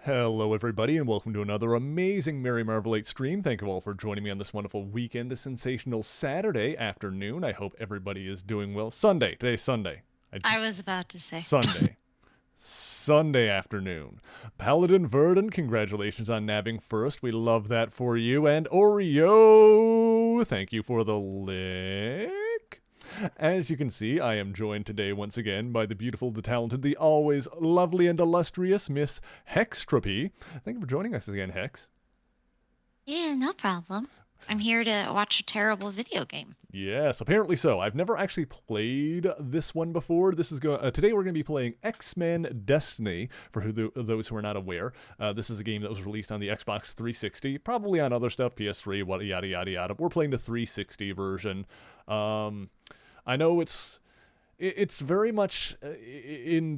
Hello, everybody, and welcome to another amazing Merry Marvelate stream. Thank you all for joining me on this wonderful weekend, this sensational Saturday afternoon. I hope everybody is doing well. Sunday. Today's Sunday. I was about to say. Sunday. Sunday afternoon. Paladin Verdant, congratulations on nabbing first. We love that for you. And Oreo, thank you for the lick. As you can see, I am joined today once again by the beautiful, the talented, the always lovely and illustrious Miss Hextropy. Thank you for joining us again, Hex. Yeah, no problem. I'm here to watch a terrible video game. Yes, apparently so. I've never actually played this one before. Today we're going to be playing X-Men Destiny. For those who are not aware, this is a game that was released on the Xbox 360, probably on other stuff, PS3, what yada yada yada. We're playing the 360 version. I know it's very much in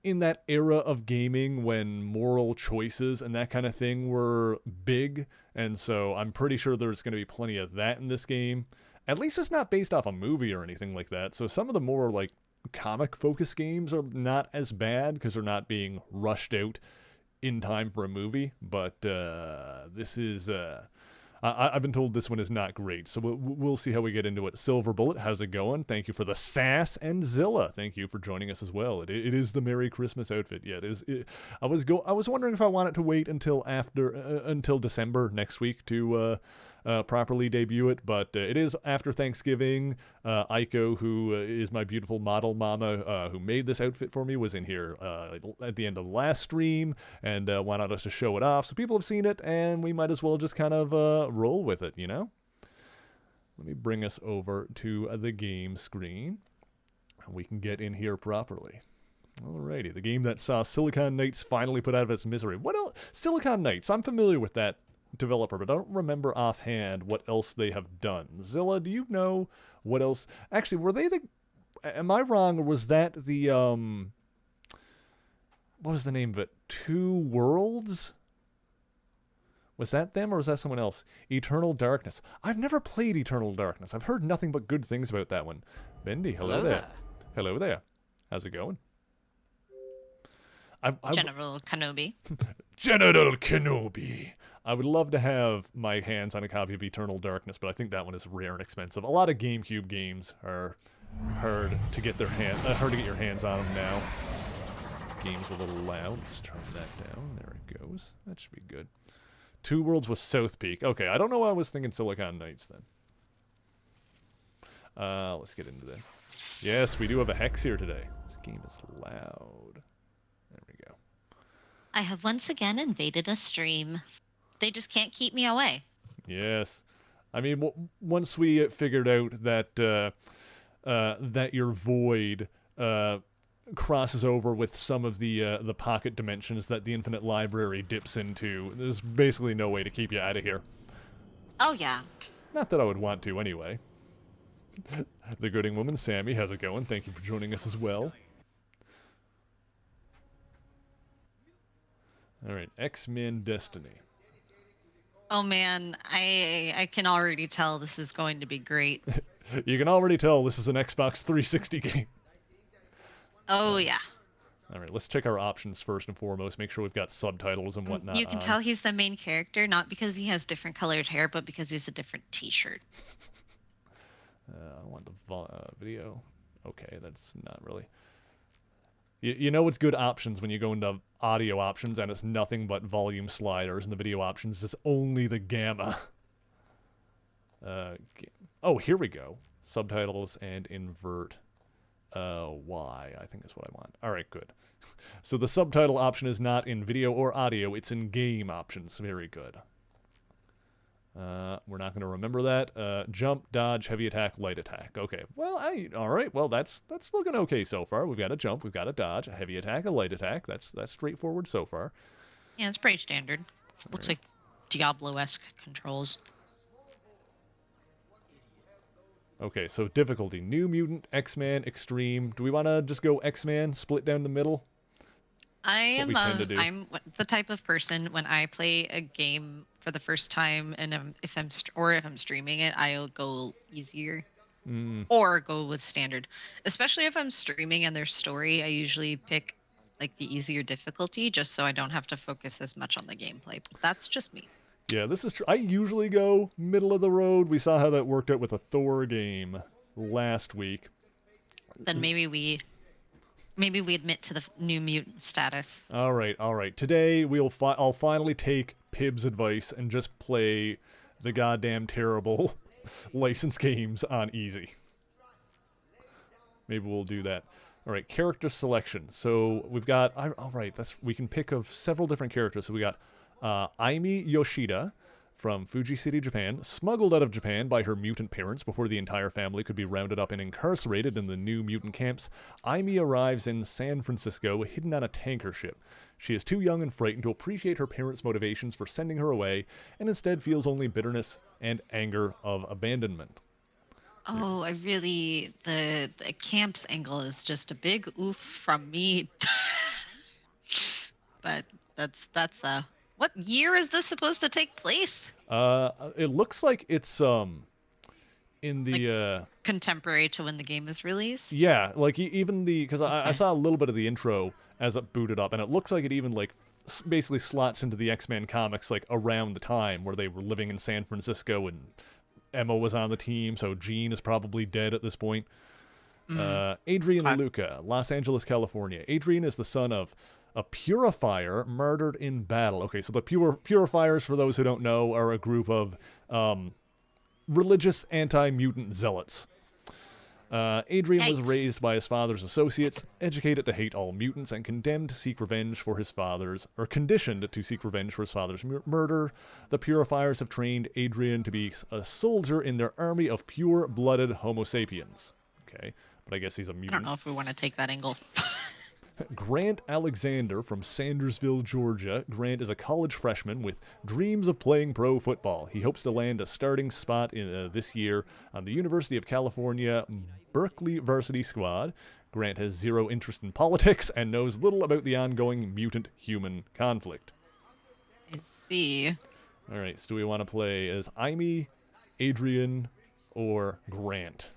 that era of gaming when moral choices and that kind of thing were big, and so I'm pretty sure there's going to be plenty of that in this game. At least it's not based off a movie or anything like that, so some of the more like comic-focused games are not as bad because they're not being rushed out in time for a movie, but this is... I've been told this one is not great, so we'll see how we get into it. Silver Bullet, how's it going? Thank you for the sass, and Zilla, thank you for joining us as well. It is the Merry Christmas outfit. Yeah, it is. I was wondering if I wanted to wait until December next week to properly debut it, but it is after Thanksgiving. Aiko, who is my beautiful model mama, who made this outfit for me, was in here at the end of the last stream and wanted us to show it off. So people have seen it, and we might as well just kind of roll with it, you know? Let me bring us over to the game screen. We can get in here properly. Alrighty, the game that saw Silicon Knights finally put out of its misery. What else? Silicon Knights, I'm familiar with that developer, but I don't remember offhand what else they have done. Zilla, do you know what else? Actually, were they the... Am I wrong, or was that the, what was the name of it? Two Worlds? Was that them, or was that someone else? Eternal Darkness. I've never played Eternal Darkness. I've heard nothing but good things about that one. Bendy, hello there. Hello there. How's it going? General Kenobi. General Kenobi. I would love to have my hands on a copy of Eternal Darkness, but I think that one is rare and expensive. A lot of GameCube games are hard to get your hands on them now. Game's a little loud. Let's turn that down. There it goes. That should be good. Two Worlds was South Peak. Okay, I don't know why I was thinking Silicon Knights then. Let's get into that. Yes, we do have a Hex here today. This game is loud. There we go. I have once again invaded a stream. They just can't keep me away. Yes. I mean, once we figured out that that your void crosses over with some of the pocket dimensions that the Infinite Library dips into, there's basically no way to keep you out of here. Oh, yeah. Not that I would want to, anyway. The Gooding Woman, Sammy, how's it going? Thank you for joining us as well. Alright, X-Men Destiny. Oh, man, I can already tell this is going to be great. You can already tell this is an Xbox 360 game. Oh, yeah. Alright, let's check our options first and foremost. Make sure we've got subtitles and whatnot. You can tell he's the main character, not because he has different colored hair, but because he's a different t-shirt. I want the video. Okay, that's not really... You know it's good options when you go into audio options and it's nothing but volume sliders, and the video options is only the gamma. Oh, here we go. Subtitles and invert Y, I think is what I want. Alright, good. So the subtitle option is not in video or audio, it's in game options. Very good. We're not going to remember that. Jump, dodge, heavy attack, light attack. Okay. Well, all right. Well, that's looking okay so far. We've got a jump, we've got a dodge, a heavy attack, a light attack. That's straightforward so far. Yeah, it's pretty standard. Looks like Diablo-esque controls. Okay, so difficulty: New Mutant, X-Man, Extreme. Do we want to just go X-Man, split down the middle? I'm the type of person when I play a game for the first time, and if I'm streaming it, I'll go easier or go with standard. Especially if I'm streaming and there's story, I usually pick like the easier difficulty, just so I don't have to focus as much on the gameplay. But that's just me. Yeah, this is true. I usually go middle of the road. We saw how that worked out with a Thor game last week. Then maybe we admit to the new mutant status. All right, all right. Today I'll finally take Pib's advice and just play the goddamn terrible licensed games on easy. Maybe we'll do that. All right, character selection. So we've got all right. We can pick of several different characters. So we got Aimi Yoshida from Fuji City, Japan, smuggled out of Japan by her mutant parents before the entire family could be rounded up and incarcerated in the new mutant camps. Aimi arrives in San Francisco, hidden on a tanker ship. She is too young and frightened to appreciate her parents' motivations for sending her away, and instead feels only bitterness and anger of abandonment. Oh, the camps angle is just a big oof from me. But that's what year is this supposed to take place? It looks like it's in the like contemporary to when the game is released. Yeah, like even because I saw a little bit of the intro as it booted up, and it looks like it even like basically slots into the X-Men comics like around the time where they were living in San Francisco and Emma was on the team, so Jean is probably dead at this point. Adrian Luca, Los Angeles, California. Adrian is the son of a purifier murdered in battle. Okay, so the purifiers, for those who don't know, are a group of religious anti-mutant zealots. Adrian was raised by his father's associates, educated to hate all mutants, and condemned to seek revenge for his father's, or conditioned to seek revenge for his father's murder. The Purifiers have trained Adrian to be a soldier in their army of pure-blooded Homo sapiens. Okay, but I guess he's a mutant. I don't know if we want to take that angle. Grant Alexander from Sandersville, Georgia. Grant is a college freshman with dreams of playing pro football. He hopes to land a starting spot in this year on the University of California Berkeley varsity squad. Grant has zero interest in politics and knows little about the ongoing mutant-human conflict. I see. All right, so do we want to play as Aimi, Adrian, or Grant?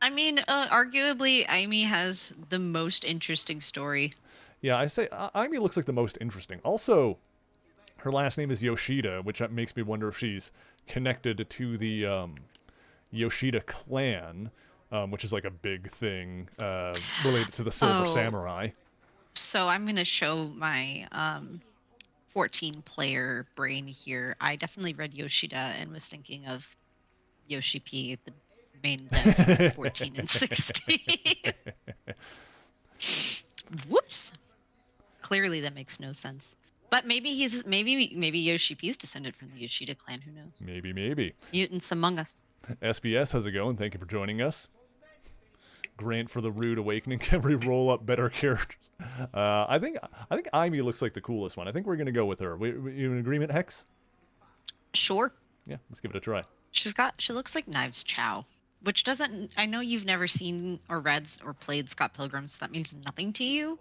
I mean, arguably, Aimi has the most interesting story. Yeah, I say Aimi looks like the most interesting. Also, her last name is Yoshida, which makes me wonder if she's connected to the Yoshida clan, which is like a big thing related to the Silver Samurai. So I'm going to show my 14-player brain here. I definitely read Yoshida and was thinking of Yoshi P, the main dev 14 and 16. Whoops. Clearly that makes no sense. But maybe Yoshi P's descended from the Yoshida clan, who knows? Maybe. Mutants among us. SBS, how's it going? Thank you for joining us. Grant for the Rude Awakening. Can we roll up better characters? I think Aimi looks like the coolest one. I think we're gonna go with her. You in agreement, Hex? Sure. Yeah, let's give it a try. She looks like Knives Chow. Which doesn't, I know you've never seen or read or played Scott Pilgrim, so that means nothing to you.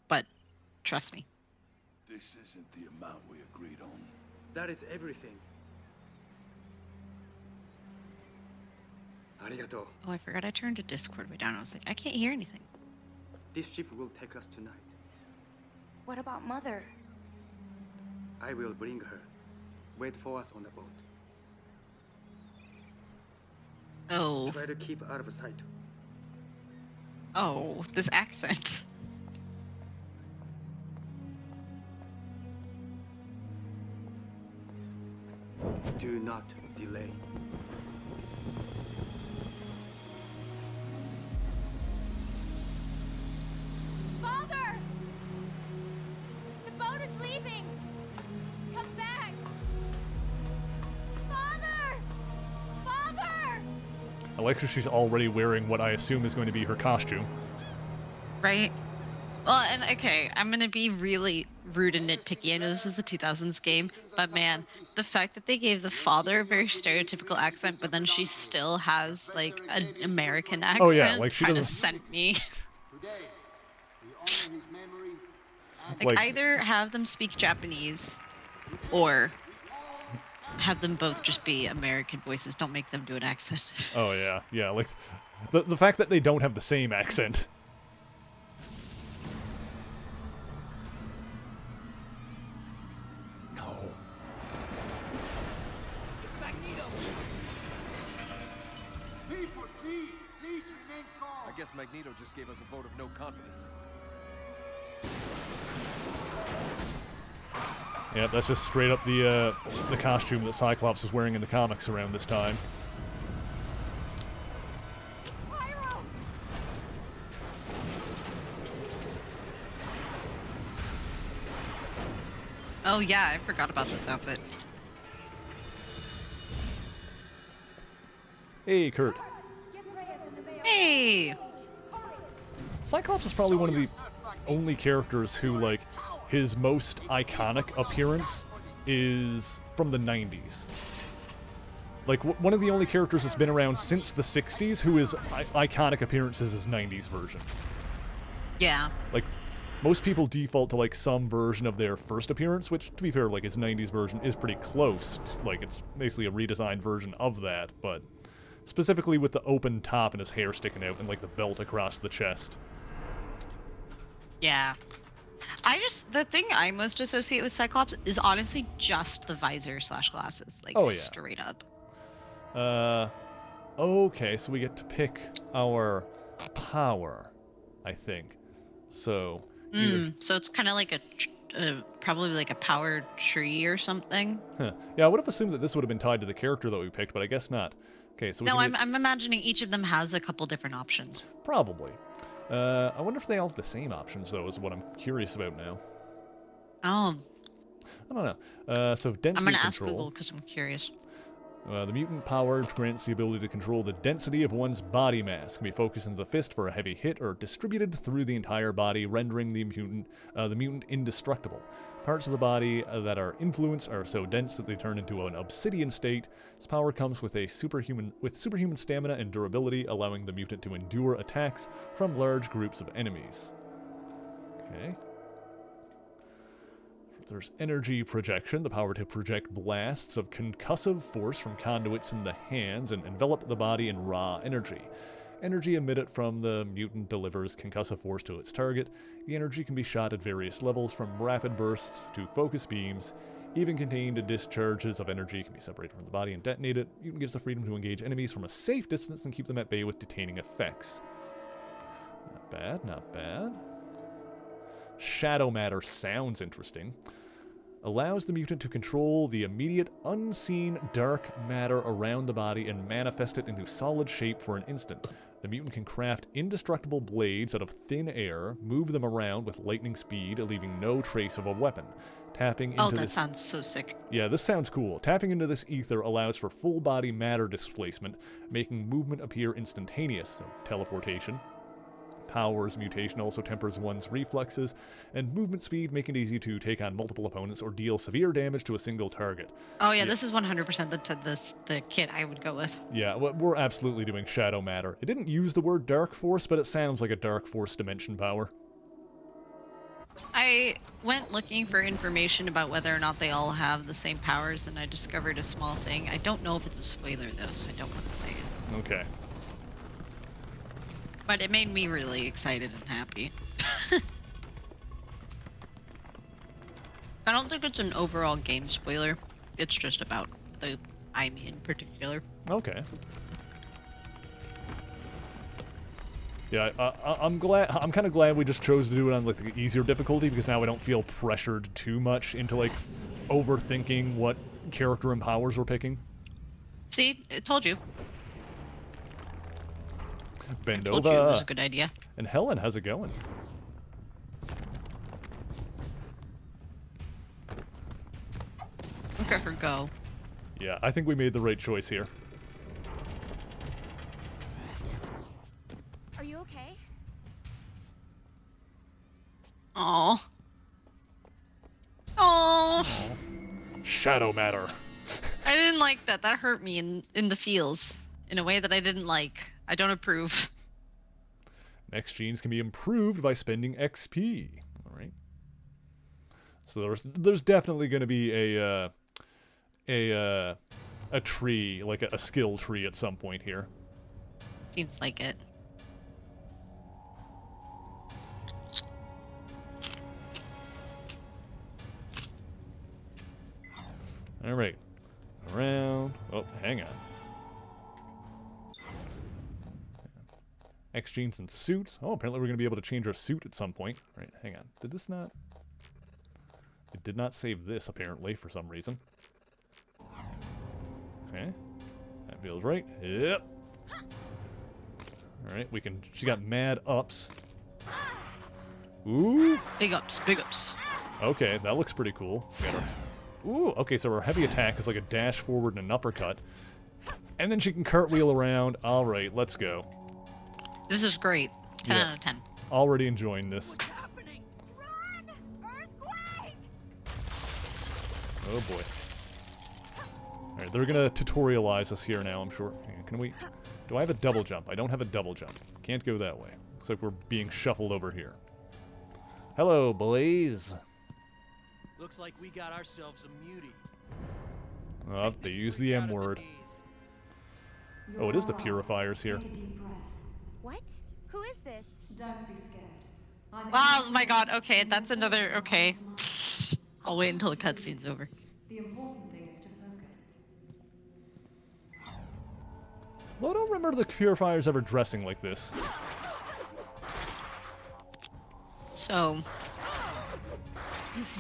But trust me. This isn't the amount we agreed on. That is everything. Arigato. Oh, I forgot I turned the Discord way down. I was like, I can't hear anything. This ship will take us tonight. What about Mother? I will bring her. Wait for us on the boat. Oh. Try to keep out of sight. Oh, this accent. Do not delay. Father! The boat is leaving! Come back! Father! Father! I like how she's already wearing what I assume is going to be her costume. Right? Well, and okay, I'm going to be really rude and nitpicky. I know this is a 2000s game, but man, the fact that they gave the father a very stereotypical accent, but then she still has like an American accent, oh yeah, like she kind of doesn't... sent me. like either have them speak Japanese, or have them both just be American voices. Don't make them do an accent. Oh yeah, like the fact that they don't have the same accent. Magneto just gave us a vote of no confidence. Yeah, that's just straight up the costume that Cyclops was wearing in the comics around this time. Pyro! Oh yeah, I forgot about this outfit. Hey, Kurt. Get Reyes and the mayor. Hey! Hurry! Cyclops is probably one of the only characters who, like, his most iconic appearance is from the 90s. Like, one of the only characters that's been around since the 60s who his iconic appearance is his 90s version. Yeah. Like, most people default to, like, some version of their first appearance, which, to be fair, like, his 90s version is pretty close. Like, it's basically a redesigned version of that, but specifically with the open top and his hair sticking out and, like, the belt across the chest. Yeah. The thing I most associate with Cyclops is honestly just the visor / glasses. Like, Oh, yeah. straight up. Okay, so we get to pick our power, I think. So, So it's kind of like probably like a power tree or something. Yeah, I would have assumed that this would have been tied to the character that we picked, but I guess not. Okay, so we No, can get- I'm imagining each of them has a couple different options. Probably. I wonder if they all have the same options, though, is what I'm curious about now. Oh, I don't know. So density I'm gonna ask control. Google because I'm curious. The mutant power grants the ability to control the density of one's body mass. Can be focused into the fist for a heavy hit or distributed through the entire body, rendering the mutant indestructible. Parts of the body that are influenced are so dense that they turn into an obsidian state. This power comes with superhuman stamina and durability, allowing the mutant to endure attacks from large groups of enemies. Okay. There's energy projection, the power to project blasts of concussive force from conduits in the hands and envelop the body in raw energy. Energy emitted from the mutant delivers concussive force to its target. The energy can be shot at various levels, from rapid bursts to focus beams. Even contained discharges of energy can be separated from the body and detonated. Mutant gives the freedom to engage enemies from a safe distance and keep them at bay with detaining effects. Not bad, not bad. Shadow matter sounds interesting. Allows the mutant to control the immediate, unseen dark matter around the body and manifest it into solid shape for an instant. The mutant can craft indestructible blades out of thin air, move them around with lightning speed, leaving no trace of a weapon. Tapping into Oh, that sounds so sick. Yeah, this sounds cool. Tapping into this ether allows for full body matter displacement, making movement appear instantaneous, so teleportation. Power's mutation also tempers one's reflexes and movement speed, making it easy to take on multiple opponents or deal severe damage to a single target. Oh yeah, this is 100% the kit I would go with. Yeah, we're absolutely doing Shadow Matter. It didn't use the word Dark Force, but it sounds like a Dark Force dimension power. I went looking for information about whether or not they all have the same powers, and I discovered a small thing. I don't know if it's a spoiler though, so I don't want to say it. Okay. But it made me really excited and happy. I don't think it's an overall game spoiler. It's just about the Amy in particular. Okay. Yeah, I'm glad. I'm kind of glad we just chose to do it on like the easier difficulty, because now we don't feel pressured too much into like overthinking what character and powers we're picking. See, I told you. Bend Told you it over. was a good idea. And Helen, how's it going? Look at her go. Yeah, I think we made the right choice here. Are you okay? Aww. Aww. Shadow Matter. I didn't like that. That hurt me in the feels in a way that I didn't like. I don't approve. Next genes can be improved by spending XP. All right. So there's definitely going to be a tree, like a skill tree at some point here. Seems like it. All right. Around. Oh, hang on. Next jeans and suits. Oh, apparently we're going to be able to change our suit at some point. All right, hang on. Did this not... It did not save this, apparently, for some reason. Okay. That feels right. Yep. Alright, we can... She got mad ups. Ooh. Big ups, big ups. Okay, that looks pretty cool. We got her. Ooh, okay, so her heavy attack is like a dash forward and an uppercut. And then she can cartwheel around. Alright, let's go. This is great. 10 Yeah. out of 10. Already enjoying this. Run! Earthquake! Oh boy. Alright, they're gonna tutorialize us here now, I'm sure. Hang on, can we... Do I have a double jump? I don't have a double jump. Can't go that way. Looks like we're being shuffled over here. Hello, boys. Looks like we got ourselves a mutie. Oh, they use the M word. Oh, it is the purifiers here. What? Who is this? Don't be scared. Wow, my god, okay, that's another, okay. I'll wait until the cutscene's over. The important thing is to focus. Well, I don't remember the purifiers ever dressing like this. So,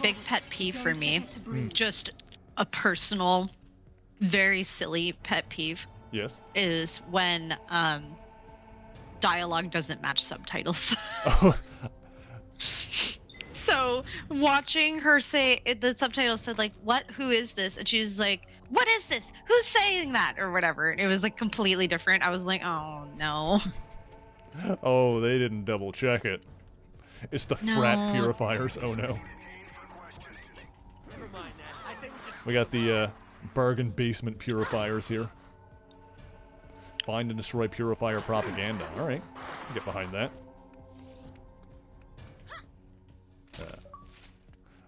big pet peeve for me, just a personal, very silly pet peeve, Yes. is when dialogue doesn't match subtitles. Oh, So watching her say the subtitle said like, "What? Who is this?" and she's like, "What is this? Who's saying that?" or whatever. And it was like completely different. I was like, "Oh no." oh, they didn't double check it. It's the frat No. purifiers. Oh no. Never mind that. I say we just We got the bargain basement purifiers here. Find and destroy purifier propaganda. Alright, get behind that.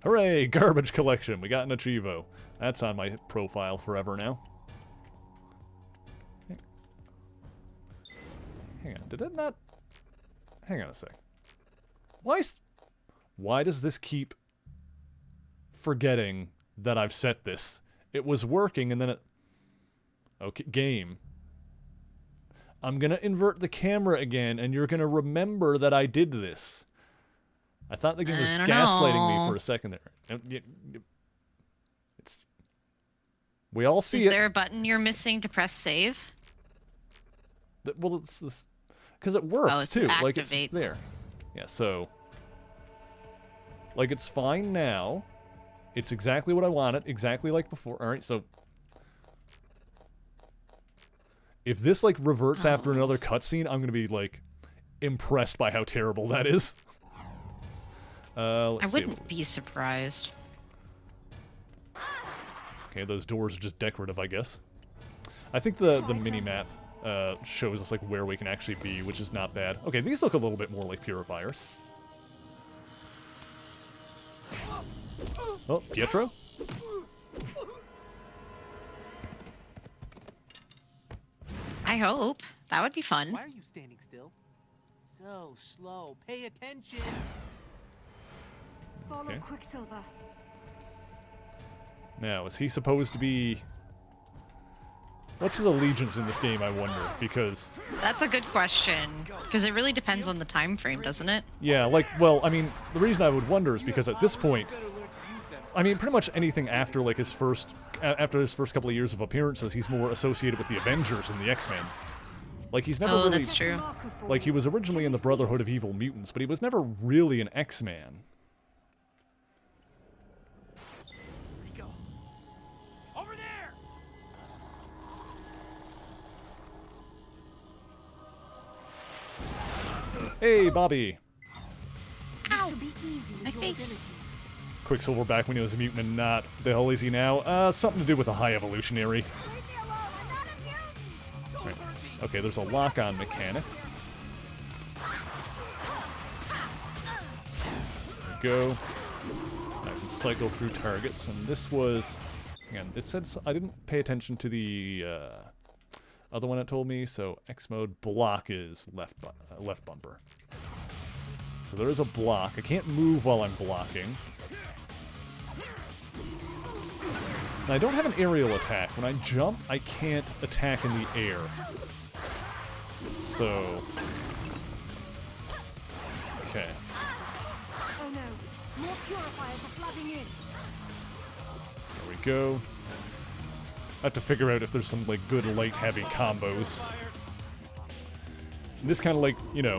Hooray! Garbage collection. We got an Achievo. That's on my profile forever now. Hang on. Did it not... Hang on a sec. Why does this keep forgetting that I've set this? It was working and then it... Okay, game. I'm gonna invert the camera again and you're gonna remember that I did this. I thought the game was I don't gaslighting me know. for a second there. It's, we all see Is it. there a button you're missing to press save? Well, it's this because it worked Oh, it's too. Like it's activate. there. Yeah. So, like it's fine now. It's exactly what I wanted. Exactly like before. All right. So, if this like reverts after another cutscene, I'm gonna be like impressed by how terrible that is. Let's I see. wouldn't be surprised. Okay, those doors are just decorative, I guess. I think the mini-map shows us like where we can actually be, which is not bad. Okay, these look a little bit more like purifiers. Oh, Pietro? I hope. That would be fun. Why are you standing still? So slow. Pay attention. Follow Okay. Quicksilver. Now, is he supposed to be... What's his allegiance in this game, I wonder? Because, That's a good question. Because it really depends on the time frame, doesn't it? yeah, like, well, I mean, the reason I would wonder is because at this point, Better learn to use them. I mean, pretty much anything after, like, after his first couple of years of appearances, he's more associated with the Avengers and the X-Men. Like, he's never Oh, really... that's true. Like, he was originally in the Brotherhood of Evil Mutants, but he was never really an X-Man. Here we go. Over there. Hey, Bobby! This should be easy with My your face. abilities. Quicksilver back when he was a mutant and not. The hell is he now? Something to do with a high evolutionary. Leave me alone. I'm not a mutant. Right. Okay, there's a lock-on mechanic. There we go. I can cycle through targets, and this was... Again, it said... I didn't pay attention to the other one it told me, so X mode block is left bumper. So there is a block. I can't move while I'm blocking. And I don't have an aerial attack. When I jump, I can't attack in the air. So, Okay. Oh no, more purifiers are flooding in. There we go. I have to figure out if there's some, like, good light-heavy combos. In this kind of, like, you know,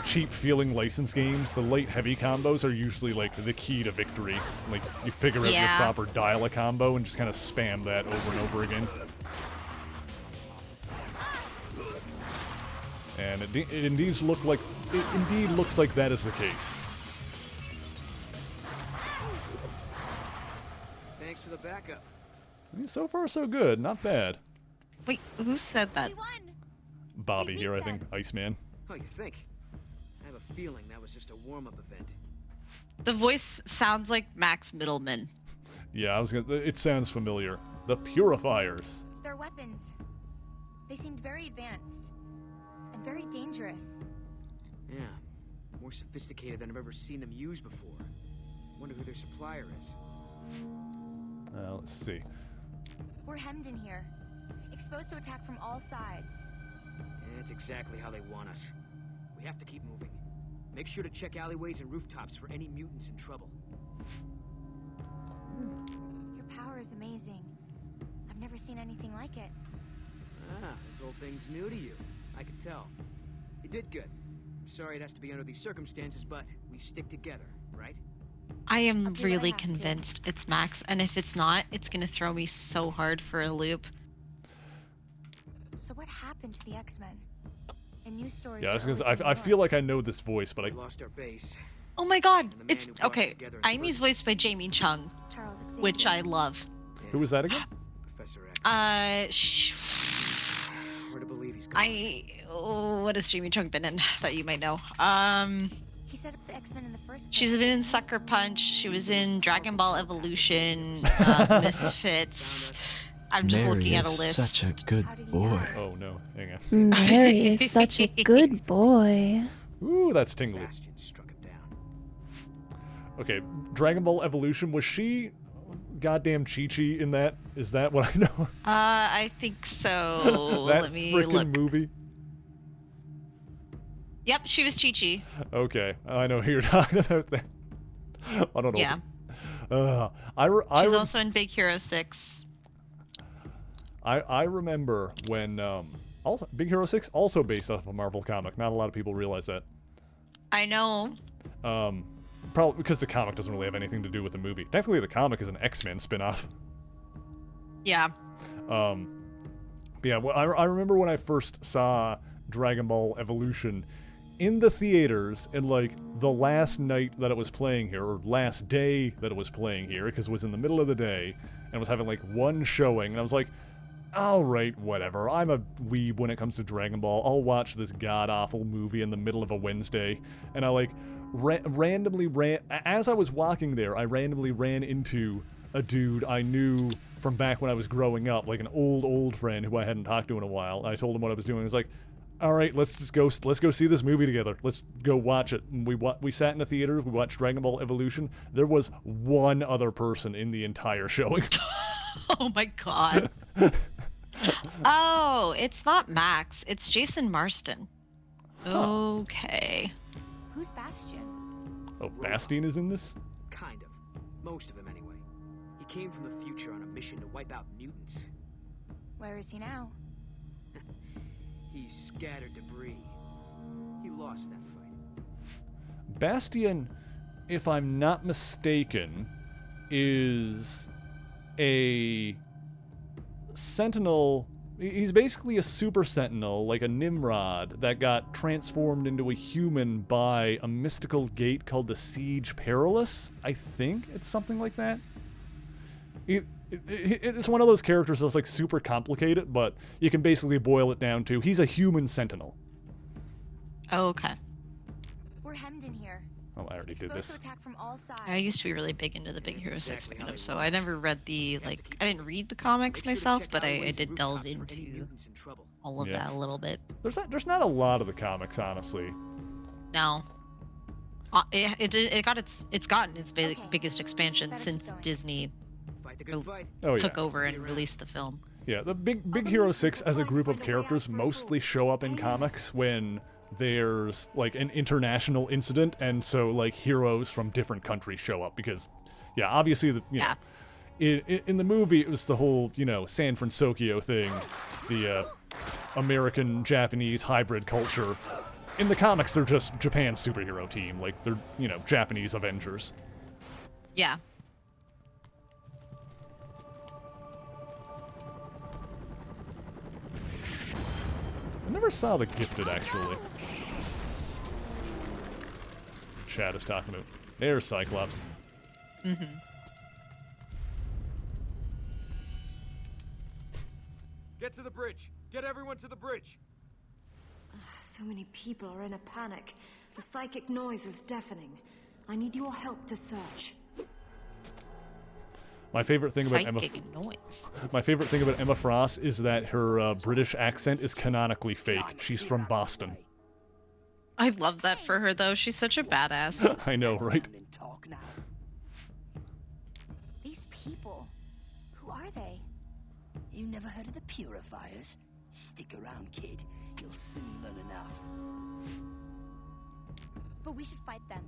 cheap-feeling license games, the light-heavy combos are usually, like, the key to victory. Like, you figure out your proper dial-a combo and just kind of spam that over and over again. And it indeed looks like that is the case. Thanks for the backup. I mean, so far, so good. Not bad. Wait, who said that? We won. Bobby We here, I beat think. them. Iceman. Oh, you think? I have a feeling that was just a warm-up event. The voice sounds like Max Middleman. Yeah, it sounds familiar. The Purifiers. Their weapons. They seemed very advanced. And very dangerous. Yeah, more sophisticated than I've ever seen them used before. Wonder who their supplier is. Let's see. We're hemmed in here. Exposed to attack from all sides. That's exactly how they want us. We have to keep moving. Make sure to check alleyways and rooftops for any mutants in trouble. Your power is amazing. I've never seen anything like it. Ah, this whole thing's new to you. I can tell. You did good. I'm sorry it has to be under these circumstances, but we stick together, right? I am I'll do what I really have to. convinced it's Max, and if it's not, it's gonna throw me so hard for a loop. So what happened to the X-Men? In news stories. Yeah, I was you're gonna always say, I seeing feel more. like I know this voice, but We lost our base. Oh my god, And the man it's who brought us okay. together in the Amy's first voiced by place. Jamie Chung, Charles Xavier. which I love. Yeah, who was that again? Professor X. Hard to believe he's gone. What has Jamie Chung been in that you might know? He set up the X-Men in the first place. She's been in Sucker Punch. She was in Dragon Ball Evolution, Misfits. I'm just Mary looking at a is list. such a good How did he boy. die? Oh no, hang on. Mary is such a good boy. Ooh, that's tingly. Bastion struck him down. Okay, Dragon Ball Evolution, was she goddamn Chi-Chi in that? Is that what I know? I think so. That Let me frickin' look. movie? Yep, she was Chi-Chi. Okay, I know who you're talking about then. I don't know. Yeah. She's She's also in Big Hero 6. I remember when also Big Hero 6 also based off a Marvel comic. Not a lot of people realize that. I know. Probably because the comic doesn't really have anything to do with the movie. Technically, the comic is an X-Men spin-off. Yeah. But yeah, well, I remember when I first saw Dragon Ball Evolution in the theaters, and like the last night that it was playing here, or last day that it was playing here, because it was in the middle of the day, and was having like one showing, and I was like, alright, whatever, I'm a weeb when it comes to Dragon Ball, I'll watch this god-awful movie in the middle of a Wednesday, and I like randomly ran, as I was walking there, I randomly ran into a dude I knew from back when I was growing up, like an old friend who I hadn't talked to in a while. I told him what I was doing. I was like, all right, let's go see this movie together. Let's go watch it. And we sat in the theater. We watched Dragon Ball Evolution. There was one other person in the entire showing. Oh my god. Oh, it's not Max. It's Jason Marsden. Okay. Who's Bastion? Oh, Bastion is in this? Kind of. Most of him, anyway. He came from the future on a mission to wipe out mutants. Where is he now? He scattered debris. He lost that fight. Bastion, if I'm not mistaken, is a Sentinel. He's basically a super Sentinel, like a Nimrod, that got transformed into a human by a mystical gate called the Siege Perilous. I think it's something like that. It's one of those characters that's like super complicated, but you can basically boil it down to he's a human Sentinel. Oh, okay. We're hemmed in here. Oh, I already did Exposed to this. attack from all sides. I used to be really big into the Big It's Hero 6 exactly how fandom, they so want I us. never read the, have to like, keep I didn't read the comics Make sure to myself, check but I alleyways did and delve rooftops for any into mutants in trouble. all of Yeah. that a little bit. There's not a lot of the comics, honestly. No. It's gotten its Okay. biggest expansion Better since keep going. Disney Fight the good fight. Oh yeah. took over See and you around. released the film. Yeah, the Big Other Hero mutants 6 are as a trying to group of find a way out characters for a mostly fool. show up in Painful. comics when there's like an international incident, and so like heroes from different countries show up because, yeah, obviously you know, in the movie it was the whole, you know, San Francisco thing, the American Japanese hybrid culture. In the comics, they're just Japan's superhero team, like they're, you know, Japanese Avengers. Yeah. I never saw The Gifted, actually. Chad is talking about. There's Cyclops. Mm-hmm. Get to the bridge. Get everyone to the bridge. So many people are in a panic. The psychic noise is deafening. I need your help to search. My favorite thing about Psychic noise. My favorite thing about Emma Frost is that her British accent is canonically fake. She's from Boston. I love that for her, though. She's such a badass. I know, right? These people, who are they? You never heard of the Purifiers? Stick around, kid. You'll soon learn enough. But we should fight them.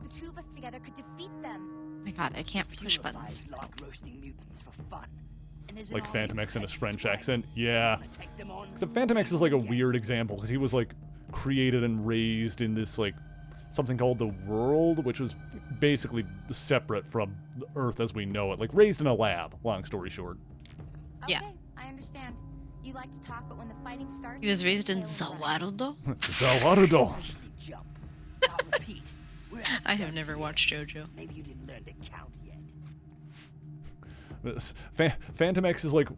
The two of us together could defeat them. Oh my god, I can't push buttons. Like roasting mutants for fun. Like Phantom X in his French accent. Yeah. So Phantom X is like a weird example because he was like created and raised in this like something called the World, which was basically separate from Earth as we know it. Like raised in a lab, long story short. Yeah. Okay, I understand. You like to talk, but when the fighting starts... He was raised in Zawarudo? Zawarudo! I have never watched JoJo. Maybe you didn't learn to count yet. Phantom X is like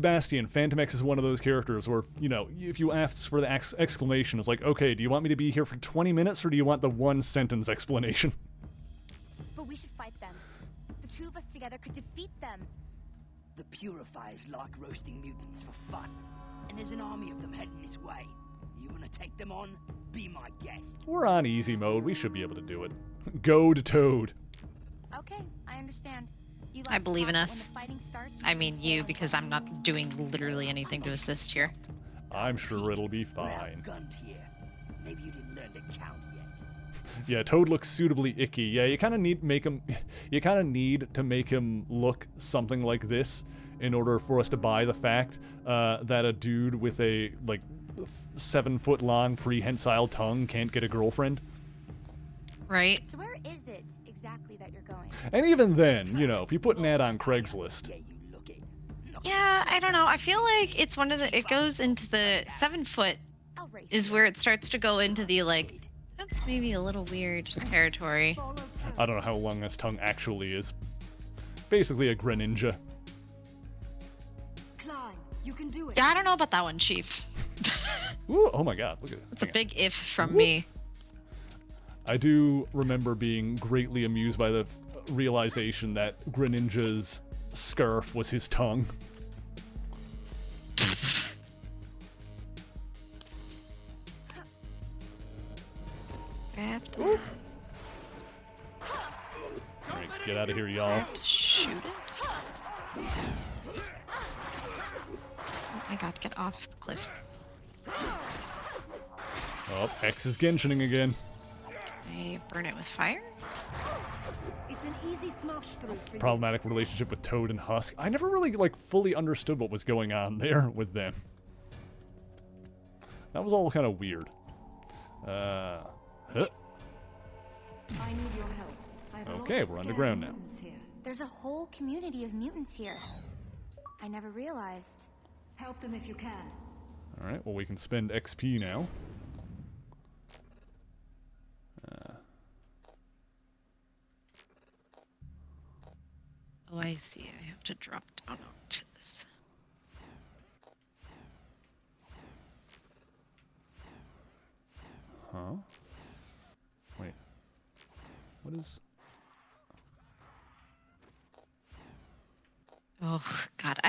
Bastion, Phantom X is one of those characters where, you know, if you ask for the exclamation, it's like, okay, do you want me to be here for 20 minutes or do you want the one sentence explanation? But we should fight them. The two of us together could defeat them. The Purifiers like roasting mutants for fun, and there's an army of them heading this way. You want to take them on? Be my guest. We're on easy mode. We should be able to do it. Goad Toad. Okay, I understand. You I believe in us. I mean you, because I'm not doing literally anything to assist here. I'm sure it'll be fine. Here. Maybe you didn't learn to count yet. Yeah, Toad looks suitably icky. Yeah, you kind of need to make him look something like this in order for us to buy the fact that a dude with a like 7-foot-long prehensile tongue can't get a girlfriend. Right. So where is it exactly that you're going? And even then, you know, if you put an ad on Craigslist. Yeah, I don't know. I feel like it's one of the. It goes into the 7-foot is where it starts to go into the like. That's maybe a little weird territory. I don't know how long this tongue actually is. Basically a Greninja. Climb. You can do it. Yeah, I don't know about that one, Chief. Ooh, oh my god, look at it. It's a big if from me. I do remember being greatly amused by the realization that Greninja's scarf was his tongue. Alright, get out of here, y'all. Shoot it. Oh my god, get off the cliff. Oh, X is Genshining again. Can I burn it with fire? It's an easy smash through for Problematic relationship with Toad and Husk. I never really like fully understood what was going on there with them. That was all kind of weird. Huh. I need your help. I have a lot Okay, of we're scared underground now. mutants here. There's a whole community of mutants here. I never realized. Help them if you can. Alright, well we can spend XP now. Oh, I see. I have to drop down onto this. Huh? Wait. What is... Oh, God.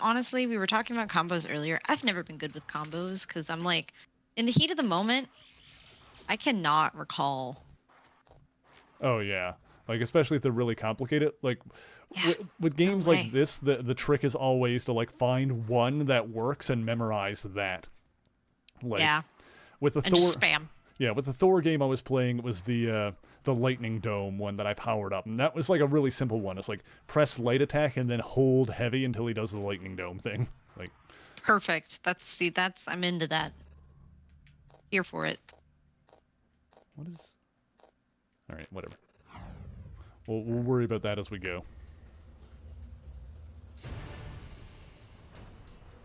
Honestly, we were talking about combos earlier. I've never been good with combos because I'm like, in the heat of the moment, I cannot recall. Oh, yeah. Like, especially if they're really complicated. Like, Yeah, with games no like way. this, the trick is always to, like, find one that works and memorize that. Like, Yeah. with the and Thor. just spam. Yeah, with the Thor game I was playing, it was the lightning dome one that I powered up, and that was like a really simple one. It's like press light attack and then hold heavy until he does the lightning dome thing. Like, Perfect. That's I'm into that. Here for it. what is? All right, whatever. We'll worry about that as we go.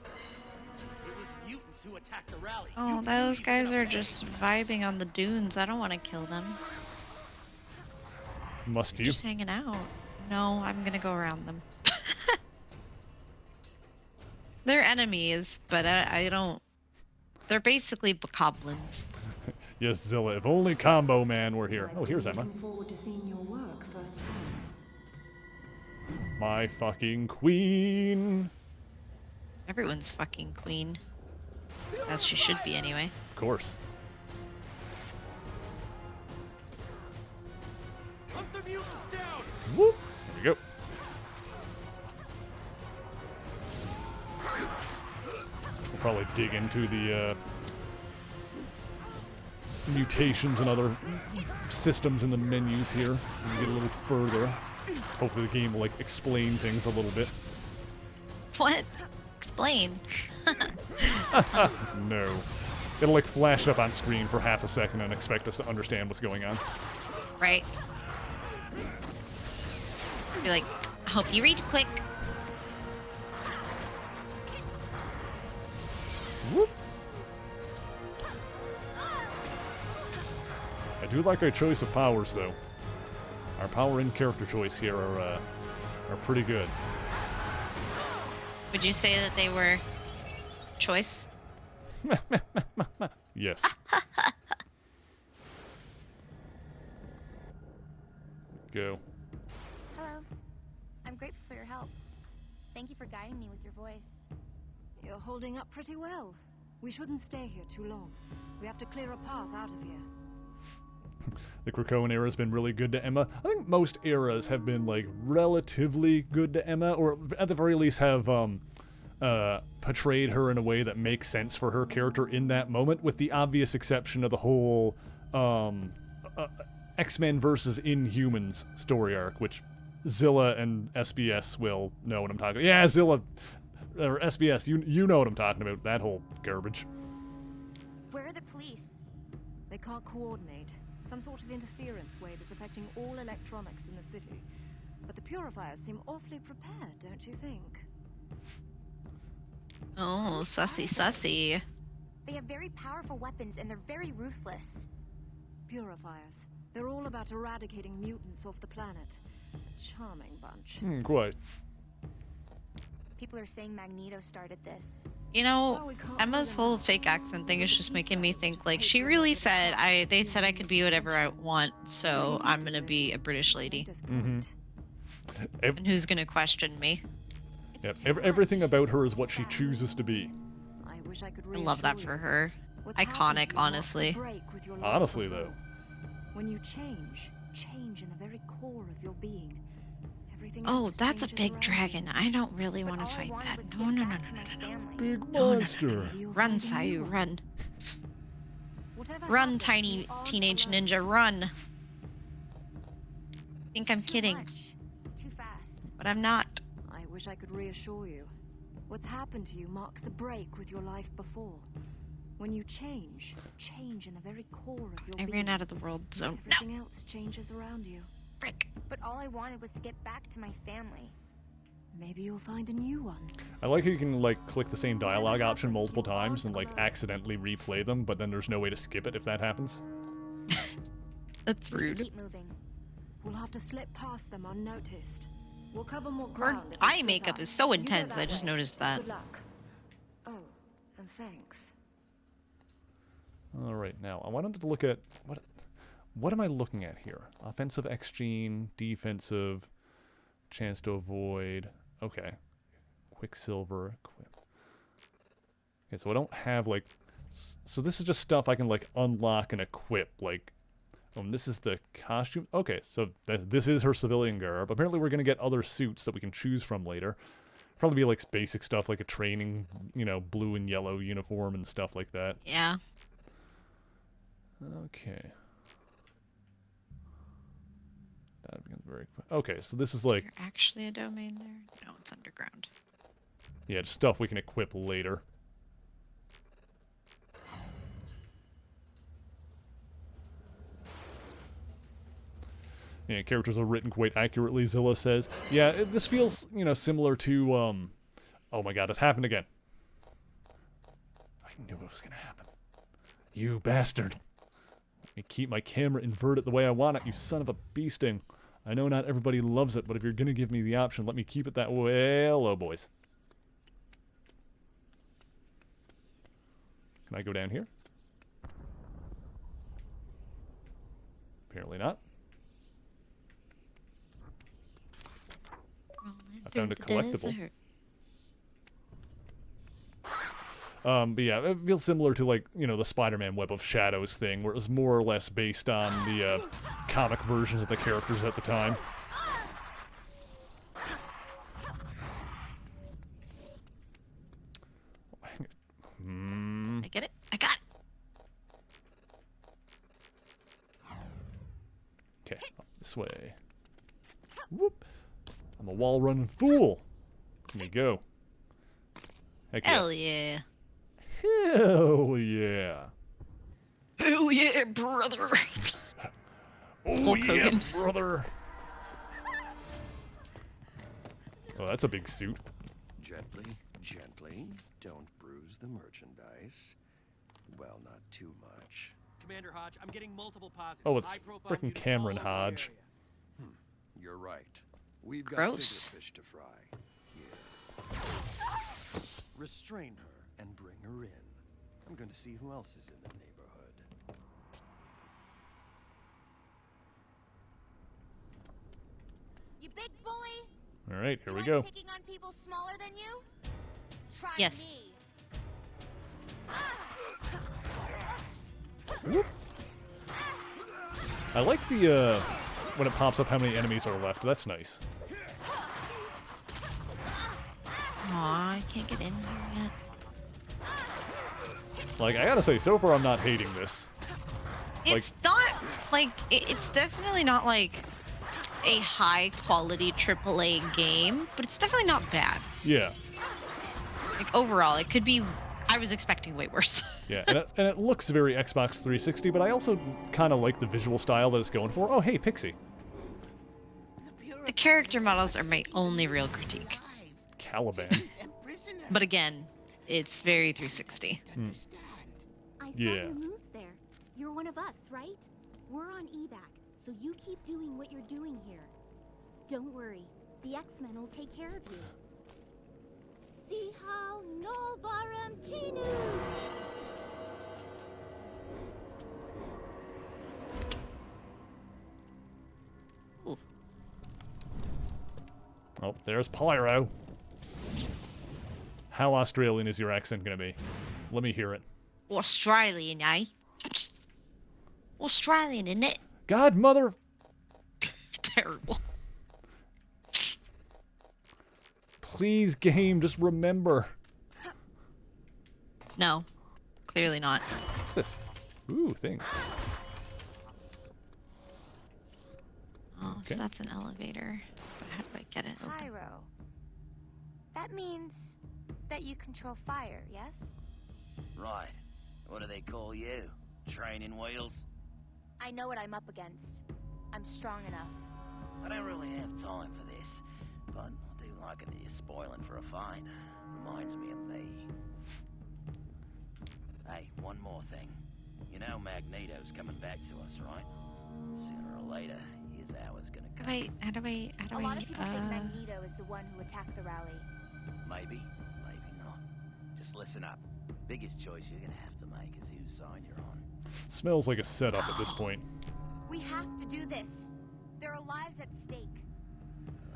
It was mutants who attacked the rally. Oh, those guys are just vibing on the dunes. I don't want to kill them. Must you? Just hanging out. No, I'm gonna go around them. They're enemies, but I don't. They're basically bokoblins. Yes, Zilla. If only Combo Man were here. Oh, here's Emma. Looking forward to seeing your work firsthand. My fucking queen. Everyone's fucking queen. As she should be, anyway. Of course. Hunt the mutants down! Whoop. There we go. We'll probably dig into the mutations and other systems in the menus here and get a little further. Hopefully the game will like explain things a little bit. What? Explain. No. It'll like flash up on screen for half a second and expect us to understand what's going on. Right. Be like, I hope you read quick. Whoop. I do like our choice of powers, though. Our power and character choice here are pretty good. Would you say that they were choice? Yes. Go. Hello. I'm grateful for your help. Thank you for guiding me with your voice. You're holding up pretty well. We shouldn't stay here too long. We have to clear a path out of here. The Krakoan era has been really good to Emma. I think most eras have been like relatively good to Emma, or at the very least have portrayed her in a way that makes sense for her character in that moment, with the obvious exception of the whole X-Men versus Inhumans story arc, which Zilla and SBS will know what I'm talking about. Yeah, Zilla or SBS, you know what I'm talking about, that whole garbage. Where are the police? They can't coordinate. Some sort of interference wave is affecting all electronics in the city. But the purifiers seem awfully prepared, don't you think? Oh, sussy, sussy. They have very powerful weapons and they're very ruthless. Purifiers. They're all about eradicating mutants off the planet. Charming bunch. Quite. People are saying Magneto started this. You know, Emma's whole fake accent thing is just making me think, like, she really said, they said I could be whatever I want, so I'm gonna be a British lady. Mm-hmm. And who's gonna question me? Yep. Everything about her is what she chooses to be. I wish I could I love that for her. Iconic, honestly. Honestly, though. When you change in the very core of your being. Oh, that's a big dragon. I don't really want to fight that. No. Big monster. Run, Sayu, run. Run, tiny teenage ninja, run. Think I'm kidding. Too fast. But I'm not. I wish I could reassure you. What's happened to you marks a break with your life before. When you change in the very core of your being. I ran out of the world zone. Everything else changes around you. Frick. But all I wanted was to get back to my family. Maybe you'll find a new one. I like how you can like click the same dialogue option multiple times and like accidentally replay them, but then there's no way to skip it if that happens. That's We should rude. keep moving. We'll have to slip past them unnoticed. We'll cover more Her ground. if we eye split makeup up. is so You go intense, that I just way. noticed that. Good luck. Oh, and thanks. All right, now I wanted to look at what am I looking at here? Offensive X gene, defensive, chance to avoid. Okay, Quicksilver. Okay, so I don't have like. So this is just stuff I can like unlock and equip. Like, this is the costume. Okay, so this is her civilian garb. Apparently, we're gonna get other suits that we can choose from later. Probably be like basic stuff like a training, blue and yellow uniform and stuff like that. Yeah. Okay. That becomes very quick. Okay, so this is like, Is there actually a domain there? No, it's underground. yeah, just stuff we can equip later. Yeah, characters are written quite accurately, Zilla says. Yeah, this feels, you know, similar to, oh my god, it happened again. I knew it was gonna happen. You bastard. Let me keep my camera inverted the way I want it, you son of a bee sting. I know not everybody loves it, but if you're gonna give me the option, let me keep it that way. Hello, boys. Can I go down here? Apparently not. I found a collectible. But yeah, it feels similar to, like, you know, the Spider-Man Web of Shadows thing, where it was more or less based on the comic versions of the characters at the time. I get it. I got it. Okay, up this way. Whoop! I'm a wall-running fool. Here we go. Heck yeah. Hell yeah. Hell yeah. Hell yeah, brother. Oh Hulk yeah, Hogan. brother. Oh, that's a big suit. Gently, gently. Don't bruise the merchandise. Well, not too much. Commander Hodge, I'm getting multiple positives. Oh, it's High-profile frickin' mutants Cameron all over the Hodge. area. You're right. We've got Gross. bigger fish to fry. Here. Restrain her and bring her in. I'm going to see who else is in the neighborhood. You big boy. All right, here You we like go. picking on people smaller than you? Try Yes. me. Whoop. I like the, when it pops up how many enemies are left. That's nice. Aw, I can't get in here yet. Like, I gotta say, so far I'm not hating this. It's not, like, it's definitely not, like, a high-quality AAA game, but it's definitely not bad. Yeah. Like, overall, it could be... I was expecting way worse. Yeah, and it looks very Xbox 360, but I also kind of like the visual style that it's going for. Oh, hey, Pixie. The character models are my only real critique. Caliban. But again, it's very 360. I saw Yeah. your moves there. You're one of us, right? We're on evac, so you keep doing what you're doing here. Don't worry, the X-Men will take care of you. See how Novarum Chinu! Ooh. Oh, there's Pyro. How Australian is your accent gonna be? Let me hear it. Australian, eh? Australian, isn't it? Godmother! Terrible. Please, game, just remember. No, clearly not. What's this? Ooh, thanks. Oh, so Okay. that's an elevator. But how do I get it open? Pyro. That means that you control fire, yes? Right. What do they call you? Training wheels? I know what I'm up against. I'm strong enough. I don't really have time for this, but I do like it that you're spoiling for a fight. Reminds me of me. Hey, one more thing. You know Magneto's coming back to us, right? Sooner or later, his hour's gonna come. How do I, A lot of people think Magneto is the one who attacked the rally. Maybe, maybe not. Just listen up. Biggest choice you're gonna have to make is whose side you're on. Smells like a setup at this point. We have to do this. There are lives at stake.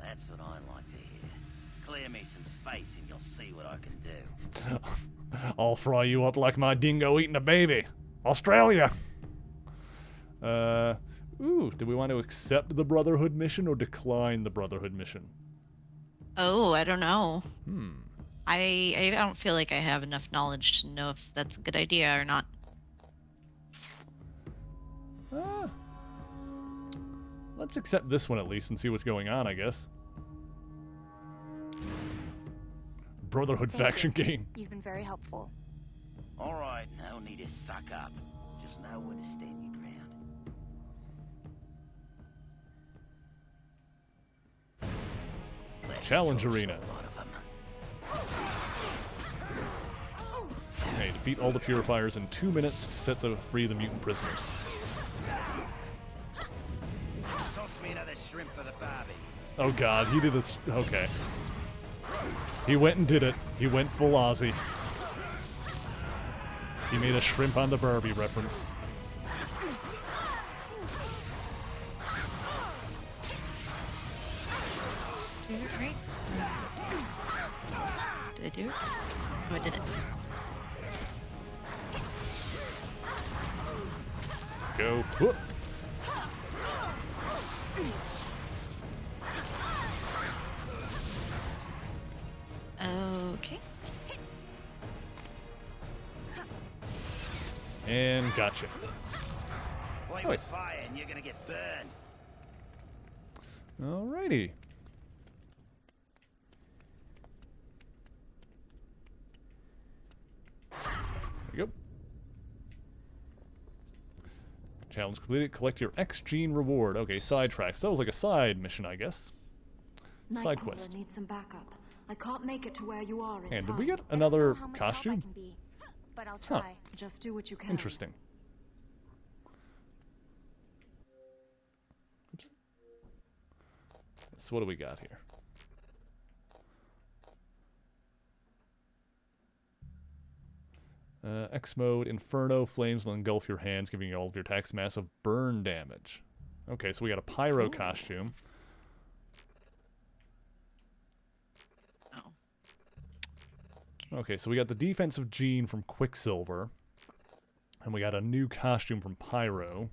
That's what I like to hear. Clear me some space and you'll see what I can do. I'll fry you up like my dingo eating a baby. Australia! Ooh, do we want to accept the Brotherhood mission or decline the Brotherhood mission? Oh, I don't know. Hmm. I don't feel like I have enough knowledge to know if that's a good idea or not. Let's accept this one at least and see what's going on, I guess. Brotherhood Thank faction you. game. You've been very helpful. All right, no need to suck up. Just know where to stand your ground. Let's Challenge toast arena. a lot of 'em. Okay, defeat all the purifiers in 2 minutes to set free the mutant prisoners. Toss me another shrimp for the barbie. Oh god, he did this. Okay. He went and did it. He went full Aussie. He made a shrimp on the Barbie reference. Did it right? Did I do it? Oh, I did it. Go. Whoop. Okay. And gotcha. Play Nice. with fire and you're gonna get burned. Alrighty. There we go. Challenge completed. Collect your X gene reward. Okay, sidetrack. So that was like a side mission, I guess. Side quest. Needs some backup. I can't make it to where you are in And time. did we get I don't know another how much help I costume? can be, but I'll Huh. try. Just do what you can. Interesting. Oops. So what do we got here? X mode, Inferno, flames will engulf your hands, giving you all of your attacks massive burn damage. Okay, so we got a pyro costume. Oh. Okay, so we got the defensive gene from Quicksilver. And we got a new costume from Pyro.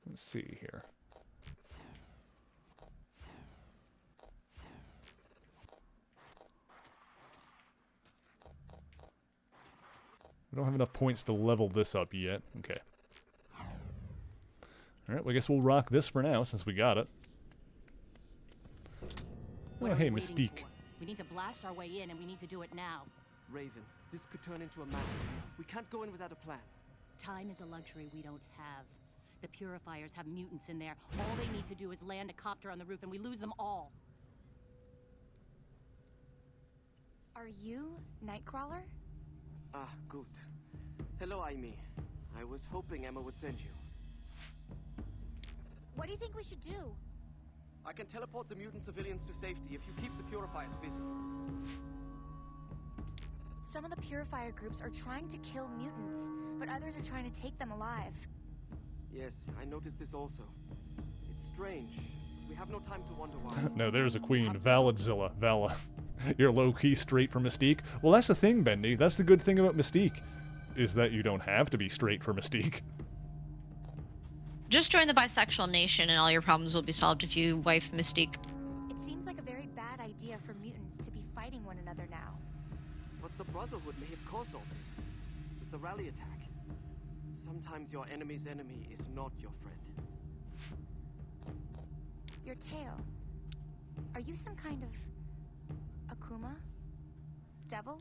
Let's see here. We don't have enough points to level this up yet. Okay. Alright, well, I guess we'll rock this for now, since we got it. Oh, hey, Mystique. We need to blast our way in, and we need to do it now. Raven, this could turn into a massacre. We can't go in without a plan. Time is a luxury we don't have. The Purifiers have mutants in there. All they need to do is land a copter on the roof, and we lose them all. Are you Nightcrawler? Ah, good. Hello, Amy. I was hoping Emma would send you. What do you think we should do? I can teleport the mutant civilians to safety if you keep the Purifiers busy. Some of the Purifier groups are trying to kill mutants, but others are trying to take them alive. Yes, I noticed this also. It's strange. We have no time to wonder why. No, there's a queen. Valadzilla. Vala. You're low-key straight for Mystique. Well, that's the thing, Bendy. That's the good thing about Mystique, is that you don't have to be straight for Mystique. Just join the bisexual nation and all your problems will be solved if you wife Mystique. It seems like a very bad idea for mutants to be fighting one another now. But the Brotherhood may have caused all this. With the rally attack. Sometimes your enemy's enemy is not your friend. Your tail. Are you some kind of Akuma? Devil?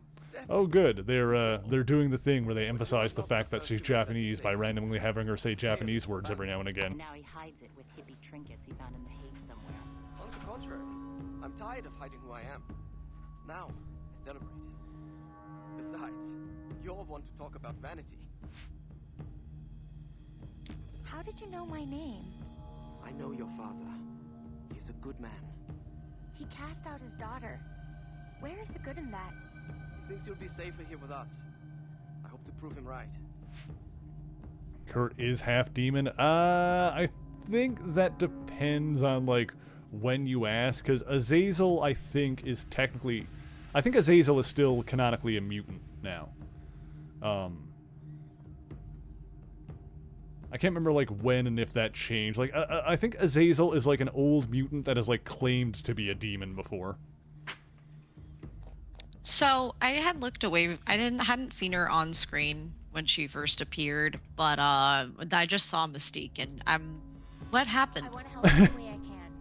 Oh, good. They're doing the thing where they emphasize the fact that she's Japanese by randomly having her say Japanese words every now and And again. now he hides it with hippie trinkets he found in The Hague somewhere. On the contrary, I'm tired of hiding who I am. Now, I celebrate it. Besides, you all want to talk about vanity. How did you know my name? I know your father. He's a good man. He cast out his daughter. Where is the good in that? He thinks you'll be safer here with us. I hope to prove him right. Kurt is half demon. I think that depends on, like, when you ask, because Azazel, I think, is technically... I think Azazel is still canonically a mutant now. I I can't remember like when and if that changed. Like I think Azazel is like an old mutant that is like claimed to be a demon before. So I had looked away. I hadn't seen her on screen when she first appeared, but I just saw Mystique, and what happened? I want to help any way I can.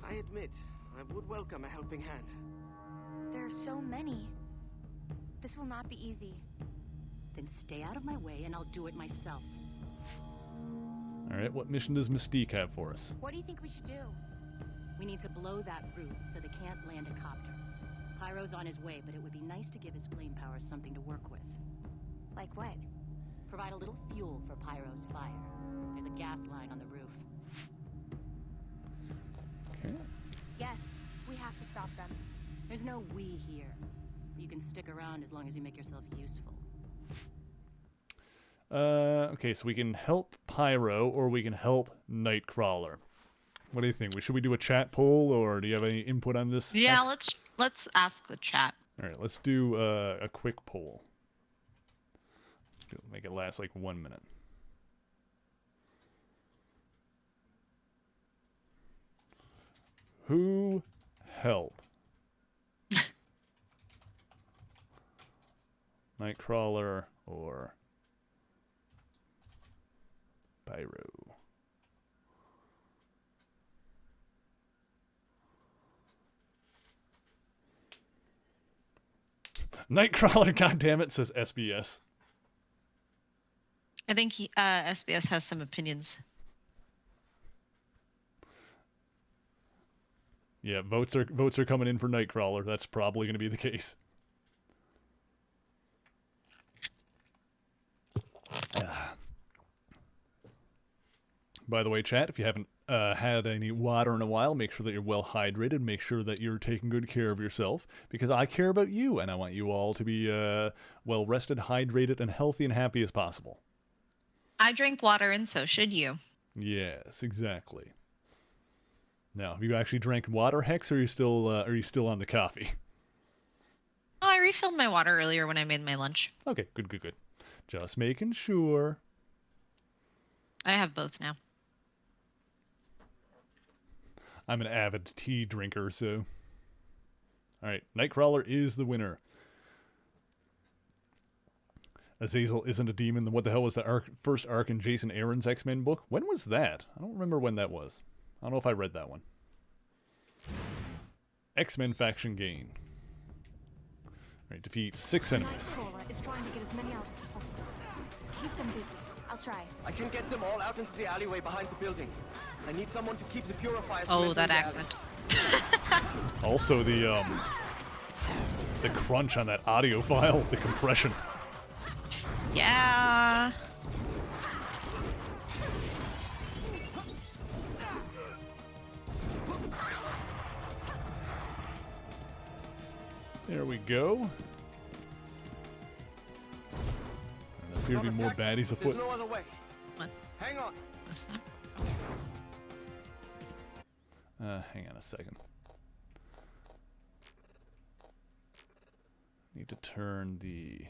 I admit, I would welcome a helping hand. There are so many. This will not be easy. Then stay out of my way and I'll do it myself. All right, what mission does Mystique have for us? What do you think we should do? We need to blow that roof so they can't land a copter. Pyro's on his way, but it would be nice to give his flame powers something to work with. Like what? Provide a little fuel for Pyro's fire. There's a gas line on the roof. Okay. Yes, we have to stop them. There's no we here. You can stick around as long as you make yourself useful. Okay, so we can help Pyro, or we can help Nightcrawler. What do you think? Should we do a chat poll, or do you have any input on this? Yeah, let's ask the chat. All right, let's do a quick poll. Make it last like 1 minute. Who help? Nightcrawler or Pyro? Nightcrawler, goddammit, says SBS. I think SBS has some opinions. Yeah, votes are coming in for Nightcrawler. That's probably going to be the case. By the way, chat, if you haven't had any water in a while, make sure that you're well hydrated. Make sure that you're taking good care of yourself, because I care about you, and I want you all to be well rested, hydrated, and healthy and happy as possible. I drink water, and so should you. Yes, exactly. Now, have you actually drank water, Hex, or are you still on the coffee? Oh, I refilled my water earlier when I made my lunch. Okay, good. Just making sure. I have both now. I'm an avid tea drinker, so... Alright, Nightcrawler is the winner. Azazel isn't a demon, then what the hell was the first arc in Jason Aaron's X-Men book? When was that? I don't remember when that was. I don't know if I read that one. X-Men faction gain. Alright, defeat 6 enemies. Nightcrawler is trying to get as many out as possible. Keep them busy. I'll try. I can get them all out into the alleyway behind the building. I need someone to keep the purifiers. Oh, that accent. Also, the crunch on that audio file, the compression. Yeah. There we go. There appear to be more baddies afoot. There's no other way. What? Hang on. What's that? Hang on a second. Need to turn the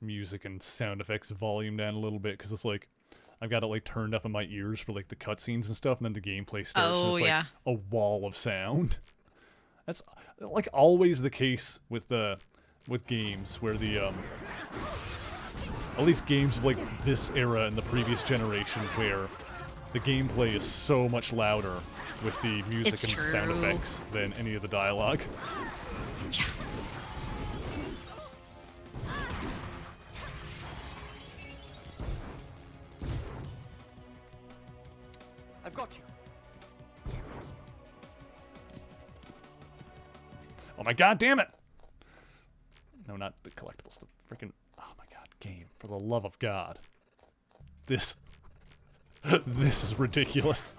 music and sound effects volume down a little bit, because it's like I've got it like turned up in my ears for like the cutscenes and stuff, and then the gameplay starts and it's like a wall of sound. That's like always the case with games where the at least games of like this era and the previous generation, where the gameplay is so much louder with the music and sound effects than any of the dialogue. Yeah. I've got you. Oh my god, damn it! No, not the collectibles, the freaking... Oh my god, game. For the love of God. This is ridiculous.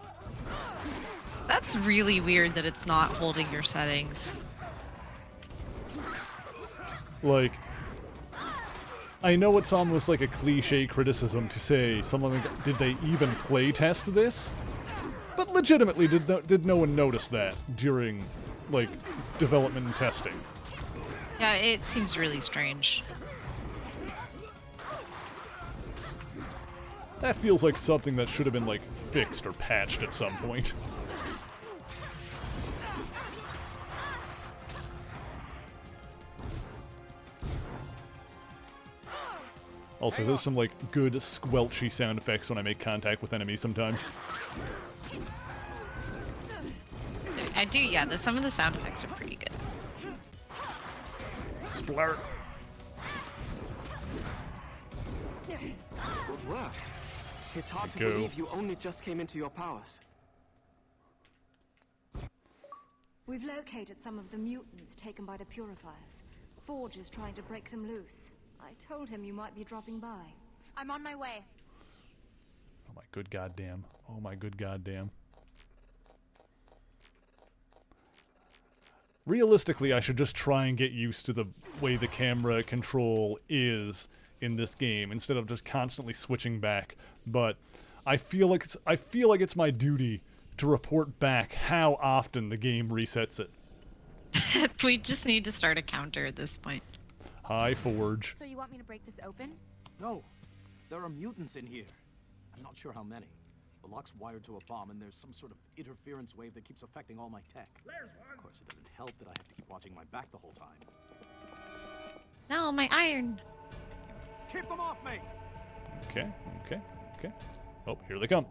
That's really weird that it's not holding your settings. Like, I know it's almost like a cliche criticism to say something like, did they even play test this? But legitimately, did no one notice that during, like, development and testing? Yeah, it seems really strange. That feels like something that should have been, like, fixed or patched at some point. Also, there's some, like, good squelchy sound effects when I make contact with enemies sometimes. I do, yeah. Some of the sound effects are pretty good. Splart. Good work. It's hard to Go. believe you only just came into your powers. We've located some of the mutants taken by the Purifiers. Forge is trying to break them loose. I told him you might be dropping by. I'm on my way. Oh my good goddamn. Oh my good goddamn. Realistically, I should just try and get used to the way the camera control is in this game instead of just constantly switching back. But I feel like it's my duty to report back how often the game resets it. We just need to start a counter at this point. Hi, Forge. So you want me to break this open? No. There are mutants in here. I'm not sure how many. The lock's wired to a bomb, and there's some sort of interference wave that keeps affecting all my tech. Of course, it doesn't help that I have to keep watching my back the whole time. No, my iron. Keep them off me! Okay. Oh, here they come.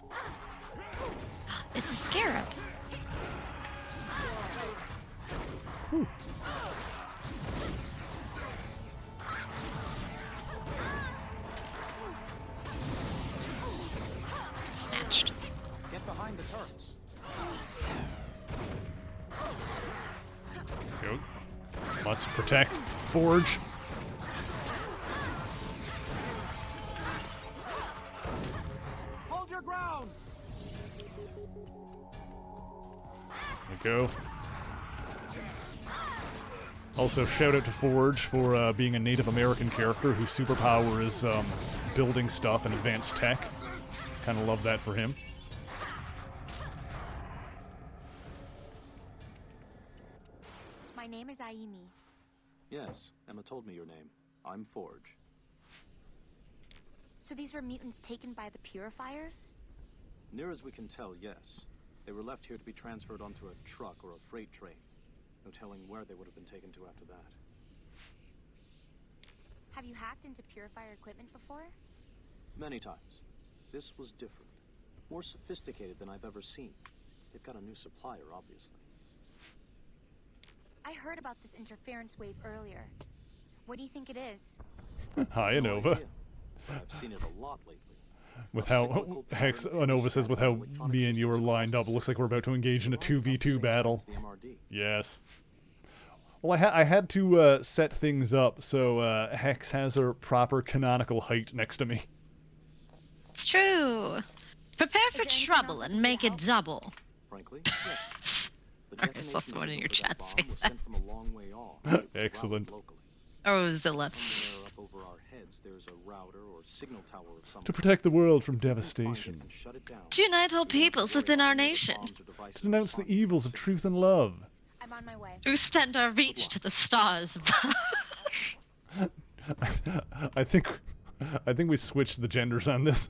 It's a scarab. Whew. Snatched. Get behind the turrets. Go. Must protect Forge. Hold your ground! There we go. Also, shout out to Forge for being a Native American character whose superpower is building stuff and advanced tech. Kind of love that for him. My name is Aimi. Yes, Emma told me your name. I'm Forge. So these were mutants taken by the Purifiers? Near as we can tell, yes. They were left here to be transferred onto a truck or a freight train. No telling where they would have been taken to after that. Have you hacked into Purifier equipment before? Many times. This was different. More sophisticated than I've ever seen. They've got a new supplier, obviously. I heard about this interference wave earlier. What do you think it is? Hi, No Anova. idea, but I've seen it a lot lately. With how Anova says, with how me and you are lined up, it looks like we're about to engage in a 2v2 battle. Yes. Well, I had to set things up so Hex has her proper canonical height next to me. It's true. Prepare for trouble and make it double. Frankly, yes. The I saw someone in your chat say bomb was that. sent from a long way off. It was Excellent. routed locally. Oh, Zilla. Somewhere up over our heads, there's a router or signal tower of some To kind. protect the world from Find it devastation. and shut it down. To unite all peoples within our nation. To denounce the evils of truth and love. I'm on my way. To extend our reach to the stars above. I think we switched the genders on this.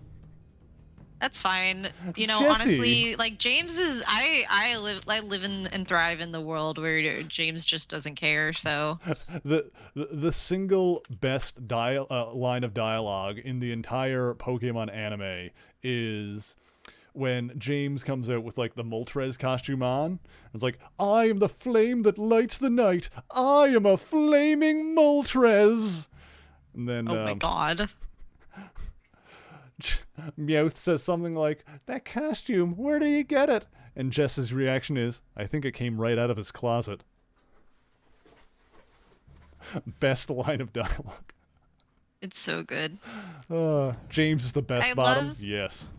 That's fine. You know, Jesse. honestly, like James is I live in and thrive in the world where James just doesn't care, so The single best line of dialogue in the entire Pokemon anime is when James comes out with like the Moltres costume on. It's like, I am the flame that lights the night. I am a flaming Moltres. And then oh my god. Meowth says something like, that costume, where did you get it? And Jess's reaction is, I think it came right out of his closet. Best line of dialogue. It's so good. James is the best I bottom. love- Yes.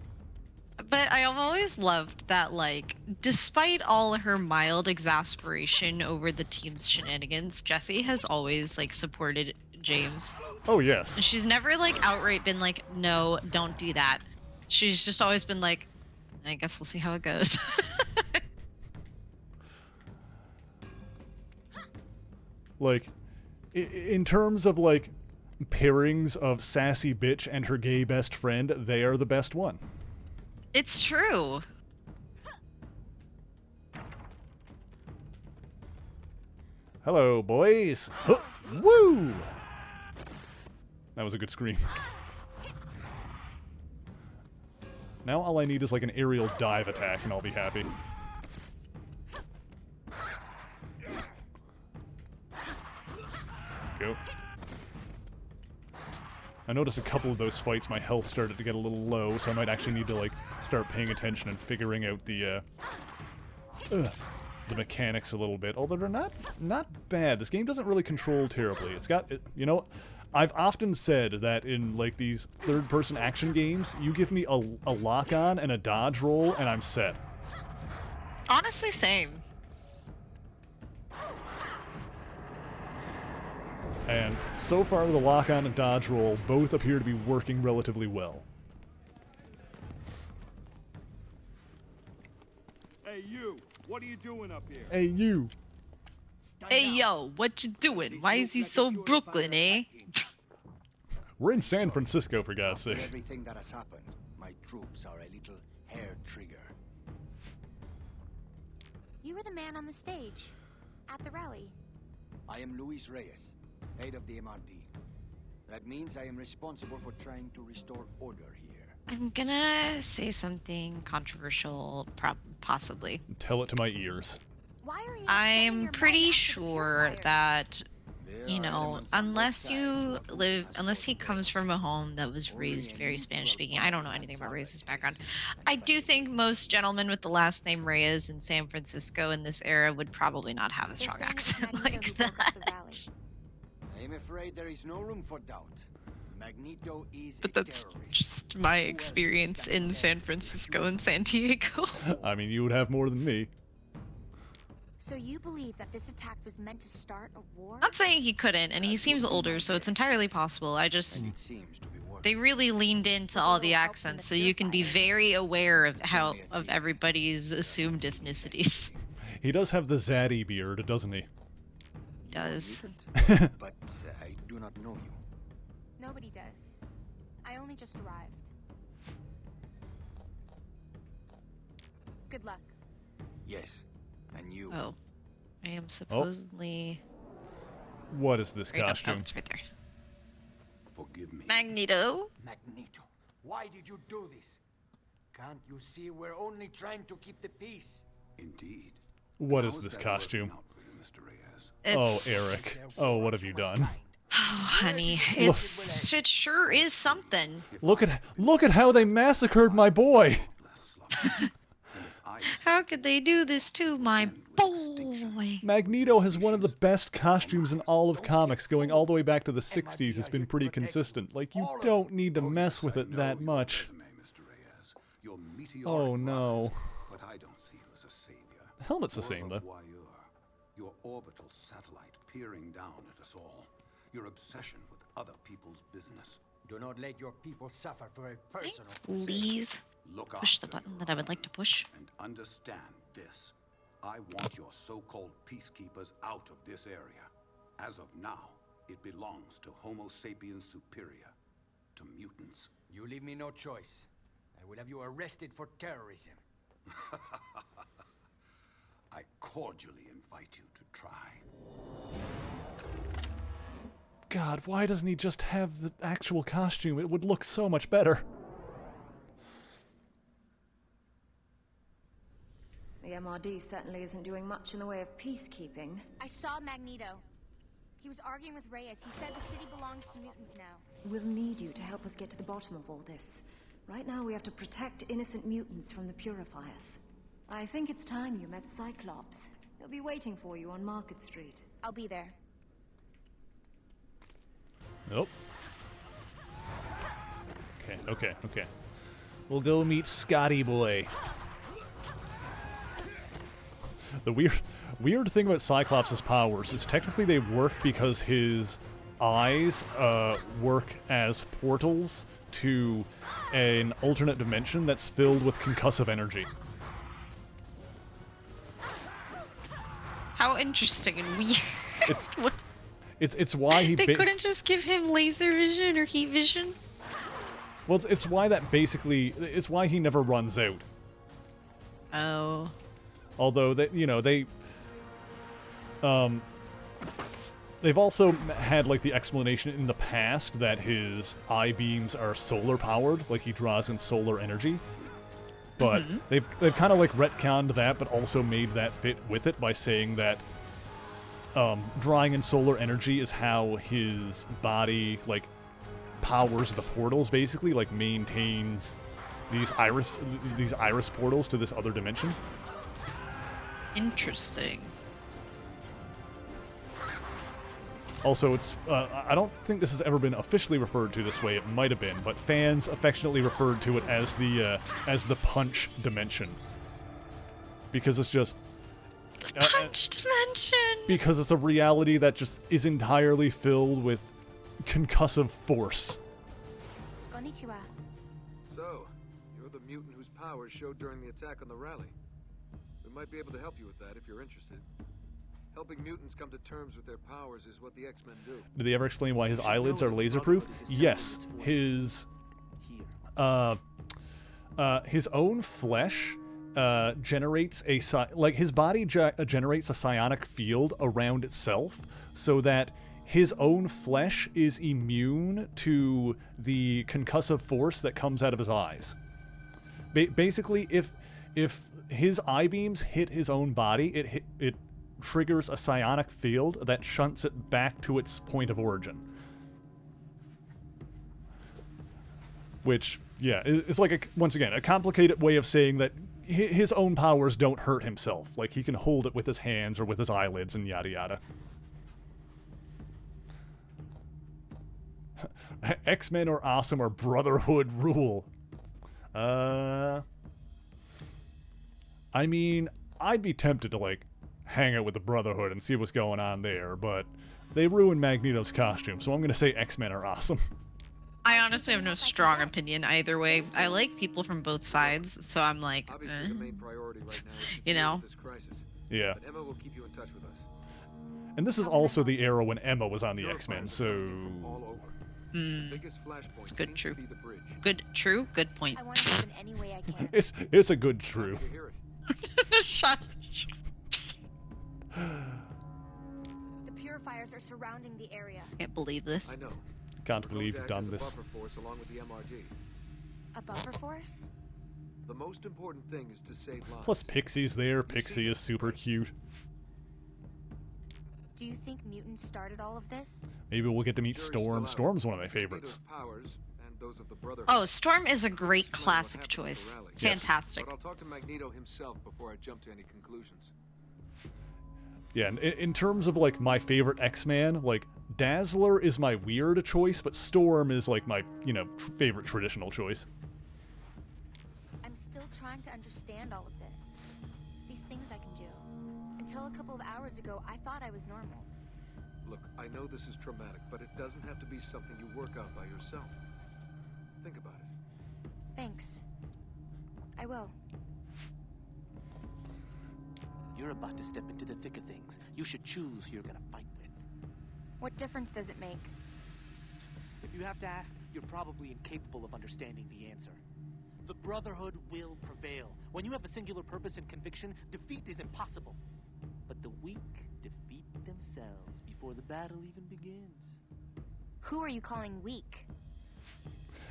But I've always loved that, like, despite all her mild exasperation over the team's shenanigans, Jessie has always, like, supported James. Oh, yes. And she's never, like, outright been like, no, don't do that. She's just always been like, I guess we'll see how it goes. Like, in terms of, like, pairings of sassy bitch and her gay best friend, they are the best one. It's true. Hello, boys. Huh. Woo! That was a good scream. Now all I need is like an aerial dive attack and I'll be happy. Go. I noticed a couple of those fights my health started to get a little low, so I might actually need to like start paying attention and figuring out the mechanics a little bit. Although they're not bad. This game doesn't really control terribly. It's got, you know, I've often said that in like these third-person action games, you give me a lock-on and a dodge roll, and I'm set. Honestly, same. And so far, the lock-on and dodge roll both appear to be working relatively well. Hey, you! What are you doing up here? Hey, you! Hey, yo, what you doing? Why is he so Brooklyn, eh? We're in San Francisco, for God's sake. Everything that has happened, my troops are a little hair trigger. You were the man on the stage at the rally. I am Luis Reyes, head of the MRD. That means I am responsible for trying to restore order here. I'm gonna say something controversial, possibly. Tell it to my ears. Why are you I'm pretty sure that, you know, unless he comes from a home that was raised very Spanish speaking, I don't know anything about Reyes' background. I do think most gentlemen with the last name Reyes in San Francisco in this era would probably not have a strong accent like that. I'm afraid there is no room for doubt. Magneto is But that's just my experience in San Francisco and San Diego. I mean, you would have more than me. So you believe that this attack was meant to start a war? Not saying he couldn't, and he seems older, so it's entirely possible. I just... They really leaned into all the accents, so you can be very aware of everybody's assumed ethnicities. He does have the zaddy beard, doesn't he? He does. But I do not know you. Nobody does. I only just arrived. Good luck. Yes, and you. Oh. I am supposedly... What is this right costume? it's right there. Forgive me. Magneto? Magneto, why did you do this? Can't you see we're only trying to keep the peace? Indeed. What is this costume? It's... Oh, Eric. Oh, what have you done? Oh, honey, it sure is something. Look at how they massacred my boy. How could they do this to my boy? Magneto has one of the best costumes in all of comics, going all the way back to the 60s. It's been pretty consistent. Like, you don't need to mess with it that much. Oh no. But I don't see you as a savior. The helmet's the same, though. Your orbital satellite peering down at us all. Your obsession with other people's business. Do not let your people suffer for a personal. Please push the button that I would like to push. And understand this. I want your so-called peacekeepers out of this area. As of now, it belongs to Homo sapiens superior, to mutants. You leave me no choice. I will have you arrested for terrorism. I cordially invite you to try. God, why doesn't he just have the actual costume? It would look so much better. The MRD certainly isn't doing much in the way of peacekeeping. I saw Magneto. He was arguing with Reyes. He said the city belongs to mutants now. We'll need you to help us get to the bottom of all this. Right now we have to protect innocent mutants from the Purifiers. I think it's time you met Cyclops. He'll be waiting for you on Market Street. I'll be there. Nope. Okay. We'll go meet Scotty Boy. The weird thing about Cyclops' powers is technically they work because his eyes work as portals to an alternate dimension that's filled with concussive energy. How interesting and weird. It's why he They couldn't just give him laser vision or heat vision? Well, it's why that basically it's why he never runs out. Oh. Although they've also had like the explanation in the past that his eye beams are solar powered, like he draws in solar energy. But they've kind of like retconned that, but also made that fit with it by saying that drawing in solar energy is how his body like powers the portals, basically, like maintains these iris portals to this other dimension. Interesting. Also, it's I don't think this has ever been officially referred to this way. It might have been, but fans affectionately referred to it as the punch dimension, because it's just punch dimension. Because it's a reality that just is entirely filled with concussive force. Konnichiwa. So, you're the mutant whose powers showed during the attack on the rally. We might be able to help you with that if you're interested. Helping mutants come to terms with their powers is what the X-Men do. Did they ever explain why his eyelids are laser-proof? Yes. His own flesh generates his body generates a psionic field around itself, so that his own flesh is immune to the concussive force that comes out of his eyes. Basically, if his eye beams hit his own body, it triggers a psionic field that shunts it back to its point of origin. Which, yeah, it's like, once again, a complicated way of saying that his own powers don't hurt himself. Like, he can hold it with his hands or with his eyelids and yada yada. X-Men are awesome or Brotherhood rule. I mean, I'd be tempted to, like, hang out with the Brotherhood and see what's going on there, but they ruined Magneto's costume, so I'm gonna say X-Men are awesome. I honestly have no strong opinion either way. I like people from both sides, so I'm like, Obviously, the main priority right now is to you deal know. with this crisis. Yeah. But Emma will keep you in touch with us. And this is also the era when Emma was on the X-Men, so... All over. The biggest flashpoint It's good, seems true. to be the bridge. Good, true, good point. I want to help in any way I can. It's a good true. You hear it. Shut. The purifiers are surrounding the area. Can't believe this. I know. Can't believe you've done this. Buffer force along with the MRD. A buffer force? The most important thing is to save lives. Plus Pixie's there. Pixie is super cute. Do you think mutants started all of this? Maybe we'll get to meet Storm. Storm's one of my favorites. Powers and those of the Brotherhood. Oh, Storm is a great classic choice. Yes. Fantastic. But I'll talk to Magneto himself before I jump to any conclusions. Yeah, and in terms of, like, my favorite X-Man, like, Dazzler is my weird choice, but Storm is, like, my, favorite traditional choice. I'm still trying to understand all of this. These things I can do. Until a couple of hours ago, I thought I was normal. Look, I know this is traumatic, but it doesn't have to be something you work out by yourself. Think about it. Thanks. I will. You're about to step into the thick of things. You should choose who you're gonna fight with. What difference does it make? If you have to ask, you're probably incapable of understanding the answer. The Brotherhood will prevail. When you have a singular purpose and conviction, defeat is impossible. But the weak defeat themselves before the battle even begins. Who are you calling weak?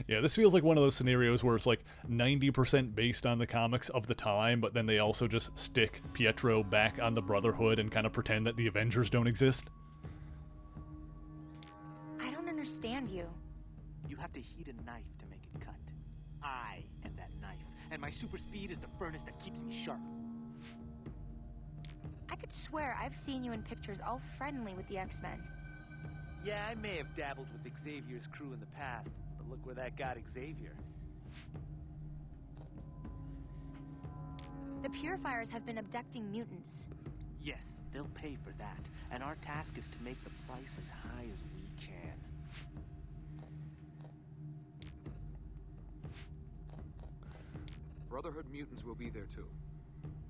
Yeah, this feels like one of those scenarios where it's like 90% based on the comics of the time, but then they also just stick Pietro back on the Brotherhood and kind of pretend that the Avengers don't exist. I don't understand you. You have to heat a knife to make it cut. I am that knife, and my super speed is the furnace that keeps me sharp. I could swear I've seen you in pictures all friendly with the X-Men. Yeah, I may have dabbled with Xavier's crew in the past, but look where that got Xavier. The purifiers have been abducting mutants. Yes, they'll pay for that, and our task is to make the price as high as we can. Brotherhood mutants will be there too.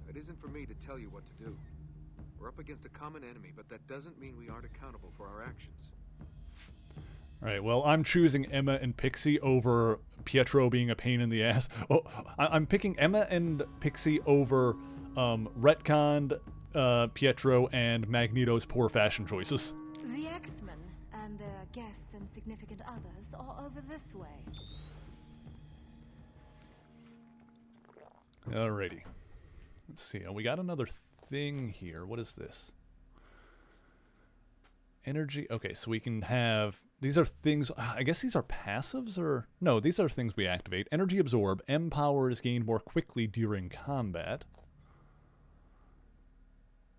It isn't for me to tell you what to do. We're up against a common enemy, but that doesn't mean we aren't accountable for our actions. Alright, well, I'm choosing Emma and Pixie over Pietro being a pain in the ass. Oh, I'm picking Emma and Pixie over retconned Pietro and Magneto's poor fashion choices. The X-Men and their guests and significant others are over this way. Alrighty. Let's see. Oh, we got another thing here. What is this? Energy. Okay, so we can have... These are things... I guess these are passives, or... No, these are things we activate. Energy absorb. M power is gained more quickly during combat.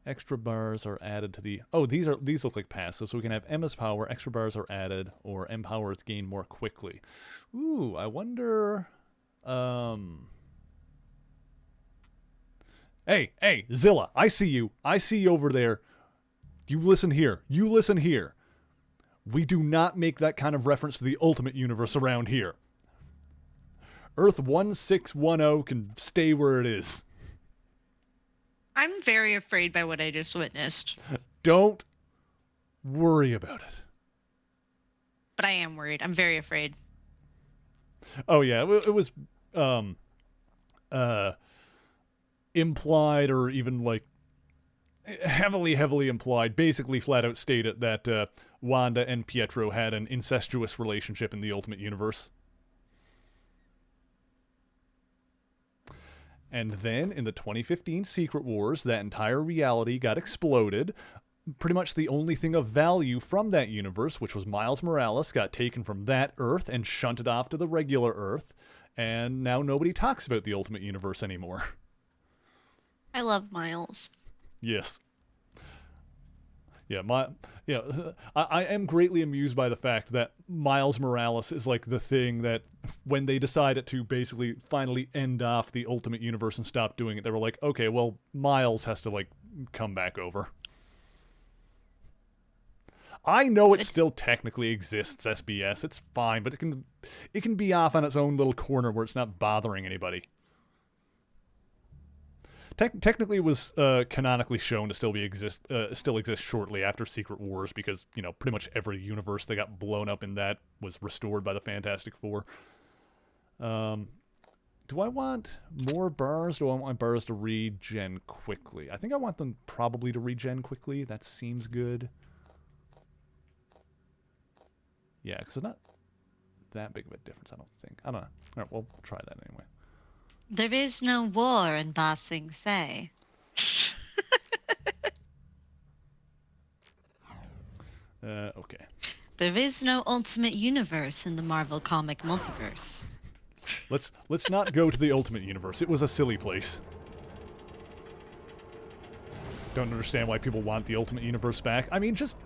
Extra bars are added to the... Oh, these look like passives. So we can have Emma's power, extra bars are added, or M power is gained more quickly. Ooh, I wonder... Hey, Zilla, I see you. I see you over there. You listen here. You listen here. We do not make that kind of reference to the Ultimate Universe around here. Earth 1610 can stay where it is. I'm very afraid by what I just witnessed. Don't worry about it. But I am worried. I'm very afraid. Oh, yeah. It was implied, or even like heavily implied, basically flat out stated that Wanda and Pietro had an incestuous relationship in the Ultimate Universe. And then in the 2015 Secret Wars, that entire reality got exploded. Pretty much the only thing of value from that universe, which was Miles Morales, got taken from that Earth and shunted off to the regular Earth. And now nobody talks about the Ultimate Universe anymore. I love Miles. Yes. Yeah, I am greatly amused by the fact that Miles Morales is like the thing that when they decided to basically finally end off the Ultimate Universe and stop doing it, they were like, okay, well, Miles has to like come back over. I know it still technically exists, SBS. It's fine, but it can be off on its own little corner where it's not bothering anybody. Technically, it was canonically shown to still exist shortly after Secret Wars, because pretty much every universe that got blown up in that was restored by the Fantastic Four. Do I want more bars? Do I want my bars to regen quickly? I think I want them probably to regen quickly. That seems good. Yeah, because it's not that big of a difference, I don't think. I don't know. All right, we'll try that anyway. There is no war in Ba Sing Se. Okay. There is no Ultimate Universe in the Marvel comic multiverse. Let's not go to the Ultimate Universe. It was a silly place. Don't understand why people want the Ultimate Universe back. I mean, just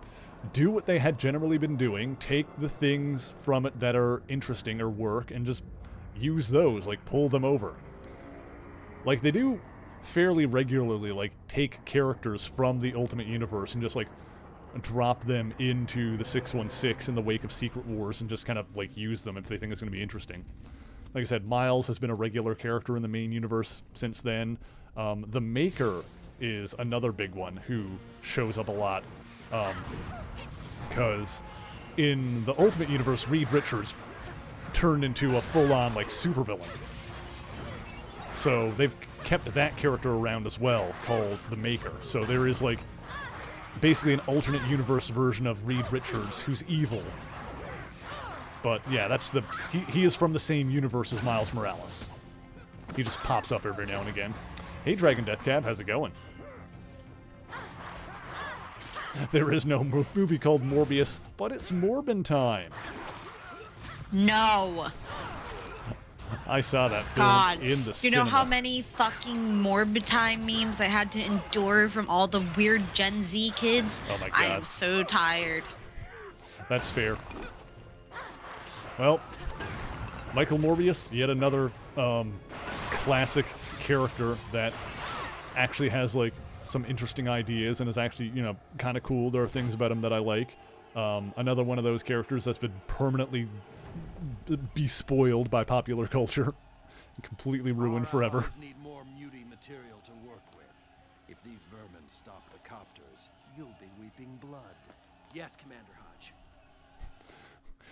do what they had generally been doing. Take the things from it that are interesting or work, and just use those. Like, pull them over. Like, they do fairly regularly, like, take characters from the Ultimate Universe and just, like, drop them into the 616 in the wake of Secret Wars and just kind of, like, use them if they think it's going to be interesting. Like I said, Miles has been a regular character in the main universe since then. The Maker is another big one who shows up a lot. Because in the Ultimate Universe, Reed Richards turned into a full-on, like, supervillain. So they've kept that character around as well, called the Maker. So there is, like, basically an alternate universe version of Reed Richards who's evil. But yeah, that's he is from the same universe as Miles Morales. He just pops up every now and again. Hey, Dragon Deathcab, how's it going? There is no movie called Morbius, but it's Morbin time. No. I saw that film in the cinema. You know how many fucking Morbid Time memes I had to endure from all the weird Gen Z kids? Oh my god. I am so tired. That's fair. Well, Michael Morbius, yet another classic character that actually has, like, some interesting ideas and is actually, kind of cool. There are things about him that I like. Another one of those characters that's been permanently bespoiled by popular culture. Completely ruined forever. Need more muty material to work with. If these vermin stop the copter, you'll be weeping blood. Yes, Commander Hodge.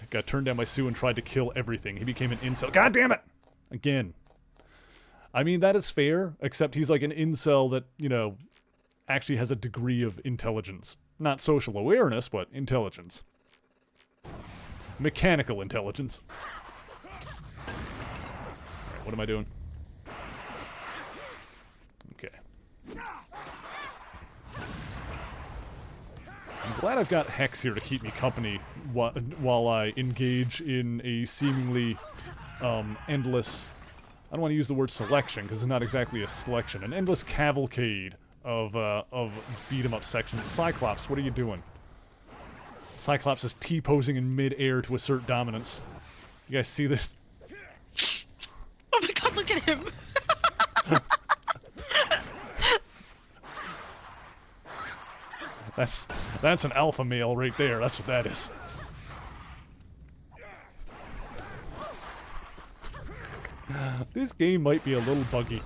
Got turned down by Sue and tried to kill everything. He became an incel. God damn it! Again. I mean, that is fair, except he's like an incel that, you know, actually has a degree of intelligence. Not social awareness, but intelligence. Mechanical intelligence. Alright, what am I doing? Okay. I'm glad I've got Hex here to keep me company while I engage in a seemingly endless... I don't want to use the word selection, because it's not exactly a selection. An endless cavalcade of beat-em-up sections. Cyclops, what are you doing? Cyclops is T-posing in mid-air to assert dominance. You guys see this? Oh my god, look at him! That's an alpha male right there. That's what that is. This game might be a little buggy.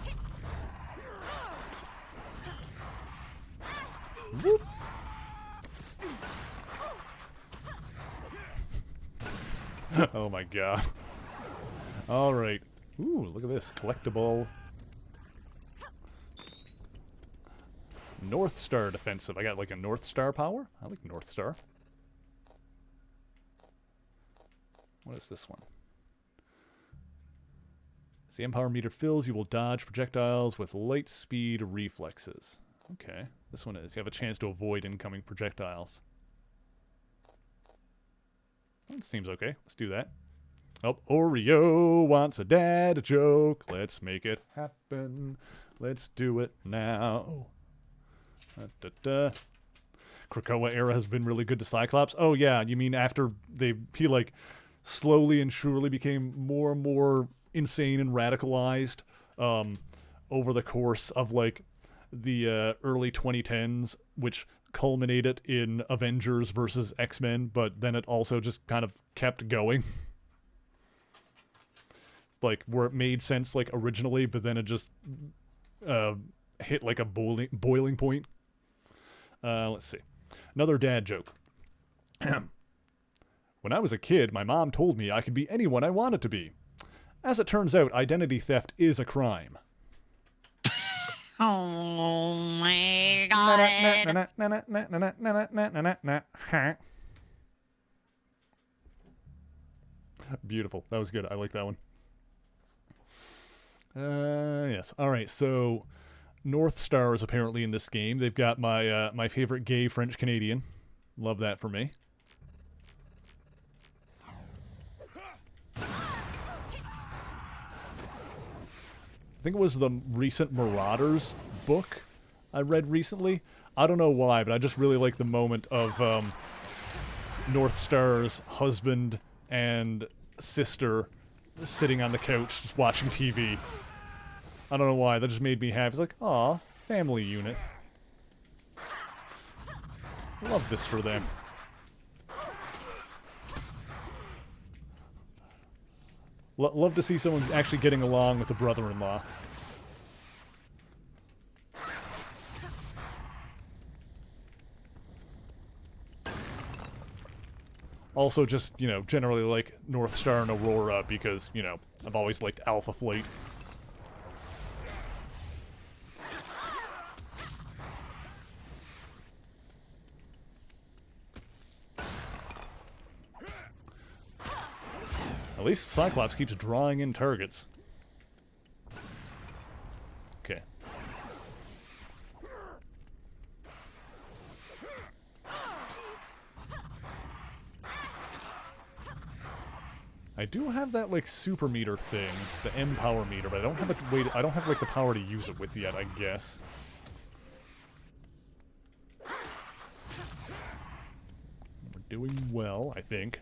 Whoop. Oh my god. Alright. Ooh, look at this. Collectible. North Star defensive. I got like a North Star power? I like North Star. What is this one? As the Empower meter fills, you will dodge projectiles with light speed reflexes. Okay. This one is. You have a chance to avoid incoming projectiles. That seems okay. Let's do that. Oh, Oreo wants a dad joke. Let's make it happen. Let's do it now. Krakoa era has been really good to Cyclops. Oh yeah, you mean after he like slowly and surely became more and more insane and radicalized over the course of like the early 2010s, which culminated in Avengers versus X-Men, but then it also just kind of kept going. Like where it made sense like originally, but then it just hit like a boiling point. Let's see. Another dad joke. When I was a kid, my mom told me I could be anyone I wanted to be. As it turns out, identity theft is a crime. Oh my god. Beautiful. That was good. I like that one. Yes. All right. So, North Star is apparently in this game. They've got my my favorite gay French Canadian. Love that for me. I think it was the recent Marauders book I read recently. I don't know why, but I just really like the moment of North Star's husband and sister sitting on the couch just watching TV. I don't know why, that just made me happy. It's like, aw, family unit. Love this for them. Love to see someone actually getting along with the brother-in-law. Also just, you know, generally like North Star and Aurora because, you know, I've always liked Alpha Flight. At least Cyclops keeps drawing in targets. Okay. I do have that like super meter thing, the M power meter, but I don't have a way to, I don't have like the power to use it with yet, I guess. We're doing well, I think.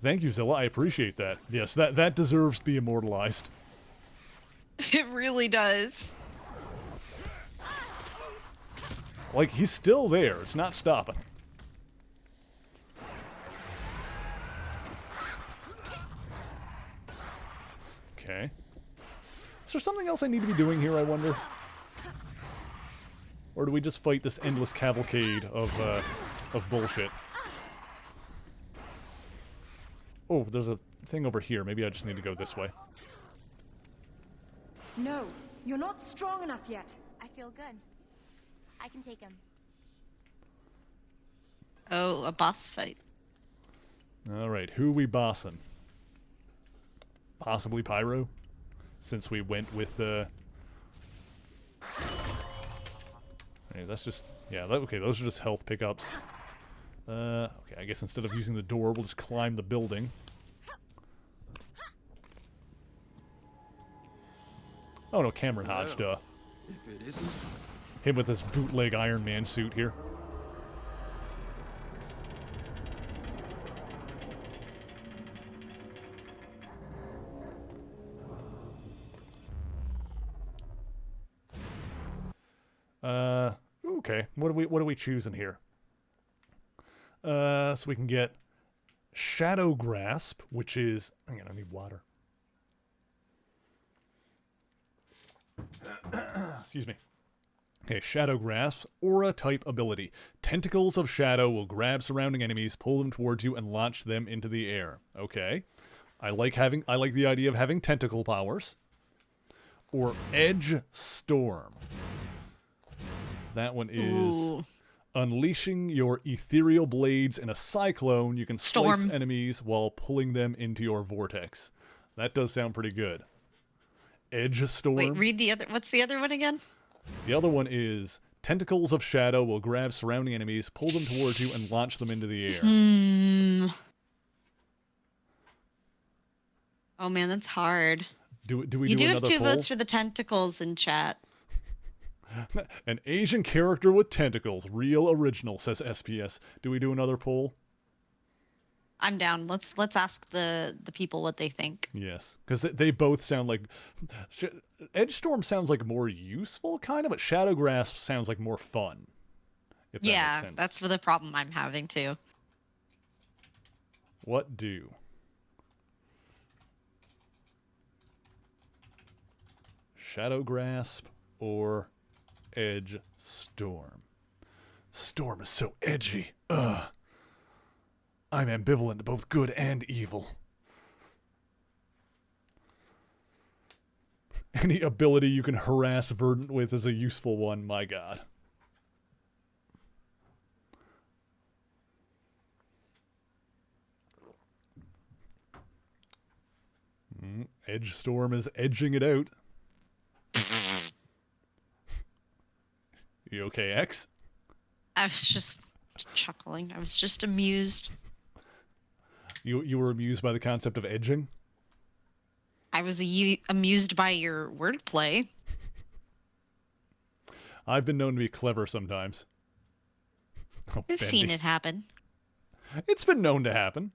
Thank you, Zilla. I appreciate that. Yes, that deserves to be immortalized. It really does. Like, he's still there. It's not stopping. Okay. Is there something else I need to be doing here, I wonder? Or do we just fight this endless cavalcade of bullshit? Oh, there's a thing over here. Maybe I just need to go this way. No, you're not strong enough yet. I feel good. I can take him. Oh, a boss fight. Alright, who we bossing? Possibly Pyro? Since we went with, Hey, that's just... Yeah, okay, those are just health pickups. Okay, I guess instead of using the door, we'll just climb the building. Oh no, Cameron Hodge, duh. If it isn't... Him with his bootleg Iron Man suit here. Okay. What are we choosing here? So we can get Shadow Grasp, which is... Hang on, I need water. Excuse me. Okay, Shadow Grasp, Aura type ability. Tentacles of Shadow will grab surrounding enemies, pull them towards you, and launch them into the air. Okay. I like the idea of having tentacle powers. Or Edge Storm. That one is... Ooh. Unleashing your ethereal blades in a cyclone, you can slice Storm. enemies while pulling them into your vortex. That does sound pretty good. Edge Storm. Wait, read the other. What's the other one again? The other one is Tentacles of Shadow will grab surrounding enemies, pull them towards you, and launch them into the air. Oh man, that's hard. Do we You do do have another 2 poll? votes for the tentacles in chat. An Asian character with tentacles. Real original, says SPS. Do we do another poll? I'm down. Let's ask the people what they think. Yes, because they both sound like... Edge Storm sounds like more useful, kind of, but Shadow Grasp sounds like more fun. If that makes sense. That's the problem I'm having too. What do? Shadow Grasp or Edge Storm? Storm is so edgy. Ugh. I'm ambivalent to both good and evil. Any ability you can harass Verdant with is a useful one, my god. Edge Storm is edging it out. You okay, X? I was just chuckling. I was just amused. You were amused by the concept of edging? I was amused by your wordplay. I've been known to be clever sometimes. Oh, I've seen it happen. It's been known to happen.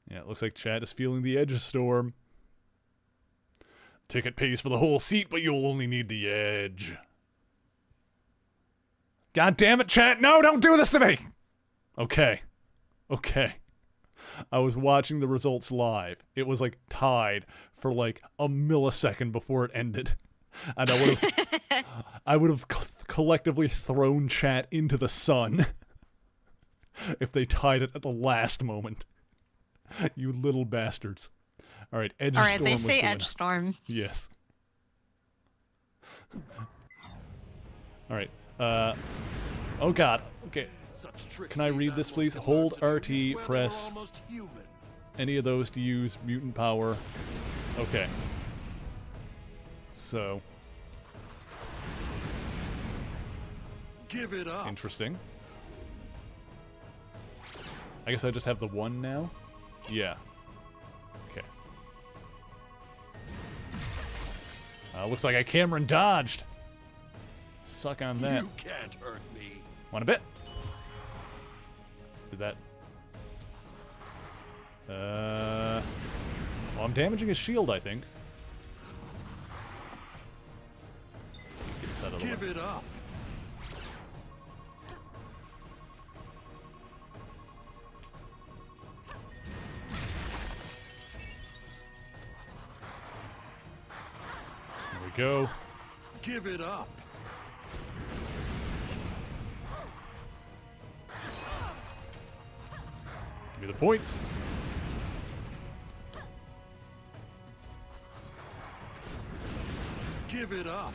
Yeah, it looks like Chad is feeling the edge storm. Ticket pays for the whole seat, but you'll only need the edge. God damn it, Chad! No, don't do this to me! Okay. Okay. I was watching the results live. It was like tied for like a millisecond before it ended. And I would have collectively thrown chat into the sun if they tied it at the last moment. You little bastards. All right, Edge Storm. All right, they say the Edge winner. Storm. Yes. All right. Oh god. Okay. Can I read this, please? Hold RT, press any of those to use mutant power. Okay. So. Give it up. Interesting. I guess I just have the one now? Yeah. Okay. Looks like Cameron dodged. Suck on that. You can't hurt me. Want a bit? Did that? Well, I'm damaging his shield, I think. Get this out of the way. Give it up. go. Give it up. Give me the points. Give it up.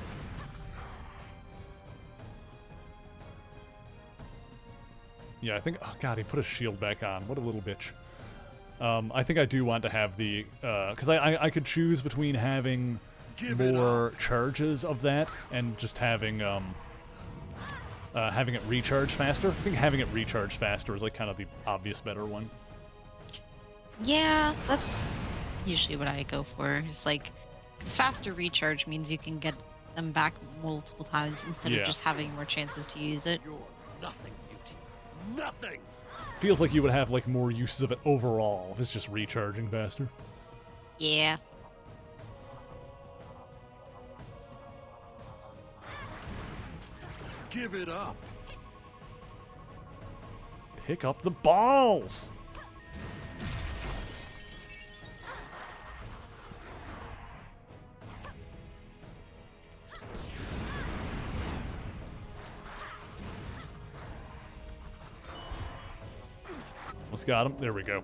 Yeah, I think... Oh, God, he put a shield back on. What a little bitch. I think I do want to have the... Because I could choose between having more charges of that and just having it recharge faster. I think having it recharge faster is like kind of the obvious better one. Yeah, that's usually what I go for. It's like, because faster recharge means you can get them back multiple times instead of just having more chances to use it. You're nothing, Beauty. Nothing! Feels like you would have like more uses of it overall if it's just recharging faster. Yeah. Give it up. Pick up the balls! Almost got him. There we go.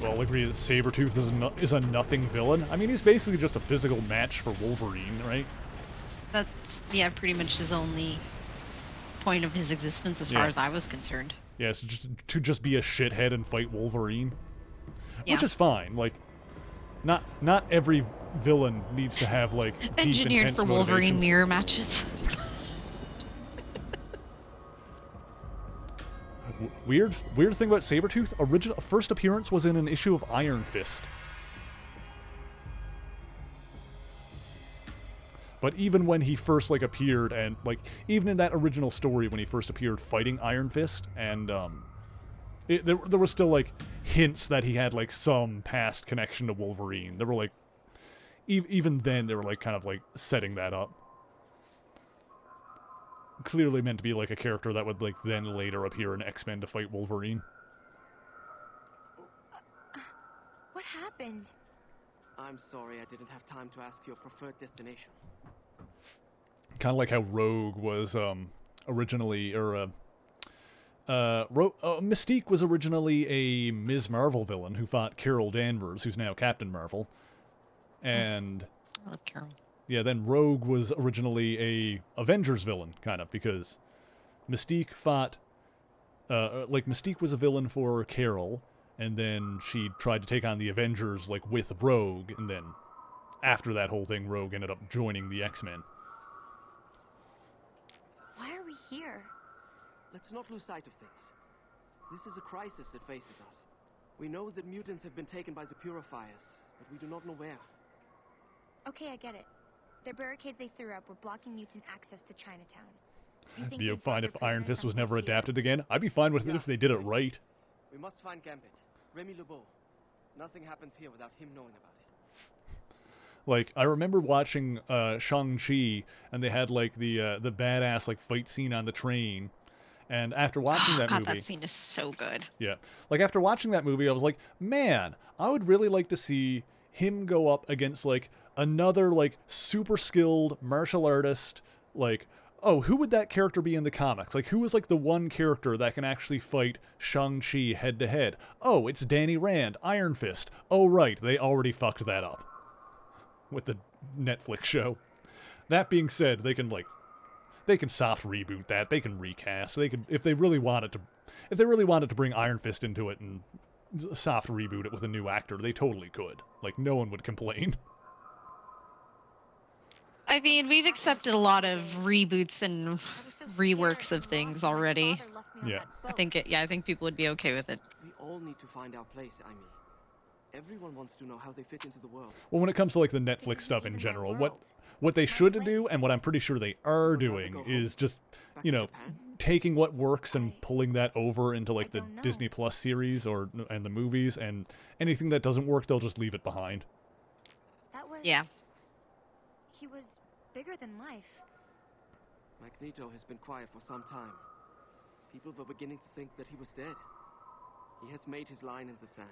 Well, agree that Sabretooth is a nothing villain. I mean, he's basically just a physical match for Wolverine, right? That's, yeah, pretty much his only point of his existence as far as I was concerned. Yeah, so just be a shithead and fight Wolverine. Yeah. Which is fine. Like, not every villain needs to have, like, deep, engineered intense for Wolverine motivations. mirror matches. Weird thing about Sabretooth, first appearance was in an issue of Iron Fist. But even when he first, like, appeared, and, like, even in that original story when he first appeared fighting Iron Fist, and, there was still, like, hints that he had, like, some past connection to Wolverine. There were, like, even then, they were, like, kind of, like, setting that up. Clearly meant to be, like, a character that would, like, then later appear in X-Men to fight Wolverine. What happened? I'm sorry I didn't have time to ask your preferred destination. Kind of like how Rogue was, originally, or, Mystique was originally a Ms. Marvel villain who fought Carol Danvers, who's now Captain Marvel. And... I love Carol. Yeah, then Rogue was originally a Avengers villain, kind of, because Mystique fought... Mystique was a villain for Carol, and then she tried to take on the Avengers, like, with Rogue, and then after that whole thing, Rogue ended up joining the X-Men. Why are we here? Let's not lose sight of things. This is a crisis that faces us. We know that mutants have been taken by the Purifiers, but we do not know where. Okay, I get it. The barricades they threw up were blocking mutant access to Chinatown. You think Be they'd fine brought if their Iron Fist was prisoners never someplace here? adapted again. I'd be fine with it if they did it right. We must find Gambit. Remy LeBeau. Nothing happens here without him knowing about it. Like, I remember watching Shang-Chi, and they had, like, the badass, like, fight scene on the train. And after watching that movie... that scene is so good. Yeah. Like, after watching that movie, I was like, man, I would really like to see him go up against, like, another, like, super skilled martial artist. Like, oh, who would that character be in the comics? Like, who is, like, the one character that can actually fight Shang-Chi head-to-head? Oh, it's Danny Rand, Iron Fist. Oh, right, they already fucked that up with the Netflix show. That being said, they can, like, they can soft reboot that. They can recast. They can, if they really wanted to bring Iron Fist into it and soft reboot it with a new actor, they totally could. Like, no one would complain. I mean, we've accepted a lot of reboots and reworks of things already. Yeah. I think people would be okay with it. We all need to find our place, I mean. Everyone wants to know how they fit into the world. Well, when it comes to, like, the Netflix stuff in general, what they should do, and what I'm pretty sure they are doing, is just, you know, taking what works and pulling that over into, like, the Disney Plus series and the movies, and anything that doesn't work, they'll just leave it behind. That was... Yeah. He was bigger than life. Magneto has been quiet for some time. People were beginning to think that he was dead. He has made his line in the sand.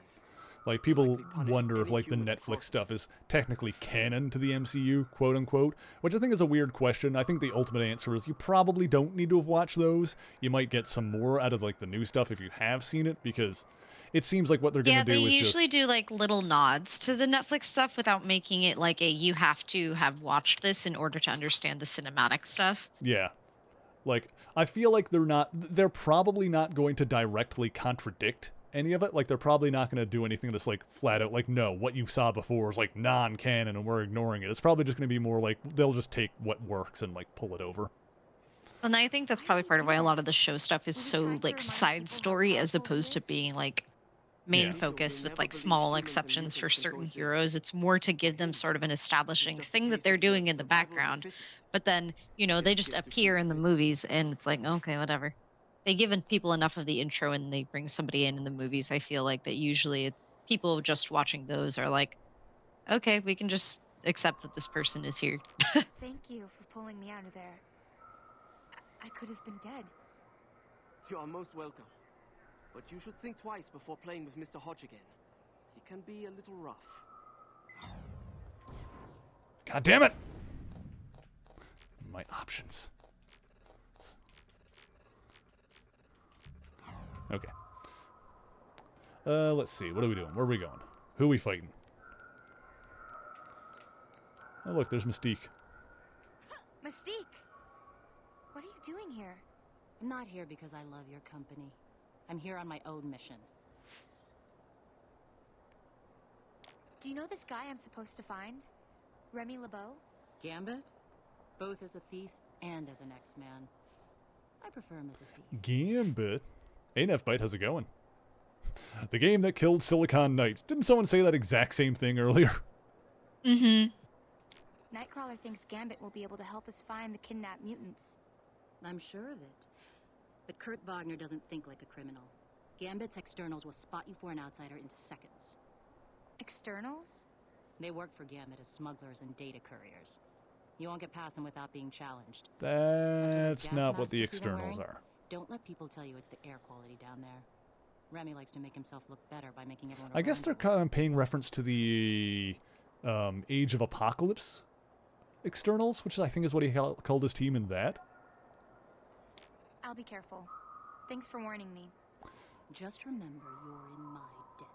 Like, people wonder if, like, the Netflix stuff is technically canon to the MCU, quote-unquote, which I think is a weird question. I think the ultimate answer is you probably don't need to have watched those. You might get some more out of, like, the new stuff if you have seen it, because it seems like what they're going to do is Yeah, they usually do, like, little nods to the Netflix stuff without making it, like, you have to have watched this in order to understand the cinematic stuff. Yeah. Like, I feel like they're probably not going to directly contradict any of it. Like, they're probably not going to do anything that's, like, flat out, like, no, what you saw before is, like, non-canon and we're ignoring it. It's probably just going to be more like, they'll just take what works and, like, pull it over. And I think that's probably part of why a lot of the show stuff is so, like, side story as opposed to being, like, main focus with, like, small exceptions for certain heroes. It's more to give them sort of an establishing thing that they're doing in the background. But then, you know, they just appear in the movies and it's like, okay, whatever. They give people enough of the intro and they bring somebody in the movies. I feel like that usually people just watching those are like, okay, we can just accept that this person is here. Thank you for pulling me out of there. I could have been dead. You are most welcome. But you should think twice before playing with Mr. Hodge again. He can be a little rough. God damn it! My options. Okay. Let's see. What are we doing? Where are we going? Who are we fighting? Oh, look, there's Mystique. Mystique! What are you doing here? I'm not here because I love your company. I'm here on my own mission. Do you know this guy I'm supposed to find? Remy LeBeau? Gambit? Both as a thief and as an X-Man. I prefer him as a thief. Gambit? Hey, Nefbite, how's it going? The game that killed Silicon Knights. Didn't someone say that exact same thing earlier? Mm-hmm. Nightcrawler thinks Gambit will be able to help us find the kidnapped mutants. I'm sure of it. But Kurt Wagner doesn't think like a criminal. Gambit's externals will spot you for an outsider in seconds. Externals? They work for Gambit as smugglers and data couriers. You won't get past them without being challenged. That's not what the externals are. Don't let people tell you it's the air quality down there. Remy likes to make himself look better by making everyone I guess they're kind of paying reference to the Age of Apocalypse externals, which I think is what he called his team in that. I'll be careful. Thanks for warning me. Just remember you're in my debt.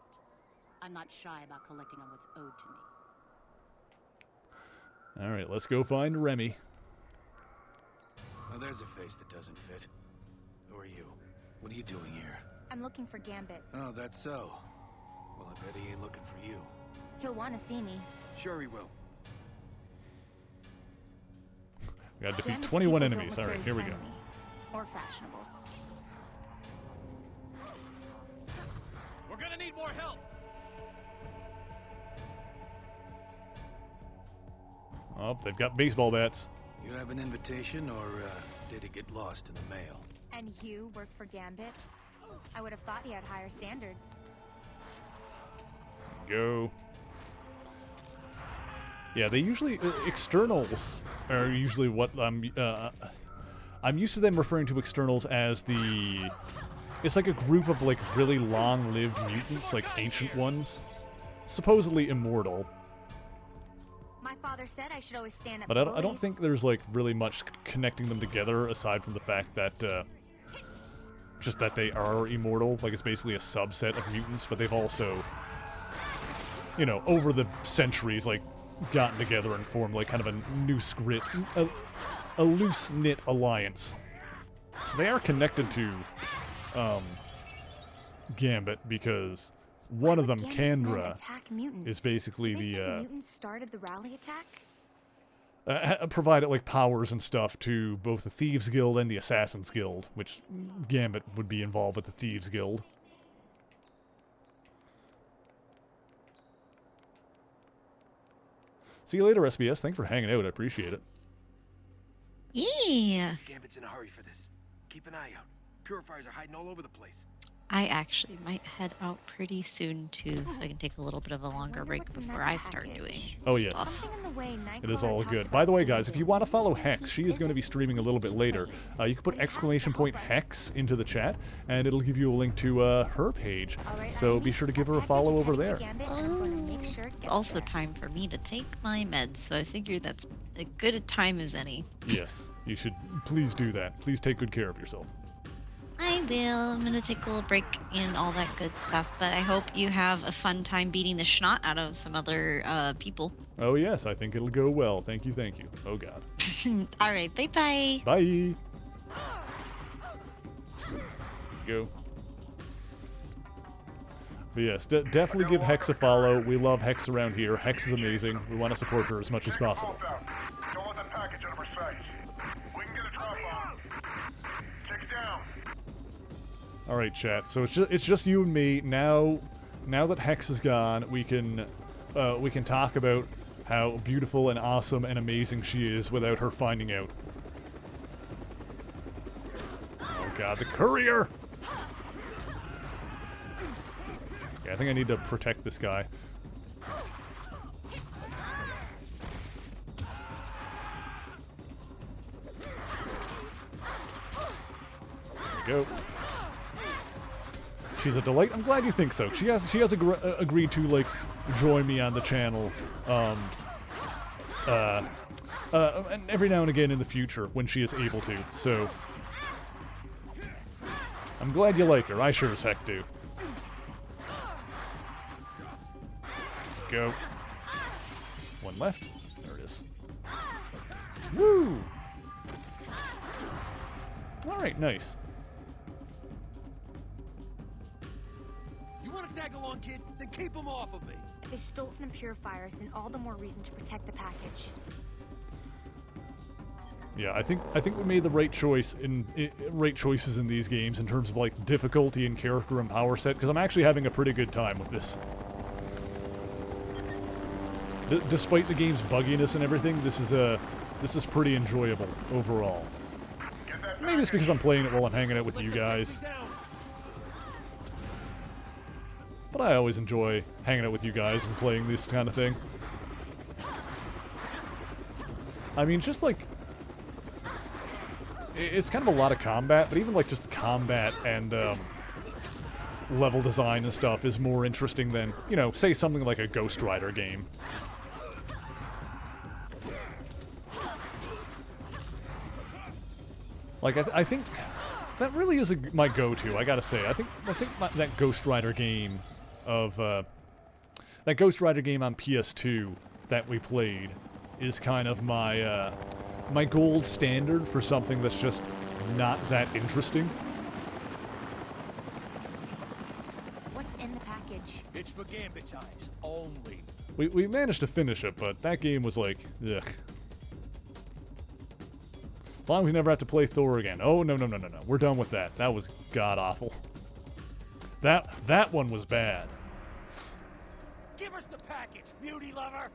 I'm not shy about collecting on what's owed to me. Alright, let's go find Remy. Oh, there's a face that doesn't fit. Who are you? What are you doing here? I'm looking for Gambit. Oh, that's so. Well, I bet he ain't looking for you. He'll want to see me. Sure he will. We gotta defeat Gambit's 21 people enemies. don't look Alright, very here we go. friendly or fashionable. We're gonna need more help! Oh, they've got baseball bats. You have an invitation, or did it get lost in the mail? And you work for Gambit? I would have thought he had higher standards. Go. Yeah, they usually externals are usually what I'm used to them referring to externals as it's like a group of like really long-lived mutants, like ancient ones, supposedly immortal. My father said I should always stand up But to I bullies. don't think there's like really much connecting them together aside from the fact that just that they are immortal. Like it's basically a subset of mutants, but they've also, you know, over the centuries, like gotten together and formed like kind of a loose-knit alliance. They are connected to Gambit because one of them, Kandra, is basically the the mutants started the rally attack. provided like powers and stuff to both the Thieves Guild and the Assassins Guild, which Gambit would be involved with the Thieves Guild. See you later, SBS. Thanks for hanging out. I appreciate it. Yeah. Gambit's in a hurry for this. Keep an eye out. Purifiers are hiding all over the place. I actually might head out pretty soon too, so I can take a little bit of a longer break before I start doing Oh, yes. stuff. It is all good. By the way, guys, if you want to follow Hex, she is going to be streaming a little bit later. You can put !Hex into the chat, and it'll give you a link to her page. So be sure to give her a follow over there. It's also time for me to take my meds, so I figure that's as good a time as any. Yes, you should please do that. Please take good care of yourself. I will. I'm gonna take a little break and all that good stuff, but I hope you have a fun time beating the schnot out of some other people. Oh, yes, I think it'll go well. Thank you, thank you. Oh, God. Alright, bye-bye. Bye. Go. But yes, definitely give Hex a follow. We love Hex around here. Hex is amazing. We want to support her as much as possible. Don't let that package out of our sight. We can get a drop on. Take it down. All right, chat. So it's just you and me now. Now that Hex is gone, we can talk about how beautiful and awesome and amazing she is without her finding out. Oh God, the courier! Yeah, I think I need to protect this guy. There we go. She's a delight. I'm glad you think so. She has agreed to like join me on the channel, and every now and again in the future when she is able to. So I'm glad you like her. I sure as heck do. Go. One left. There it is. Woo! All right, nice. You want to tag along, kid? Then keep them off of me. If they stole it from the purifiers, then all the more reason to protect the package. Yeah, I think we made the right choices in these games in terms of like difficulty and character and power set, because I'm actually having a pretty good time with this. Despite the game's bugginess and everything, this is pretty enjoyable overall. Maybe it's because I'm playing it while I'm hanging out with you guys. But I always enjoy hanging out with you guys and playing this kind of thing. I mean, just like... It's kind of a lot of combat, but even like just combat and level design and stuff is more interesting than, you know, say something like a Ghost Rider game. Like, I think that really is my go-to, I gotta say. I think that Ghost Rider game of, that Ghost Rider game on PS2 that we played is kind of my, my gold standard for something that's just not that interesting. What's in the package? It's for Gambit's eyes only. We managed to finish it, but that game was like, ugh. As long as we never have to play Thor again. Oh, no. We're done with that. That was god-awful. That one was bad. Give us the package, beauty lover!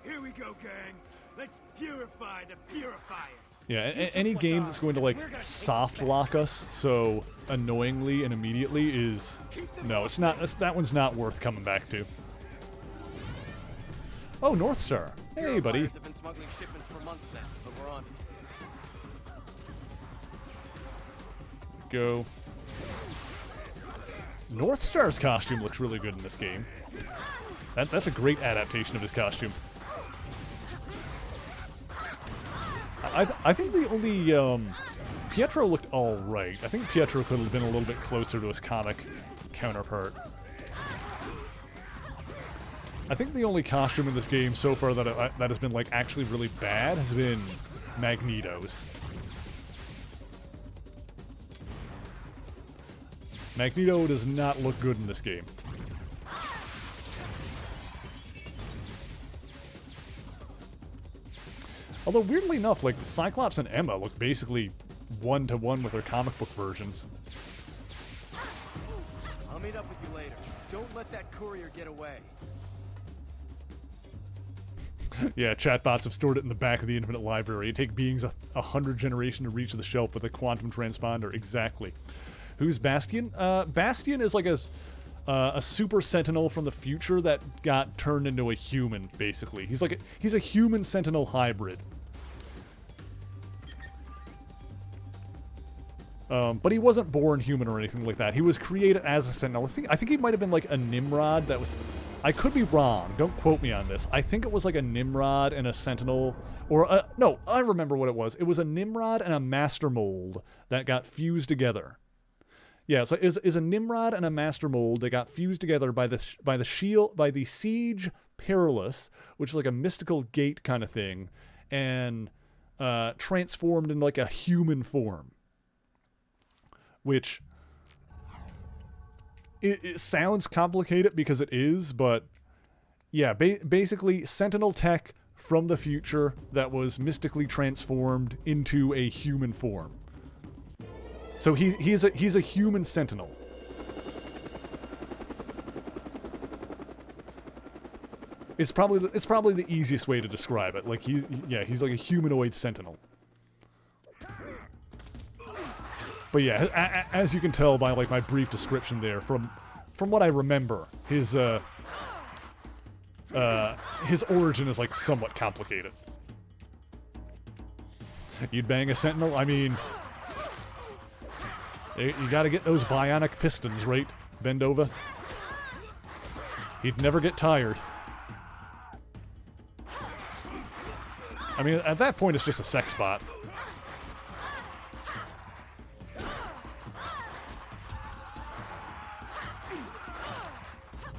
Here we go, gang. Let's purify the purifiers. Yeah, any game that's going to, like, soft lock us so annoyingly and immediately is... No, it's not. That one's not worth coming back to. Oh, North Star. Hey, buddy. Have been smuggling shipments for months now, but we're on. Go. North Star's costume looks really good in this game. That's a great adaptation of his costume. I think the only Pietro looked all right. I think Pietro could have been a little bit closer to his comic counterpart. I think the only costume in this game so far that has been like actually really bad has been Magneto's. Magneto does not look good in this game. Although, weirdly enough, like, Cyclops and Emma look basically one-to-one with their comic book versions. I'll meet up with you later. Don't let that courier get away. Yeah, chatbots have stored it in the back of the Infinite Library. It takes beings 100 generations to reach the shelf with a quantum transponder. Exactly. Who's Bastion? Bastion is like a super sentinel from the future that got turned into a human, basically. He's a human sentinel hybrid. But he wasn't born human or anything like that. He was created as a sentinel. I think he might have been like a Nimrod that was... I could be wrong. Don't quote me on this. I think it was like a Nimrod and a sentinel... Or, no, I remember what it was. It was a Nimrod and a Master Mold that got fused together. Yeah, so is a Nimrod and a Master Mold that got fused together by the Siege Perilous, which is like a mystical gate kind of thing, and transformed into like a human form. Which it sounds complicated because it is, but yeah, basically Sentinel tech from the future that was mystically transformed into a human form. So he's a human Sentinel. It's probably the easiest way to describe it. Like he's like a humanoid Sentinel. But yeah, as you can tell by like my brief description there, from what I remember, his origin is like somewhat complicated. You'd bang a Sentinel? I mean, you gotta get those bionic pistons, right? Bend over. He'd never get tired. I mean, at that point, it's just a sex bot.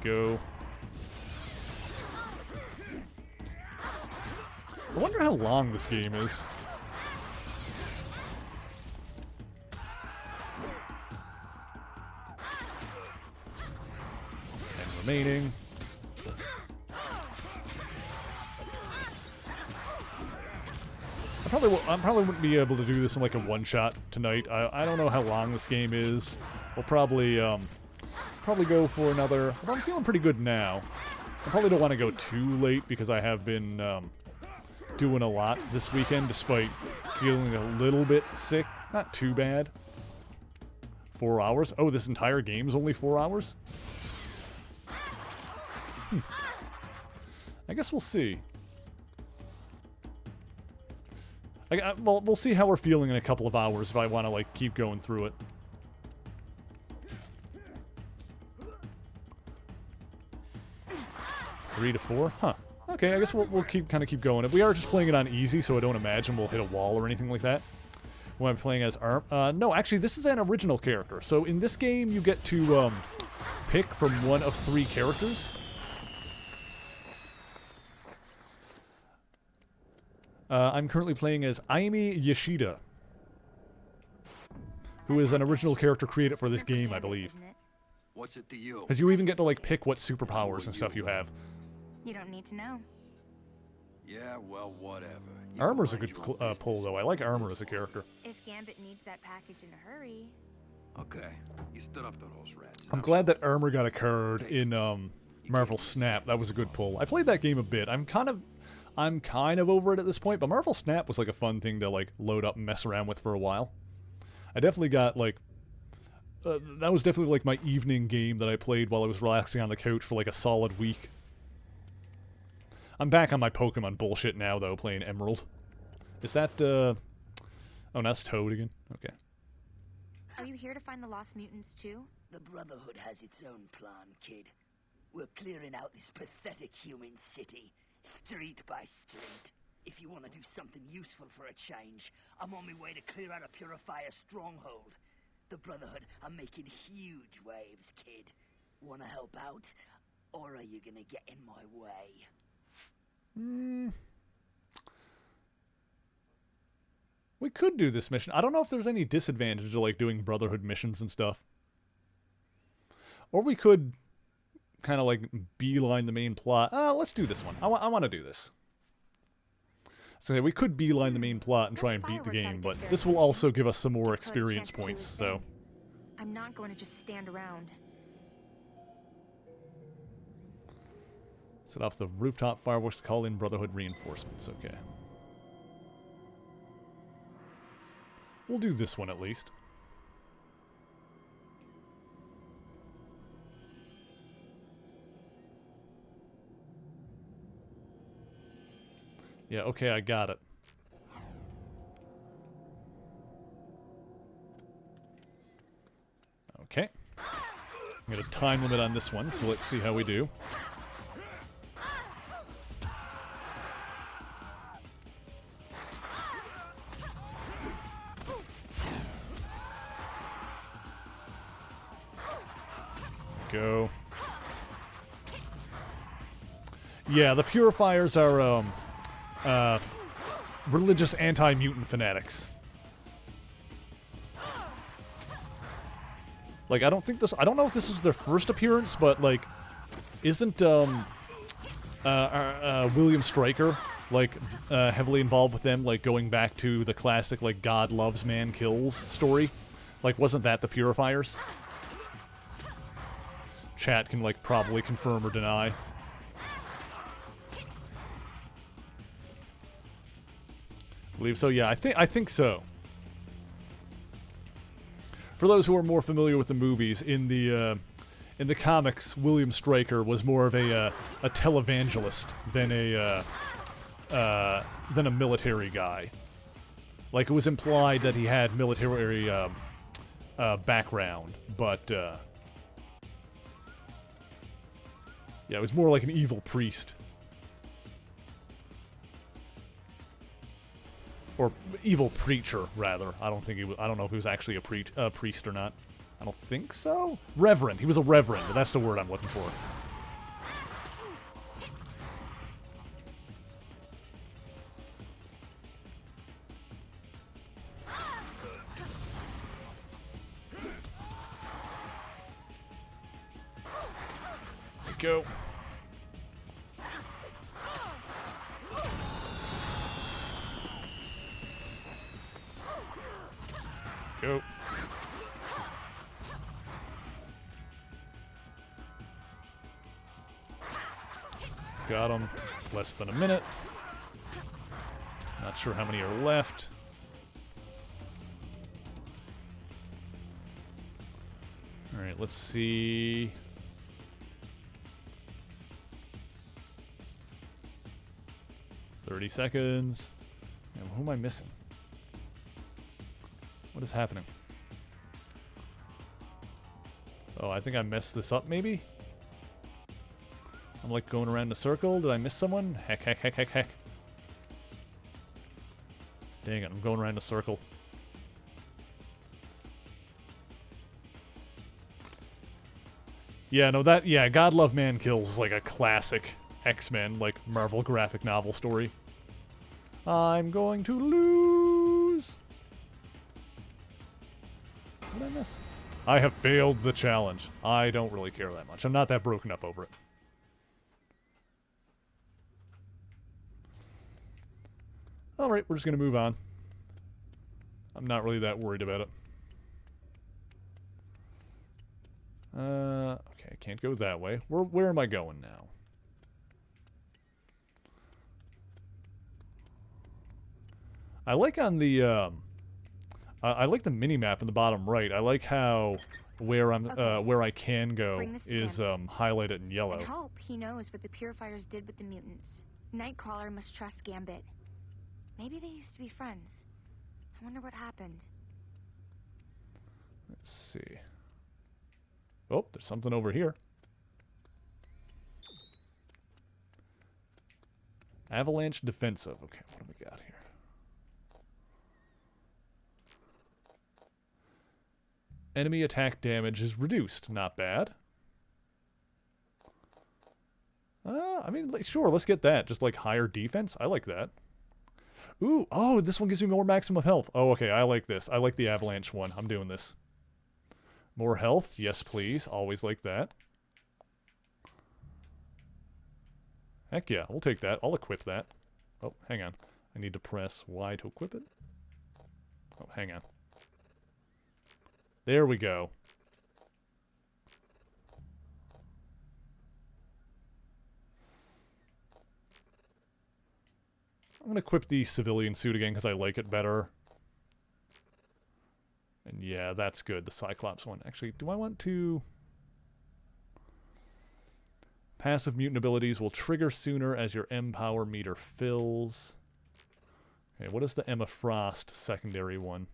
Go. I wonder how long this game is. And remaining. I probably wouldn't be able to do this in like a one-shot tonight. I don't know how long this game is. We'll probably go for another... Well, I'm feeling pretty good now. I probably don't want to go too late because I have been doing a lot this weekend despite feeling a little bit sick. Not too bad. 4 hours? Oh, this entire game is only 4 hours? I guess we'll see. Well, we'll see how we're feeling in a couple of hours if I want to, like, keep going through it. Three to 4? Huh. Okay, I guess we'll keep going. We are just playing it on easy, so I don't imagine we'll hit a wall or anything like that. When I'm playing as no, actually, this is an original character. So in this game, you get to pick from one of 3 characters. I'm currently playing as Aimi Yoshida, who is an original character created for this game, I believe. What's it to you? Because you even get to, like, pick what superpowers and stuff you have. You don't need to know. Yeah, well, whatever. Armor's a good pull, though. I like Armor as a character. If Gambit needs that package in a hurry. Okay, you stood up to those rats. I'm glad that Armor got a card in Marvel Snap. That was a good pull. I played that game a bit. I'm kind of over it at this point, but Marvel Snap was like a fun thing to like load up and mess around with for a while. I definitely got like that was definitely like my evening game that I played while I was relaxing on the couch for like a solid week. I'm back on my Pokemon bullshit now though, playing Emerald. Is that oh, that's Toad again. Okay. Are you here to find the lost mutants too? The Brotherhood has its own plan, kid. We're clearing out this pathetic human city. Street by street. If you want to do something useful for a change, I'm on my way to clear out a Purifier stronghold. The Brotherhood are making huge waves, kid. Want to help out? Or are you gonna get in my way? We could do this mission. I don't know if there's any disadvantage to like doing Brotherhood missions and stuff. Or we could kind of like beeline the main plot. Let's do this one. I want to do this. So we could beeline the main plot and try and beat the game, but this will also give us some more experience points, so... I'm not going to just stand around. Set off the rooftop fireworks to call in Brotherhood reinforcements, okay. We'll do this one at least. Yeah, okay, I got it. Okay. I'm got a time limit on this one, so let's see how we do. Go. Yeah, the Purifiers are religious anti-mutant fanatics. Like, I don't know if this is their first appearance, but like, isn't William Stryker like heavily involved with them, like going back to the classic like God loves, man kills story? Like, wasn't that the Purifiers? Chat can like probably confirm or deny. I believe so. Yeah, I think so. For those who are more familiar with the movies, in the comics, William Stryker was more of a televangelist than a military guy. Like, it was implied that he had military background, but yeah, it was more like an evil priest. Or evil preacher, rather. I don't know if he was actually a priest or not. I don't think so. Reverend. He was a reverend. That's the word I'm looking for. Go. Go. Got him. Less than a minute. Not sure how many are left. Alright, let's see. $30 seconds. And who am I missing? What is happening? Oh, I think I messed this up, maybe? I'm like going around in a circle. Did I miss someone? Heck. Dang it, I'm going around in a circle. Yeah, no, God Love Man Kills is like a classic X-Men, like, Marvel graphic novel story. I'm going to lose! What did I miss? I have failed the challenge. I don't really care that much. I'm not that broken up over it. Alright, we're just going to move on. I'm not really that worried about it. Okay, I can't go that way. Where am I going now? I like on the, I like the mini-map in the bottom right. I like how where I can go is highlighted in yellow. I hope he knows what the Purifiers did with the mutants. Nightcrawler must trust Gambit. Maybe they used to be friends. I wonder what happened. Let's see. Oh, there's something over here. Avalanche defensive. Okay, what do we got here? Enemy attack damage is reduced. Not bad. I mean, sure, let's get that. Just like higher defense. I like that. Ooh, oh, this one gives me more maximum health. Oh, okay, I like this. I like the avalanche one. I'm doing this. More health? Yes, please. Always like that. Heck yeah, we'll take that. I'll equip that. Oh, hang on. I need to press Y to equip it. Oh, hang on. There we go. I'm going to equip the civilian suit again because I like it better. And yeah, that's good, the Cyclops one. Actually, do I want to... Passive mutant abilities will trigger sooner as your M power meter fills. Okay, what is the Emma Frost secondary one?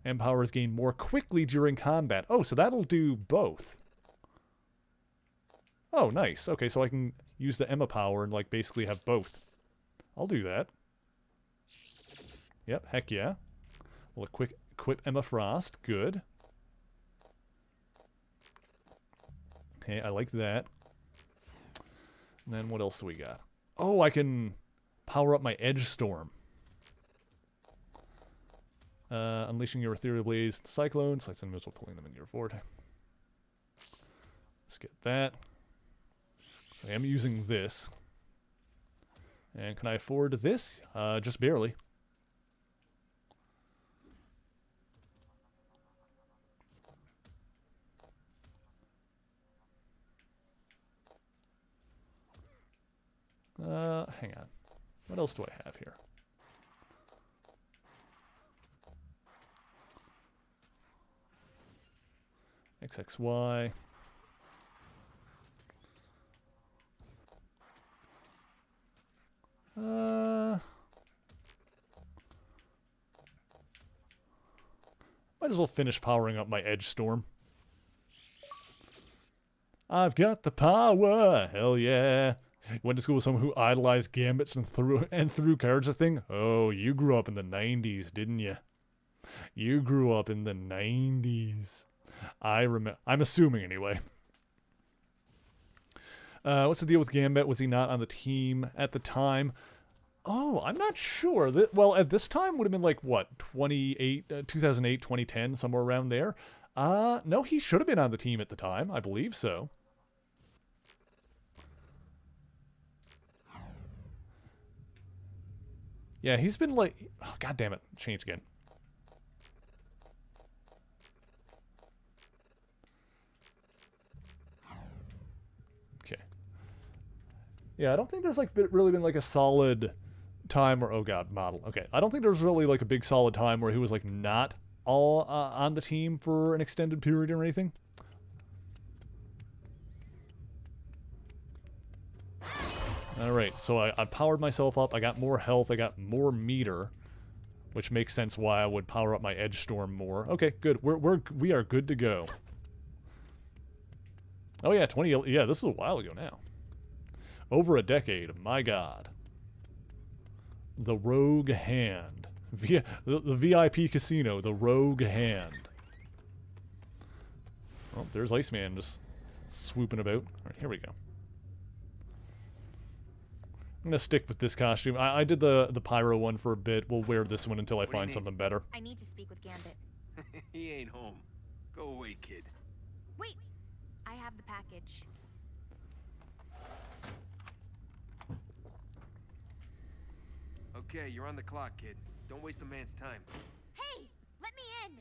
M power is gained more quickly during combat. Oh, so that'll do both. Oh, nice. Okay, so I can use the Emma power and, like, basically have both. I'll do that. Yep, heck yeah. We'll equip Emma Frost. Good. Okay, I like that. And then what else do we got? Oh, I can power up my Edge Storm. Unleashing your ethereal blaze, cyclone, slice enemies while pulling them into your vortex. Let's get that. I am using this. And can I afford this? Just barely. Hang on. What else do I have here? XXY. Might as well finish powering up my Edge Storm. I've got the power, hell yeah. Went to school with someone who idolized gambits and threw cards a thing. Oh, you grew up in the 90s, didn't you? You grew up in the 90s. I remember. I'm assuming anyway. What's the deal with Gambit? Was he not on the team at the time? Oh, I'm not sure. Well, at this time would have been like, what, 2008, 2010, somewhere around there. No, he should have been on the team at the time. I believe so. Yeah, he's been like... Oh, God damn it. Change again. Okay. Yeah, I don't think there's like really been like a solid time where... Oh, God, model. Okay. I don't think there's really like a big solid time where he was like not all on the team for an extended period or anything. Alright, so I powered myself up, I got more health, I got more meter, which makes sense why I would power up my Edge Storm more. Okay, good. We are good to go. Oh yeah, yeah, this is a while ago now. Over a decade, my god. The Rogue Hand. The VIP Casino, the Rogue Hand. Oh, there's Iceman just swooping about. Alright, here we go. I'm gonna stick with this costume. I did the pyro one for a bit. We'll wear this one until I find something better. I need to speak with Gambit. He ain't home. Go away, kid. Wait! I have the package. Okay, you're on the clock, kid. Don't waste a man's time. Hey! Let me in!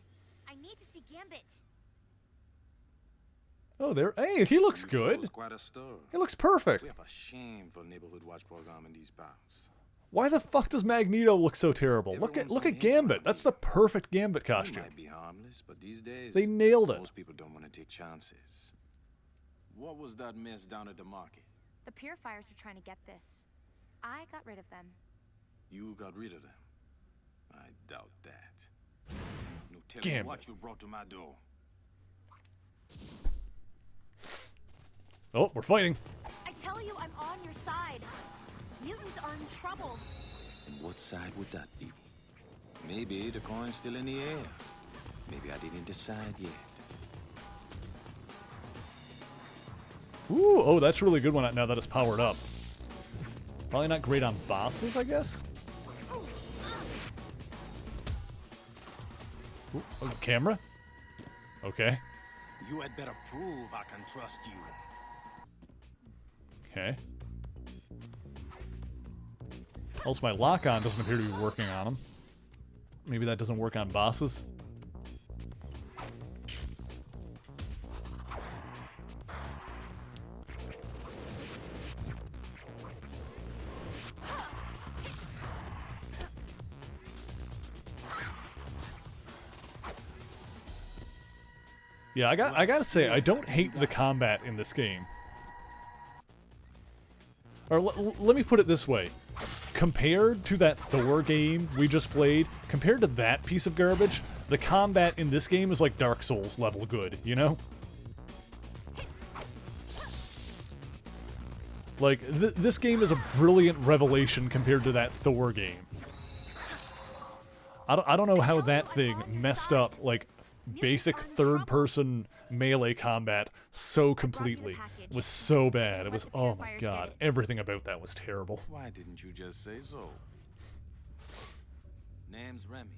I need to see Gambit. Oh, there. Hey, he looks good. He looks perfect. We have a shameful neighborhood watch program in these parts. Why the fuck does Magneto look so terrible? Look at Gambit. That's the perfect Gambit costume. Might be harmless, but these days they nailed it. Most people don't want to take chances. What was that mess down at the market? The purifiers were trying to get this. I got rid of them. You got rid of them? I doubt that. No telling Gambit. What you brought to my door. Oh, we're fighting. I tell you, I'm on your side. Mutants are in trouble. And what side would that be? Maybe the coin's still in the air. Maybe I didn't decide yet. Ooh, oh, that's a really good one now that it's powered up. Probably not great on bosses, I guess. Ooh, oh, camera? Okay. You had better prove I can trust you. Okay. Also, my lock-on doesn't appear to be working on him. Maybe that doesn't work on bosses. Yeah, I gotta say, I don't hate the combat in this game. Or let me put it this way. Compared to that Thor game we just played, compared to that piece of garbage, the combat in this game is like Dark Souls level good, you know? Like, this game is a brilliant revelation compared to that Thor game. I don't know how that thing messed up, like, basic third-person melee combat so completely. It was so bad. It was, oh my god, everything about that was terrible. Why didn't you just say so? Name's Remy.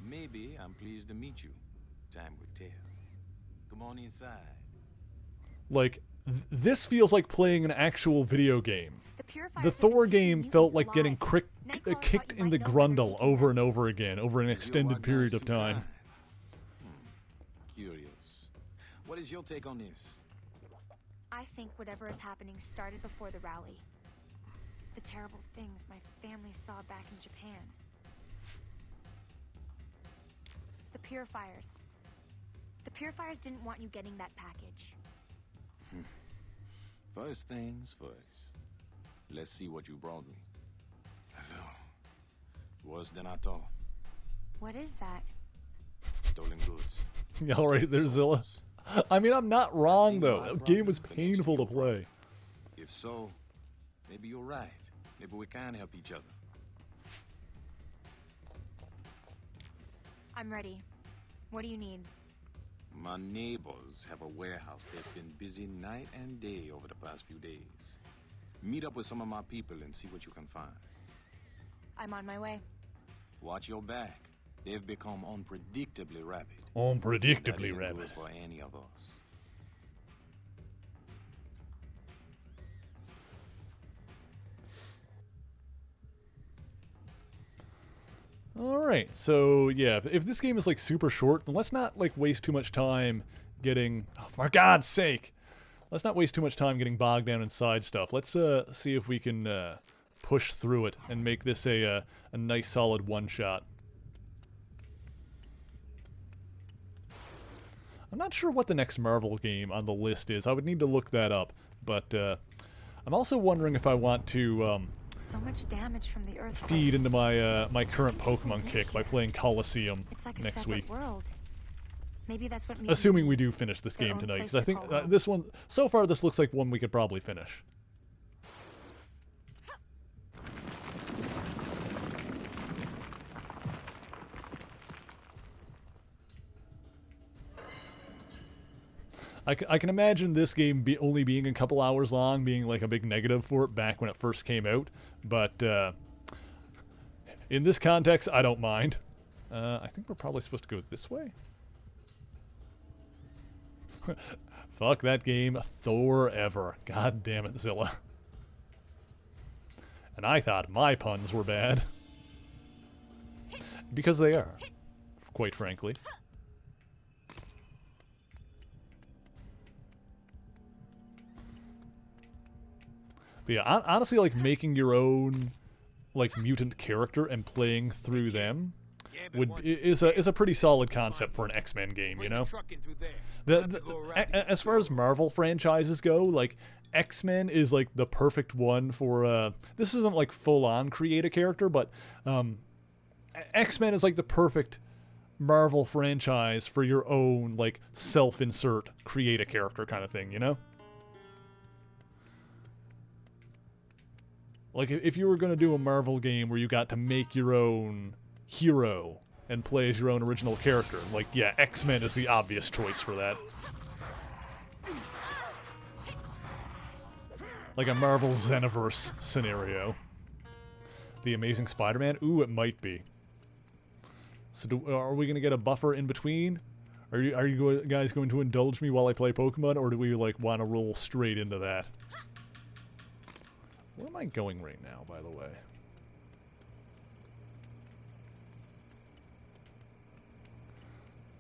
Maybe I'm pleased to meet you. Time will tell. Come on inside. Like, this feels like playing an actual video game. The Thor game felt like getting kicked in the grundle over and over again, over an extended period of time. Curious. What is your take on this? I think whatever is happening started before the rally. The terrible things my family saw back in Japan. The Purifiers. The Purifiers didn't want you getting that package. First things first. Let's see what you brought me. Hello. Worse than I thought. What is that? Stolen goods. Yeah, alright there, Zilla. I mean, I'm not wrong, though. That game was painful to play. If so, maybe you're right. Maybe we can help each other. I'm ready. What do you need? My neighbors have a warehouse that's been busy night and day over the past few days. Meet up with some of my people and see what you can find. I'm on my way. Watch your back. They've become unpredictably rapid. Unpredictably rapid. Good for any of us. Alright, so yeah, if this game is like super short, then let's not like waste too much time getting, oh, for God's sake, let's not waste too much time getting bogged down in side stuff. Let's see if we can push through it and make this a nice solid one-shot. I'm not sure what the next Marvel game on the list is. I would need to look that up, but I'm also wondering if I want to So much damage from the Earth. feed into my my current Pokemon kick by playing Coliseum It's like a next separate week. world. Maybe that's what mutants Assuming we need. do finish this Their game own tonight, place because I to think call home. this one, so far this looks like one we could probably finish. I can imagine this game only being a couple hours long, being like a big negative for it back when it first came out, but in this context, I don't mind. I think we're probably supposed to go this way. Fuck that game, Thor ever. God damn it, Zilla. And I thought my puns were bad. Because they are, quite frankly. But yeah, honestly, like, making your own, like, mutant character and playing through them is a pretty solid concept for an X-Men game, you know? As far as Marvel franchises go, like, X-Men is, like, the perfect one for, this isn't, like, full-on create a character, but, X-Men is, like, the perfect Marvel franchise for your own, like, self-insert, create a character kind of thing, you know? Like, if you were going to do a Marvel game where you got to make your own hero and play as your own original character, like, yeah, X-Men is the obvious choice for that. Like a Marvel Xenoverse scenario. The Amazing Spider-Man? Ooh, it might be. So are we going to get a buffer in between? Are you guys going to indulge me while I play Pokemon, or do we, like, want to roll straight into that? Where am I going right now, by the way?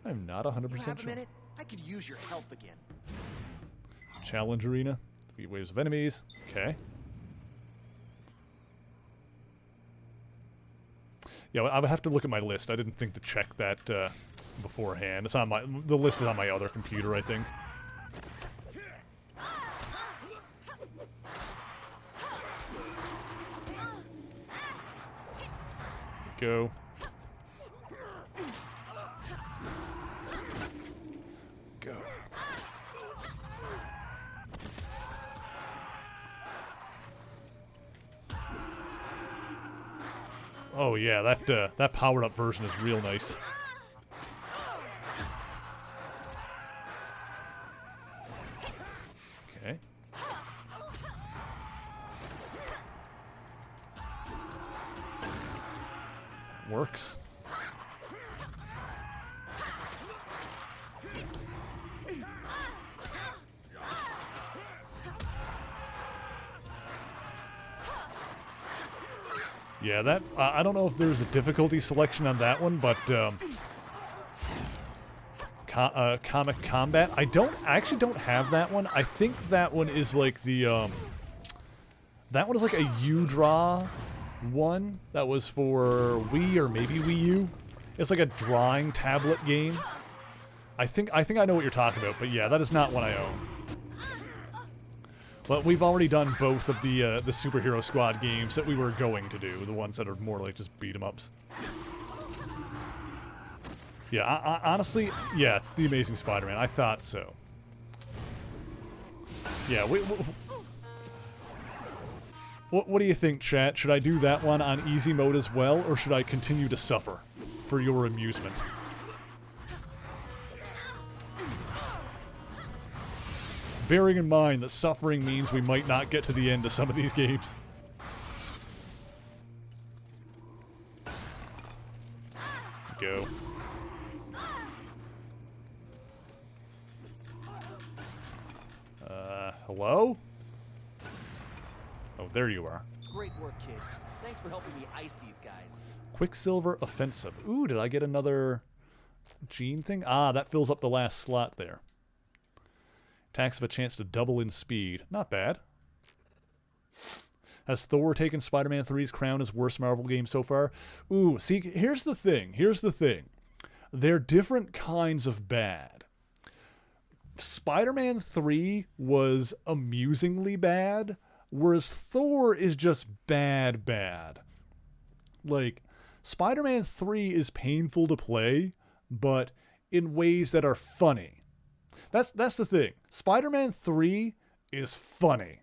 I'm not 100% You have a sure. minute? I could use your help again. Challenge arena. Defeat waves of enemies. Okay. Yeah, I would have to look at my list. I didn't think to check that beforehand. It's on the list is on my other computer, I think. go. Go. Oh yeah, that powered up version is real nice. Okay. Works. Yeah, that I don't know if there's a difficulty selection on that one, but Comic Combat. I actually don't have that one. I think that one is like the that one is like a U-Draw one that was for Wii or maybe Wii U. It's like a drawing tablet game. I think I know what you're talking about, but yeah, that is not one I own. But we've already done both of the Superhero Squad games that we were going to do, the ones that are more like just beat-em-ups. Yeah, honestly, yeah, The Amazing Spider-Man. I thought so. Yeah, what do you think, chat? Should I do that one on easy mode as well, or should I continue to suffer for your amusement? Bearing in mind that suffering means we might not get to the end of some of these games. Go. Hello? Oh, there you are. Great work, kid. Thanks for helping me ice these guys. Quicksilver Offensive. Ooh, did I get another gene thing? Ah, that fills up the last slot there. Attacks have a chance to double in speed. Not bad. Has Thor taken Spider-Man 3's crown as worst Marvel game so far? Ooh, see, here's the thing. They're different kinds of bad. Spider-Man 3 was amusingly bad, whereas Thor is just bad. Like, Spider-Man 3 is painful to play, but in ways that are funny. That's the thing. Spider-Man 3 is funny.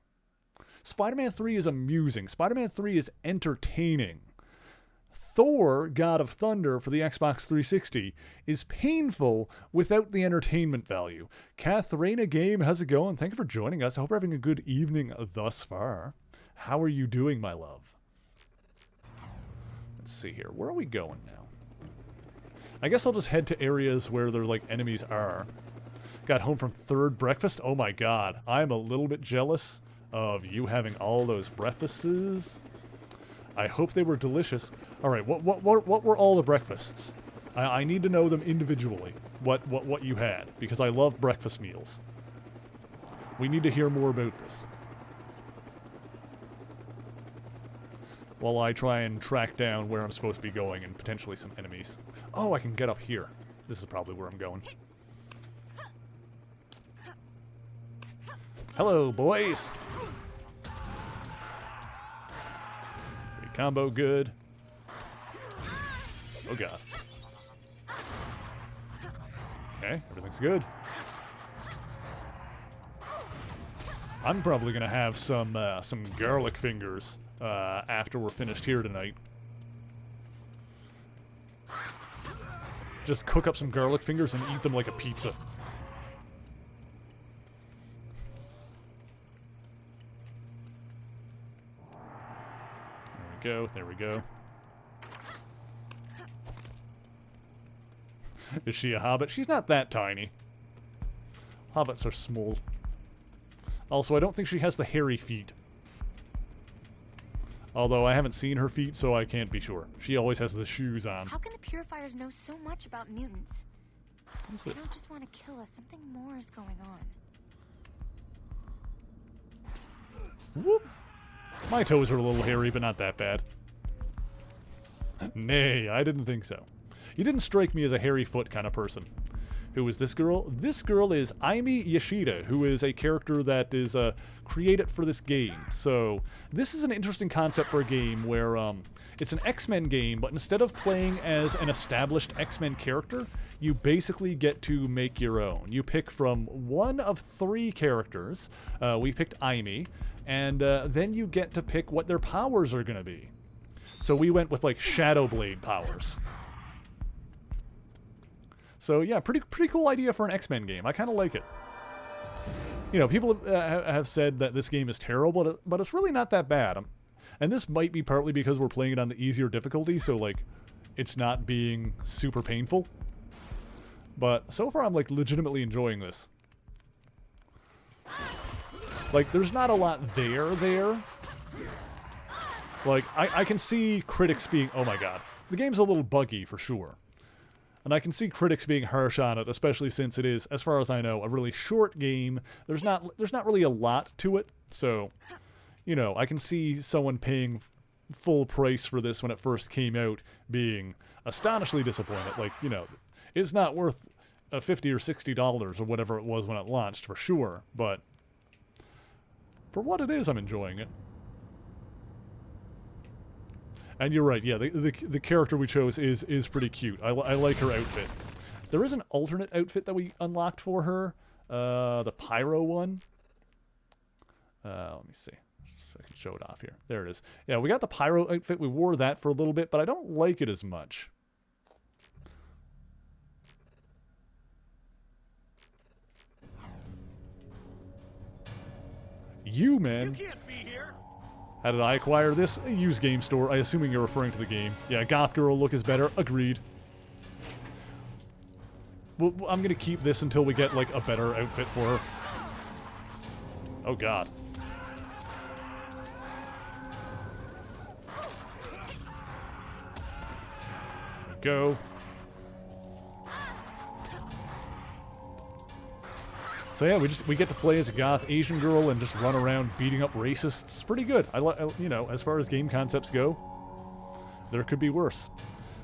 Spider-Man 3 is amusing. Spider-Man 3 is entertaining. Thor, God of Thunder for the Xbox 360 is painful without the entertainment value. Katharina Game, how's it going? Thank you for joining us. I hope you're having a good evening thus far. How are you doing, my love? Let's see here. Where are we going now? I guess I'll just head to areas where there like enemies are. Got home from third breakfast. Oh my god. I'm a little bit jealous of you having all those breakfasts. I hope they were delicious. Alright, what were all the breakfasts? I need to know them individually. What you had. Because I love breakfast meals. We need to hear more about this. While I try and track down where I'm supposed to be going and potentially some enemies. Oh, I can get up here. This is probably where I'm going. Hello, boys! Pretty combo good. Oh god. Okay, everything's good. I'm probably gonna have some garlic fingers after we're finished here tonight. Just cook up some garlic fingers and eat them like a pizza. There we go. Is she a hobbit? She's not that tiny. Hobbits are small. Also, I don't think she has the hairy feet. Although I haven't seen her feet, so I can't be sure. She always has the shoes on. How can the Purifiers know so much about mutants? What's They this? don't just want to kill us. Something more is going on. Whoop! My toes are a little hairy, but not that bad. Nay, I didn't think so. You didn't strike me as a hairy foot kind of person. Who is this girl? This girl is Aimi Yoshida, who is a character that is created for this game. So this is an interesting concept for a game where it's an X-Men game, but instead of playing as an established X-Men character, you basically get to make your own. You pick from one of 3 characters. We picked Aimi, and then you get to pick what their powers are going to be. So we went with like Shadow Blade powers. So yeah, pretty cool idea for an X-Men game. I kind of like it. You know, people have said that this game is terrible, but it's really not that bad. And this might be partly because we're playing it on the easier difficulty, so like it's not being super painful. But so far I'm like legitimately enjoying this. Like there's not a lot there. Like I can see critics being, oh my god, the game's a little buggy for sure. And I can see critics being harsh on it, especially since it is, as far as I know, a really short game. There's not really a lot to it, so, you know, I can see someone paying full price for this when it first came out being astonishingly disappointed. Like, you know, it's not worth $50 or $60 or whatever it was when it launched for sure, but for what it is, I'm enjoying it. And you're right, yeah, the character we chose is pretty cute. I like her outfit. There is an alternate outfit that we unlocked for her, the Pyro one. Let me see if I can show it off here. There it is. Yeah, we got the Pyro outfit. We wore that for a little bit, but I don't like it as much. You, man. You can't be here. How did I acquire this? A used game store. I'm assuming you're referring to the game. Yeah, goth girl look is better. Agreed. Well, I'm going to keep this until we get, like, a better outfit for her. Oh, God. Go. So yeah, we get to play as a goth Asian girl and just run around beating up racists. It's pretty good. You know, as far as game concepts go, there could be worse.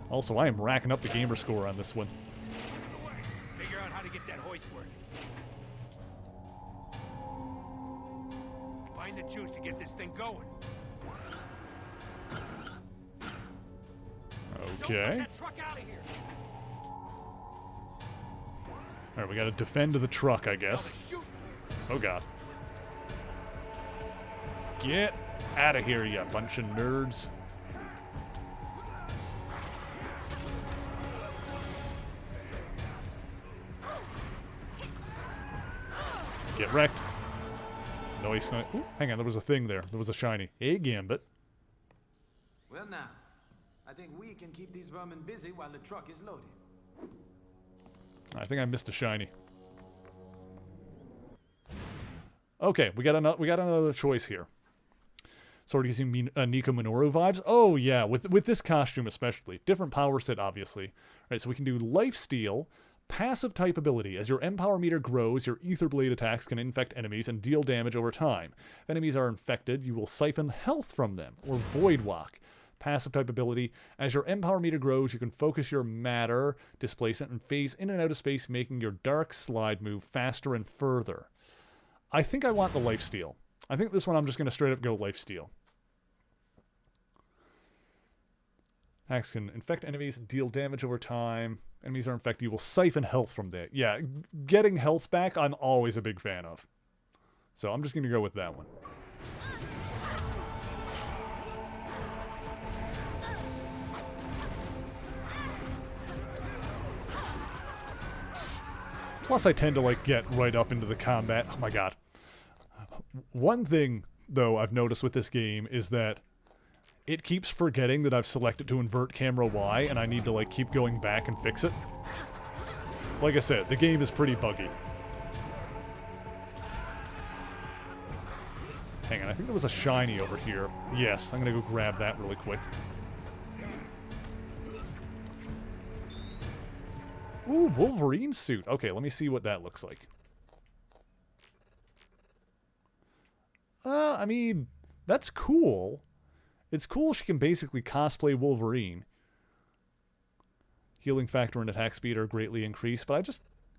Also, I am racking up the gamer score on this one. Figure out how to get that hoist working. Find the juice to get this thing going. Okay. That truck out of here. Alright, we gotta defend the truck, I guess. Oh, God. Get out of here, you bunch of nerds. Get wrecked. Nice. Ooh, hang on, there was a thing there. There was a shiny. Hey, Gambit. Well, now, I think we can keep these vermin busy while the truck is loaded. I think I missed a shiny. Okay, we got another choice here. Sort of gives me Nico Minoru vibes. Oh yeah, with this costume especially. Different power set, obviously. All right, so we can do Lifesteal, passive type ability. As your Empower meter grows, your Ether Blade attacks can infect enemies and deal damage over time. If enemies are infected, you will siphon health from them, or Void Walk. Passive type ability. As your Empower meter grows, you can focus your matter, displace it, and phase in and out of space, making your Dark Slide move faster and further. I think I want the Lifesteal. I think this one I'm just going to straight up go Lifesteal. Axe can infect enemies, deal damage over time. Enemies are infected, you will siphon health from that. Yeah, getting health back I'm always a big fan of. So I'm just going to go with that one. Plus, I tend to, like, get right up into the combat. Oh, my God. One thing, though, I've noticed with this game is that it keeps forgetting that I've selected to invert camera Y, and I need to, like, keep going back and fix it. Like I said, the game is pretty buggy. Hang on, I think there was a shiny over here. Yes, I'm gonna go grab that really quick. Ooh, Wolverine suit. Okay, let me see what that looks like. I mean, that's cool. It's cool she can basically cosplay Wolverine. Healing factor and attack speed are greatly increased, but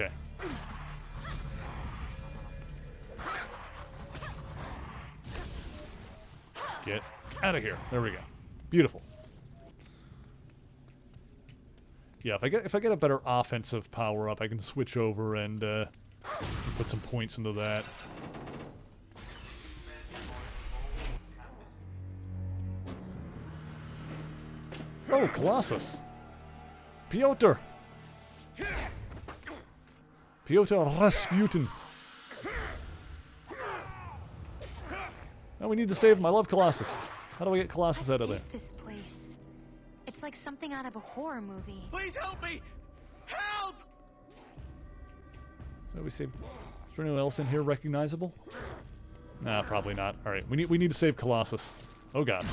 Okay. Get out of here. There we go. Beautiful. Yeah, if I get a better offensive power up, I can switch over and put some points into that. Oh, Colossus. Piotr. Piotr Rasputin. Oh, we need to save him. I love Colossus. How do I get Colossus out of there? What is this place? It's like something out of a horror movie. Please help me! Help! So we save. Is there anyone else in here recognizable? Nah, probably not. All right, we need to save Colossus. Oh god.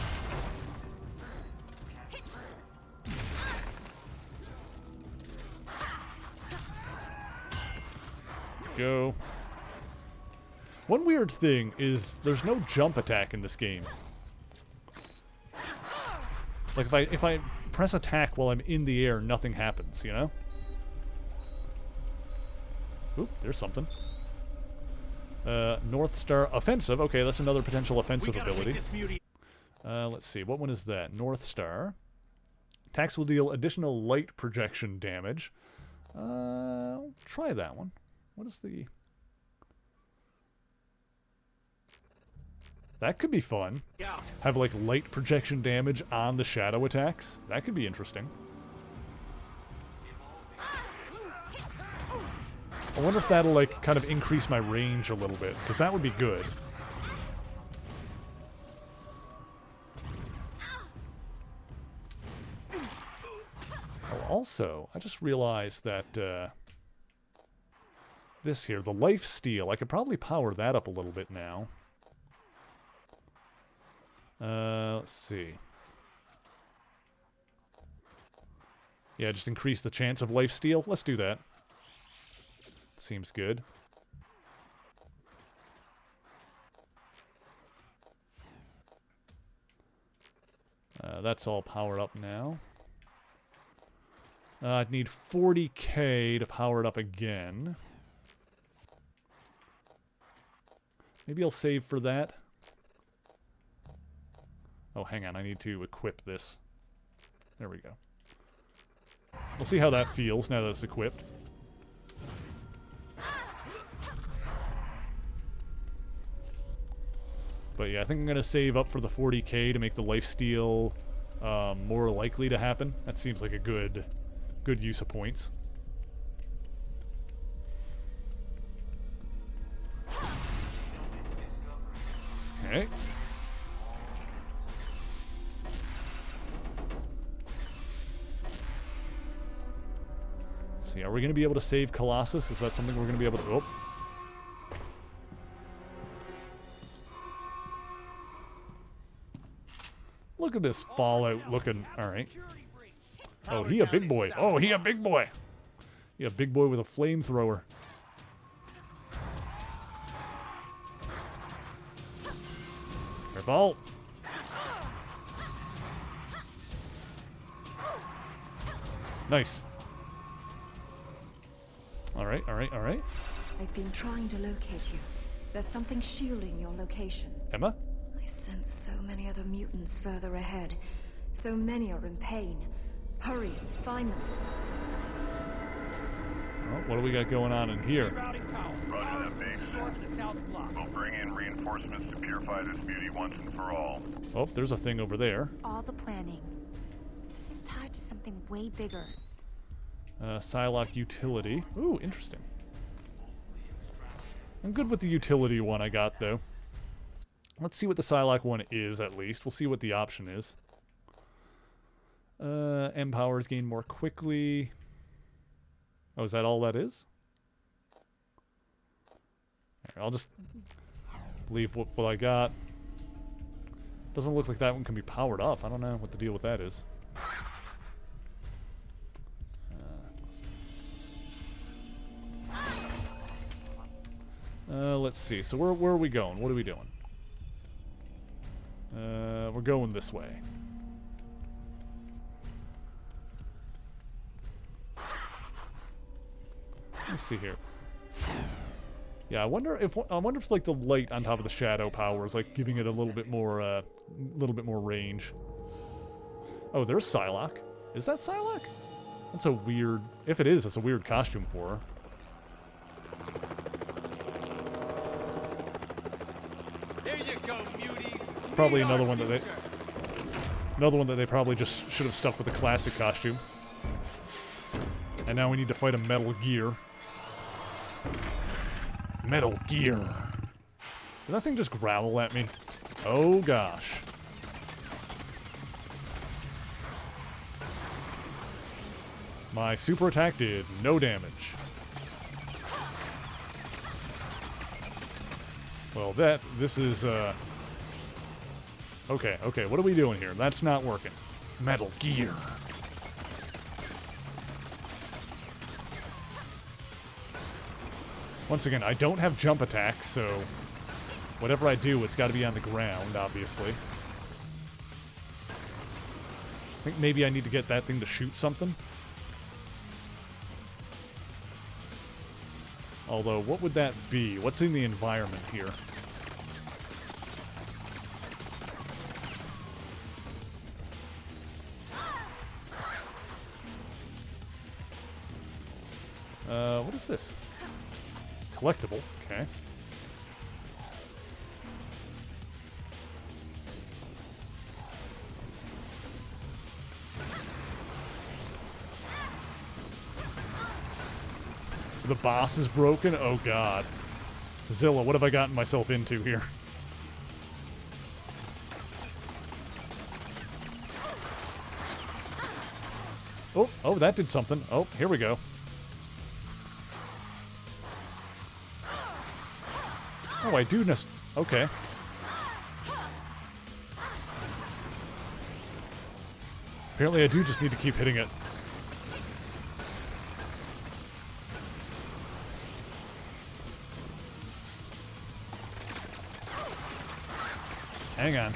Go. One weird thing is there's no jump attack in this game. Like if I press attack while I'm in the air, nothing happens, you know? Oop, there's something. North Star offensive. Okay, that's another potential offensive ability. Let's see. What one is that? North Star. Attacks will deal additional light projection damage. I'll try that one. What is the... That could be fun. Have, like, light projection damage on the shadow attacks. That could be interesting. I wonder if that'll, like, kind of increase my range a little bit, because that would be good. Oh, also, I just realized that, this here, the life steal, I could probably power that up a little bit now. Let's see. Yeah, just increase the chance of life steal. Let's do that. Seems good. That's all powered up now. I'd need 40k to power it up again. Maybe I'll save for that. Oh, hang on. I need to equip this. There we go. We'll see how that feels now that it's equipped. But yeah, I think I'm going to save up for the 40k to make the lifesteal more likely to happen. That seems like a good use of points. Okay. Let's see, are we going to be able to save Colossus? Is that something we're going to be able to... Oh. Look at this Fallout looking... Alright. Oh, he a big boy. Oh, he a big boy. He a big boy with a flamethrower. Careful. Nice. Alright, alright, alright. I've been trying to locate you. There's something shielding your location. Emma? I sense so many other mutants further ahead. So many are in pain. Hurry, find them. Oh, what do we got going on in here? Roger that, base. We'll bring in reinforcements to purify this beauty once and for all. Oh, there's a thing over there. All the planning. This is tied to something way bigger. Psylocke utility. Ooh, interesting. I'm good with the utility one I got, though. Let's see what the Psylocke one is, at least. We'll see what the option is. M powers gain more quickly. Oh, is that all that is? Right, I'll just leave what I got. Doesn't look like that one can be powered up. I don't know what the deal with that is. Let's see. So where are we going? What are we doing? We're going this way. Let's see here. Yeah, I wonder if like the light on top of the shadow power is like giving it a little bit more range. Oh, there's Psylocke. Is that Psylocke? That's a weird. If it is, that's a weird costume for her. There you go, muties. Probably another one that they probably just should have stuck with the classic costume. And now we need to fight a Metal Gear. Metal Gear. Did that thing just growl at me? Oh gosh. My super attack did no damage. Well, this is, okay, what are we doing here? That's not working. Metal Gear. Once again, I don't have jump attacks, so whatever I do, it's got to be on the ground, obviously. I think maybe I need to get that thing to shoot something. Although, what would that be? What's in the environment here? What is this? Collectible, okay. The boss is broken? Oh god. Zilla, what have I gotten myself into here? Oh, that did something. Oh, here we go. Oh, I do okay. Apparently I do just need to keep hitting it. Hang on.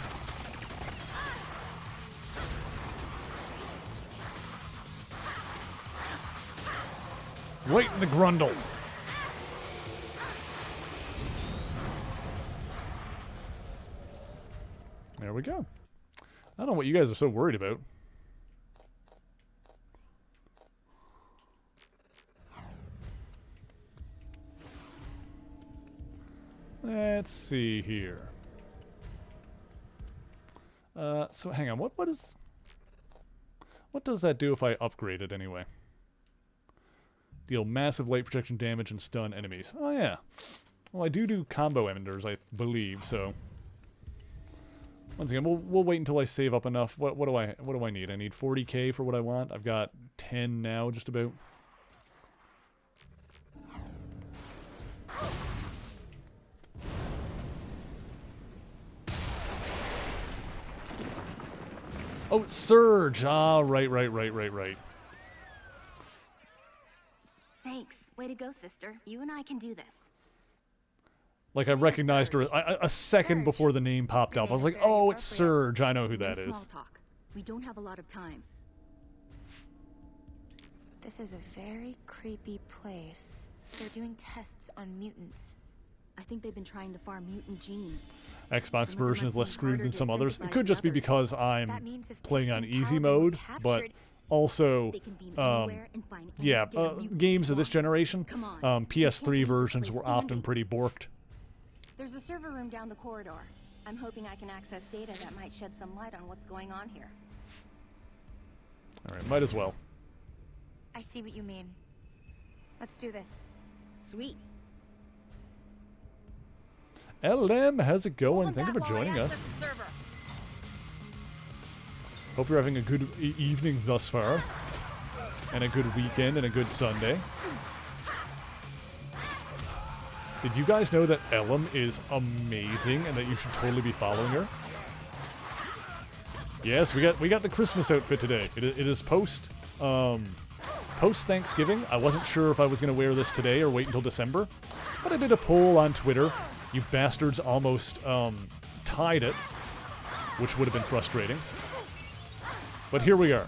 Right in the grundle. There we go. I don't know what you guys are so worried about. Let's see here. So hang on, what does that do if I upgrade it anyway? Deal massive light protection damage and stun enemies. Oh yeah. Well, I do combo enders, I believe, so once again, we'll wait until I save up enough. What do I need? I need 40k for what I want. I've got 10 now, just about. Oh, Surge! Ah, right. Thanks. Way to go, sister. You and I can do this. Like, I recognized her a second Surge. before the name popped up. I was like, oh, it's Surge. I know who that Small is. talk. We don't have a lot of time. This is a very creepy place. They're doing tests on mutants. I think they've been trying to farm mutant genes. Xbox version is less screwed than some others. It could just be others. because I'm That means if playing Pix on and easy Paladin were mode, but captured, also, they can be anywhere and find any yeah, damn mutant games they of this want. generation, Come on. PS3 versions were standing. often pretty borked. There's a server room down the corridor. I'm hoping I can access data that might shed some light on what's going on here. Alright, might as well. I see what you mean. Let's do this. Sweet. LM, how's it going? Thank you for joining us. Hope you're having a good evening thus far. And a good weekend and a good Sunday. Did you guys know that Ellum is amazing and that you should totally be following her? Yes, we got the Christmas outfit today. It is post Thanksgiving. I wasn't sure if I was going to wear this today or wait until December, but I did a poll on Twitter. You bastards almost tied it, which would have been frustrating. But here we are.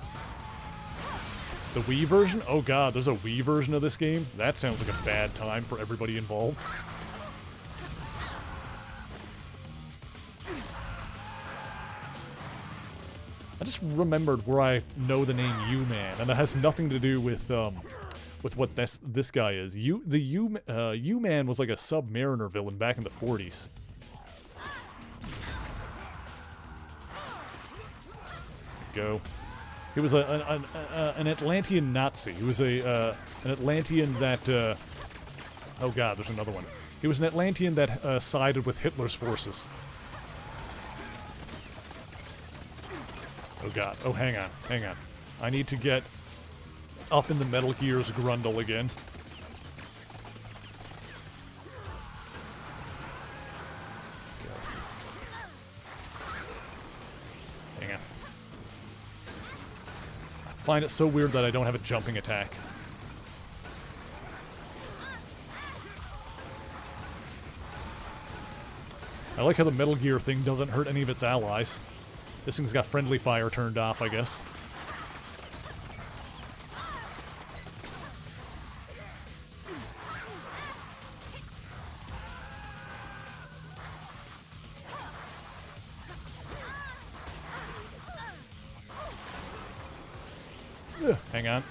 The Wii version? Oh god, there's a Wii version of this game? That sounds like a bad time for everybody involved. I just remembered where I know the name U-Man, and that has nothing to do with what this guy is. U-Man was like a Submariner villain back in the 40s. Go. He was an Atlantean Nazi. He was an Atlantean that... oh god, there's another one. He was an Atlantean that sided with Hitler's forces. Oh god. Oh, hang on. Hang on. I need to get up in the Metal Gear's Grundle again. Hang on. I find it so weird that I don't have a jumping attack. I like how the Metal Gear thing doesn't hurt any of its allies. This thing's got friendly fire turned off, I guess. Ugh, hang on.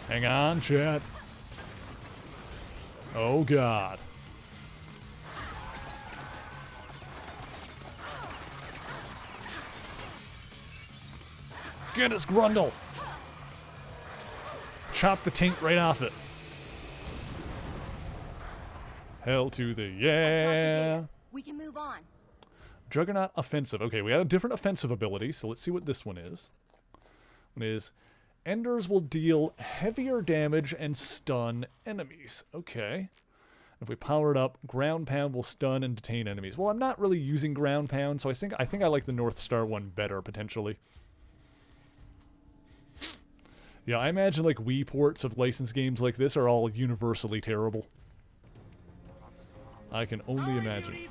Hang on, chat. Oh god. Get us, Grundle! Chop the taint right off it. Hell to the yeah! We can move on. Juggernaut offensive. Okay, we had a different offensive ability, so let's see what this one is. One is Enders will deal heavier damage and stun enemies. Okay. If we power it up, Ground Pound will stun and detain enemies. Well, I'm not really using Ground Pound, so I think I like the North Star one better, potentially. Yeah, I imagine like Wii ports of licensed games like this are all universally terrible. I can only imagine.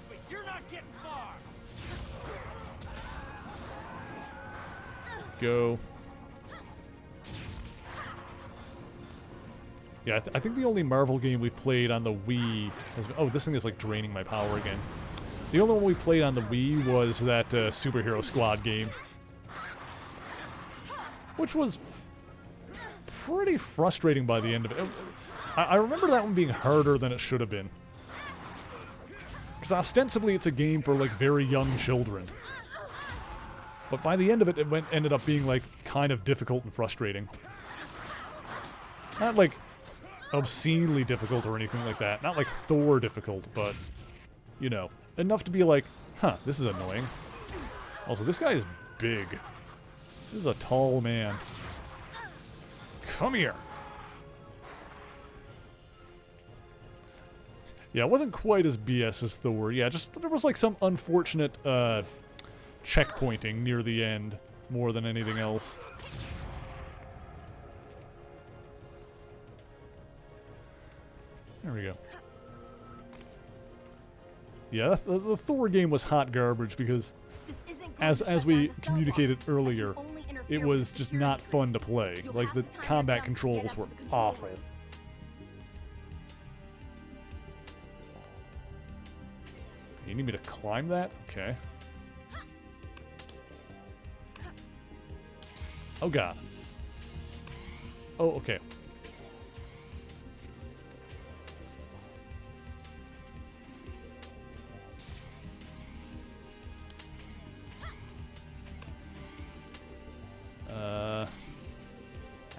Go. Yeah, I think the only Marvel game we played on the Wii has been, oh, this thing is like draining my power again. The only one we played on the Wii was that Superhero Squad game, which was pretty frustrating by the end of it. I remember that one being harder than it should have been. Because ostensibly it's a game for like very young children. But by the end of it, it ended up being like kind of difficult and frustrating. Not like obscenely difficult or anything like that. Not like Thor difficult, but, you know, enough to be like, huh, this is annoying. Also, this guy is big. This is a tall man. Come here. Yeah, it wasn't quite as BS as Thor. Yeah, just there was like some unfortunate checkpointing near the end more than anything else. There we go. Yeah, the Thor game was hot garbage because, as we communicated earlier, it was just not fun to play. Like, the combat controls were awful. You need me to climb that? Okay. Oh god. Oh, okay.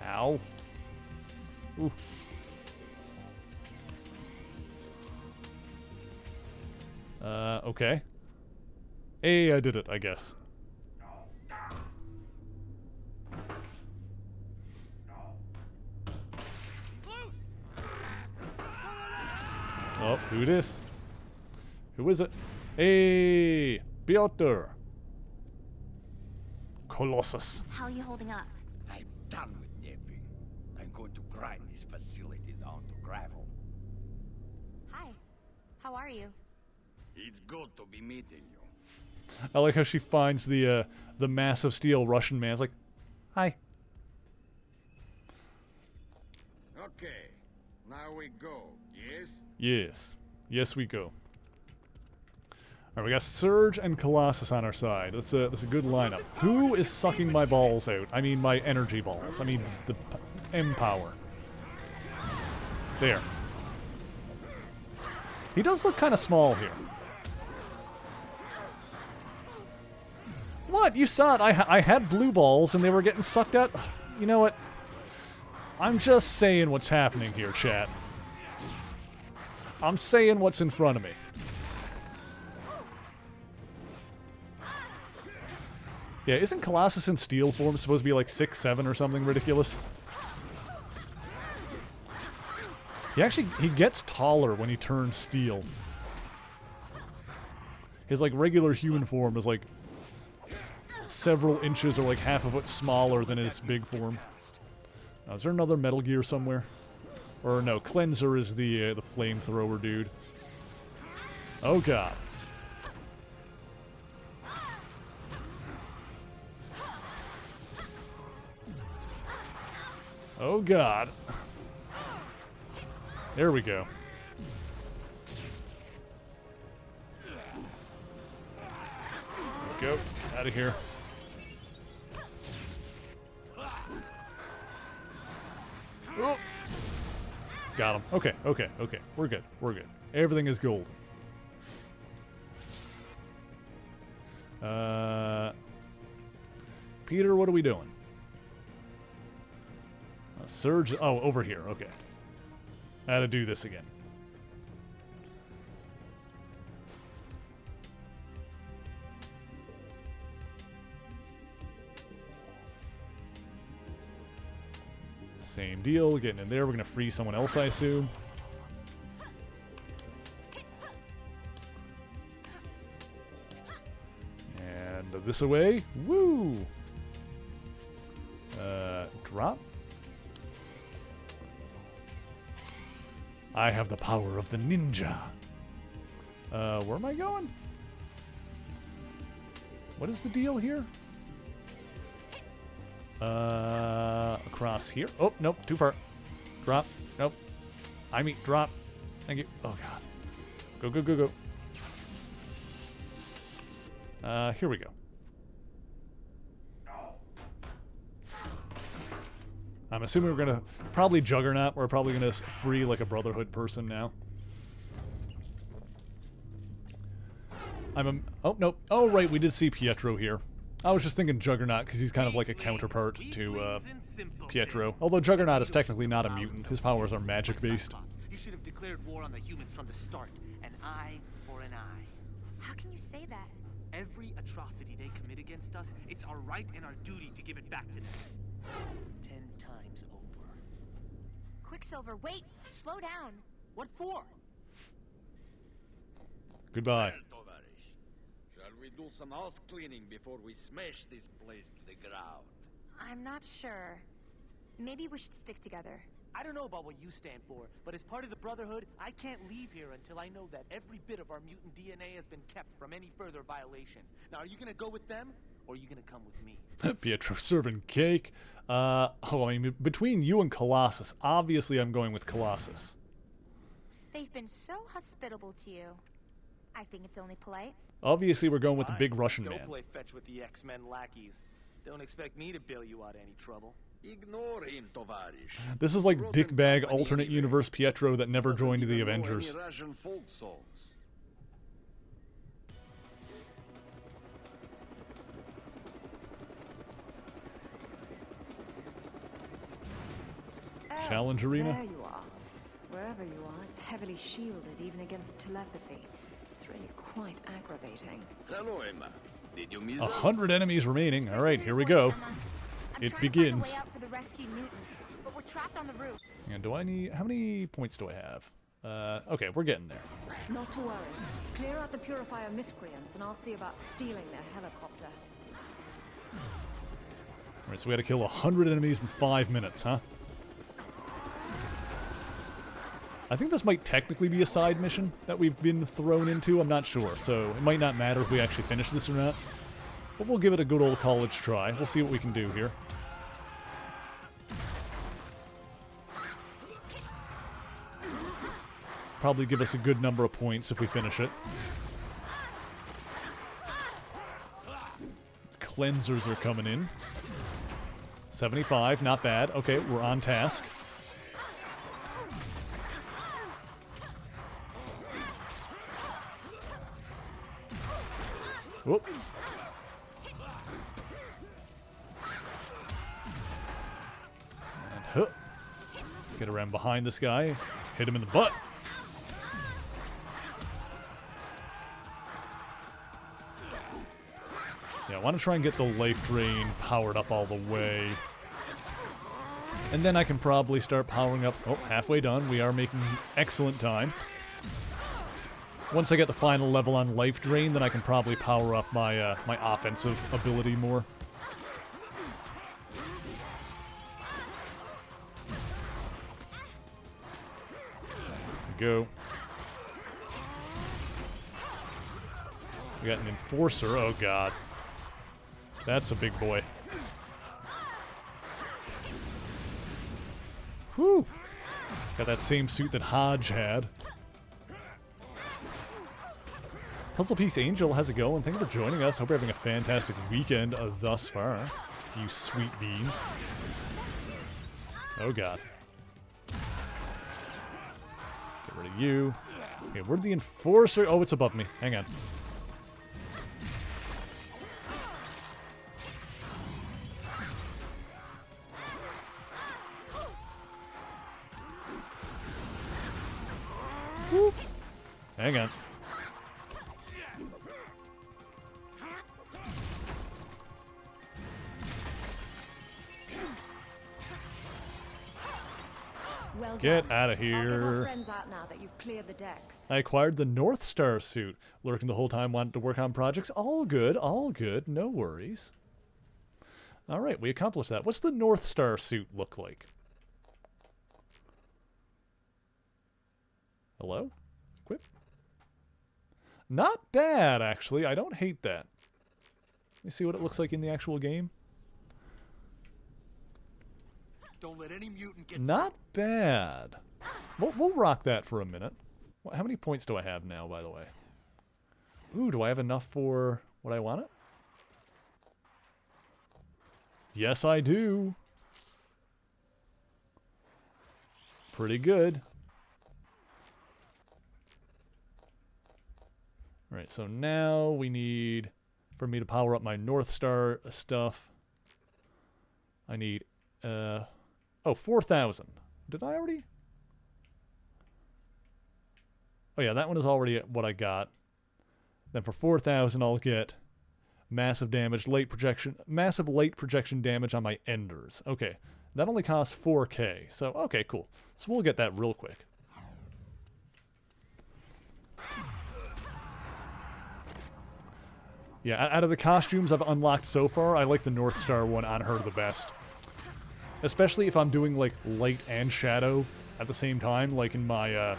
Ow. Ooh. Okay. Hey, I did it, I guess. Oh, who this? Who is it? Hey, Piotr. Colossus. How are you holding up? I'm done with nipping. I'm going to grind this facility down to gravel. Hi. How are you? It's good to be meeting you. I like how she finds the massive steel Russian man. It's like, Hi. Okay, now we go, yes? Yes. Yes, we go. Alright, we got Surge and Colossus on our side. That's a good lineup. Who is sucking my balls out? I mean, my energy balls. I mean, the M-Power. There. He does look kind of small here. What? You saw it. I had blue balls and they were getting sucked out. You know what? I'm just saying what's happening here, chat. I'm saying what's in front of me. Yeah, isn't Colossus in steel form supposed to be like 6'7" or something ridiculous? He gets taller when he turns steel. His like regular human form is like several inches or like half a foot smaller than his big form. Is there another Metal Gear somewhere? Or no, Cleanser is the flamethrower dude. Oh god. Oh god. There we go. Go. Out of here. Oh. Got him. Okay, okay, okay. We're good. We're good. Everything is gold. Peter, what are we doing? Surge. Oh, over here. Okay. I had to do this again. Same deal. Getting in there. We're going to free someone else, I assume. And this away. Woo! Drop. I have the power of the ninja. Where am I going? What is the deal here? Across here. Oh, nope, too far. Drop. Nope. I mean, drop. Thank you. Oh, God. Go, go, go, go. Here we go. I'm assuming we're gonna probably Juggernaut. We're probably gonna free like a Brotherhood person now. Oh nope. Oh right, we did see Pietro here. I was just thinking Juggernaut because he's kind of like a counterpart to Pietro. Although Juggernaut is technically not a mutant. His powers are magic based. You should have declared war on the humans from the start. An eye for an eye. How can you say that? Every atrocity they commit against us, it's our right and our duty to give it back to them. 10 times over. Quicksilver, wait! Slow down! What for? Goodbye. Shall we do some house cleaning before we smash this place to the ground? I'm not sure. Maybe we should stick together. I don't know about what you stand for, but as part of the Brotherhood, I can't leave here until I know that every bit of our mutant DNA has been kept from any further violation. Now, are you gonna go with them, or are you gonna come with me? Pietro serving cake. I mean, between you and Colossus, obviously I'm going with Colossus. They've been so hospitable to you. I think it's only polite. Obviously we're going with the big Russian Go man. play fetch with the X-Men lackeys. Don't expect me to bail you out of any trouble. Ignore him, Tovarish. This is like dickbag alternate universe Pietro that never joined the Avengers. Russian folk songs. Challenge arena? There you are. Wherever you are, it's heavily shielded even against telepathy. It's really quite aggravating. Hello, Emma. Did you miss 100 enemies remaining. All right, here we go. It begins. Out for the rescued mutants, but we're trapped on the roof. And do I need... How many points do I have? Okay, we're getting there. Not to worry. Clear out the Purifier miscreants, and I'll see about stealing their helicopter. All right, so we had to kill 100 enemies in 5 minutes, huh? I think this might technically be a side mission that we've been thrown into. I'm not sure, so it might not matter if we actually finish this or not. But we'll give it a good old college try. We'll see what we can do here. Probably give us a good number of points if we finish it. Cleansers are coming in. 75, not bad. Okay, we're on task. Whoop. And huh. Let's get around behind this guy. Hit him in the butt. Yeah, I want to try and get the life drain powered up all the way. And then I can probably start powering up... Oh, halfway done. We are making excellent time. Once I get the final level on life drain, then I can probably power up my my offensive ability more. Go. We got an enforcer. Oh, God. That's a big boy. Whew. Got that same suit that Hodge had. Puzzle Piece Angel, how's it going? Thank you for joining us. Hope you're having a fantastic weekend thus far. You sweet bean. Oh, God. Get rid of you. Okay, where'd the enforcer... Oh, it's above me. Hang on. Whoop. Hang on. Well Get done. out of I'll get our here. friends out now that you've cleared the decks. I acquired the North Star suit. Lurking the whole time, wanted to work on projects. All good, no worries. Alright, we accomplished that. What's the North Star suit look like? Hello? Equip? Not bad, actually. I don't hate that. Let me see what it looks like in the actual game. Don't let any mutant get Not bad. We'll rock that for a minute. How many points do I have now, by the way? Ooh, do I have enough for what I wanted? Yes, I do. Pretty good. Alright, so now we need, for me to power up my North Star stuff, I need, oh, 4,000. Did I already? Oh yeah, that one is already what I got. Then for 4,000 I'll get massive damage, massive late projection damage on my enders. Okay, that only costs 4K, so okay, cool. So we'll get that real quick. Yeah, out of the costumes I've unlocked so far, I like the North Star one on her the best. Especially if I'm doing, like, light and shadow at the same time, like in my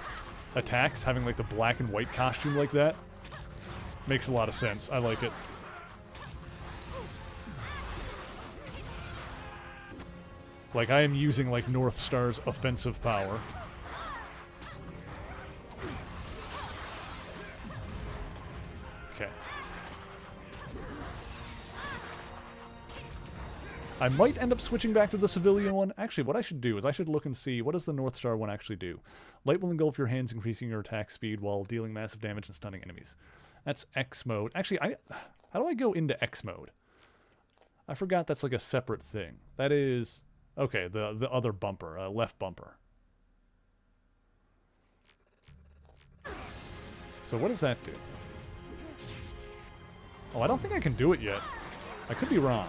attacks, having, like, the black and white costume like that. Makes a lot of sense. I like it. Like, I am using, like, North Star's offensive power. Okay. I might end up switching back to the civilian one. Actually, what I should do is I should look and see, what does the North Star one actually do? Light will engulf your hands, increasing your attack speed while dealing massive damage and stunning enemies. That's X mode. Actually, how do I go into X mode? I forgot that's like a separate thing. That is... Okay, the other bumper, left bumper. So what does that do? Oh, I don't think I can do it yet. I could be wrong.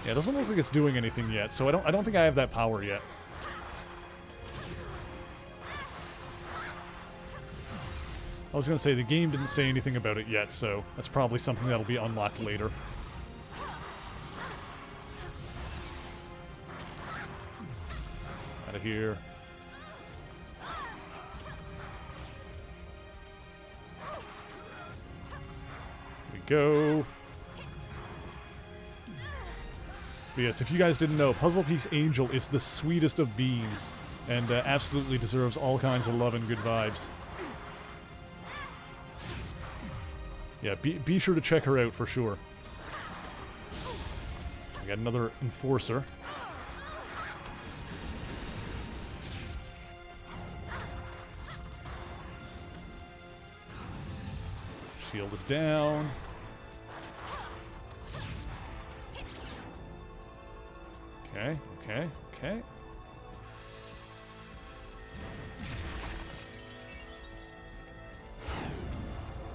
Yeah, it doesn't look like it's doing anything yet, so I don't think I have that power yet. I was gonna say, the game didn't say anything about it yet, so that's probably something that'll be unlocked later. Out of here. Here we go. But yes, if you guys didn't know, Puzzle Piece Angel is the sweetest of beings, and absolutely deserves all kinds of love and good vibes. Yeah, be sure to check her out for sure. We got another Enforcer. Shield is down. Okay, okay, okay.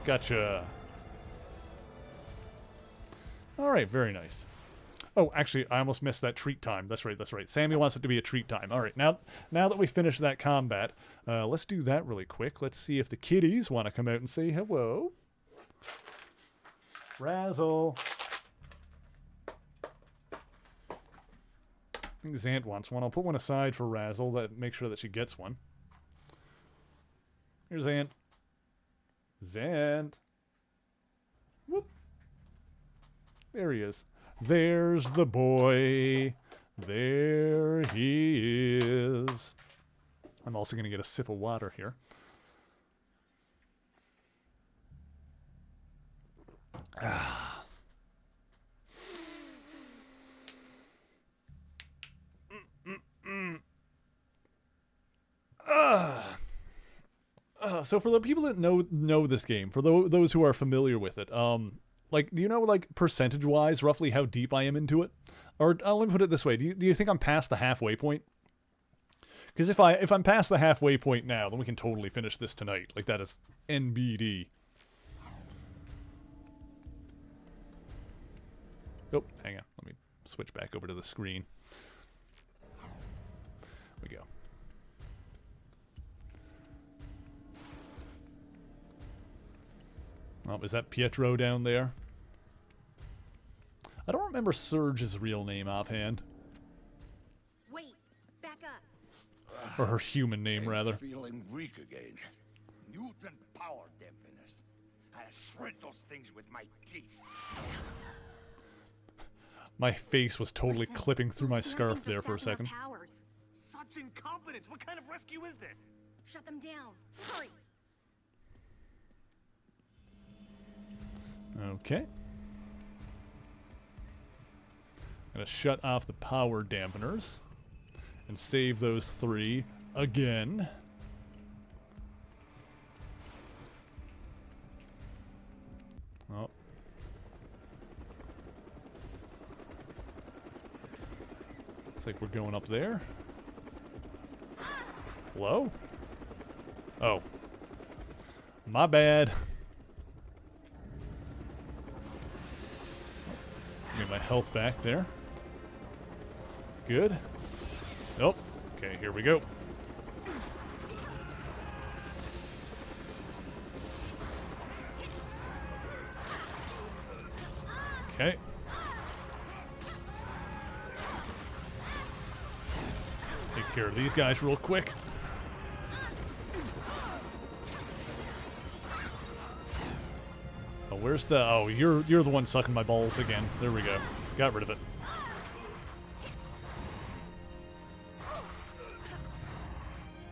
Gotcha. Alright, very nice. Oh, actually, I almost missed that treat time. That's right, that's right. Sammy wants it to be a treat time. Alright, now that we finished that combat, let's do that really quick. Let's see if the kitties want to come out and say hello. Razzle. I think Zant wants one. I'll put one aside for Razzle, make sure that she gets one. Here's Zant. Zant. Whoop. There he is. There's the boy. There he is. I'm also going to get a sip of water here. So for the people that know this game, for those who are familiar with it, like, do you know, like, percentage-wise, roughly how deep I am into it? Or let me put it this way: do you think I'm past the halfway point? Because if I'm past the halfway point now, then we can totally finish this tonight. Like, that is NBD. Oh, hang on. Let me switch back over to the screen. There we go. Oh, is that Pietro down there? I don't remember Surge's real name offhand. Wait, back up. Or her human name, rather. Feeling weak again. Mutant power dampeners. I'll shred those things with my teeth. My face was totally clipping through my scarf there for a second. Powers. Such incompetence! What kind of rescue is this? Shut them down. Hurry. Okay. Gonna shut off the power dampeners and save those 3 again. Oh. Looks like we're going up there. Hello? Oh. My bad. Get my health back there. Good. Nope. Okay, here we go. Okay. Take care of these guys real quick. Oh, where's the... Oh, you're the one sucking my balls again. There we go. Got rid of it.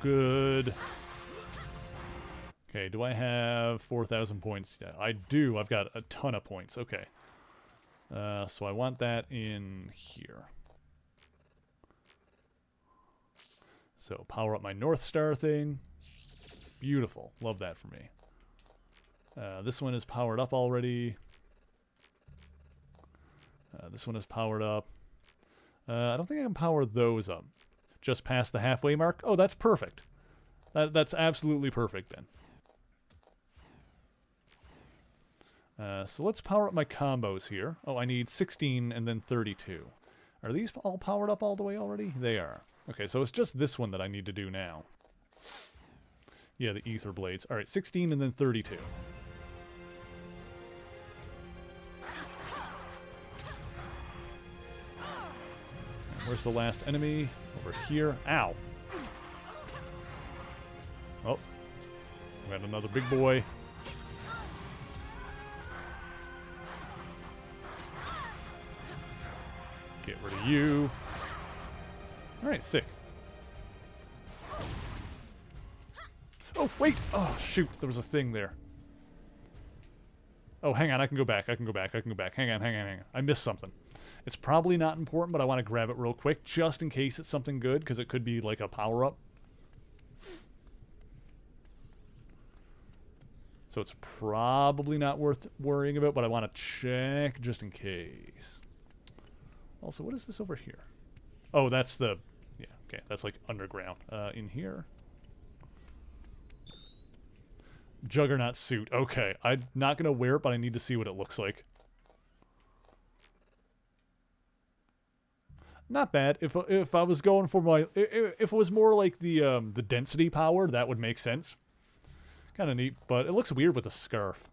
Good. Okay, do I have 4,000 points? Yeah, I do. I've got a ton of points. Okay. So I want that in here. So power up my North Star thing. Beautiful. Love that for me. This one is powered up already. This one is powered up. I don't think I can power those up. Just past the halfway mark? Oh, that's perfect. That's absolutely perfect then. So let's power up my combos here. Oh, I need 16 and then 32. Are these all powered up all the way already? They are. Okay, so it's just this one that I need to do now. Yeah, the ether blades. Alright, 16 and then 32. Where's the last enemy? Over here. Ow. Oh. We got another big boy. Get rid of you. Alright, sick. Oh, wait! Oh, shoot. There was a thing there. Oh, hang on. I can go back. I can go back. I can go back. Hang on, hang on, hang on. I missed something. It's probably not important, but I want to grab it real quick, just in case it's something good, because it could be like a power-up. So it's probably not worth worrying about, but I want to check just in case. Also, what is this over here? Oh, that's the... Yeah, okay. That's like underground. In here. Juggernaut suit. Okay. I'm not going to wear it, but I need to see what it looks like. Not bad. If I was going for my... If it was more like the density power, that would make sense. Kind of neat, but it looks weird with a scarf.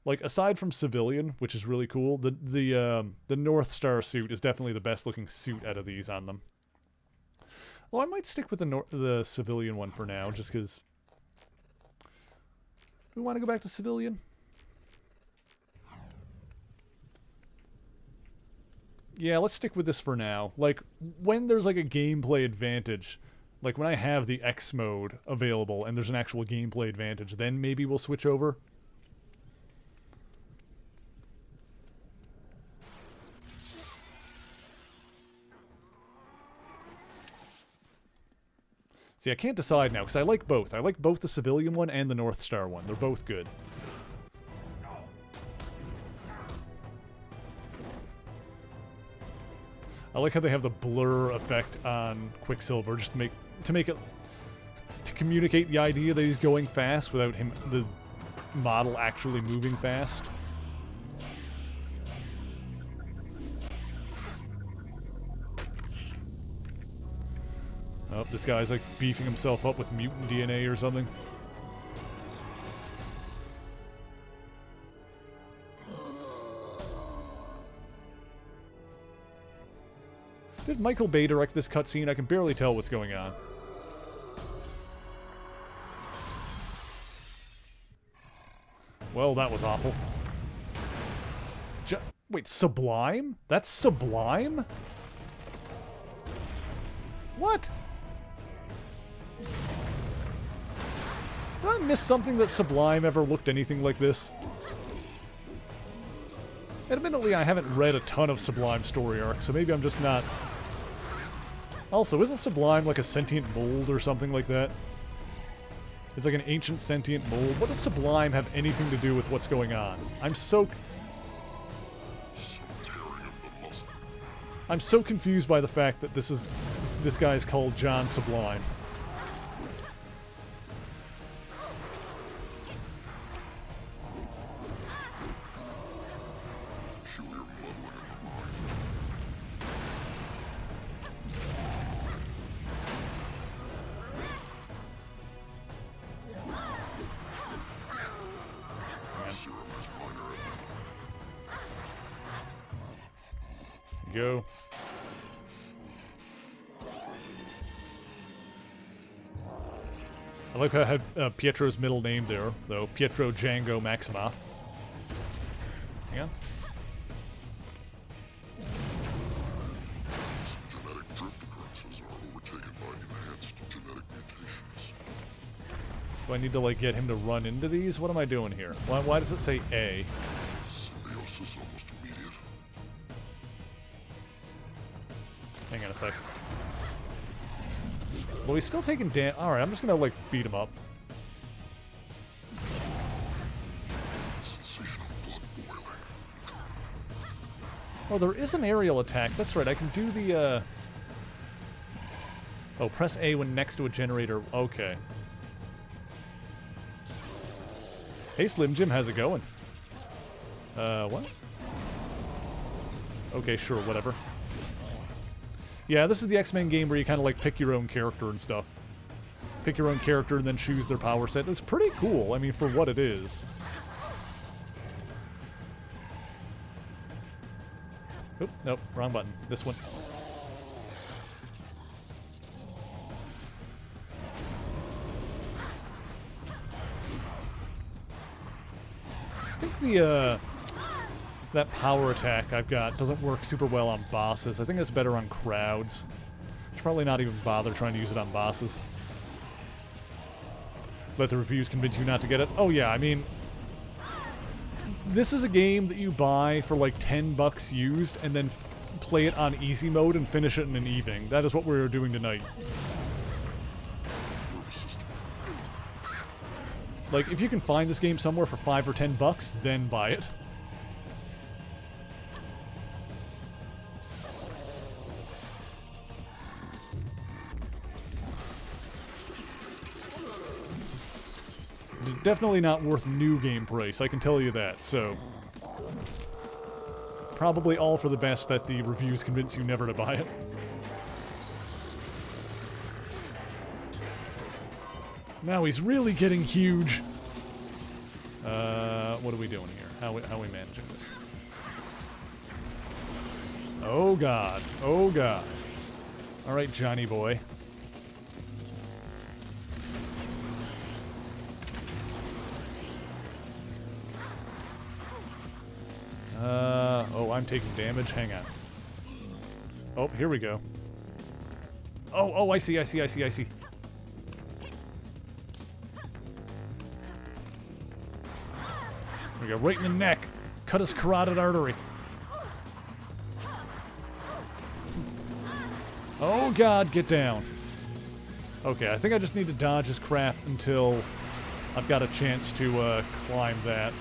Like, aside from Civilian, which is really cool, the North Star suit is definitely the best looking suit out of these on them. Well, I might stick with the Civilian one for now, just because... Do we want to go back to Civilian? Yeah, let's stick with this for now. Like, when there's like a gameplay advantage, like when I have the X mode available and there's an actual gameplay advantage, then maybe we'll switch over. See, I can't decide now, because I like both. I like both the Civilian one and the North Star one. They're both good. I like how they have the blur effect on Quicksilver, just to communicate the idea that he's going fast without the model actually moving fast. Oh, this guy's like beefing himself up with mutant DNA or something. Did Michael Bay direct this cutscene? I can barely tell what's going on. Well, that was awful. Wait, Sublime? That's Sublime? What? Did I miss something that Sublime ever looked anything like this? Admittedly, I haven't read a ton of Sublime story arcs, so maybe I'm just not... Also, isn't Sublime like a sentient mold or something like that? It's like an ancient sentient mold. What does Sublime have anything to do with what's going on? I'm so confused by the fact that this guy is called John Sublime. Go. I like how I had Pietro's middle name there, though. Pietro Django Maximoff. Hang on. Genetic drift occurrences are overtaken by enhanced genetic mutations. Do I need to, like, get him to run into these? What am I doing here? Why does it say A? Symbiosis almost immediate. Hang on a sec. Well, he's still taking damage. Alright, I'm just gonna, like, beat him up. Oh, there is an aerial attack. That's right, I can do the, Oh, press A when next to a generator. Okay. Hey, Slim Jim, how's it going? What? Okay, sure, whatever. Yeah, this is the X-Men game where you kind of like pick your own character and stuff. Pick your own character and then choose their power set. It's pretty cool, I mean, for what it is. Oop, nope, wrong button. This one. I think that power attack I've got doesn't work super well on bosses. I think it's better on crowds. Should probably not even bother trying to use it on bosses. Let the reviews convince you not to get it. Oh yeah, I mean, this is a game that you buy for like $10 used and then play it on easy mode and finish it in an evening. That is what we're doing tonight. Like, if you can find this game somewhere for $5 or $10, then buy it. Definitely not worth new game price, I can tell you that, so... Probably all for the best that the reviews convince you never to buy it. Now he's really getting huge. What are we doing here? How are we managing this? Oh god. Oh god. Alright, Johnny boy. Oh, I'm taking damage. Hang on. Oh, here we go. Oh, I see. We go right in the neck. Cut his carotid artery. Oh god, get down. Okay, I think I just need to dodge his crap until I've got a chance to climb that.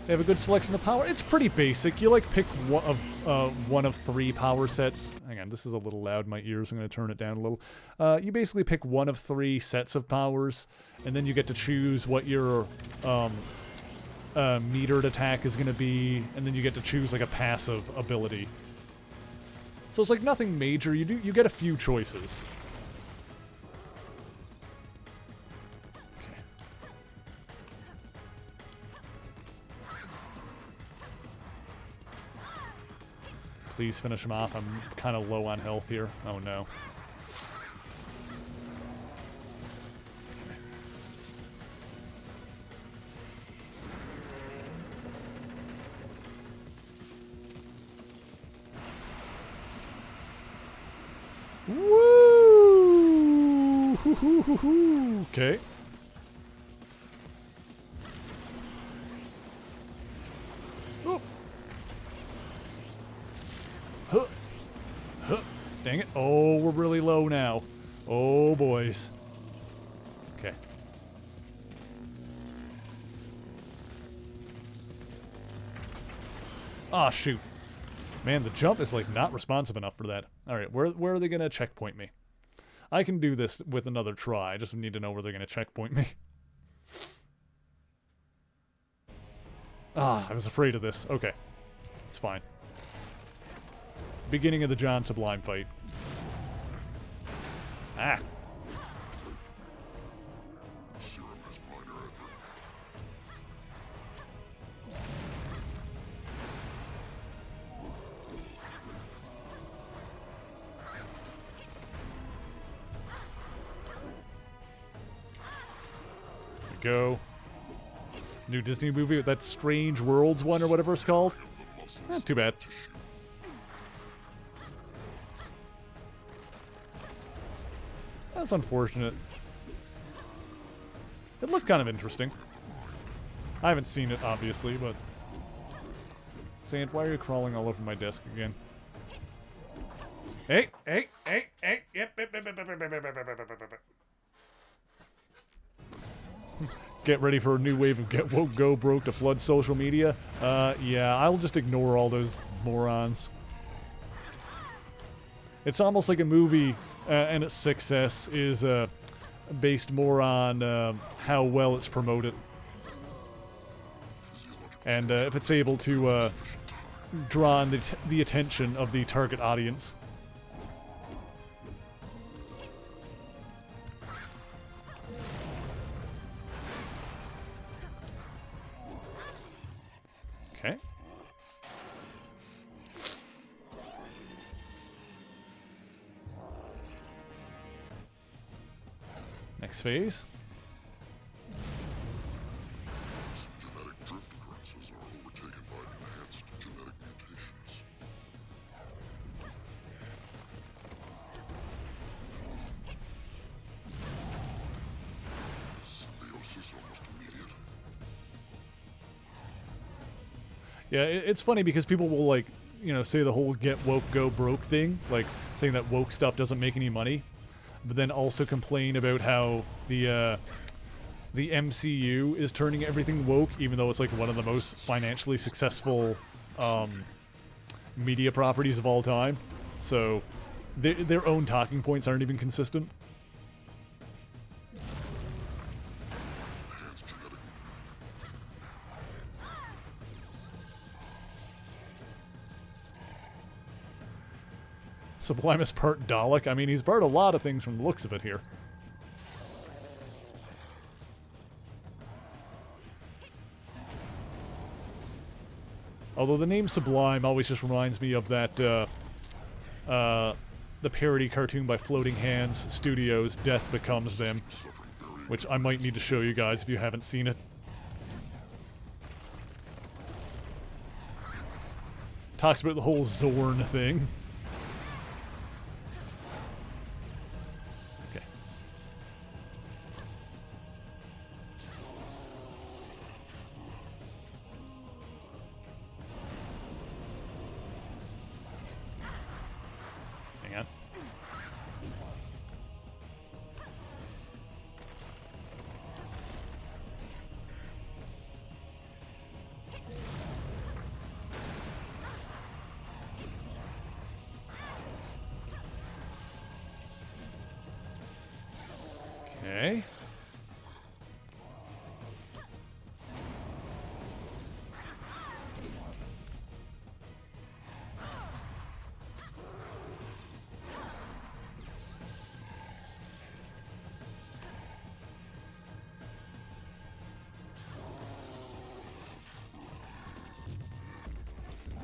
They have a good selection of power. It's pretty basic. You like pick one of 3 power sets. Hang on, this is a little loud in my ears. I'm going to turn it down a little. You basically pick one of 3 sets of powers, and then you get to choose what your metered attack is going to be, and then you get to choose like a passive ability. So it's like nothing major. You get a few choices. Please finish him off. I'm kind of low on health here. Oh no. Woo! Okay. Dang it. Oh, we're really low now. Oh, boys. Okay. Ah, shoot. Man, the jump is, like, not responsive enough for that. Alright, where are they gonna checkpoint me? I can do this with another try. I just need to know where they're gonna checkpoint me. Ah, I was afraid of this. Okay. It's fine. Beginning of the John Sublime fight. Ah. Go. New Disney movie with that Strange Worlds one or whatever it's called. Not too bad. That's unfortunate. It looked kind of interesting. I haven't seen it, obviously, but... Sant, why are you crawling all over my desk again? Hey! Get ready for a new wave of Get Woke Go Broke to flood social media? Yeah, I'll just ignore all those morons. It's almost like a movie and its success is based more on how well it's promoted. And if it's able to draw on the attention of the target audience. Okay. Next phase. Genetic drift occurrences are overtaken by enhanced genetic mutations. Symbiosis almost immediate. Yeah, it's funny because people will, like, you know, say the whole get woke, go broke thing, like saying that woke stuff doesn't make any money, but then also complain about how the MCU is turning everything woke, even though it's like one of the most financially successful media properties of all time. So their own talking points aren't even consistent. Sublimus part Dalek. I mean, he's part a lot of things from the looks of it here. Although the name Sublime always just reminds me of that, the parody cartoon by Floating Hands Studios, Death Becomes Them, which I might need to show you guys if you haven't seen it. Talks about the whole Zorn thing. Okay. Hang on. Okay.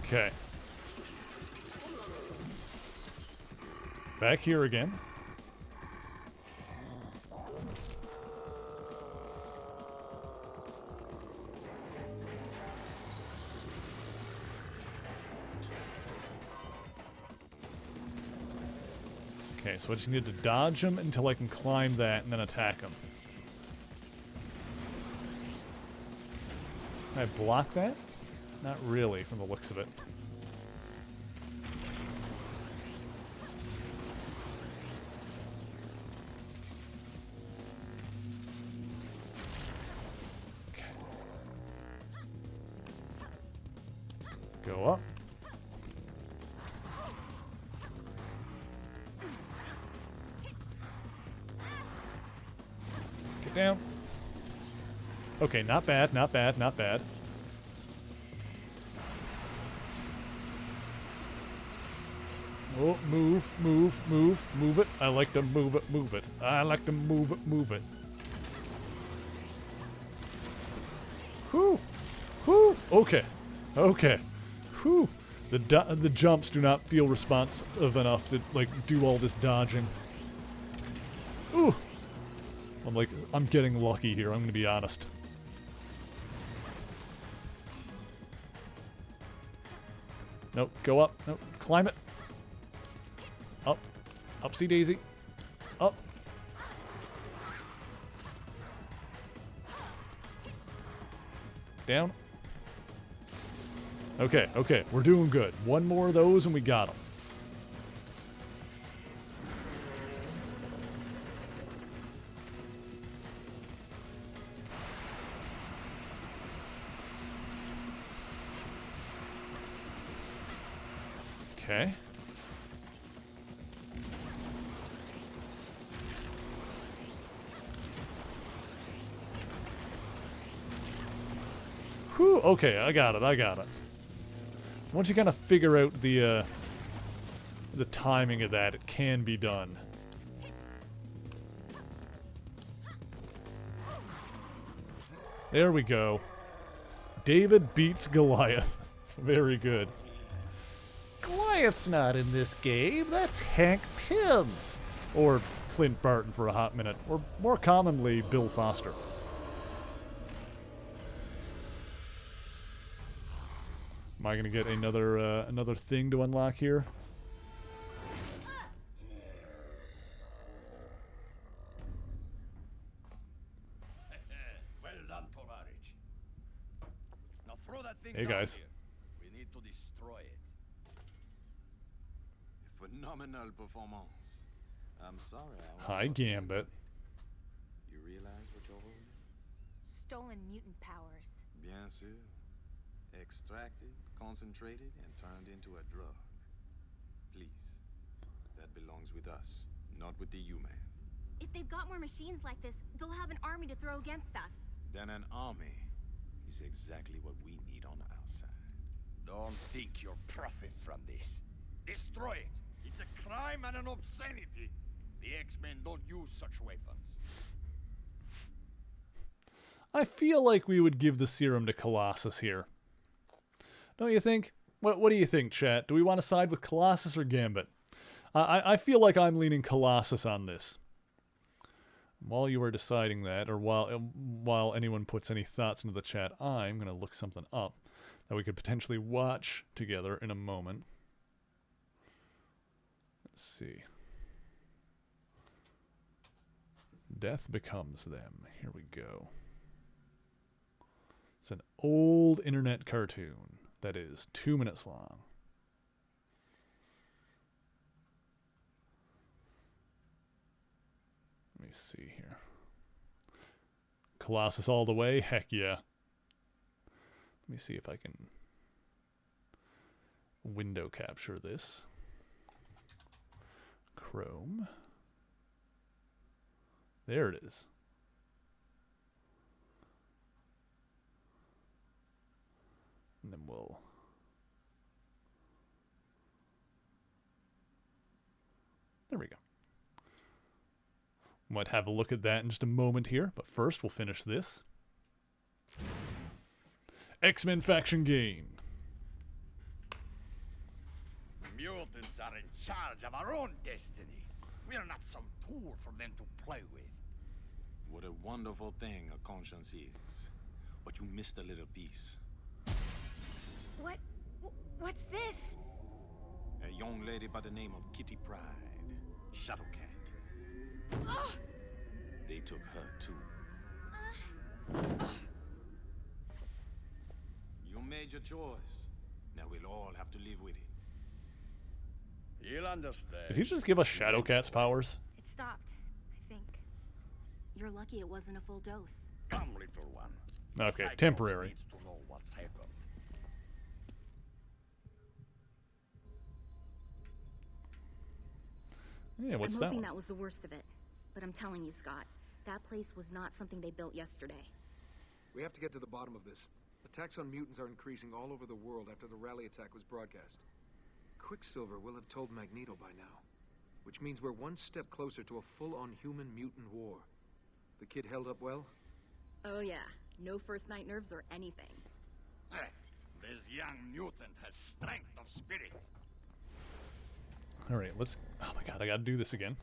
Okay. Back here again. Okay, so I just need to dodge him until I can climb that and then attack him. Can I block that? Not really, from the looks of it. Okay. Go up. Get down. Okay, not bad, not bad, not bad. Oh, move, move, move, move it. I like to move it, move it. I like to move it, move it. Whew. Whew. Okay. Okay. Whew. The jumps do not feel responsive enough to, like, do all this dodging. Ooh. I'm getting lucky here, I'm gonna be honest. Nope, go up. Nope, climb it. Up. Upsy daisy. Up. Down. Okay, okay, we're doing good. One more of those and we got them. Okay. Whew, okay, I got it, I got it. Once you kind of figure out the timing of that, it can be done. There we go. David beats Goliath. Very good. Goliath's not in this game. That's Hank Pym. Or Clint Barton for a hot minute, or more commonly, Bill Foster. Am I gonna get another thing to unlock here? Well done, Tovarich. Now throw that thing Hey, down guys. here. We need to destroy it. Phenomenal performance. I'm sorry. Hi, Gambit. You realize what you're holding? Stolen mutant powers. Bien sûr. Extracted, concentrated, and turned into a drug. Please. That belongs with us, not with the U-Man. If they've got more machines like this, they'll have an army to throw against us. Then an army is exactly what we need on our side. Don't think you'll profit from this. Destroy it. It's a crime and an obscenity. The X-Men don't use such weapons. I feel like we would give the serum to Colossus here. Don't you think? What do you think, chat? Do we want to side with Colossus or Gambit? I feel like I'm leaning Colossus on this. While you are deciding that, or while anyone puts any thoughts into the chat, I'm going to look something up that we could potentially watch together in a moment. Let's see. Death Becomes Them. Here we go. It's an old internet cartoon that is 2 minutes long. Let me see here. Colossus all the way? Heck yeah. Let me see if I can window capture this. Chrome. There it is. And then we'll... There we go. Might have a look at that in just a moment here, but first we'll finish this. X-Men Faction Game. Mutants are in charge of our own destiny. We are not some tool for them to play with. What a wonderful thing a conscience is. But you missed a little piece. What's this? A young lady by the name of Kitty Pryde. Shadowcat. Ugh. They took her too. You made your choice. Now we'll all have to live with it. You'll understand. Did he just give us Shadowcat's powers? It stopped, I think. You're lucky it wasn't a full dose. Come, little one. Okay, Cyclops temporary. needs to know what's happened. Yeah, what's I'm that hoping one? that was the worst of it. But I'm telling you, Scott, that place was not something they built yesterday. We have to get to the bottom of this. Attacks on mutants are increasing all over the world after the rally attack was broadcast. Quicksilver will have told Magneto by now, which means we're one step closer to a full-on human mutant war. The kid held up well? Oh yeah, no first night nerves or anything. This young mutant has strength of spirit. All right, let's... Oh my god, I gotta do this again.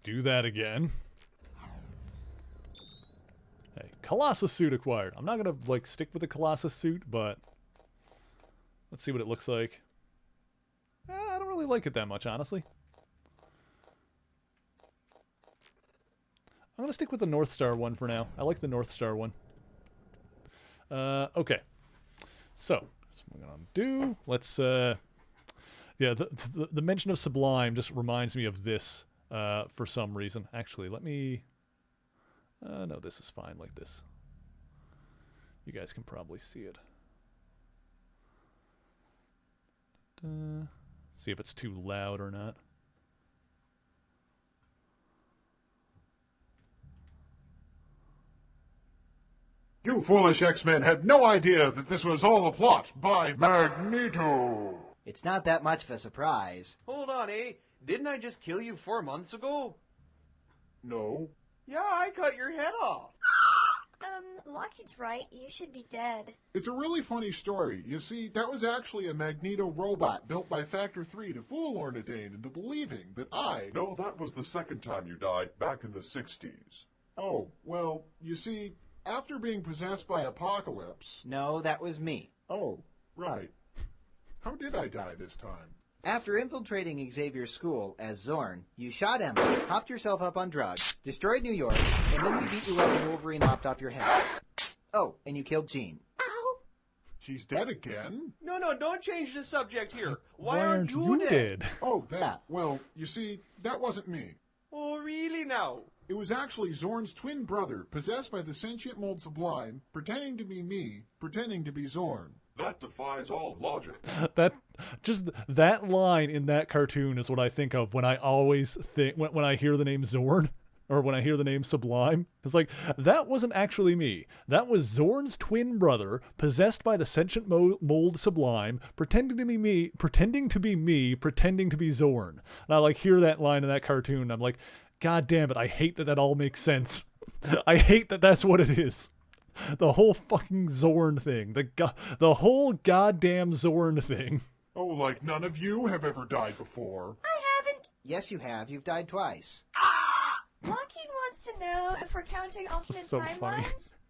Do that again. Hey, Colossus suit acquired. I'm not gonna, like, stick with the Colossus suit, but... Let's see what it looks like. I don't really like it that much, honestly. I'm gonna stick with the North Star one for now. I like the North Star one. Okay. So... That's what I'm gonna do. Let's yeah, the mention of Sublime just reminds me of this for some reason. Actually, let me no, this is fine like this. You guys can probably see it. See if it's too loud or not. You foolish X-Men had no idea that this was all a plot by Magneto. It's not that much of a surprise. Hold on, eh? Didn't I just kill you 4 months ago? No. Yeah, I cut your head off. Lockheed's right. You should be dead. It's a really funny story. You see, that was actually a Magneto robot built by Factor 3 to fool Ornidane into believing that I... No, that was the second time you died, back in the 60s. Oh, well, you see, after being possessed by Apocalypse... No, that was me. Oh, right. How did I die this time? After infiltrating Xavier's school as Zorn, you shot Emma, hopped yourself up on drugs, destroyed New York, and then we beat you up and Wolverine lopped off your head. Oh, and you killed Jean. She's dead again? No, don't change the subject here. Why aren't you dead? Oh, that. Well, you see, that wasn't me. Oh, really now? It was actually Zorn's twin brother, possessed by the sentient mold Sublime, pretending to be me, pretending to be Zorn. That defies all logic. That line in that cartoon is what I think of when I always think when I hear the name Zorn or when I hear the name Sublime. It's like, that wasn't actually me. That was Zorn's twin brother possessed by the sentient mold Sublime, pretending to be me, pretending to be Zorn. And I like hear that line in that cartoon. And I'm like, God damn it! I hate that all makes sense. I hate that that's what it is. The whole fucking Zorn thing. The whole goddamn Zorn thing. Oh, like none of you have ever died before. I haven't. Yes, you have. You've died twice. Lockheed wants to know if we're counting alternate so timelines. funny.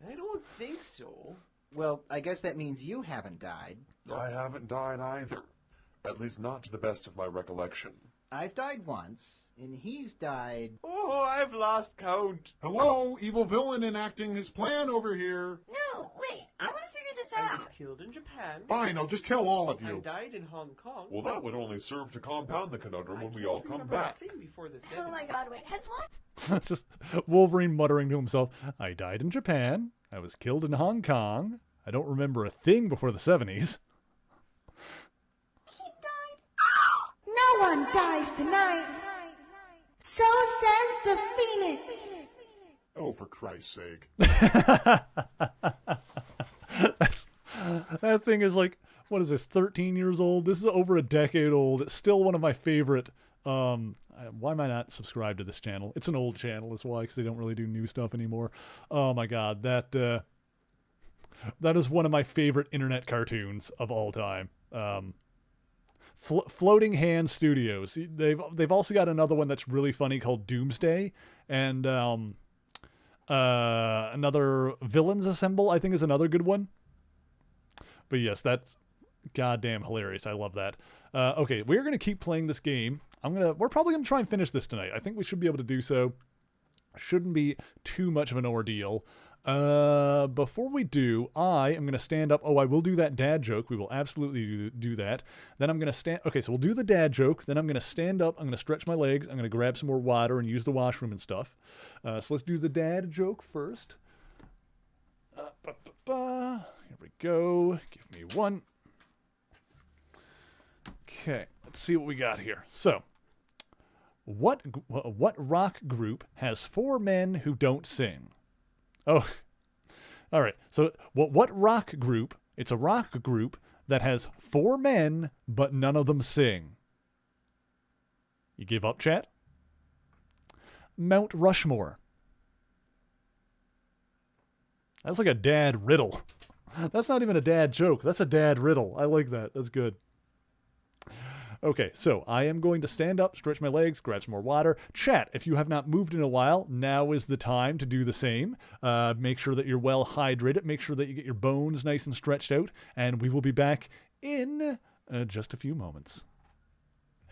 I don't think so. Well, I guess that means you haven't died. I haven't died either. At least not to the best of my recollection. I've died once, and he's died... Oh, I've lost count. Hello, evil villain enacting his plan over here. No, wait. I want to figure this I was out. killed in Japan. Fine, I'll just kill all of I you. died in Hong Kong. Well, that would only serve to compound the conundrum when we all come back. Before the Oh my god, wait. Has It's just Wolverine muttering to himself, I died in Japan. I was killed in Hong Kong. I don't remember a thing before the 70s. No one dies tonight. So says the Phoenix. Oh, for Christ's sake. That thing is like, what is this, 13 years old? This is over a decade old. It's still one of my favorite. Why am I not subscribed to this channel? It's an old channel, is why, because they don't really do new stuff anymore. Oh my god, that is one of my favorite internet cartoons of all time. Floating Hand Studios. They've also got another one that's really funny called Doomsday, and another Villains Assemble, I think, is another good one. But yes, that's goddamn hilarious. I love that. Okay, we're gonna keep playing this game. We're probably gonna try and finish this tonight. I think we should be able to do so. Shouldn't be too much of an ordeal. Before we do, I am going to stand up. Oh, I will do that dad joke. We will absolutely do that. Then I'm going to stand. Okay, so we'll do the dad joke. Then I'm going to stand up. I'm going to stretch my legs. I'm going to grab some more water and use the washroom and stuff. So let's do the dad joke first. Here we go. Give me one. Okay, let's see what we got here. So, what rock group has 4 men who don't sing? Oh, all right. So what rock group? It's a rock group that has 4 men, but none of them sing. You give up, chat? Mount Rushmore. That's like a dad riddle. That's not even a dad joke. That's a dad riddle. I like that. That's good. Okay, so I am going to stand up, stretch my legs, grab some more water. Chat, if you have not moved in a while, now is the time to do the same. Make sure that you're well hydrated. Make sure that you get your bones nice and stretched out. And we will be back in just a few moments.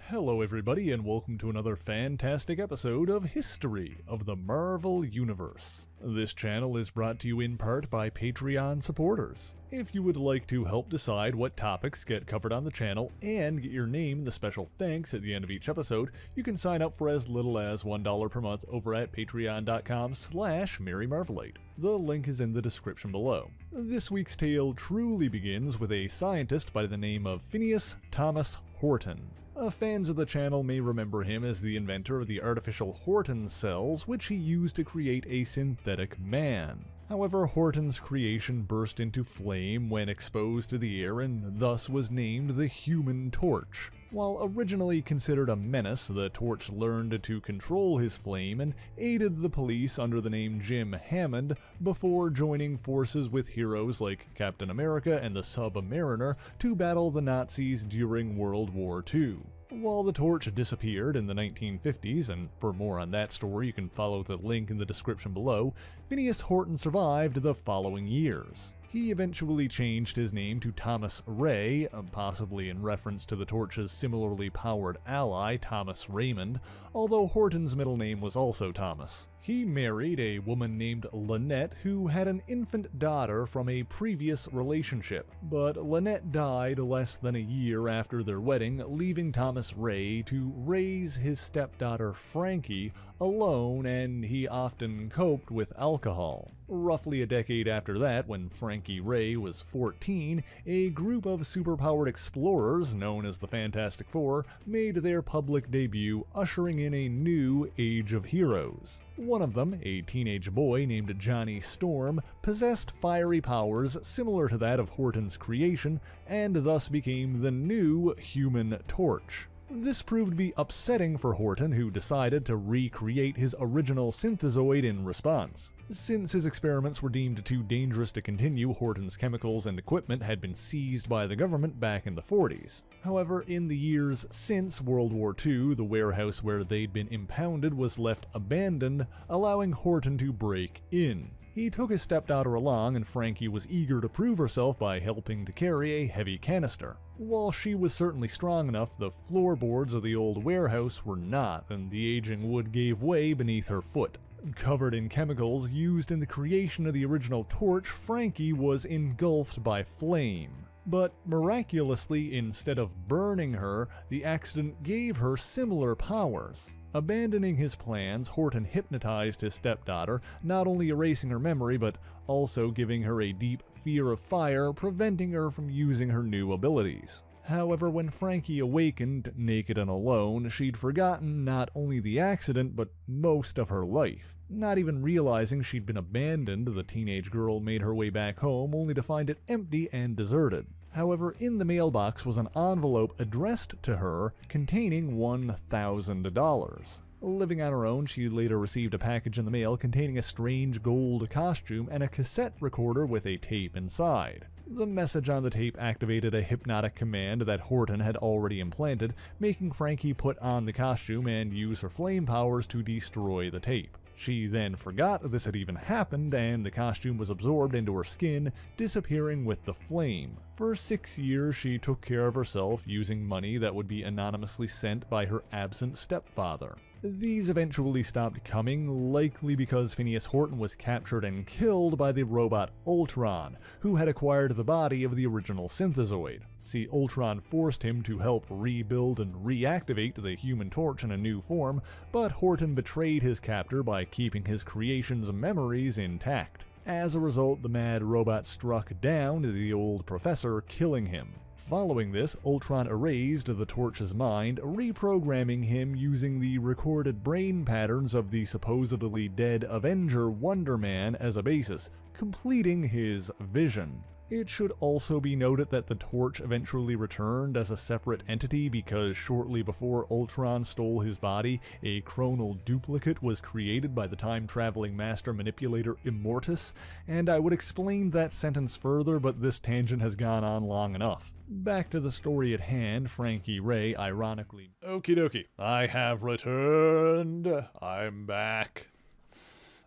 Hello, everybody, and welcome to another fantastic episode of History of the Marvel Universe. This channel is brought to you in part by Patreon supporters. If you would like to help decide what topics get covered on the channel and get your name in the special thanks at the end of each episode, you can sign up for as little as $1 per month over at patreon.com/MaryMarvelate. The link is in the description below. This week's tale truly begins with a scientist by the name of Phineas Thomas Horton. Fans of the channel may remember him as the inventor of the artificial Horton cells, which he used to create a synthetic man. However, Horton's creation burst into flame when exposed to the air and thus was named the Human Torch. While originally considered a menace, the Torch learned to control his flame and aided the police under the name Jim Hammond before joining forces with heroes like Captain America and the Sub-Mariner to battle the Nazis during World War II. While the Torch disappeared in the 1950s, and for more on that story you can follow the link in the description below, Phineas Horton survived the following years. He eventually changed his name to Thomas Ray, possibly in reference to the Torch's similarly powered ally, Thomas Raymond, although Horton's middle name was also Thomas. He married a woman named Lynette who had an infant daughter from a previous relationship, but Lynette died less than a year after their wedding, leaving Thomas Ray to raise his stepdaughter Frankie alone, and he often coped with alcohol. Roughly a decade after that, when Frankie Ray was 14, a group of superpowered explorers known as the Fantastic Four made their public debut, ushering in a new age of heroes. One of them, a teenage boy named Johnny Storm, possessed fiery powers similar to that of Horton's creation, and thus became the new Human Torch. This proved to be upsetting for Horton, who decided to recreate his original synthezoid in response. Since his experiments were deemed too dangerous to continue, Horton's chemicals and equipment had been seized by the government back in the 40s. However, in the years since World War II, the warehouse where they'd been impounded was left abandoned, allowing Horton to break in. He took his stepdaughter along, and Frankie was eager to prove herself by helping to carry a heavy canister. While she was certainly strong enough, the floorboards of the old warehouse were not, and the aging wood gave way beneath her foot. Covered in chemicals used in the creation of the original Torch, Frankie was engulfed by flame. But miraculously, instead of burning her, the accident gave her similar powers. Abandoning his plans, Horton hypnotized his stepdaughter, not only erasing her memory, but also giving her a deep fear of fire, preventing her from using her new abilities. However, when Frankie awakened, naked and alone, she'd forgotten not only the accident, but most of her life. Not even realizing she'd been abandoned, the teenage girl made her way back home, only to find it empty and deserted. However, in the mailbox was an envelope addressed to her containing $1,000. Living on her own, she later received a package in the mail containing a strange gold costume and a cassette recorder with a tape inside. The message on the tape activated a hypnotic command that Horton had already implanted, making Frankie put on the costume and use her flame powers to destroy the tape. She then forgot this had even happened, and the costume was absorbed into her skin, disappearing with the flame. For 6 years, she took care of herself using money that would be anonymously sent by her absent stepfather. These eventually stopped coming, likely because Phineas Horton was captured and killed by the robot Ultron, who had acquired the body of the original synthezoid. See, Ultron forced him to help rebuild and reactivate the Human Torch in a new form, but Horton betrayed his captor by keeping his creation's memories intact. As a result, the mad robot struck down the old professor, killing him. Following this, Ultron erased the Torch's mind, reprogramming him using the recorded brain patterns of the supposedly dead Avenger Wonder Man as a basis, completing his vision. It should also be noted that the Torch eventually returned as a separate entity because shortly before Ultron stole his body, a chronal duplicate was created by the time-traveling master manipulator Immortus, and I would explain that sentence further, but this tangent has gone on long enough. Back to the story at hand, Frankie Ray ironically... Okie dokie, I have returned. I'm back.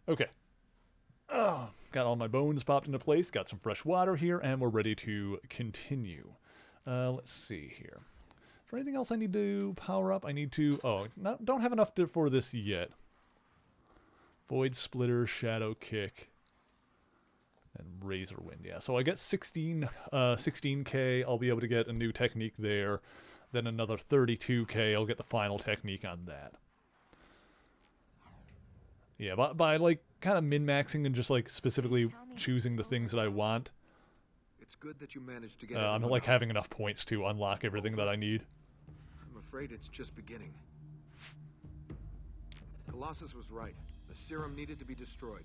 Okay. Got all my bones popped into place, got some fresh water here, and we're ready to continue. Let's see here. Is there anything else I need to power up? I need to... Oh, don't have enough for this yet. Void Splitter, Shadow Kick, and Razor Wind. Yeah, so I get 16k. I'll be able to get a new technique there. Then another 32k. I'll get the final technique on that. Yeah, by like kind of min-maxing and just like specifically choosing the things that I want. It's good that you managed to get I'm like having enough points to unlock everything that I need. I'm afraid it's just beginning. Colossus was right. The serum needed to be destroyed.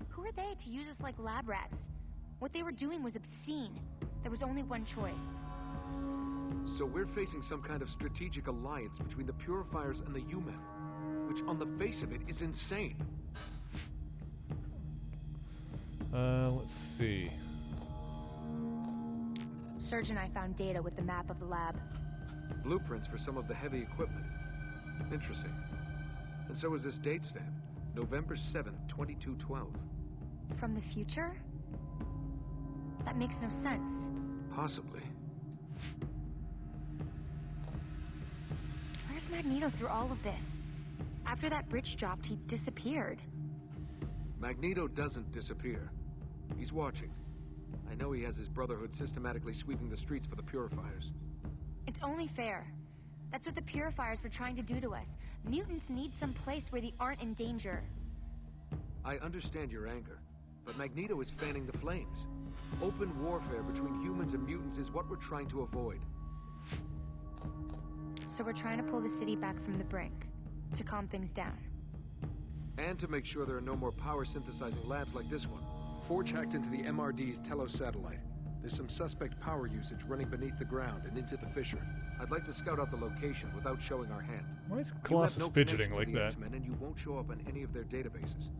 Who are they to use us like lab rats? What they were doing was obscene. There was only one choice. So we're facing some kind of strategic alliance between the Purifiers and the U-Men, which on the face of it is insane. Let's see. Serge and I found data with the map of the lab. Blueprints for some of the heavy equipment. Interesting. And so is this date stamp, November 7th, 2212. From the future? That makes no sense. Possibly. Where's Magneto through all of this? After that bridge dropped, he disappeared. Magneto doesn't disappear. He's watching. I know he has his Brotherhood systematically sweeping the streets for the Purifiers. It's only fair. That's what the Purifiers were trying to do to us. Mutants need some place where they aren't in danger. I understand your anger, but Magneto is fanning the flames. Open warfare between humans and mutants is what we're trying to avoid. So we're trying to pull the city back from the brink, to calm things down. And to make sure there are no more power-synthesizing labs like this one. Forge hacked into the MRD's Telos satellite. There's some suspect power usage running beneath the ground and into the fissure. I'd like to scout out the location without showing our hand. Why is You have Colossus no fidgeting connection like to the that? X-Men, and you won't show up on any of their databases.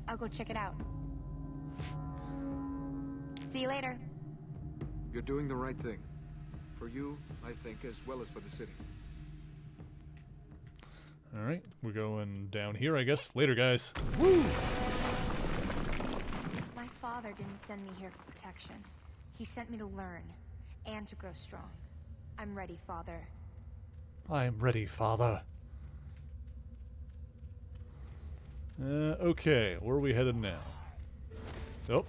I'll go check it out. See you later. You're doing the right thing. For you, I think, as well as for the city. Alright, we're going down here, I guess. Later, guys. Woo! My father didn't send me here for protection. He sent me to learn, and to grow strong. I'm ready, Father. I am ready, Father. Okay, where are we headed now? Oh.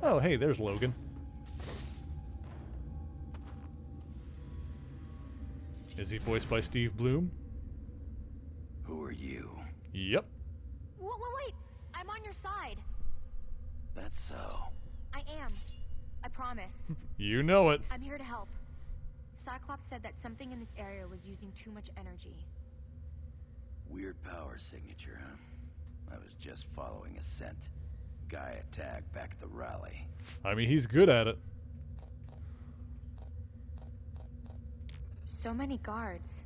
Oh, hey, there's Logan. Is he voiced by Steve Bloom? Who are you? Yep. Wait! I'm on your side. That's so. I am. I promise. You know it. I'm here to help. Cyclops said that something in this area was using too much energy. Weird power signature, huh? I was just following a scent. Guy attacked back at the rally. I mean, he's good at it. So many guards.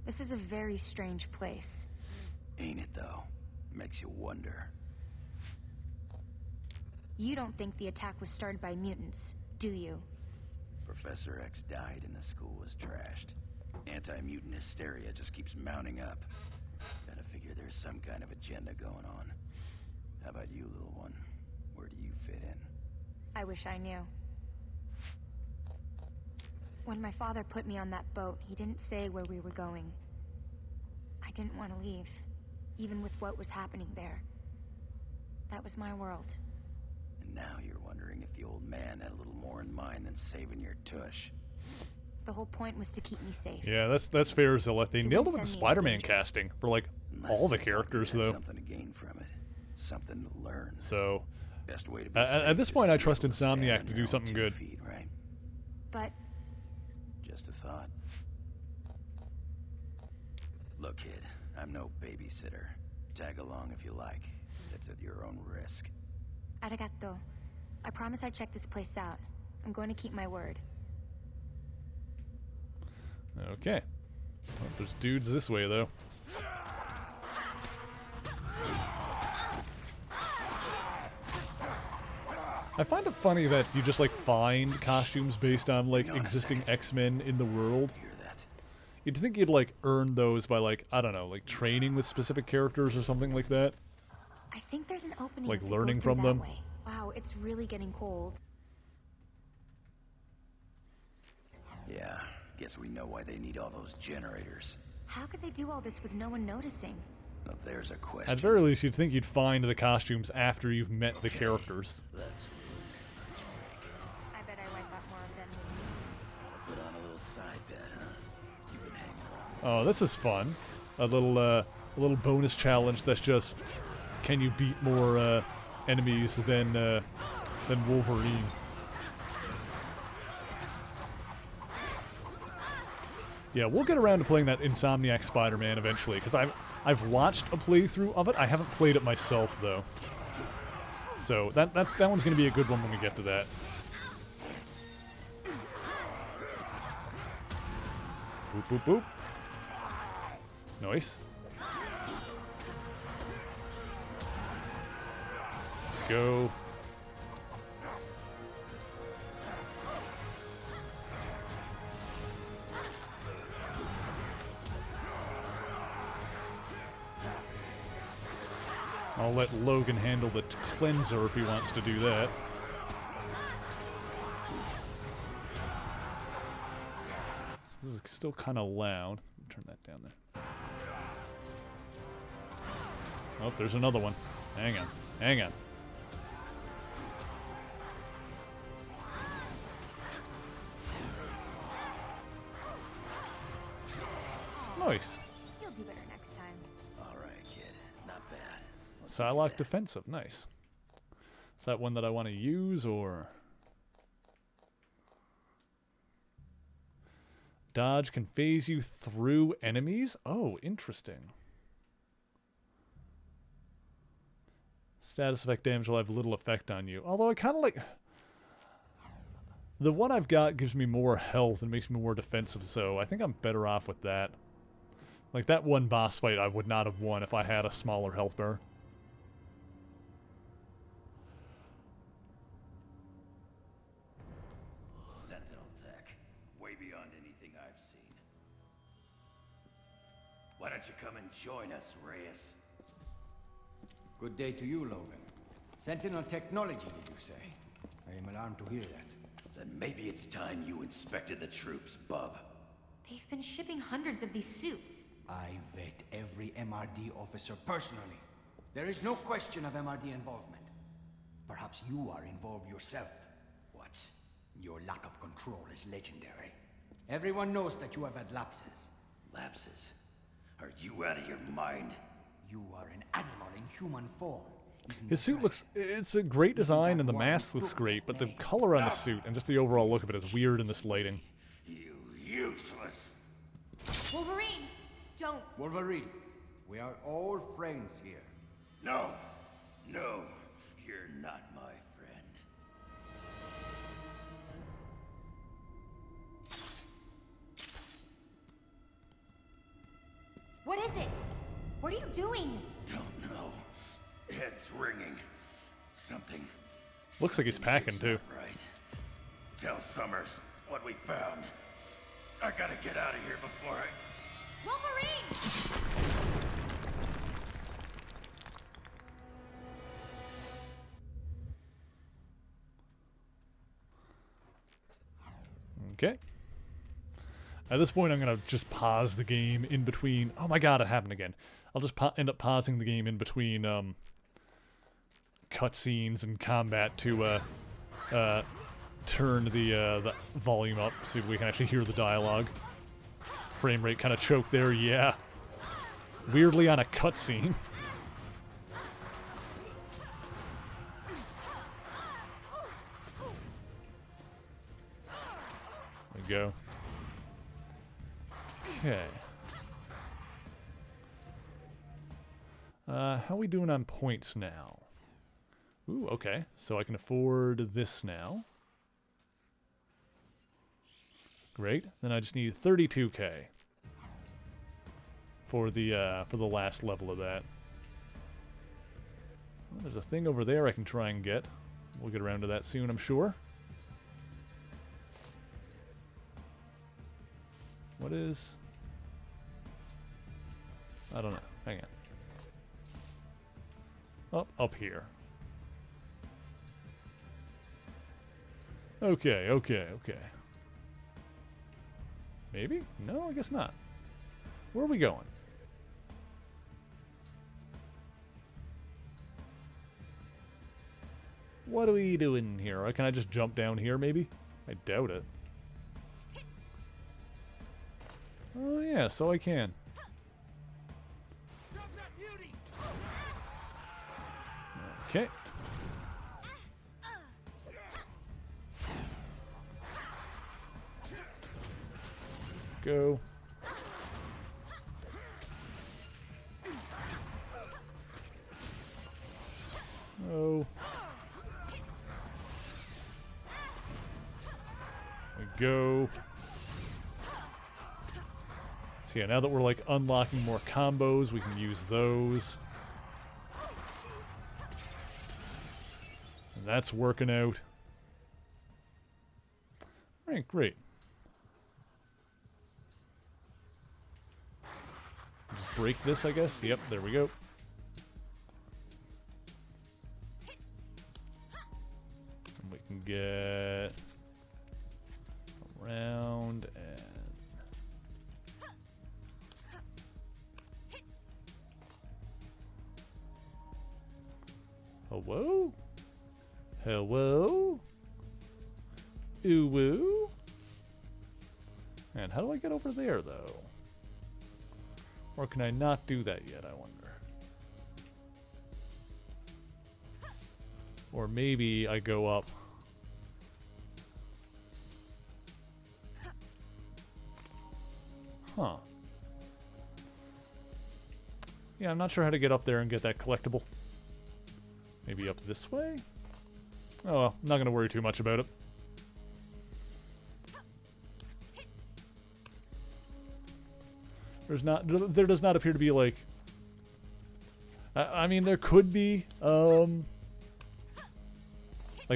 This is a very strange place. Ain't it, though? Makes you wonder. You don't think the attack was started by mutants, do you? Professor X died and the school was trashed. Anti-mutant hysteria just keeps mounting up. Gotta figure there's some kind of agenda going on. How about you, little one? Where do you fit in? I wish I knew. When my father put me on that boat, he didn't say where we were going. I didn't want to leave, even with what was happening there. That was my world. And now you're wondering if the old man had a little more in mind than saving your tush. The whole point was to keep me safe. Yeah, that's fair, Zilla. They He nailed it wouldn't with the send me into Spider-Man danger. casting for, like, Unless all the you characters, had though. Something to gain from it. Something to learn. So, Best way to be at this point, I trust Insomniac to do something good. feet, right? But Just a thought. Look, kid, I'm no babysitter. Tag along if you like. It's at your own risk. arigato. I promise I'd check this place out. I'm going to keep my word. Okay. Well, there's dudes this way, though. I find it funny that you just, like, find costumes based on, like, existing X-Men in the world. You'd think you'd, like, earn those by, like, I don't know, like, training with specific characters or something like that. I think there's an opening. Like if we go learning through from that them? way. Wow, it's really getting cold. Yeah, guess we know why they need all those generators. How could they do all this with no one noticing? Now there's a question. At the very least, you'd think you'd find the costumes after you've met the characters. Let's I bet I wipe out more of them. put on a little side bet, huh? You've been hanging around. Oh, this is fun. A little bonus challenge that's just, can you beat more enemies than Wolverine? Yeah, we'll get around to playing that Insomniac Spider-Man eventually, because I've watched a playthrough of it. I haven't played it myself though. So that one's going to be a good one when we get to that. Boop, boop, boop. Nice. Go. I'll let Logan handle the cleanser if he wants to do that. This is still kind of loud. Turn that down there. Oh, there's another one. Hang on. Hang on. Nice. You'll do better next time. All right, kid. Not bad. Psylocke defensive. Nice. Is that one that I want to use, or... Dodge can phase you through enemies? Oh, interesting. Status effect damage will have little effect on you. Although I kind of like... The one I've got gives me more health and makes me more defensive, so I think I'm better off with that. Like, that one boss fight I would not have won if I had a smaller health bar. Sentinel tech. Way beyond anything I've seen. Why don't you come and join us, Reyes? Good day to you, Logan. Sentinel technology, did you say? I am alarmed to hear that. Then maybe it's time you inspected the troops, bub. They've been shipping hundreds of these suits. I vet every MRD officer personally. There is no question of MRD involvement. Perhaps you are involved yourself. What? Your lack of control is legendary. Everyone knows that you have had lapses. Lapses? Are you out of your mind? You are an animal in human form. His suit looks... It's a great design, and the mask looks great, but the color on the suit and just the overall look of it is weird in this lighting. You useless! Wolverine! Don't! Wolverine, we are all friends here. No! No! You're not my friend. What is it? What are you doing? Don't know. Head's ringing. Something. Looks like he's packing, too. Right. Tell Summers what we found. I gotta get out of here before I... Wolverine! Okay. At this point, I'm going to just pause the game in between... Oh my god, it happened again. I'll just end up pausing the game in between cutscenes and combat to turn the volume up, see if we can actually hear the dialogue. Frame rate kind of choked there, yeah. Weirdly on a cutscene. There we go. Okay. How are we doing on points now? Ooh, okay. So I can afford this now. Great. Then I just need 32k for the last level of that. Well, there's a thing over there I can try and get. We'll get around to that soon, I'm sure. What is... I don't know. Hang on. Oh, up here. Okay, okay, okay. Maybe? No, I guess not. Where are we going? What are we doing here? Or can I just jump down here, maybe? I doubt it. Oh, yeah, so I can. Okay. Go. Oh. We go. So yeah, now that we're like unlocking more combos, we can use those. And that's working out. Alright, great. Just break this, I guess. Yep, there we go. And we can get around and hello? Hello? Ooh woo? And how do I get over there, though? Or can I not do that yet, I wonder? Or maybe I go up. Huh. Yeah, I'm not sure how to get up there and get that collectible. Maybe up this way? Oh well, I'm not going to worry too much about it. There does not appear to be like... I mean, there could be, like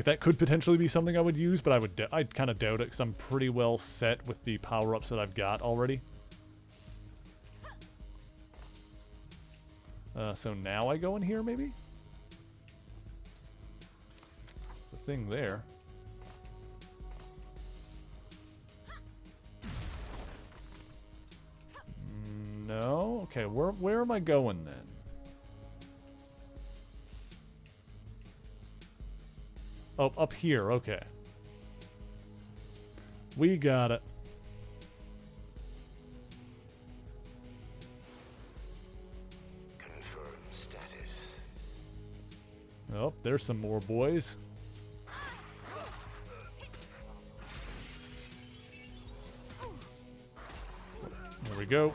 that could potentially be something I would use, but I'd kind of doubt it because I'm pretty well set with the power-ups that I've got already. So now I go in here, maybe? The thing there. No? Okay, where am I going then? Oh, up here, okay. We got it. Confirm status. Oh, there's some more boys. There we go.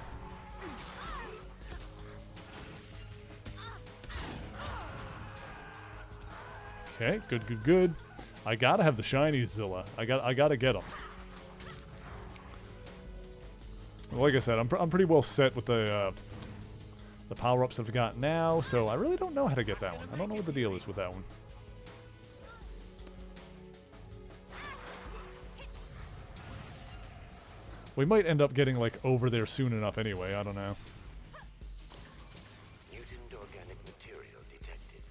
Okay, good, good, good. I gotta have the shiny Zilla. I gotta get them. Like I said, I'm pretty well set with the power-ups I've got now, so I really don't know how to get that one. I don't know what the deal is with that one. We might end up getting like over there soon enough anyway. I don't know. Mutant organic material detected.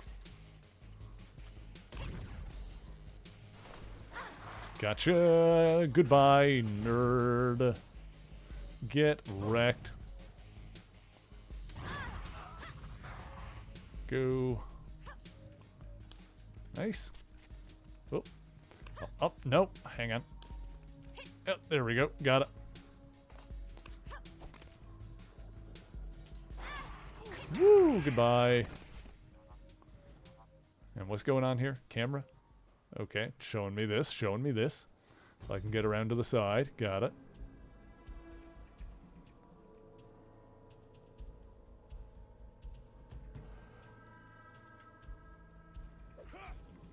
Gotcha. Goodbye, nerd. Get wrecked. Go. Nice. Oh. Oh, nope. Hang on. Yep, there we go. Got it. Woo! Goodbye. And what's going on here? Camera? Okay, showing me this, showing me this. So I can get around to the side. Got it.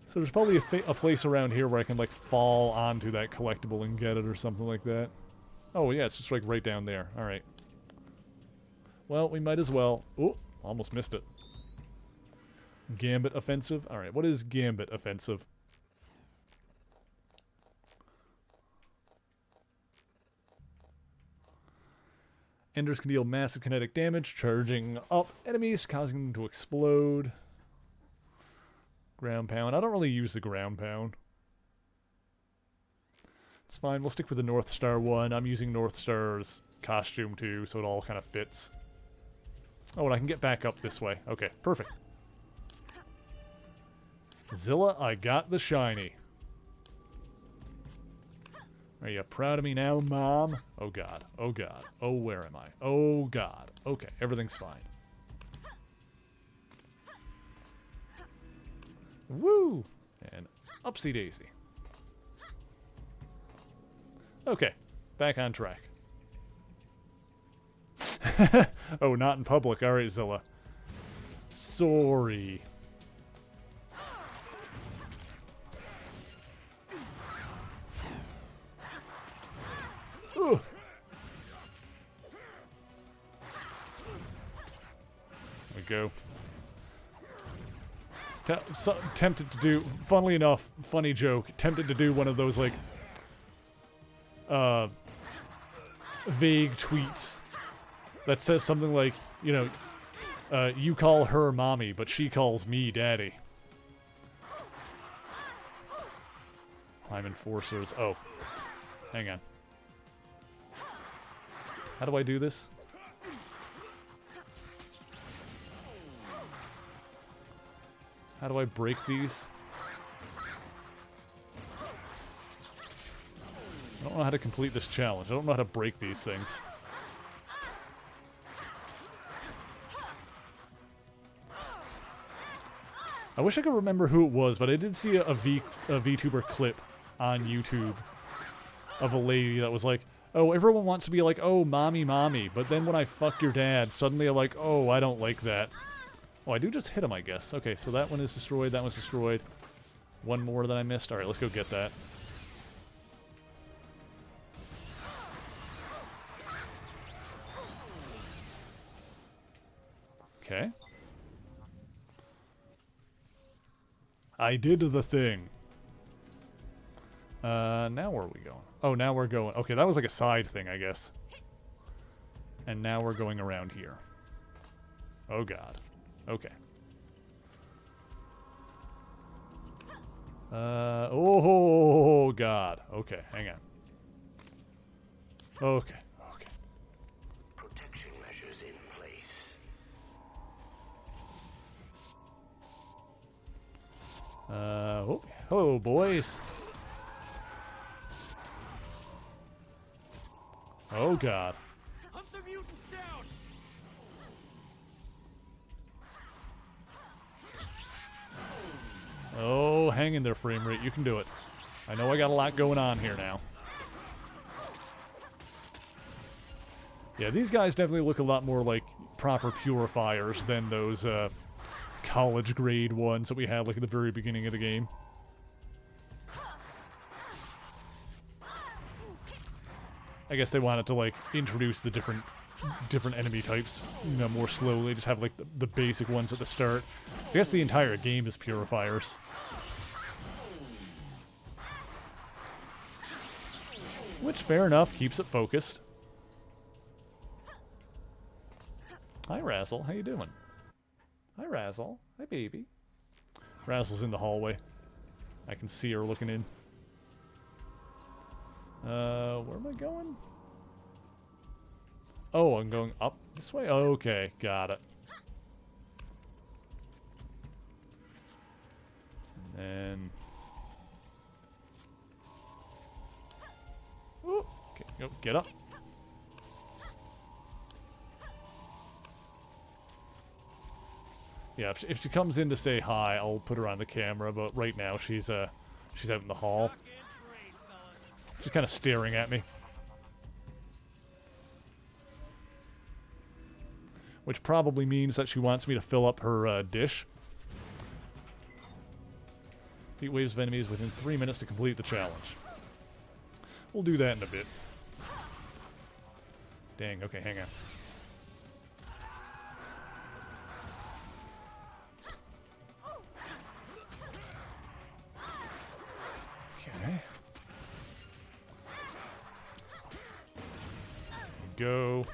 So there's probably a place around here where I can like fall onto that collectible and get it or something like that. Oh yeah, it's just like right down there. Alright. Well, we might as well... Oh, almost missed it. Gambit offensive? Alright, what is Gambit offensive? Enders can deal massive kinetic damage, charging up enemies, causing them to explode. Ground pound. I don't really use the ground pound. It's fine. We'll stick with the North Star one. I'm using North Star's costume too, so it all kind of fits. Oh, and I can get back up this way. Okay, perfect. Zilla, I got the shiny. Are you proud of me now, Mom? Oh, God. Oh, God. Oh, where am I? Oh, God. Okay, everything's fine. Woo! And upsy daisy. Okay, back on track. Oh, not in public. All right, Zilla. Sorry. Ooh. we go. Tempted to do, funnily enough, funny joke, tempted to do one of those, like, vague tweets that says something like, you know, you call her mommy, but she calls me daddy. I'm enforcers. Oh, hang on. How do I do this? How do I break these? I don't know how to complete this challenge. I don't know how to break these things. I wish I could remember who it was, but I did see a VTuber clip on YouTube of a lady that was like, oh, everyone wants to be like, oh, mommy, mommy, but then when I fuck your dad, suddenly I'm like, oh, I don't like that. Oh, I do just hit him, I guess. Okay, so that one is destroyed, that one's destroyed. One more that I missed. Alright, let's go get that. Okay. I did the thing. Now where are we going? Oh, now we're going... Okay, that was like a side thing, I guess. And now we're going around here. Oh, God. Okay. Oh, God. Okay, hang on. Okay, okay. Protection measures in place. Oh, hello, boys. Oh, God. Hunt the mutants down! Oh, hang in there, frame rate. You can do it. I know I got a lot going on here now. Yeah, these guys definitely look a lot more like proper purifiers than those college grade ones that we had like at the very beginning of the game. I guess they wanted to like introduce the different enemy types, you know, more slowly. Just have like the basic ones at the start. I guess the entire game is purifiers. Which, fair enough, keeps it focused. Hi, Razzle. How you doing? Hi, Razzle. Hi, baby. Razzle's in the hallway. I can see her looking in. Where am I going? Oh, I'm going up this way? Okay, got it. And then... Ooh, okay, go, get up. Yeah, if she comes in to say hi, I'll put her on the camera, but right now she's out in the hall. She's kind of staring at me. Which probably means that she wants me to fill up her dish. Heat waves of enemies within 3 minutes to complete the challenge. We'll do that in a bit. Dang, okay, hang on. Okay. Go.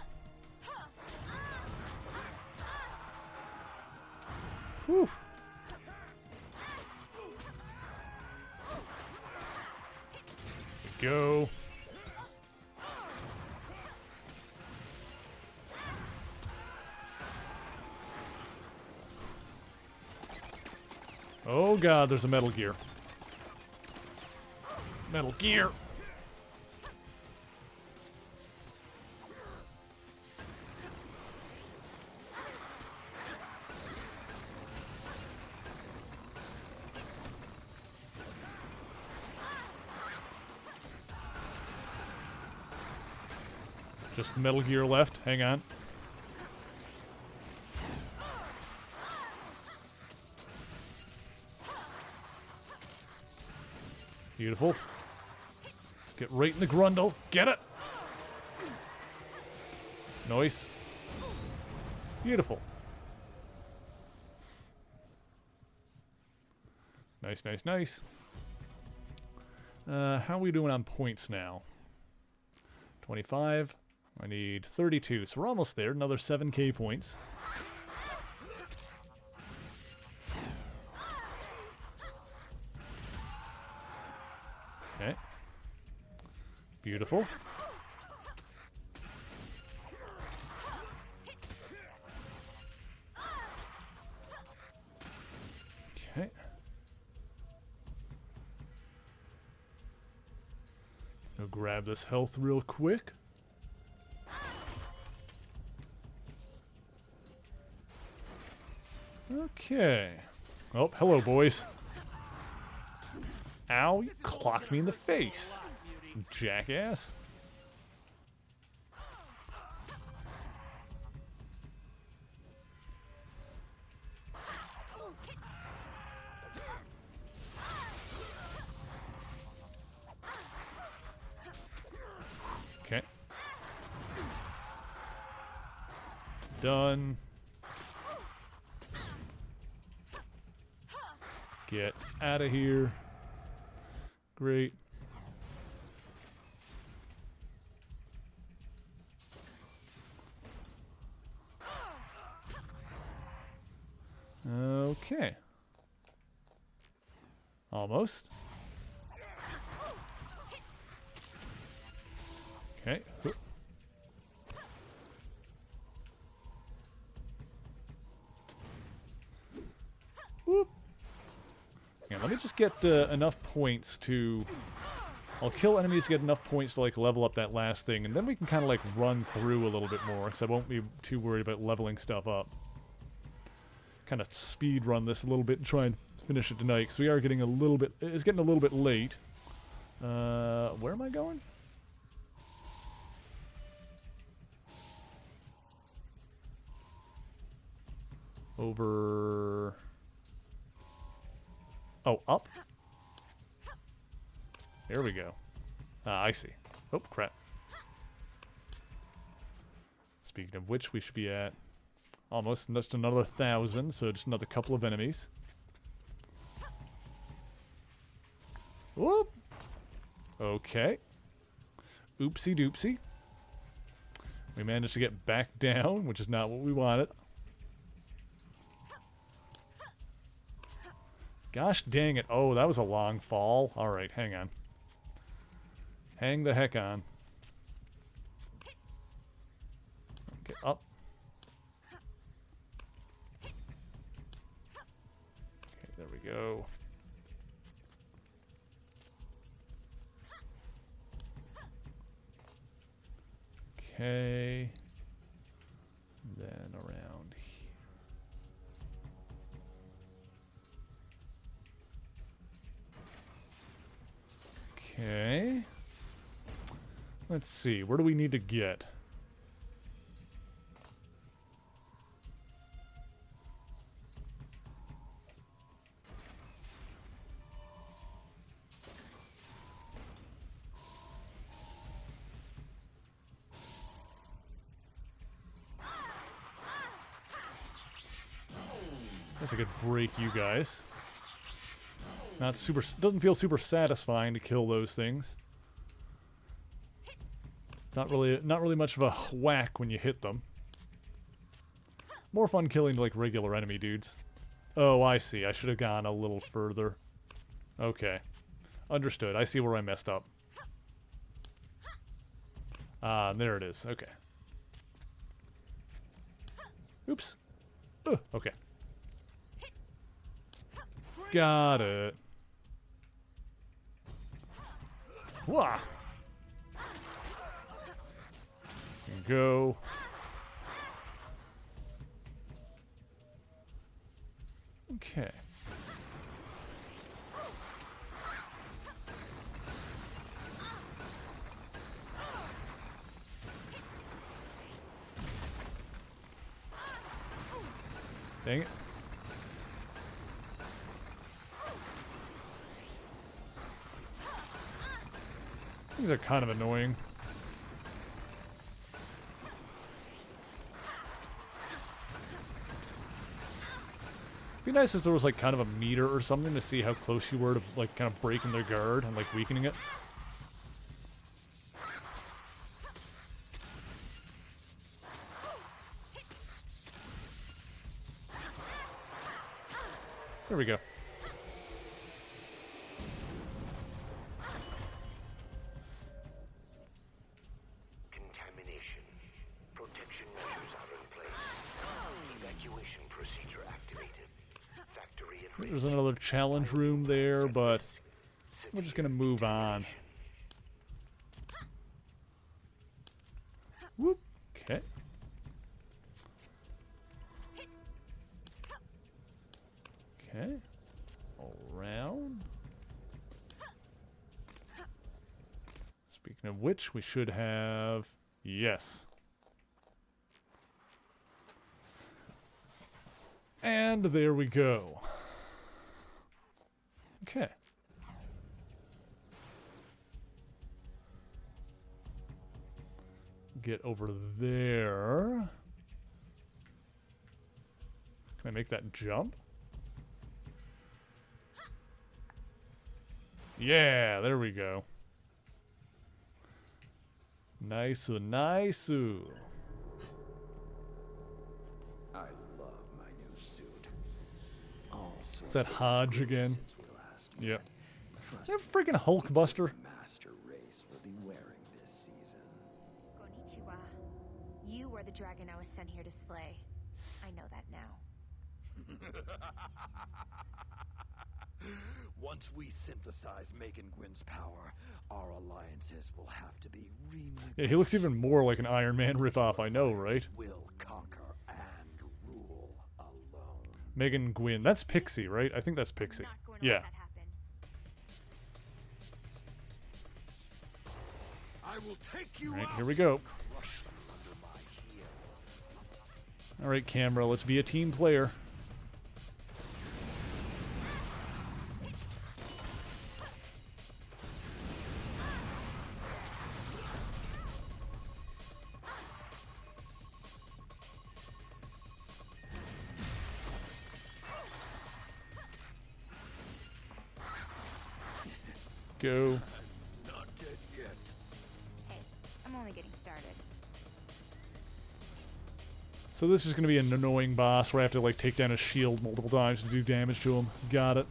Whew. Go. Oh God, there's a Metal Gear. Metal Gear. Just the Metal Gear left. Hang on. Beautiful. Get right in the grundle. Get it! Nice. Beautiful. Nice, nice, nice. How are we doing on points now? 25. I need 32, so we're almost there. Another 7k points. Okay. Beautiful. Okay. Go grab this health real quick. Okay. Oh, hello, boys. Ow, you clocked me in the face, jackass. Okay. Done. Get out of here. Great. Okay. Almost. Okay. Whoop. Yeah, let me just get enough points to... I'll kill enemies to get enough points to like level up that last thing, and then we can kind of like run through a little bit more, because I won't be too worried about leveling stuff up. Kind of speed run this a little bit and try and finish it tonight, because we are getting a little bit... It's getting a little bit late. Where am I going? Over... Oh, up? There we go. Ah, I see. Oh, crap. Speaking of which, we should be at almost just another 1,000, so just another couple of enemies. Whoop! Okay. Oopsie doopsie. We managed to get back down, which is not what we wanted. Gosh dang it. Oh, that was a long fall. Alright, hang on. Hang the heck on. Okay, up. Okay, there we go. Okay. Then around here. Okay. Let's see. Where do we need to get? That's a good break, you guys. Not super... Doesn't feel super satisfying to kill those things. It's not really much of a whack when you hit them. More fun killing like regular enemy dudes. Oh, I see. I should have gone a little further. Okay. Understood. I see where I messed up. Ah, there it is. Okay. Oops. Okay. Got it. Wah! Go. Okay. Dang it. These are kind of annoying. It'd be nice if there was like kind of a meter or something to see how close you were to like kind of breaking their guard and like weakening it. There we go. Contamination. Protection measures are in place. Evacuation procedure activated. Factory at There's another challenge room there, but we're just gonna move on. Whoop. Okay. Okay. Around. Speaking of which, we should have... Yes. And there we go. Okay. Get over there. Can I make that jump? Yeah, there we go. Nice, nice. I love my new suit. All sorts Is that of Hodge improvements again? since we last met. Yep. Trust That me, freaking Hulkbuster. the master race will be wearing this season. Konnichiwa. You are the dragon I was sent here to slay. I know that now. Once we synthesize Megan Gwyn's power, our alliances will have to be renegotiated. Yeah, he looks even more like an Iron Man ripoff, I know, right? Will conquer and rule alone. Megan Gwyn. That's Pixie, right? I think that's Pixie. Yeah. I will take you Alright, out here we go. and crush you under my heel. Alright, camera, let's be a team player. Go. Not dead yet. Hey, I'm only getting started. So this is going to be an annoying boss where I have to like take down his shield multiple times to do damage to him. Got it.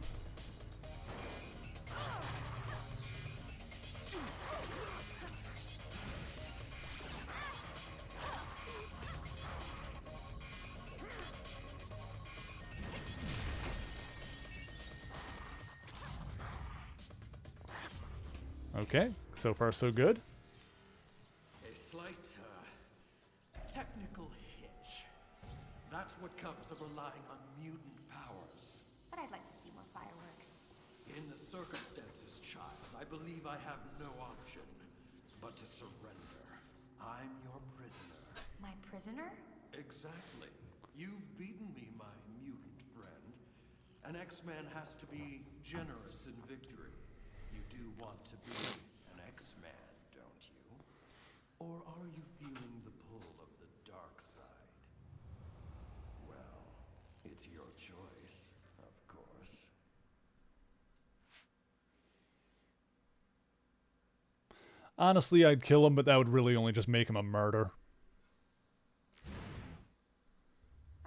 Okay, so far so good. A slight, technical hitch. That's what comes of relying on mutant powers. But I'd like to see more fireworks. In the circumstances, child, I believe I have no option but to surrender. I'm your prisoner. My prisoner? Exactly. You've beaten me, my mutant friend. An X-Man has to be generous in victory. You do want to be an X-Man, don't you? Or are you feeling the pull of the dark side? Well, it's your choice, of course. Honestly, I'd kill him, but that would really only just make him a martyr.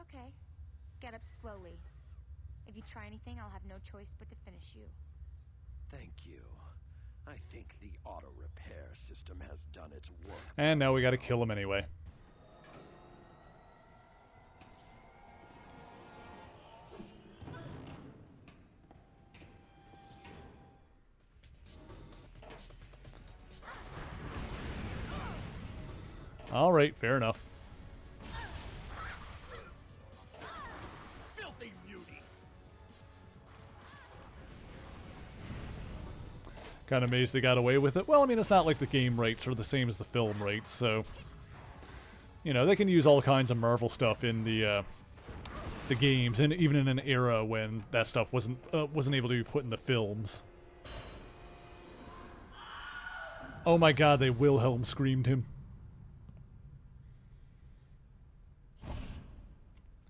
Okay. Get up slowly. If you try anything, I'll have no choice but to finish you. Thank you. I think the auto repair system has done its work. And now we gotta kill him anyway. Alright, fair enough. Filthy beauty. Kind of amazed they got away with it. Well, I mean, it's not like the game rights are the same as the film rights, so... You know, they can use all kinds of Marvel stuff in the games, and even in an era when that stuff wasn't able to be put in the films. Oh my god, they Wilhelm screamed him.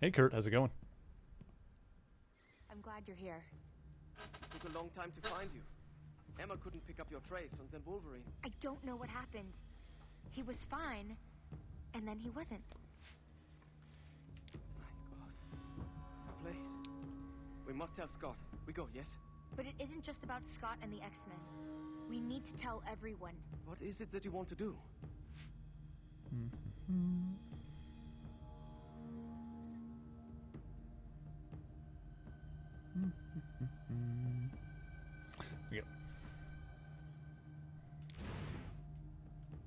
Hey Kurt, how's it going? glad you're here. It took a long time to find you. Emma couldn't pick up your trace, and then Wolverine. I don't know what happened. He was fine, and then he wasn't. This place. We must tell Scott. We go, yes? But it isn't just about Scott and the X-Men. We need to tell everyone. What is it that you want to do? Yep.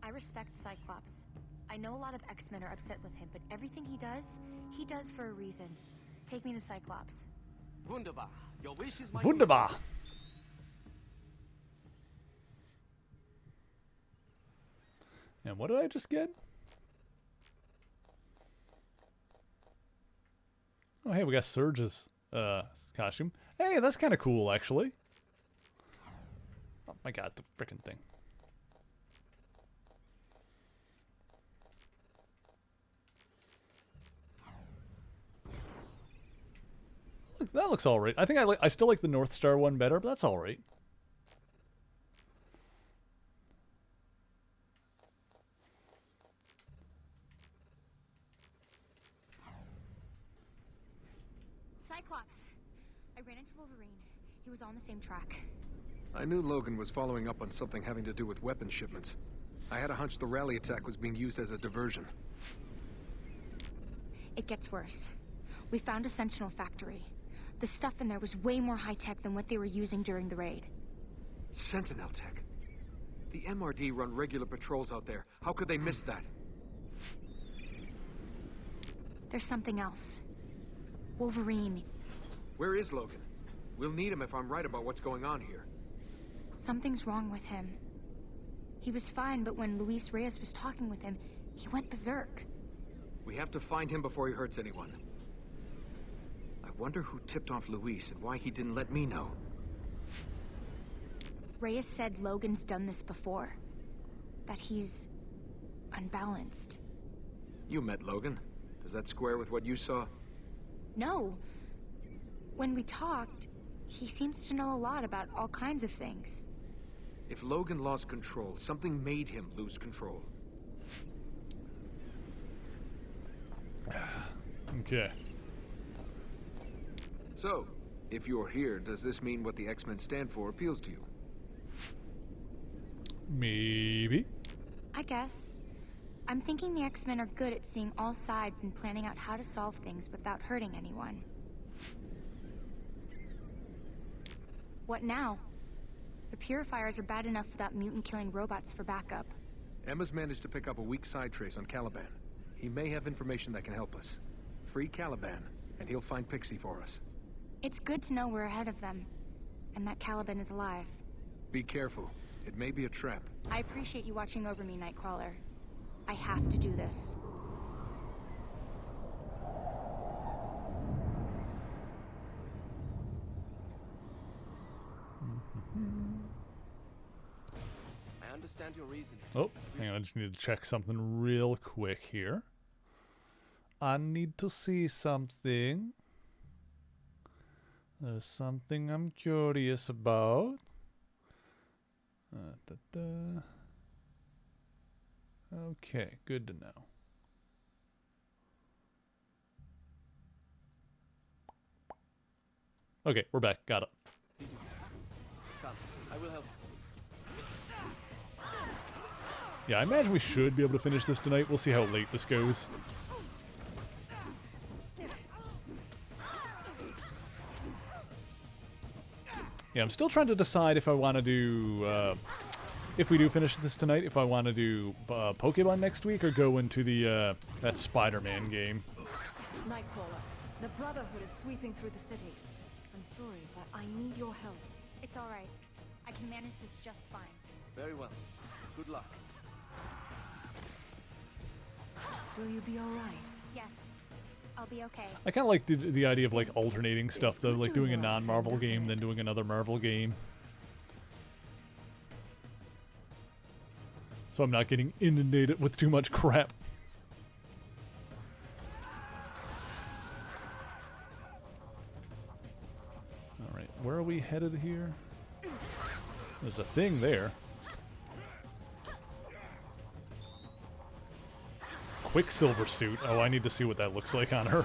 I respect Cyclops. I know a lot of X-Men are upset with him, but everything he does for a reason. Take me to Cyclops. Wunderbar. Your wish is my Wunderbar. And what did I just get? Oh, hey, we got Surge's costume. Hey, that's kind of cool, actually. Oh my god, the frickin' thing. Look, that looks all right. I think I still like the North Star one better, but that's all right. Cyclops. I ran into Wolverine. He was on the same track. I knew Logan was following up on something having to do with weapons shipments. I had a hunch the rally attack was being used as a diversion. It gets worse. We found a Sentinel factory. The stuff in there was way more high-tech than what they were using during the raid. Sentinel tech? The MRD run regular patrols out there. How could they miss that? There's something else. Wolverine. Where is Logan? We'll need him if I'm right about what's going on here. Something's wrong with him. He was fine, but when Luis Reyes was talking with him, he went berserk. We have to find him before he hurts anyone. I wonder who tipped off Luis and why he didn't let me know. Reyes said Logan's done this before. That he's unbalanced. You met Logan. Does that square with what you saw? No. When we talked, he seems to know a lot about all kinds of things. If Logan lost control, something made him lose control. Okay. So, if you're here, does this mean what the X-Men stand for appeals to you? Maybe. I guess. I'm thinking the X-Men are good at seeing all sides and planning out how to solve things without hurting anyone. What now? The Purifiers are bad enough without mutant-killing robots for backup. Emma's managed to pick up a weak side trace on Caliban. He may have information that can help us. Free Caliban, and he'll find Pixie for us. It's good to know we're ahead of them, and that Caliban is alive. Be careful. It may be a trap. I appreciate you watching over me, Nightcrawler. I have to do this. I understand your reason. Oh, hang on, I just need to check something real quick here. I need to see something. There's something I'm curious about. Okay, good to know. Okay, we're back. Got it. Come, I will help. Yeah, I imagine we should be able to finish this tonight. We'll see how late this goes. Yeah, I'm still trying to decide if I want to do, if we do finish this tonight, if I want to do Pokemon next week or go into the that Spider-Man game. Nightcrawler, the Brotherhood is sweeping through the city. I'm sorry, but I need your help. It's all right. I can manage this just fine. Very well. Good luck. Will you be all right? Yes. I'll be okay. I kind of like the idea of like alternating stuff though, like doing a non-Marvel game, then doing another Marvel game. So I'm not getting inundated with too much crap. where are we headed here? There's a thing there. Quicksilver suit. Oh, I need to see what that looks like on her.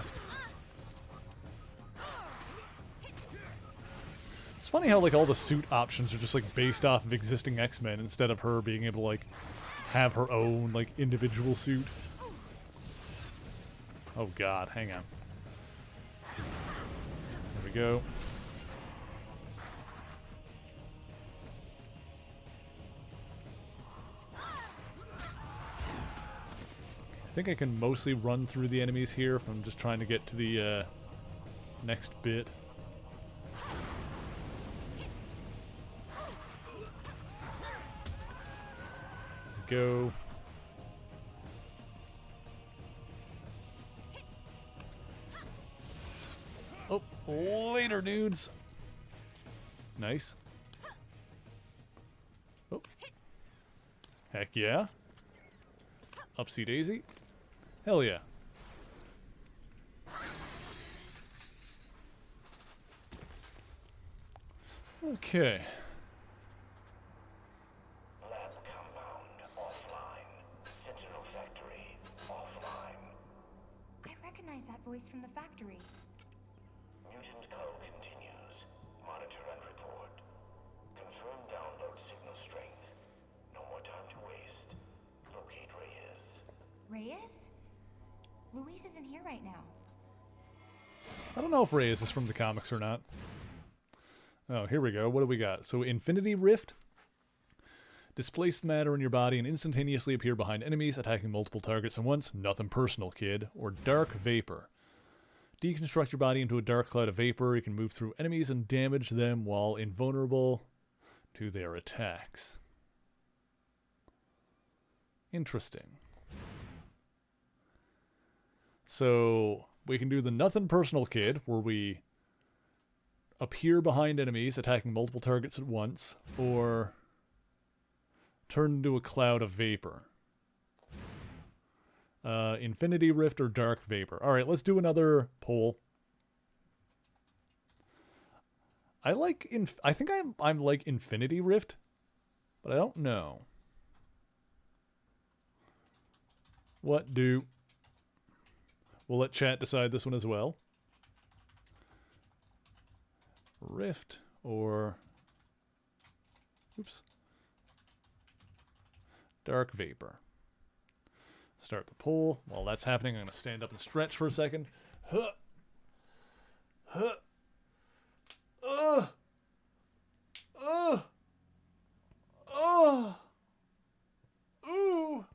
It's funny how like all the suit options are just like based off of existing X-Men instead of her being able to like have her own like individual suit. Oh god, hang on. There we go. I think I can mostly run through the enemies here if I'm just trying to get to the next bit. Go. Oh, later, dudes. Nice. Oh. Heck yeah. Upsy daisy. Hell yeah. Okay. Lab compound offline. Sentinel factory offline. I recognize that voice from the factory. Mutant code continues. Monitor and report. Confirm download signal strength. No more time to waste. Locate Reyes. Reyes? Luis isn't here right now. I don't know if Reyes is from the comics or not. Oh, here we go. What do we got? So, Infinity Rift. Displace the matter in your body and instantaneously appear behind enemies, attacking multiple targets at once. Nothing personal, kid. Or Dark Vapor. Deconstruct your body into a dark cloud of vapor. You can move through enemies and damage them while invulnerable to their attacks. Interesting. So, we can do the Nothing Personal Kid, where we appear behind enemies, attacking multiple targets at once, or turn into a cloud of vapor. Infinity Rift or Dark Vapor. Alright, let's do another poll. I think I'm like Infinity Rift, but I don't know. What do... We'll let chat decide this one as well. Rift or... Oops. Dark Vapor. Start the poll. While that's happening, I'm going to stand up and stretch for a second. Huh. Huh. Ooh.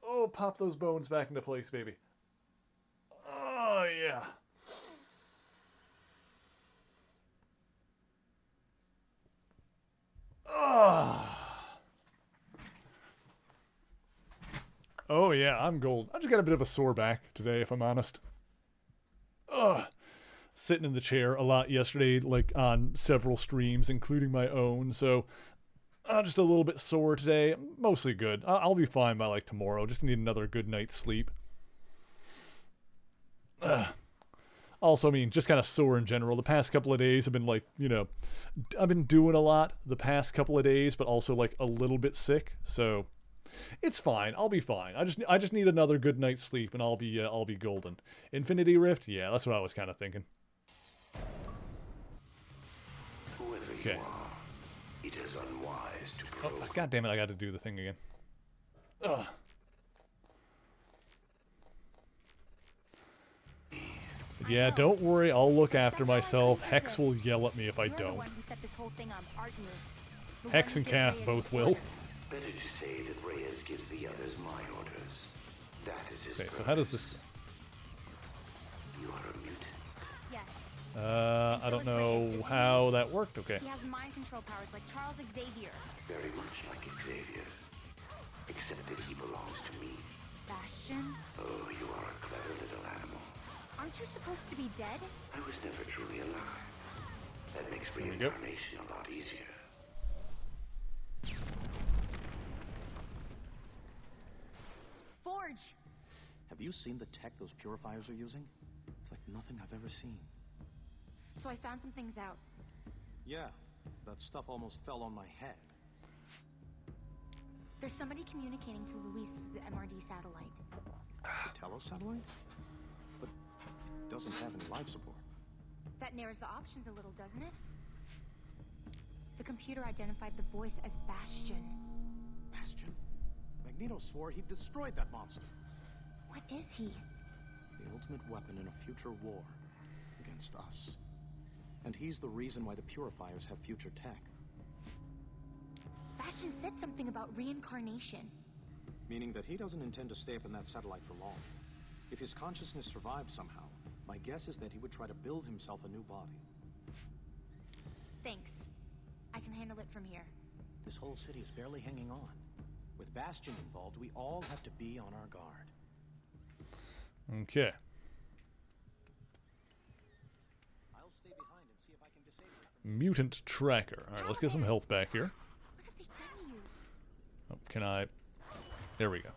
Oh, pop those bones back into place, baby. Oh, yeah. Oh, yeah, I'm gold. I just got a bit of a sore back today, if I'm honest. Sitting in the chair a lot yesterday, like on several streams, including my own, so just a little bit sore today. Mostly good. I'll be fine by like tomorrow. Just need another good night's sleep. Also, I mean, just kind of sore in general. The past couple of days have been like, you know, I've been doing a lot the past couple of days, but also like a little bit sick. So it's fine. I'll be fine. I just need another good night's sleep, and I'll be golden. Infinity Rift, yeah, that's what I was kind of thinking. Okay. It is unwise to Oh, God damn it! I got to do the thing again. Ugh. Yeah, don't worry. I'll look after myself. Hex will yell at me if I don't. Hex and Kath both will. Better to say that Reyes gives the others my orders. That is his Okay, so how does this... You are a mutant. Yes. I don't know how that worked. Okay. He has mind control powers like Charles Xavier. Very much like Xavier. Except that he belongs to me. Bastion? Oh, you are a clever little animal. Aren't you supposed to be dead? I was never truly alive. That makes reincarnation a lot easier. Forge! Have you seen the tech those purifiers are using? It's like nothing I've ever seen. So I found some things out. Yeah, that stuff almost fell on my head. There's somebody communicating to Luis through the MRD satellite. The Tello satellite? But it doesn't have any life support. That narrows the options a little, doesn't it? The computer identified the voice as Bastion. Bastion? Magneto swore he destroyed that monster. What is he? The ultimate weapon in a future war against us. And he's the reason why the Purifiers have future tech. Bastion said something about reincarnation. Meaning that he doesn't intend to stay up in that satellite for long. If his consciousness survived somehow, my guess is that he would try to build himself a new body. Thanks. I can handle it from here. This whole city is barely hanging on. With Bastion involved, we all have to be on our guard. Okay. I'll stay behind and see if I can disable it from... Mutant tracker. Alright, let's get some health back here. What have they done to you? Oh, can I... There we go.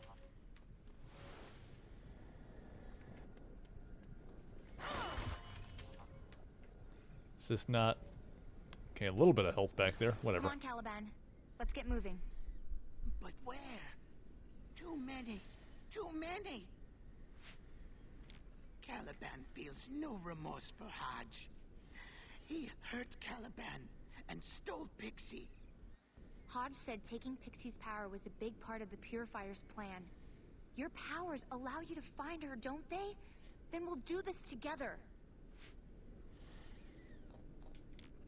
Is this not... Okay, a little bit of health back there. Whatever. Come on, Caliban. Let's get moving. But where? Too many. Too many. Caliban feels no remorse for Hodge. He hurt Caliban and stole Pixie. Hodge said taking Pixie's power was a big part of the Purifier's plan. Your powers allow you to find her, don't they? Then we'll do this together.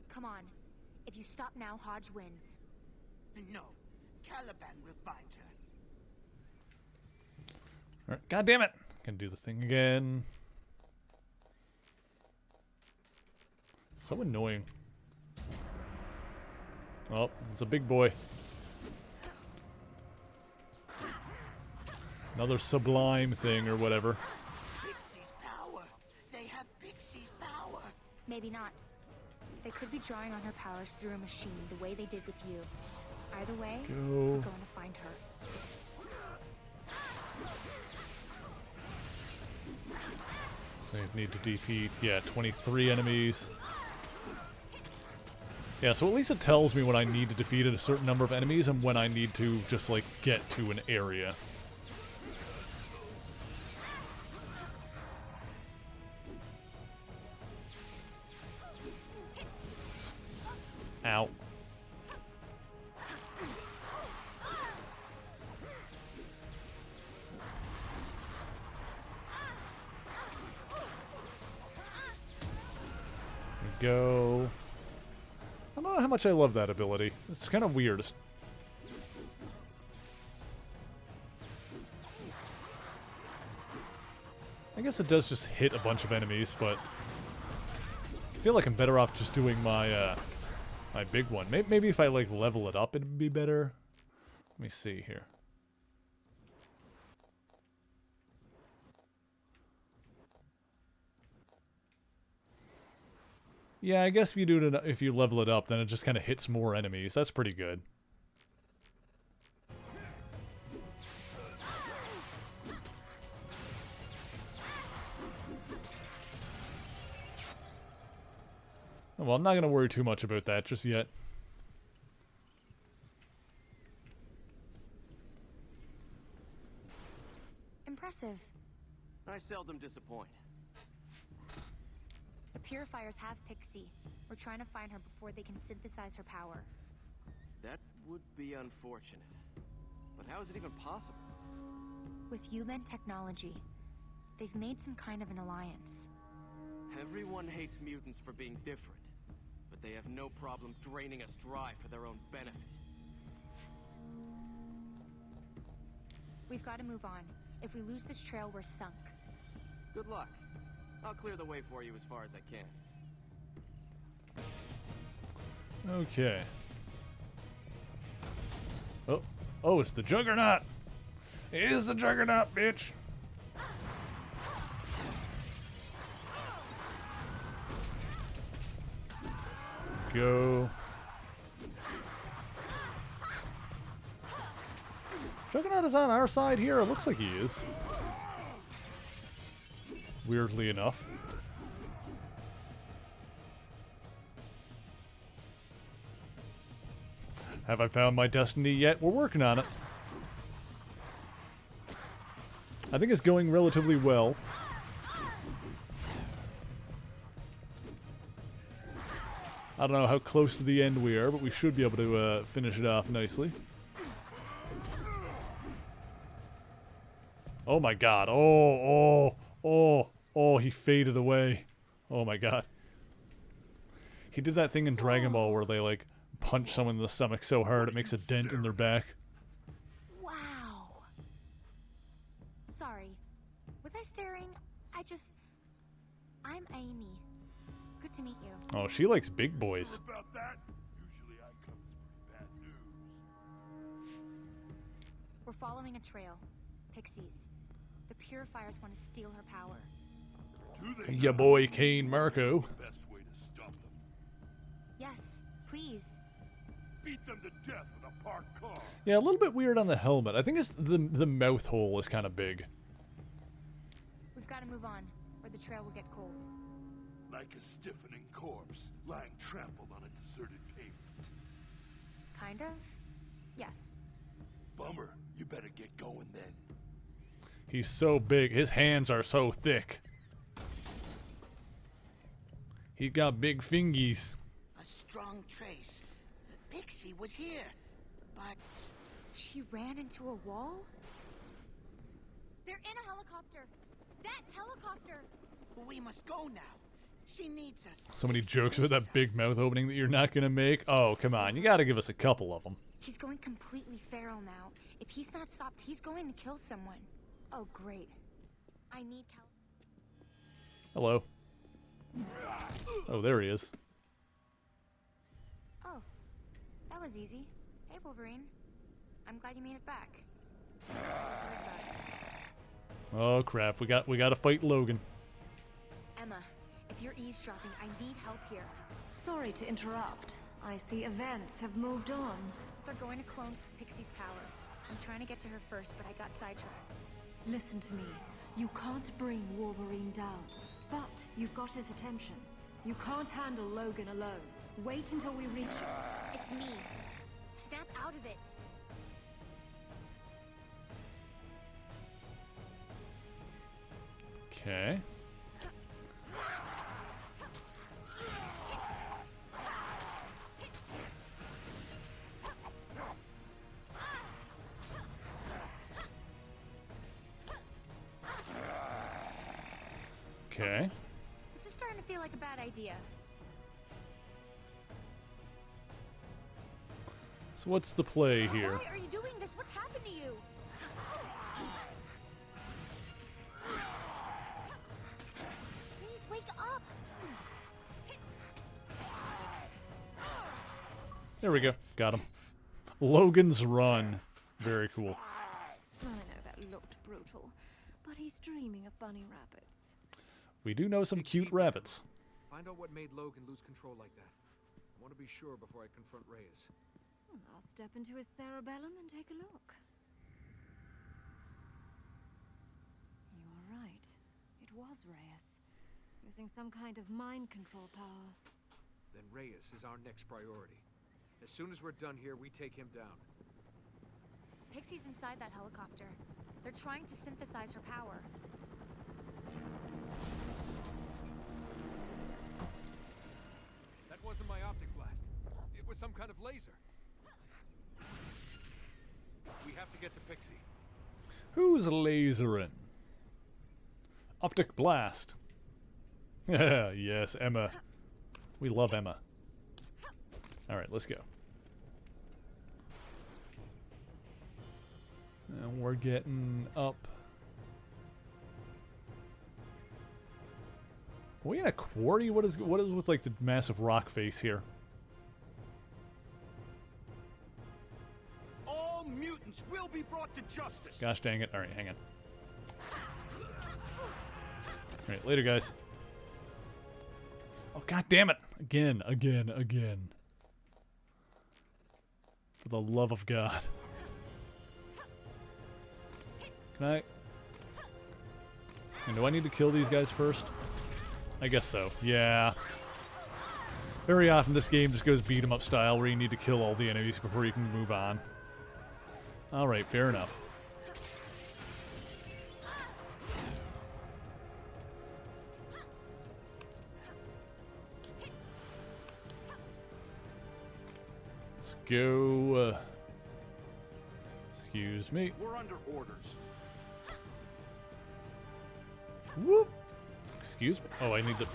Come on. If you stop now, Hodge wins. No. Caliban will find her. Alright, god damn it! Can do the thing again. So annoying. Oh, it's a big boy. Another sublime thing or whatever. Pixie's power. They have Pixie's power. Maybe not. They could be drawing on her powers through a machine, the way they did with you. Either way, we're going to find her. So you need to defeat, yeah, 23 enemies. Yeah, so at least it tells me when I need to defeat a certain number of enemies and when I need to just, like, get to an area. Ow. Go. I don't know how much I love that ability. It's kind of weird. I guess it does just hit a bunch of enemies, but I feel like I'm better off just doing my my big one. Maybe if I like level it up, it'd be better. Let me see here. Yeah, I guess if you do it, if you level it up, then it just kind of hits more enemies. That's pretty good. Well, I'm not going to worry too much about that just yet. Impressive. I seldom disappoint. The Purifiers have Pixie. We're trying to find her before they can synthesize her power. That would be unfortunate. But how is it even possible? With human technology, they've made some kind of an alliance. Everyone hates mutants for being different, but they have no problem draining us dry for their own benefit. We've got to move on. If we lose this trail, we're sunk. Good luck. I'll clear the way for you as far as I can. Okay. Oh, it's the Juggernaut! It is the Juggernaut, bitch! Go. Juggernaut is on our side here. It looks like he is. Weirdly enough. Have I found my destiny yet? We're working on it. I think it's going relatively well. I don't know how close to the end we are, but we should be able to finish it off nicely. Oh my god. Oh, he faded away. Oh my god. He did that thing in Dragon Ball where they, like, punch someone in the stomach so hard it makes a dent in their back. Wow. Sorry. Was I staring? I'm Amy. Good to meet you. Oh, she likes big boys. About that? Usually I come as pretty bad news. We're following a trail. Pixies. The Purifiers want to steal her power. Ya boy Kane Marco. Best way to stop them. Yes, please. Beat them to death with a parked car. Yeah, a little bit weird on the helmet. I think it's the mouth hole is kind of big. We've got to move on, or the trail will get cold. Like a stiffening corpse, lying trampled on a deserted pavement. Kind of? Yes. Bummer. You better get going then. He's so big. His hands are so thick. He got big fingies. A strong trace. Pixie was here, but... She ran into a wall? They're in a helicopter. That helicopter! We must go now. She needs us. So many jokes with that big mouth opening that you're not gonna make. Oh, come on. You gotta give us a couple of them. He's going completely feral now. If he's not stopped, he's going to kill someone. Oh, great. I need help. Hello. Oh, there he is. Oh, that was easy. Hey, Wolverine. I'm glad you made it back. Oh crap, we got to fight Logan. Emma, if you're eavesdropping, I need help here. Sorry to interrupt. I see events have moved on. They're going to clone Pixie's power. I'm trying to get to her first, but I got sidetracked. Listen to me. You can't bring Wolverine down, but you've got his attention. You can't handle Logan alone. Wait until we reach him. It's me. Snap out of it. Okay. Okay. This is starting to feel like a bad idea. So what's the play here? Why are you doing this? What's happened to you? Please wake up. There we go. Got him. Logan's Run. Very cool. I know that looked brutal, but he's dreaming of bunny rabbits. We do know some cute rabbits. Find out what made Logan lose control like that. I want to be sure before I confront Reyes. I'll step into his cerebellum and take a look. You are right. It was Reyes, using some kind of mind control power. Then Reyes is our next priority. As soon as we're done here, we take him down. Pixie's inside that helicopter. They're trying to synthesize her power. That wasn't my optic blast. It was some kind of laser. We have to get to Pixie. Who's lasering? Optic blast. Yes, Emma. We love Emma. Alright, let's go. And we're getting up. Are we in a quarry? What is with like the massive rock face here? All mutants will be brought to justice. Gosh dang it. Alright, hang on. Alright, later guys. Oh god damn it. Again. For the love of God. Can I... And do I need to kill these guys first? I guess so. Yeah. Very often this game just goes beat 'em up style where you need to kill all the enemies before you can move on. Alright, fair enough. Let's go, excuse me. We're under orders. Whoop! Excuse me. Oh, I need the...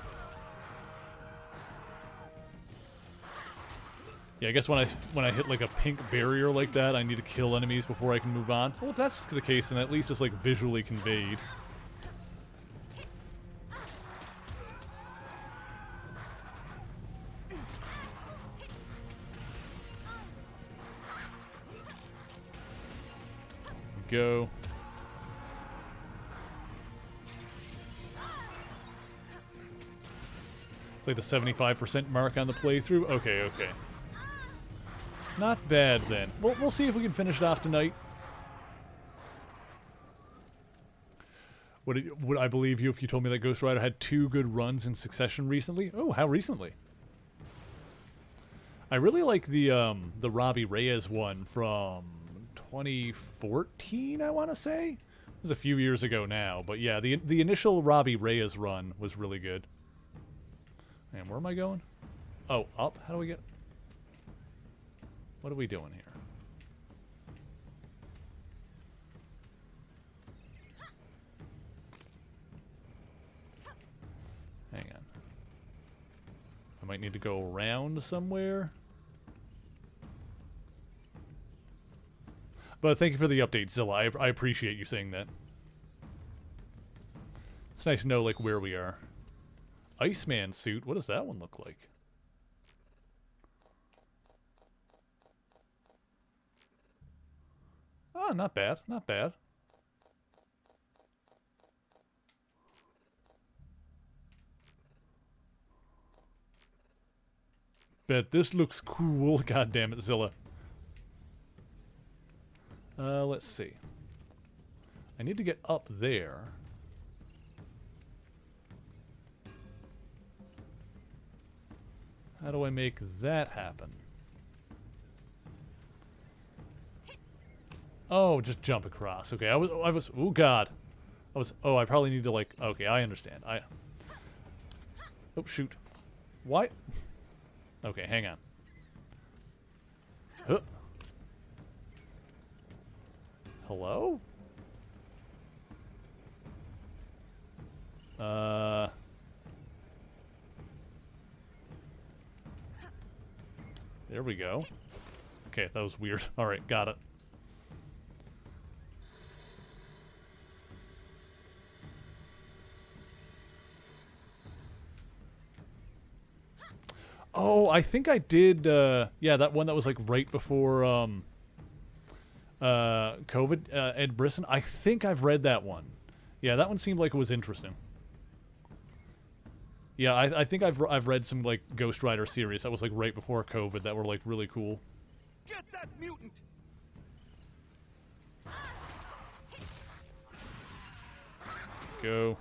Yeah, I guess when I hit like a pink barrier like that, I need to kill enemies before I can move on. Well, if that's the case, then at least it's like visually conveyed. Go. It's like the 75% mark on the playthrough. Okay, okay. Not bad then. We'll see if we can finish it off tonight. Would I believe you if you told me that Ghost Rider had 2 good runs in succession recently? Oh, how recently? I really like the Robbie Reyes one from 2014, I want to say. It was a few years ago now, but yeah, the initial Robbie Reyes run was really good. And where am I going? Oh, up? How do we get... What are we doing here? Hang on. I might need to go around somewhere. But thank you for the update, Zilla. I appreciate you saying that. It's nice to know, like, where we are. Iceman suit. What does that one look like? Oh, not bad. Not bad. Bet this looks cool. God damn it, Zilla. Let's see. I need to get up there. How do I make that happen? Oh, just jump across. Okay, I was, oh god. I probably need to like, okay, I understand. Oh, shoot. Why? Okay, hang on. Huh. Hello? There we go. Okay, that was weird. Alright, got it. Oh, I think I did, yeah, that one that was like right before, COVID, Ed Brisson. I think I've read that one. Yeah, that one seemed like it was interesting. Yeah, I think I've read some like Ghost Rider series that was like right before COVID that were like really cool. Get that mutant! Go.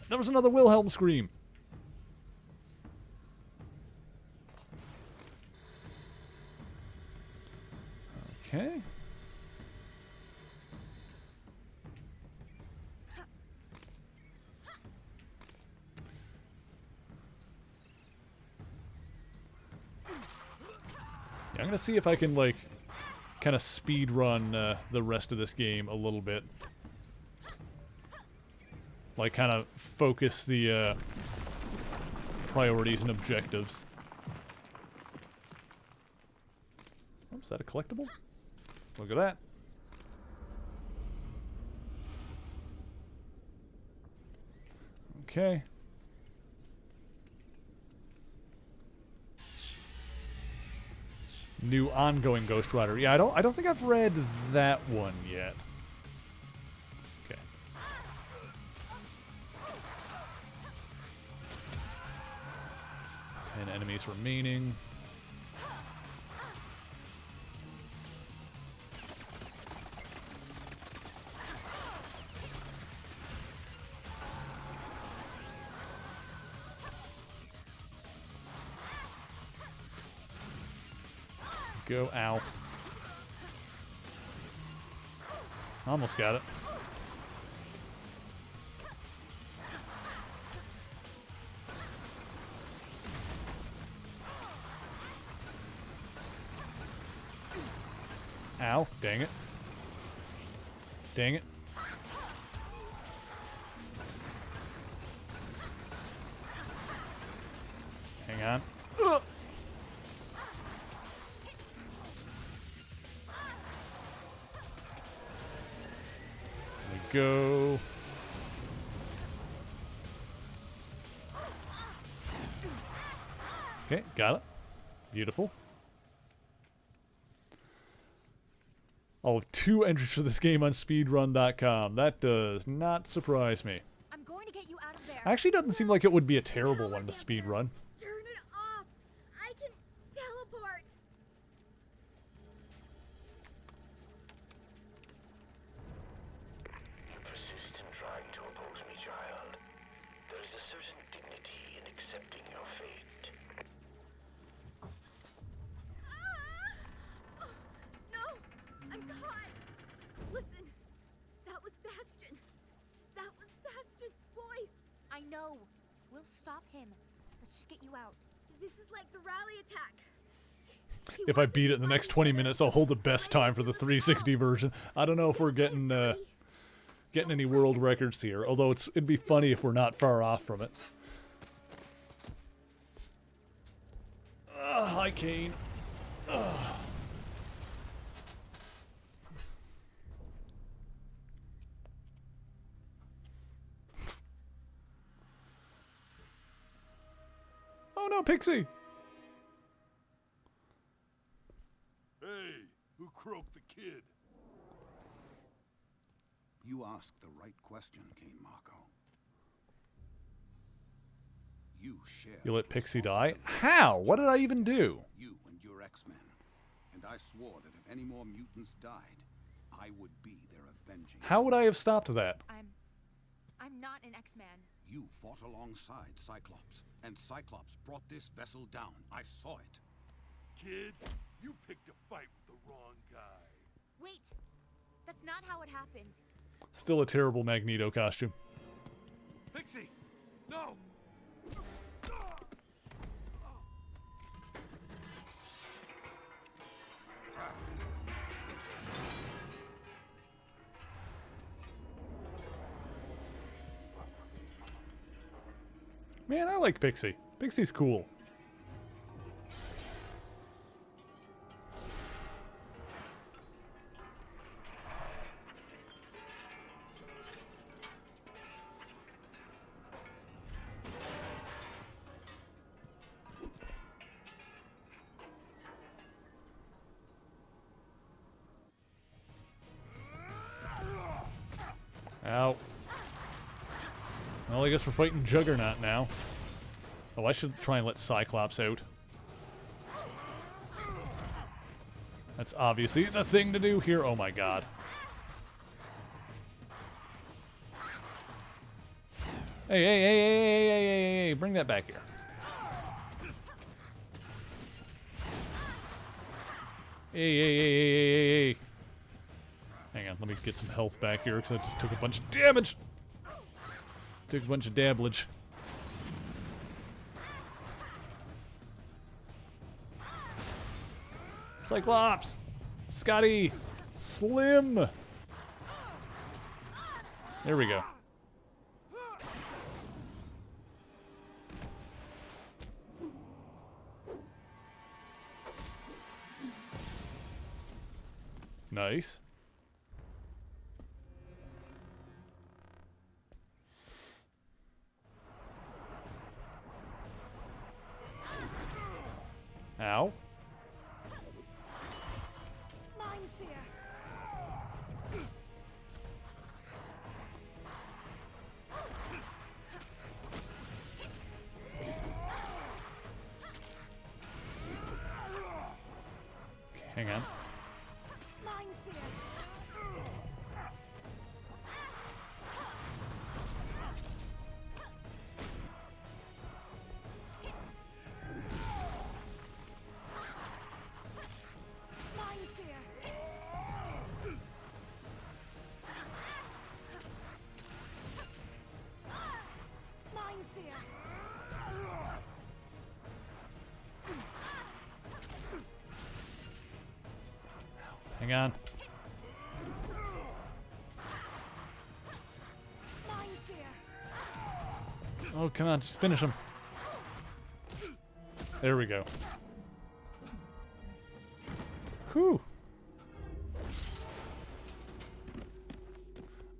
That was another Wilhelm scream. Okay. Yeah, I'm gonna see if I can like kind of speed run the rest of this game a little bit. Like kind of focus the priorities and objectives. Oh, is that a collectible? Look at that. Okay. New ongoing Ghost Rider. Yeah, I don't think I've read that one yet. Okay. 10 enemies remaining. Go. Ow. Almost got it. Ow. Dang it. Dang it. Hang on. Ugh. There we go. Okay, got it. Beautiful. Oh, 2 entries for this game on speedrun.com. That does not surprise me. I'm going to get you out of there. Actually, doesn't seem like it would be a terrible one to speedrun. Turn it off. I can teleport. You persist in trying to oppose me, child. There is a certain dignity in accepting your fate. No, I'm caught. Listen, that was Bastion. That was Bastion's voice. I know. We'll stop him. Let's just get you out. This is like the rally attack. If I beat it in the next 20 minutes, I'll hold the best time for the 360 version. I don't know if we're getting any world records here, although it'd be funny if we're not far off from it. Hi, Kane. Oh no, Pixie! Hey, who croaked the kid? You asked the right question, Kane Marco. You share. You let Pixie die? How? What did I even do? You and your X-Men. And I swore that if any more mutants died, I would be their avenging. How would I have stopped that? I'm not an X-Man. You fought alongside Cyclops, and Cyclops brought this vessel down. I saw it. Kid, you picked a fight with the wrong guy. Wait! That's not how it happened. Still a terrible Magneto costume. Pixie, no! Man, I like Pixie. Pixie's cool. Ow. Well, I guess we're fighting Juggernaut now. Oh, I should try and let Cyclops out. That's obviously the thing to do here. Oh my god. Hey, bring that back here. Hey. Hang on, let me get some health back here because I just took a bunch of damage. Took a bunch of dabblage. Cyclops! Scotty! Slim! There we go. Nice. Ow. Hang on. Hang on. Oh, come on, just finish him. There we go. Whew.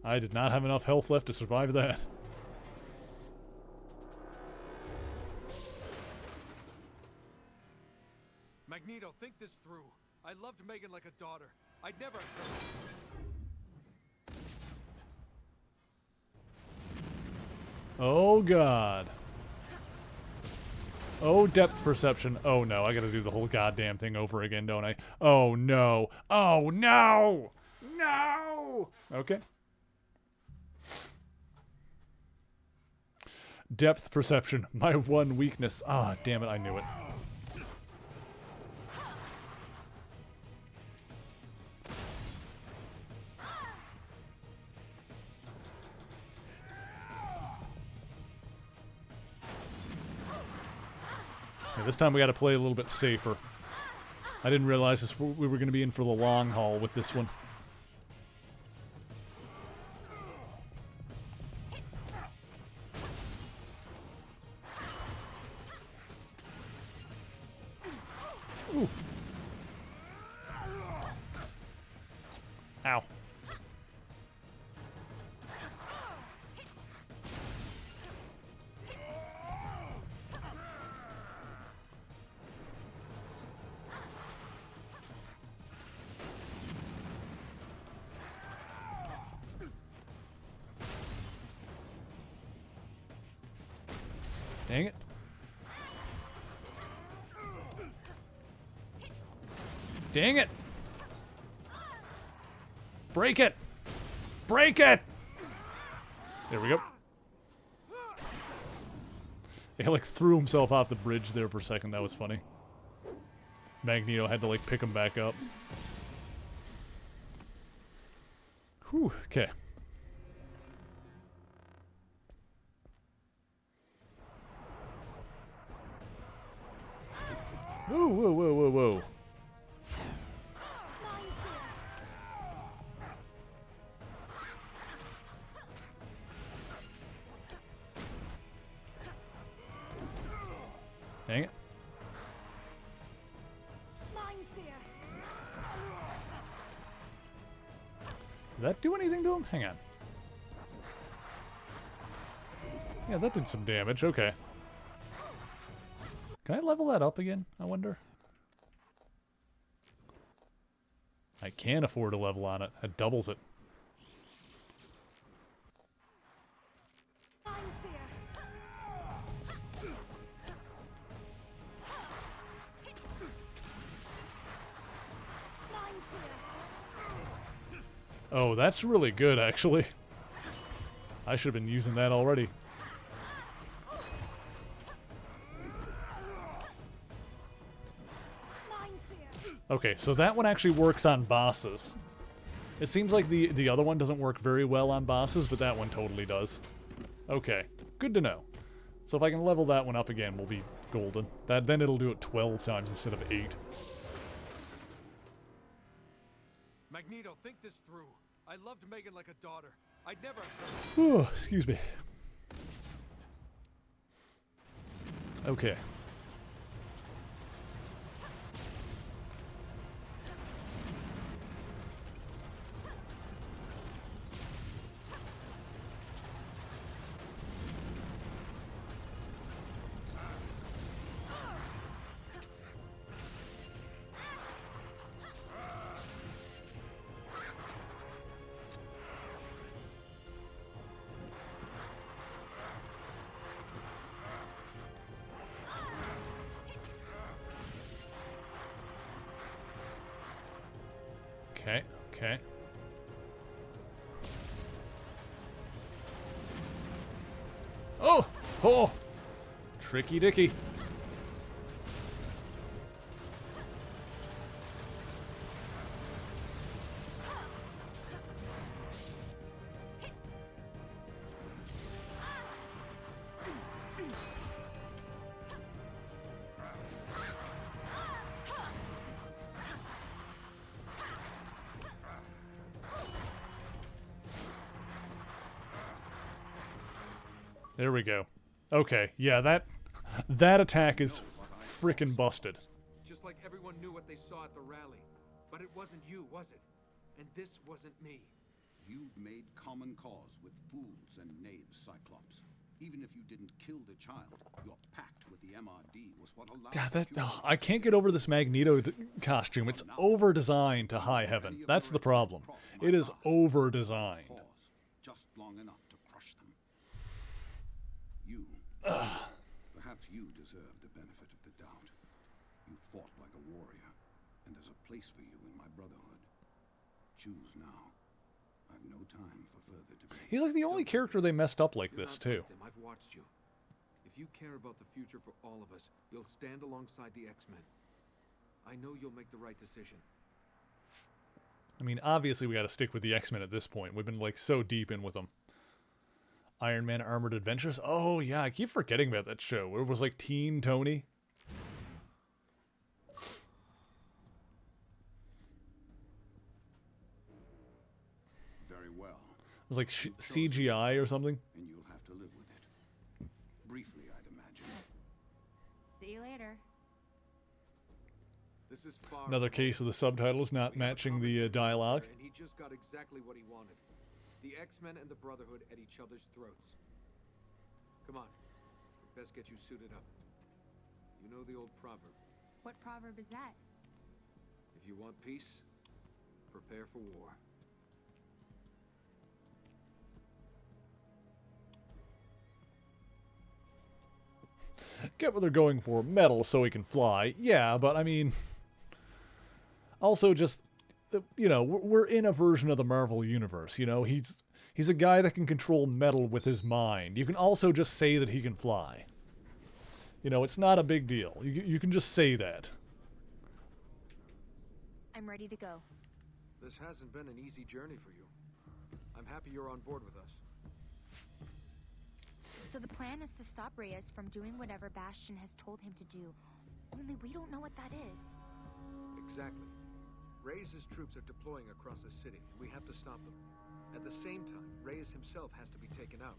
I did not have enough health left to survive that. Magneto, think this through. I loved Megan like a daughter. I'd never... Oh, God. Oh, depth perception. Oh, no. I gotta do the whole goddamn thing over again, don't I? Oh, no. Oh, no! No! Okay. Depth perception. My one weakness. Ah, damn it. I knew it. Yeah, this time we got to play a little bit safer. I didn't realize we were going to be in for the long haul with this one. Ooh. Ow. Dang it. Dang it! Break it! Break it! There we go. He like threw himself off the bridge there for a second. That was funny. Magneto had to like pick him back up. Whew, okay. Whoa, whoa, whoa, whoa, whoa. Dang it. Did that do anything to him? Hang on. Yeah, that did some damage. Okay. Can I level that up again, I wonder? I can afford to level on it. It doubles it. Oh, that's really good, actually. I should have been using that already. Okay, so that one actually works on bosses. It seems like the other one doesn't work very well on bosses, but that one totally does. Okay, good to know. So if I can level that one up again, we'll be golden. Then it'll do it 12 times instead of 8. Magneto, think this through. I loved Megan like a daughter. I'd never... Oh, excuse me. Okay. Okay, okay. Oh! Oh! Tricky dicky. There we go. Okay, yeah, that attack is frickin' busted. Just like everyone knew what they saw at the rally. But it wasn't you, was it? And this wasn't me. You've made common cause with fools and knaves, Cyclops. Even if you didn't kill the child, your pact with the MRD was what allowed... God, I can't get over this Magneto costume. It's over-designed to high heaven. That's the problem. It is over-designed. Just long enough to crush them. You... perhaps you deserve the benefit of the doubt. You fought like a warrior, and there's a place for you in my brotherhood. Choose now. I've no time for further debate. He's like the only character they messed up like this, too. I've watched you. If you care about the future for all of us, you'll stand alongside the X-Men. I know you'll make the right decision. I mean, obviously we gotta stick with the X-Men at this point. We've been, like, so deep in with them. Iron Man Armored Adventures? Oh, yeah, I keep forgetting about that show. Where it was, like, Teen Tony. Very well. It was like CGI or something. And you'll have to live with it. Briefly, I'd imagine. See you later. This is far Another case of the subtitles not matching the dialogue. and he just got exactly what he wanted. The X-Men and the Brotherhood at each other's throats. Come on. We'd best get you suited up. You know the old proverb. What proverb is that? If you want peace, prepare for war. Get what they're going for. Metal so he can fly. Yeah, but I mean... Also just... You know, we're in a version of the Marvel Universe, you know? He's a guy that can control metal with his mind. You can also just say that he can fly. You know, it's not a big deal. You can just say that. I'm ready to go. This hasn't been an easy journey for you. I'm happy you're on board with us. So the plan is to stop Reyes from doing whatever Bastion has told him to do. Only we don't know what that is. Exactly. Reyes' troops are deploying across the city, and we have to stop them. At the same time, Reyes himself has to be taken out.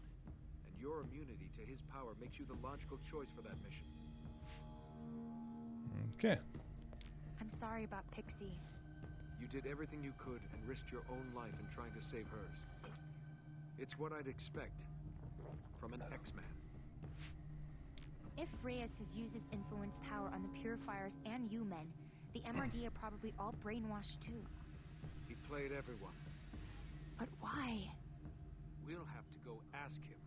And your immunity to his power makes you the logical choice for that mission. Okay. I'm sorry about Pixie. You did everything you could and risked your own life in trying to save hers. It's what I'd expect from an X-Man. If Reyes has used his influence power on the Purifiers and you men, the MRD are probably all brainwashed too. He played everyone. But why? We'll have to go ask him.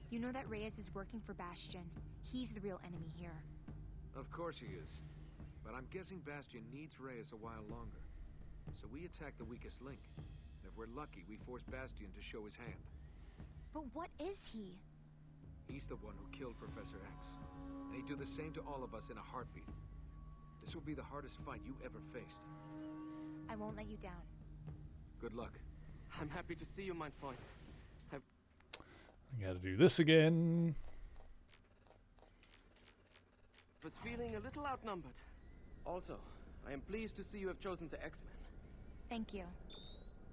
You know that Reyes is working for Bastion. He's the real enemy here. Of course he is. But I'm guessing Bastion needs Reyes a while longer. So we attack the weakest link. And if we're lucky, we force Bastion to show his hand. But what is he? He's the one who killed Professor X. And he'd do the same to all of us in a heartbeat. This will be the hardest fight you ever faced. I won't let you down. Good luck. I'm happy to see you, mein Freund. I gotta do this again. Was feeling a little outnumbered. Also, I am pleased to see you have chosen the X-Men. Thank you.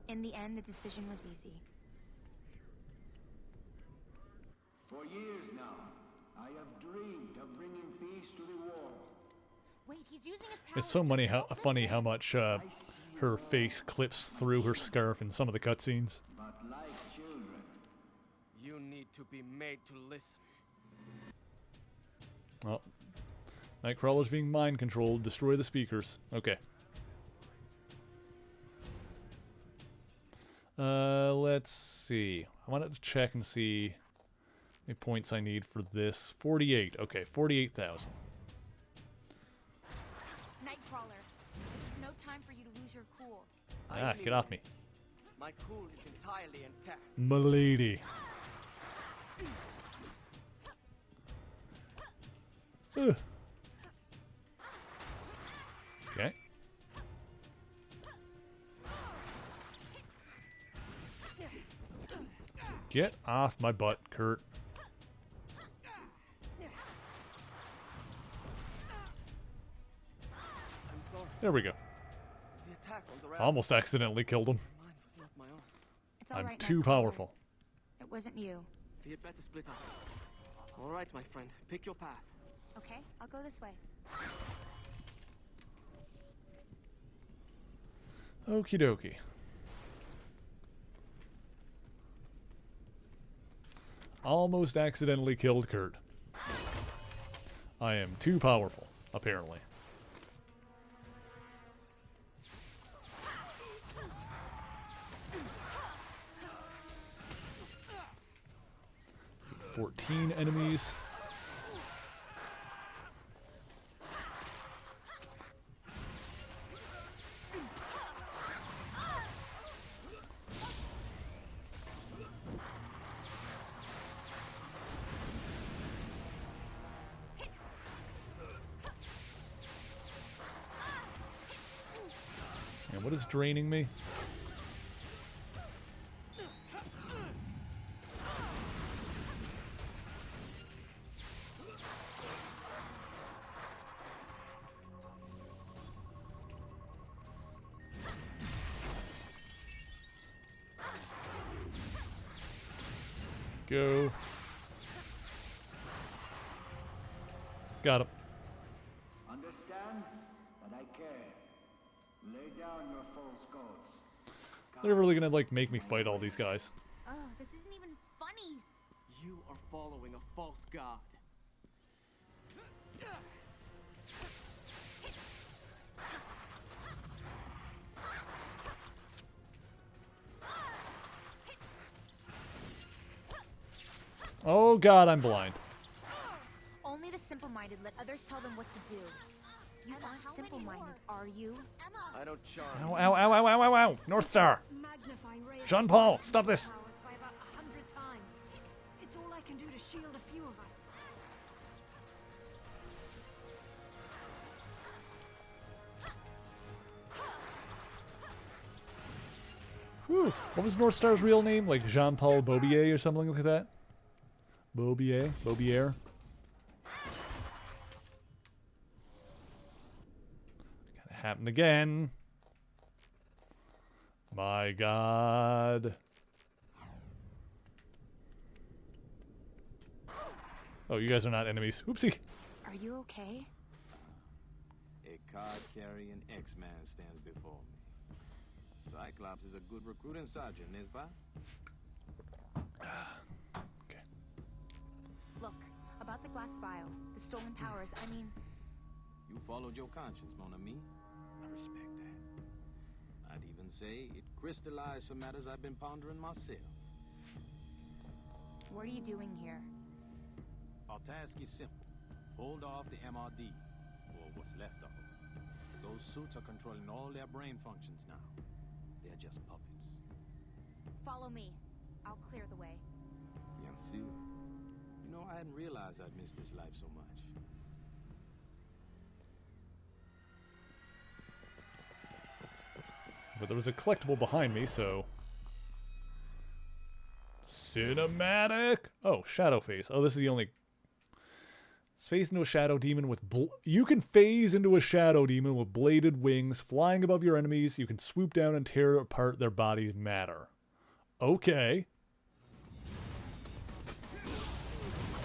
In the end, the decision was easy. For years now, I have dreamed of bringing peace to the world. Wait, he's using his power. It's so funny how much her face clips through her scarf in some of the cutscenes. But like children, you need to be made to listen. Well, Nightcrawler's being mind controlled. Destroy the speakers. Okay. Let's see. I wanted to check and see how many points I need for this. 48. Okay, 48,000. Nightcrawler, this is no time for you to lose your cool. Ah, get off me. My cool is entirely intact. M'lady. Ugh. Okay. Get off my butt, Kurt. I'm sorry. There we go. The attack on the Almost accidentally killed him. Mine was not my own. It's all I'm right, too Nightcrawler. powerful. It It wasn't you. We had better split up. All right, my friend. Pick your path. Okay, I'll go this way. Okie dokie. Almost accidentally killed Kurt. I am too powerful, apparently. "14 enemies." And what is draining me? Go. Got him. Understand that I care. Lay down your false gods. They're really gonna, like, make me fight all these guys. Oh, this isn't even funny. You are following a false god. Oh god, I'm blind. Only the simple-minded let others tell them what to do. You aren't simple-minded, are you? I don't charge. Ow, ow, ow, ow, ow, ow, ow! North Star! Jean-Paul, stop this! By about 100 times. It's all I can do to shield a few of us. Whew. What was North Star's real name? Like Jean-Paul Beaubier or something like that? Beaubier? Beaubier? Gonna happen again. My god. Oh, you guys are not enemies. Oopsie. Are you okay? A card-carrying X-Man stands before me. Cyclops is a good recruiting sergeant, n'est-ce pas? Okay. Look, about the glass vial, the stolen powers, I mean... You followed your conscience, mon ami. I respect that. I'd even say it crystallized some matters I've been pondering myself. What are you doing here? Our task is simple. Hold off the MRD, or what's left of them. Those suits are controlling all their brain functions now. They're just puppets. Follow me. I'll clear the way. Bien sûr. You know, I hadn't realized I'd missed this life so much. But there was a collectible behind me, so... Cinematic! Oh, shadow phase. Oh, this is the only... Phase into a shadow demon with... You can phase into a shadow demon with bladed wings, flying above your enemies. You can swoop down and tear apart their bodies' matter. Okay.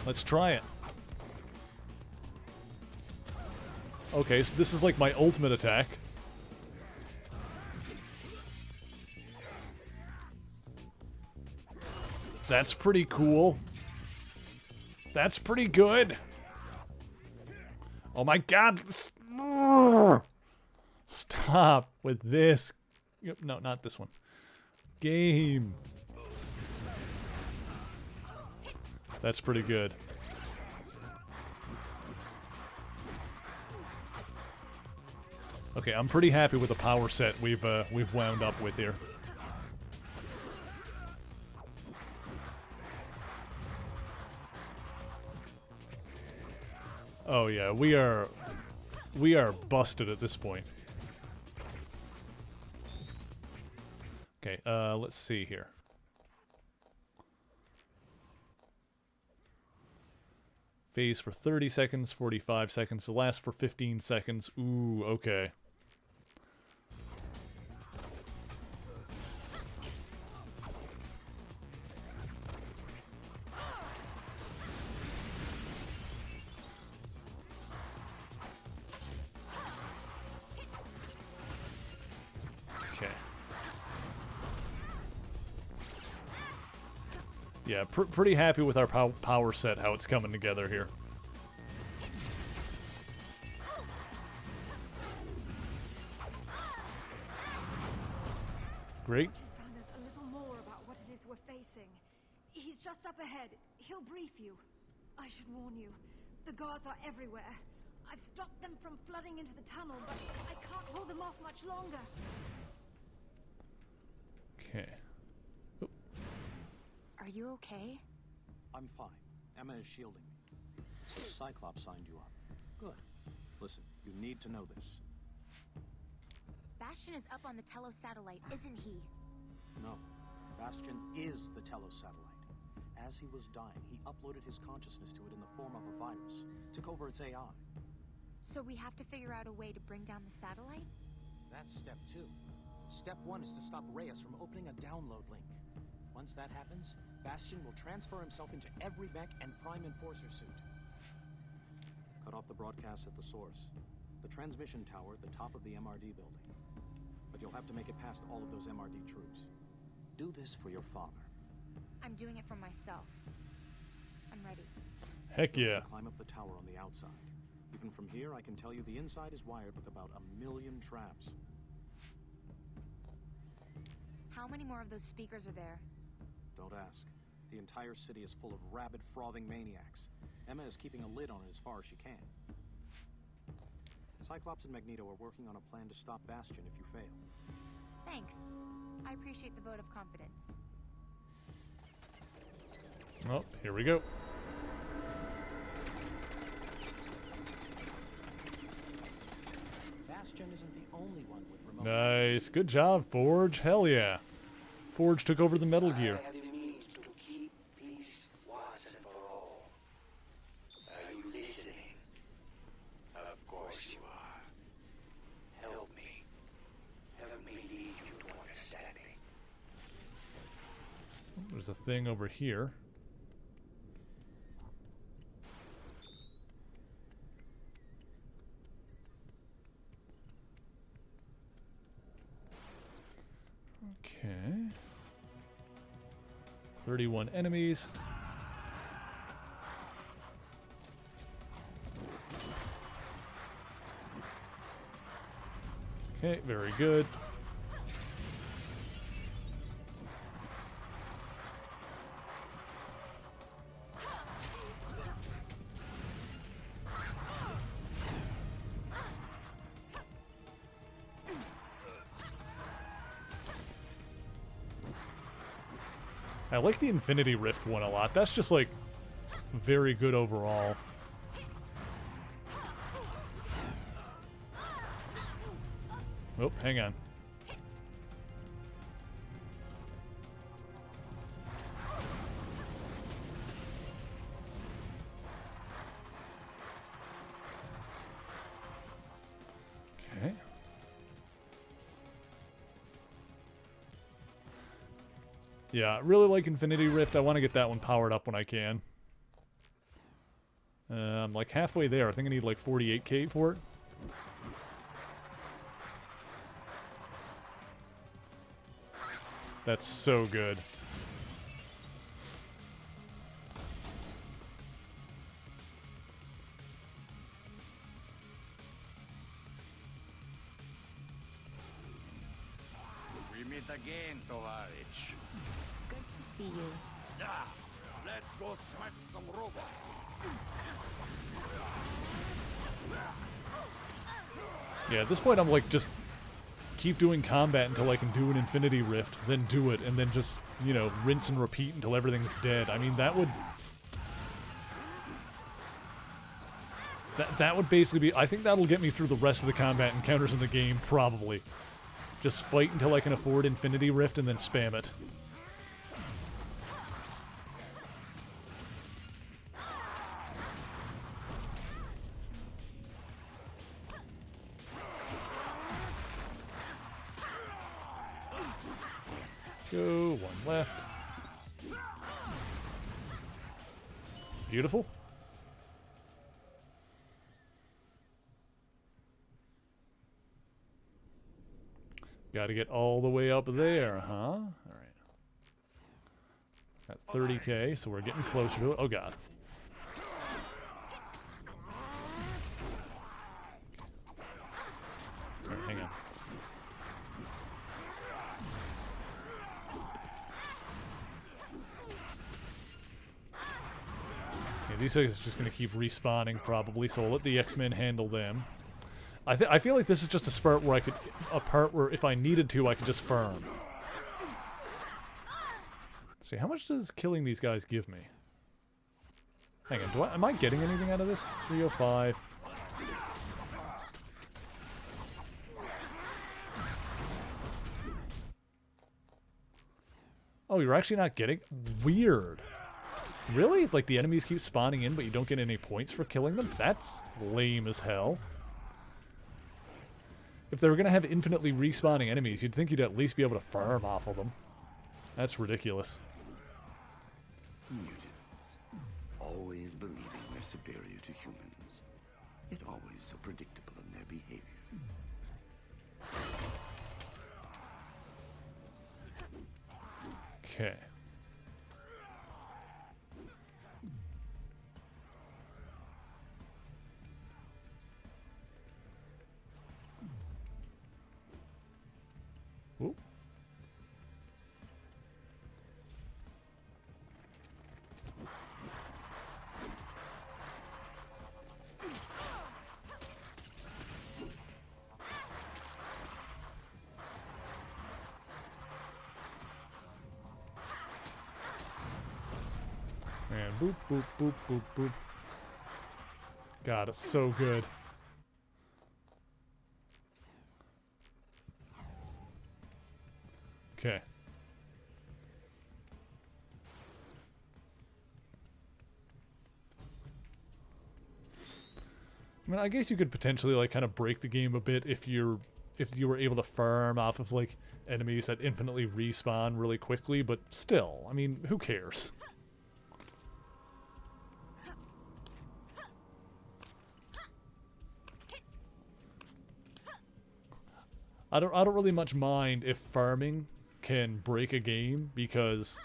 Let's try it. Okay, so this is like my ultimate attack. That's pretty cool. That's pretty good. Oh my god. Stop with this. No, not this one. Game. That's pretty good. Okay, I'm pretty happy with the power set we've wound up with here. Oh yeah, we are busted at this point. Okay, let's see here. Phase for 30 seconds, 45 seconds, to last for 15 seconds. Ooh, okay. Yeah, pretty happy with our power set, how it's coming together here. Great. Just found out a little more about what it is we're facing. He's just up ahead. He'll brief you. I should warn you, the guards are everywhere. I've stopped them from flooding into the tunnel, but I can't hold them off much longer. Okay. Are you okay? I'm fine. Emma is shielding me. So Cyclops signed you up. Good. Listen, you need to know this. Bastion is up on the Telos satellite, isn't he? No. Bastion is the Telos satellite. As he was dying, he uploaded his consciousness to it in the form of a virus. Took over its AI. So we have to figure out a way to bring down the satellite? That's step 2. Step 1 is to stop Reyes from opening a download link. Once that happens, Bastion will transfer himself into every mech and Prime Enforcer suit. Cut off the broadcast at the source. The transmission tower at the top of the MRD building. But you'll have to make it past all of those MRD troops. Do this for your father. I'm doing it for myself. I'm ready. Heck yeah. Climb up the tower on the outside. Even from here, I can tell you the inside is wired with about 1,000,000 traps. How many more of those speakers are there? Don't ask. The entire city is full of rabid, frothing maniacs. Emma is keeping a lid on it as far as she can. Cyclops and Magneto are working on a plan to stop Bastion if you fail. Thanks. I appreciate the vote of confidence. Well, here we go. Bastion isn't the only one with remote. Nice. Good job, Forge. Hell yeah. Forge took over the Metal Gear. I have a means to keep peace once and for all. Are you listening? Of course you are. Help me. Help me lead you to understanding. There's a thing over here. Okay. 31 enemies. Okay, very good. I like the Infinity Rift one a lot. That's just, like, very good overall. Oh, hang on. Okay. Yeah, really like Infinity Rift. I want to get that one powered up when I can. I'm like halfway there. I think I need like 48k for it. That's so good. We meet again, Tovarich. Good to see you. Yeah, let's go smack some robots. Yeah, at this point I'm like, just keep doing combat until I can do an Infinity Rift, then do it, and then just, you know, rinse and repeat until everything's dead. I mean, that would... That would basically be... I think that'll get me through the rest of the combat encounters in the game, probably. Just fight until I can afford Infinity Rift and then spam it. Go, one left. Beautiful. Got to get all the way up there, huh? All right. At 30k, so we're getting closer to it. Oh god. Right, hang on. Okay, these guys are just going to keep respawning probably, so I'll let the X-Men handle them. I feel like this is just a part where if I needed to, I could just farm. See, how much does killing these guys give me? Hang on, am I getting anything out of this? 305. Oh, you're actually not getting... Weird. Really? Like, the enemies keep spawning in, but you don't get any points for killing them? That's lame as hell. If they were going to have infinitely respawning enemies, you'd think you'd at least be able to farm off of them. That's ridiculous. Mutants, always believing they're superior to humans, yet always so predictable in their behavior. Okay. Whoop. And boop, boop, boop, boop, boop. God, it's so good. Okay. I mean, I guess you could potentially, like, kind of break the game a bit if you were able to farm off of, like, enemies that infinitely respawn really quickly, but still, I mean, who cares? I don't really much mind if farming can break a game, because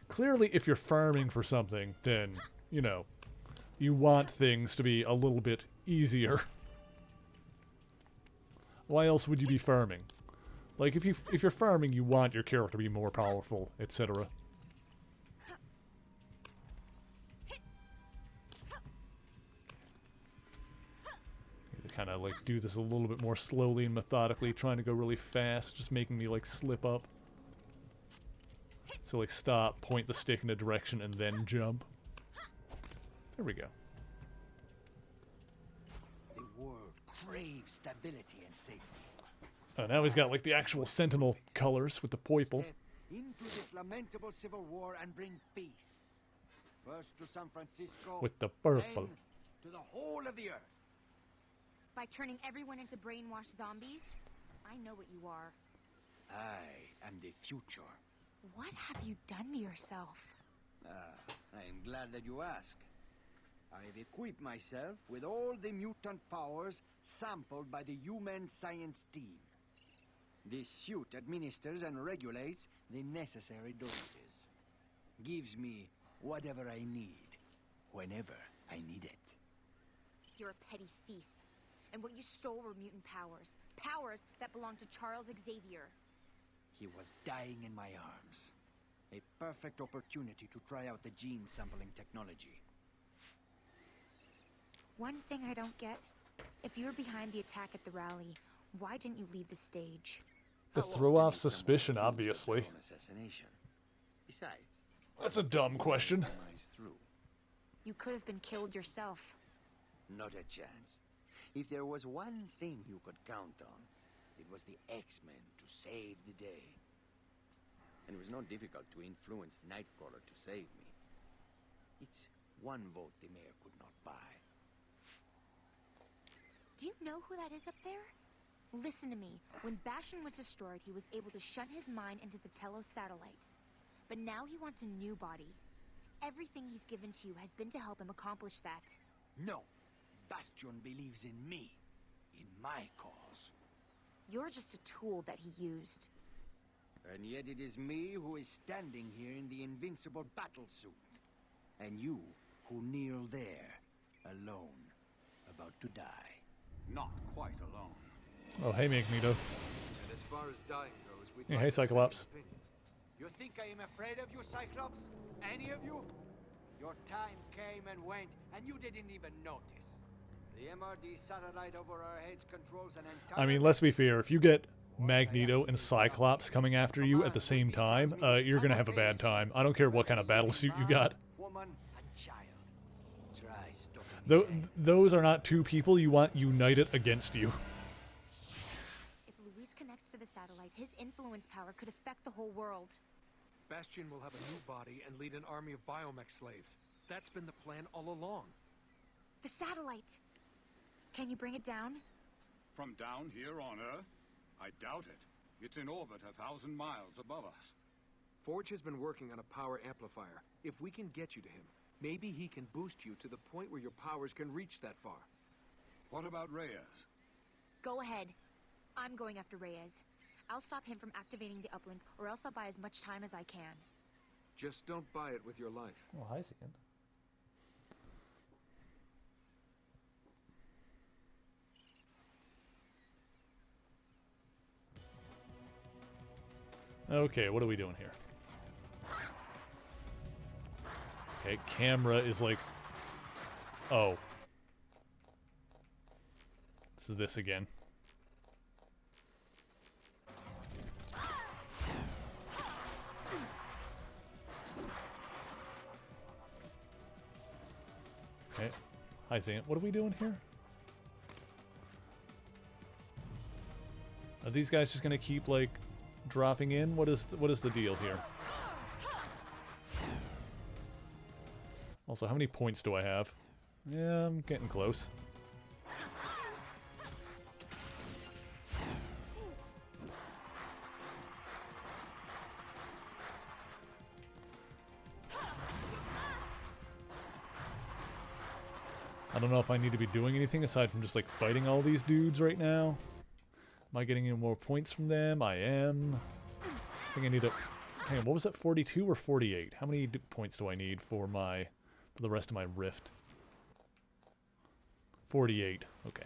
clearly if you're farming for something, then, you know, you want things to be a little bit easier. Why else would you be farming? Like, if you're farming, you want your character to be more powerful, etc. Kind of like do this a little bit more slowly and methodically, trying to go really fast, just making me like slip up. So like stop, point the stick in a direction, and then jump. There we go. The world craves stability and safety. Oh, now he's got like the actual Sentinel colors with the purple. Into this lamentable civil war and bring peace. First to San Francisco, With the purple. then to the whole of the earth. By turning everyone into brainwashed zombies? I know what you are. I am the future. What have you done to yourself? I am glad that you ask. I have equipped myself with all the mutant powers sampled by the human science team. This suit administers and regulates the necessary dosages. Gives me whatever I need, whenever I need it. You're a petty thief. And what you stole were mutant powers. Powers that belonged to Charles Xavier. He was dying in my arms. A perfect opportunity to try out the gene sampling technology. One thing I don't get. If you were behind the attack at the rally, why didn't you leave the stage? To throw off suspicion, obviously. Assassination. Besides, That's a dumb question. You could have been killed yourself. Not a chance. If there was one thing you could count on, it was the X-Men to save the day. And it was not difficult to influence Nightcrawler to save me. It's one vote the mayor could not buy. Do you know who that is up there? Listen to me. When Bastion was destroyed, he was able to shut his mind into the Telos satellite. But now he wants a new body. Everything he's given to you has been to help him accomplish that. No. Bastion believes in me. In my cause. You're just a tool that he used. And yet it is me who is standing here in the invincible battle suit. And you who kneel there, alone, about to die. Not quite alone. Oh, hey, Magneto. And as far as dying goes, we'd Yeah, like hey, a second Cyclops. opinion. You think I am afraid of you, Cyclops? Any of you? Your time came and went, and you didn't even notice. The MRD satellite over our heads controls an entire... I mean, let's be fair. If you get Magneto and Cyclops coming after you at the same time, you're gonna have a bad time. I don't care what kind of battle suit you got. Woman and child. Try stopping Those are not two people you want united against you. If Luis connects to the satellite, his influence power could affect the whole world. Bastion will have a new body and lead an army of biomech slaves. That's been the plan all along. The satellite! Can you bring it down? From down here on Earth? I doubt it. It's in orbit 1,000 miles above us. Forge has been working on a power amplifier. If we can get you to him, maybe he can boost you to the point where your powers can reach that far. What about Reyes? Go ahead. I'm going after Reyes. I'll stop him from activating the uplink, or else I'll buy as much time as I can. Just don't buy it with your life. Oh, hi, Sand. Okay, what are we doing here? Okay, camera is like... Oh. So this again. Okay. Hi, Zan. What are we doing here? Are these guys just gonna keep, like, dropping in? What is the deal here? Also, how many points do I have? Yeah, I'm getting close. I don't know if I need to be doing anything aside from just, like, fighting all these dudes right now. Am I getting any more points from them? I am. I think I need to... Hang on, what was that, 42 or 48? How many points do I need for the rest of my rift? 48. Okay.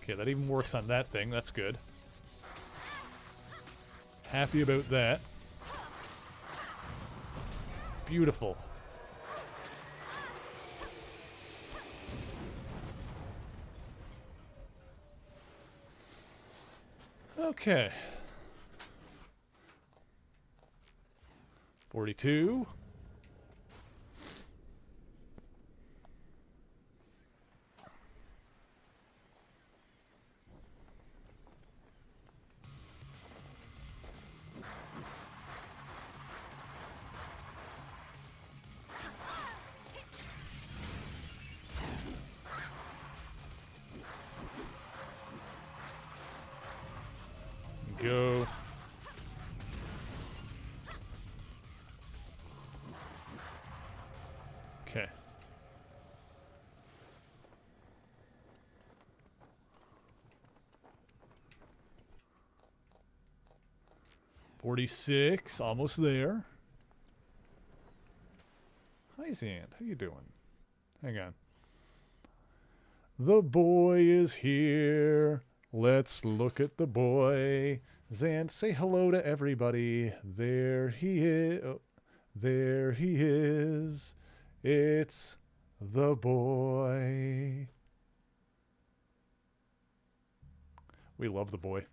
Okay, that even works on that thing. That's good. Happy about that. Beautiful. Okay. 42. Go. Okay. $46, almost there. Hi, Zand. How you doing? Hang on. The boy is here. Let's look at the boy. Zand, say hello to everybody. There he is. Oh, there he is. It's the boy. We love the boy.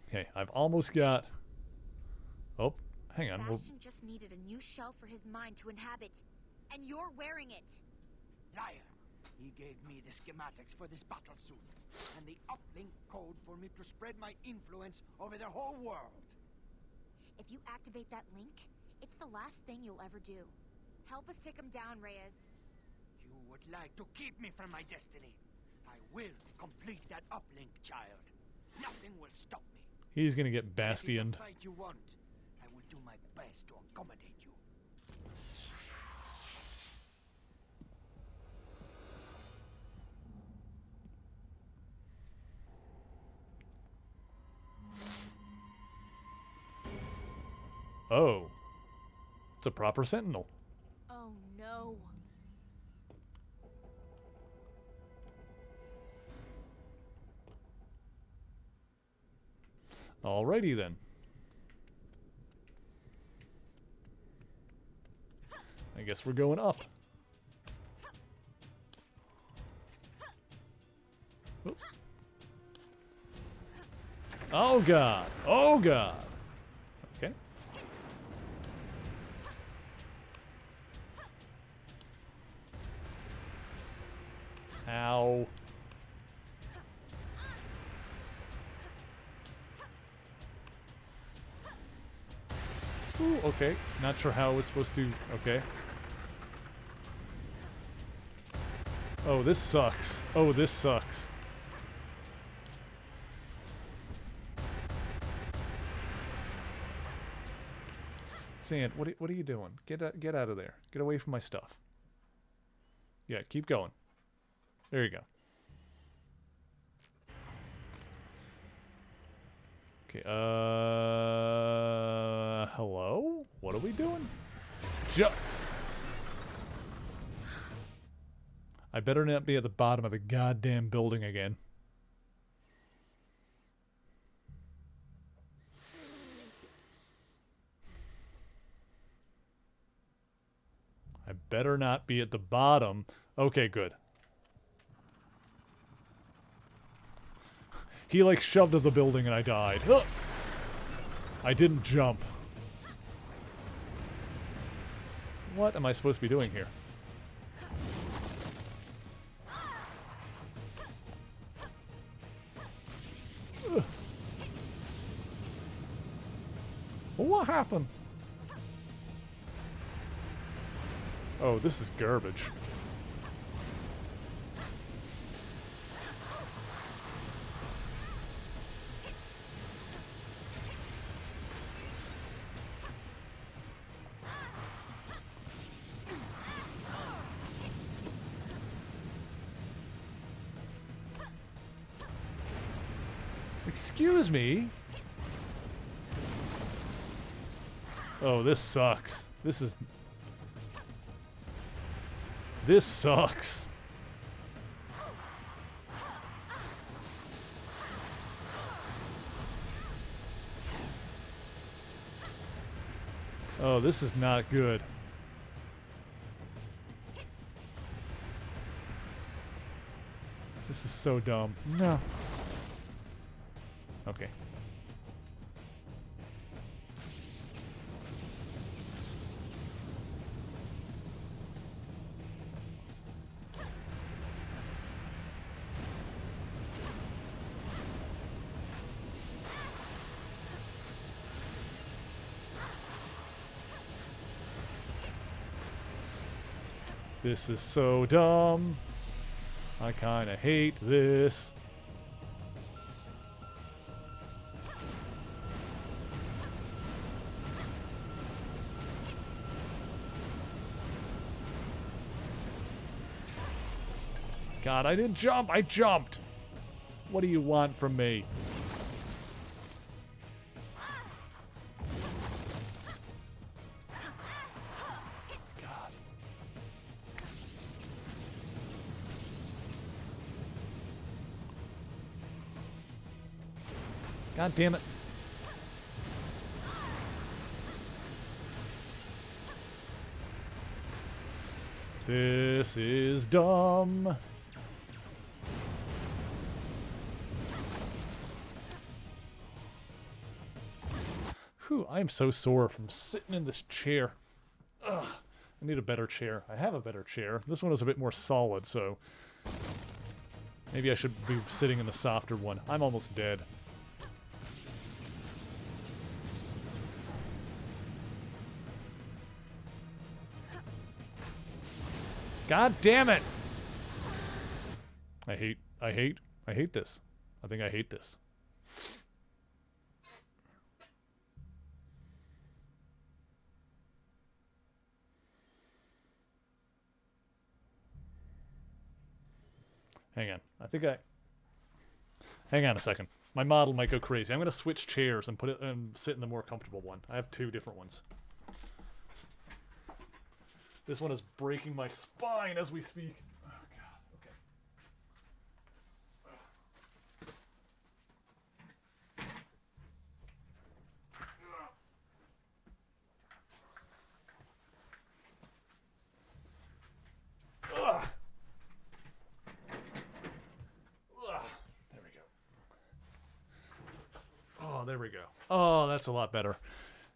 Okay, I've almost got... Oh, hang on. Bastion just needed a new shell for his mind to inhabit, and you're wearing it. Liar. He gave me the schematics for this battle suit, and the uplink code for me to spread my influence over the whole world. If you activate that link, it's the last thing you'll ever do. Help us take him down, Reyes. You would like to keep me from my destiny. I will complete that uplink, child. Nothing will stop me. He's gonna get If bastioned. it's a fight you want, I will do my best to accommodate you. Oh. It's a proper sentinel. Oh no. Alrighty then. I guess we're going up. Oop. Oh god. Oh god. Okay. Ow. Ooh, okay. Not sure how I was supposed to... Okay. Oh, this sucks. Oh, this sucks. Sand, what are you doing? Get out of there. Get away from my stuff. Yeah, keep going. There you go. Okay, hello? What are we doing? I better not be at the bottom of the goddamn building again. I better not be at the bottom. Okay, good. He like shoved at the building and I died. Ugh! I didn't jump. What am I supposed to be doing here? Ugh. What happened? Oh, this is garbage. Excuse me? Oh, this sucks. This sucks. Oh, this is not good. This is so dumb. No. Okay. This is so dumb. I kinda hate this. God, I didn't jump! I jumped! What do you want from me? God. God damn it. This is dumb. Whew, I am so sore from sitting in this chair. Ugh, I need a better chair. I have a better chair. This one is a bit more solid, so maybe I should be sitting in the softer one. I'm almost dead. God damn it! I hate this. I think I hate this. Hang on. Hang on a second. My model might go crazy. I'm gonna switch chairs and put it and sit in the more comfortable one. I have two different ones. This one is breaking my spine as we speak. Oh god. Okay. Ugh. Ugh. There we go. Oh, there we go. Oh, that's a lot better.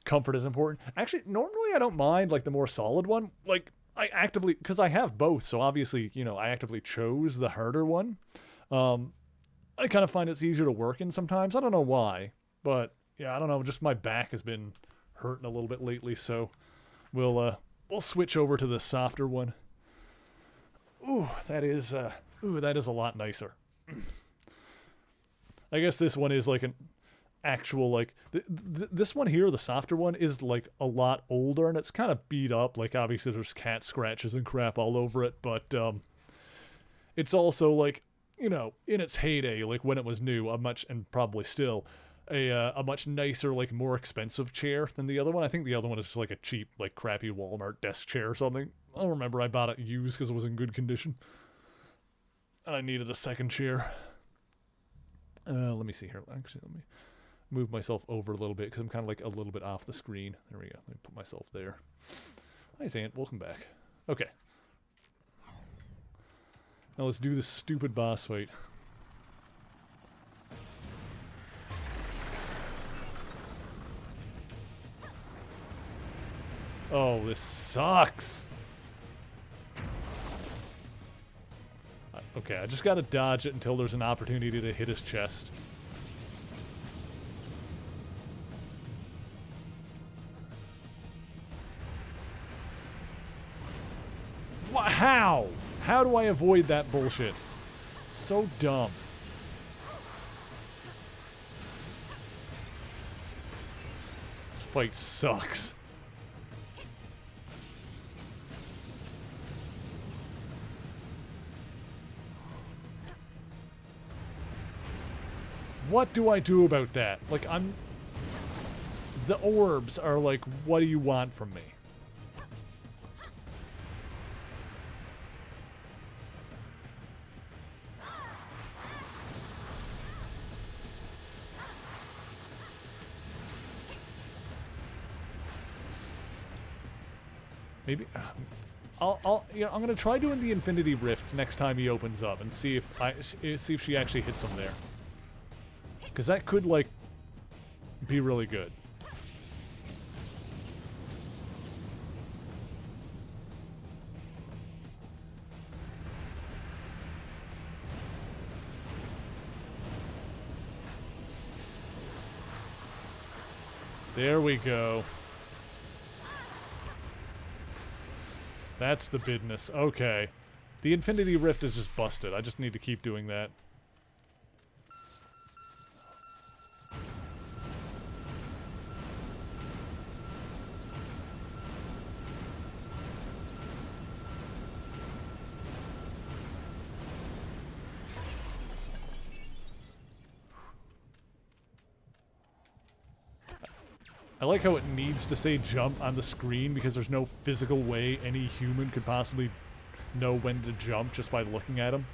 Comfort is important. Actually, normally I don't mind like the more solid one. Like I actively, because I have both, so obviously, you know, I actively chose the harder one. I kind of find it's easier to work in sometimes. I don't know why, but yeah, I don't know. Just my back has been hurting a little bit lately, so we'll switch over to the softer one. Ooh, that is a lot nicer. I guess this one is like an actual like this one here, the softer one, is like a lot older and it's kind of beat up. Like obviously there's cat scratches and crap all over it, but it's also like, you know, in its heyday, like when it was new, and probably still a much nicer, like more expensive chair than the other one. I think the other one is just like a cheap, like crappy Walmart desk chair or something. I don't remember. I bought it used because it was in good condition. And I needed a second chair. Let me see here. Actually, let me move myself over a little bit because I'm kind of like a little bit off the screen. There we go. Let me put myself there. Hi, Zant. Welcome back. Okay. Now let's do this stupid boss fight. Oh, this sucks. Okay, I just gotta dodge it until there's an opportunity to hit his chest. How? How do I avoid that bullshit? So dumb. This fight sucks. What do I do about that? Like, the orbs are like, what do you want from me? Maybe you know, I'm gonna try doing the Infinity Rift next time he opens up and see if she actually hits him there. Because that could, like, be really good. There we go. That's the business. Okay. The Infinity Rift is just busted. I just need to keep doing that. I like how it needs to say jump on the screen because there's no physical way any human could possibly know when to jump just by looking at him.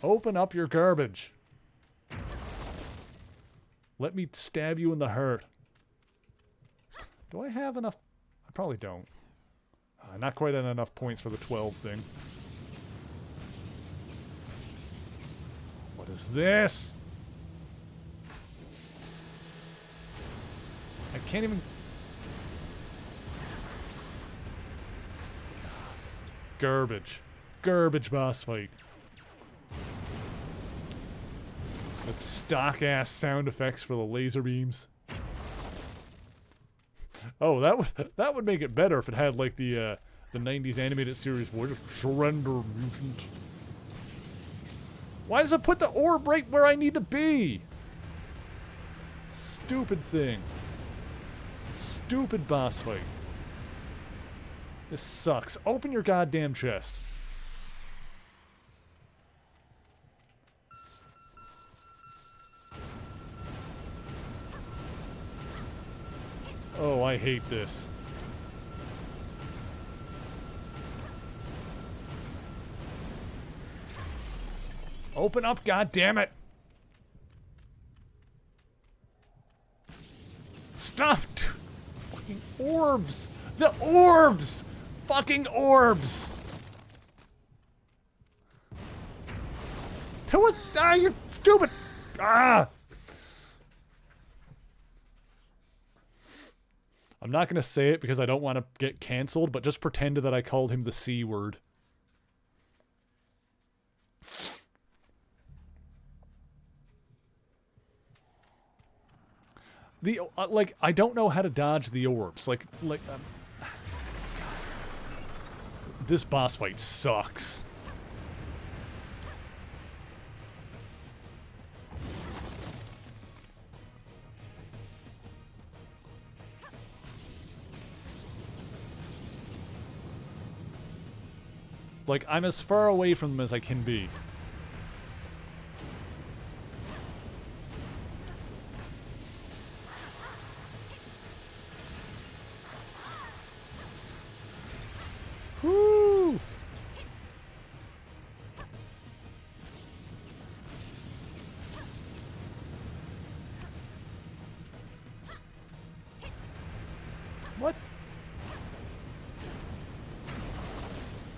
Open up your garbage. Let me stab you in the heart. Do I have enough? I probably don't. Not quite at enough points for the 12 thing. What is this? I can't even... Garbage. Garbage boss fight. With stock-ass sound effects for the laser beams. Oh, that would make it better if it had like the 90s animated series voice. Surrender, mutant. Why does it put the orb right where I need to be? Stupid thing. Stupid boss fight. This sucks. Open your goddamn chest. Oh, I hate this. Open up, goddammit! Stop! Fucking orbs! The orbs! Fucking orbs! Who was... Ah, you're stupid! Ah! I'm not gonna say it because I don't want to get canceled, but just pretend that I called him the C word. The like, I don't know how to dodge the orbs. This boss fight sucks. Like, I'm as far away from them as I can be. Whoo! What?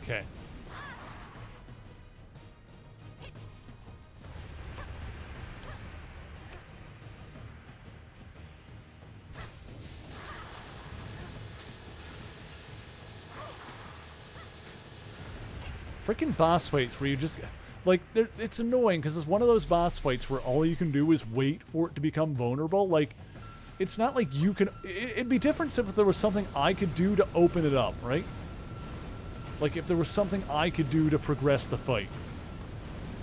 Okay. Freaking boss fights where you just... Like, it's annoying because it's one of those boss fights where all you can do is wait for it to become vulnerable. Like, it's not like you can... It'd be different if there was something I could do to open it up, right? Like, if there was something I could do to progress the fight.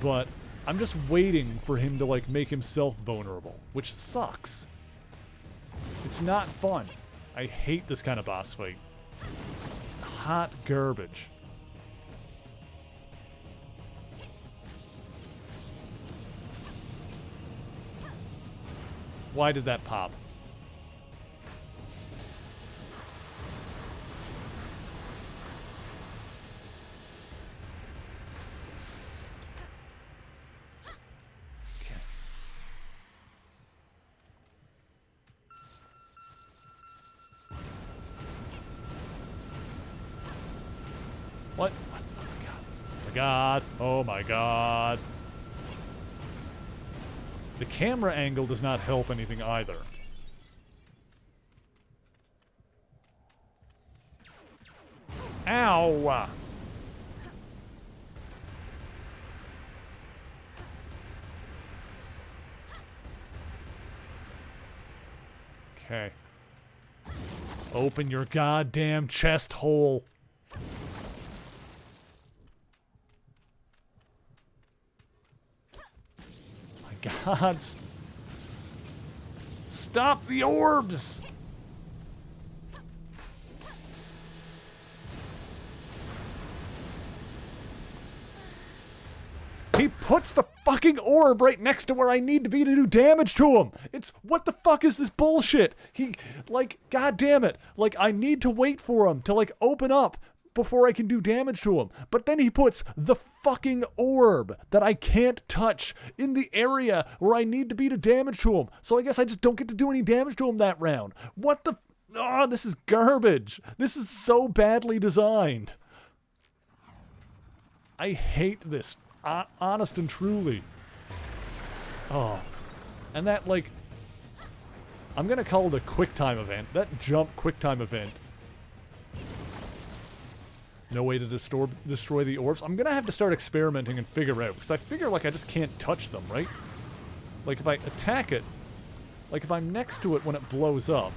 But I'm just waiting for him to, like, make himself vulnerable, which sucks. It's not fun. I hate this kind of boss fight. It's hot garbage. Why did that pop? Okay. What? Oh my god. Oh my god. The camera angle does not help anything either. Ow! Okay. Open your goddamn chest hole. God. Stop the orbs! He puts the fucking orb right next to where I need to be to do damage to him. It's, what the fuck is this bullshit? He, like, god damn it. Like, I need to wait for him to, like, open up before I can do damage to him. But then he puts the fucking orb that I can't touch in the area where I need to be to damage to him. So I guess I just don't get to do any damage to him that round. What the... Oh, this is garbage. This is so badly designed. I hate this. Honest and truly. Oh. And that, like... I'm gonna call it a quick time event. That jump quick time event. No way to destroy the orbs. I'm gonna have to start experimenting and figure out, because I figure, like, I just can't touch them, right? Like, if I attack it, like, if I'm next to it when it blows up,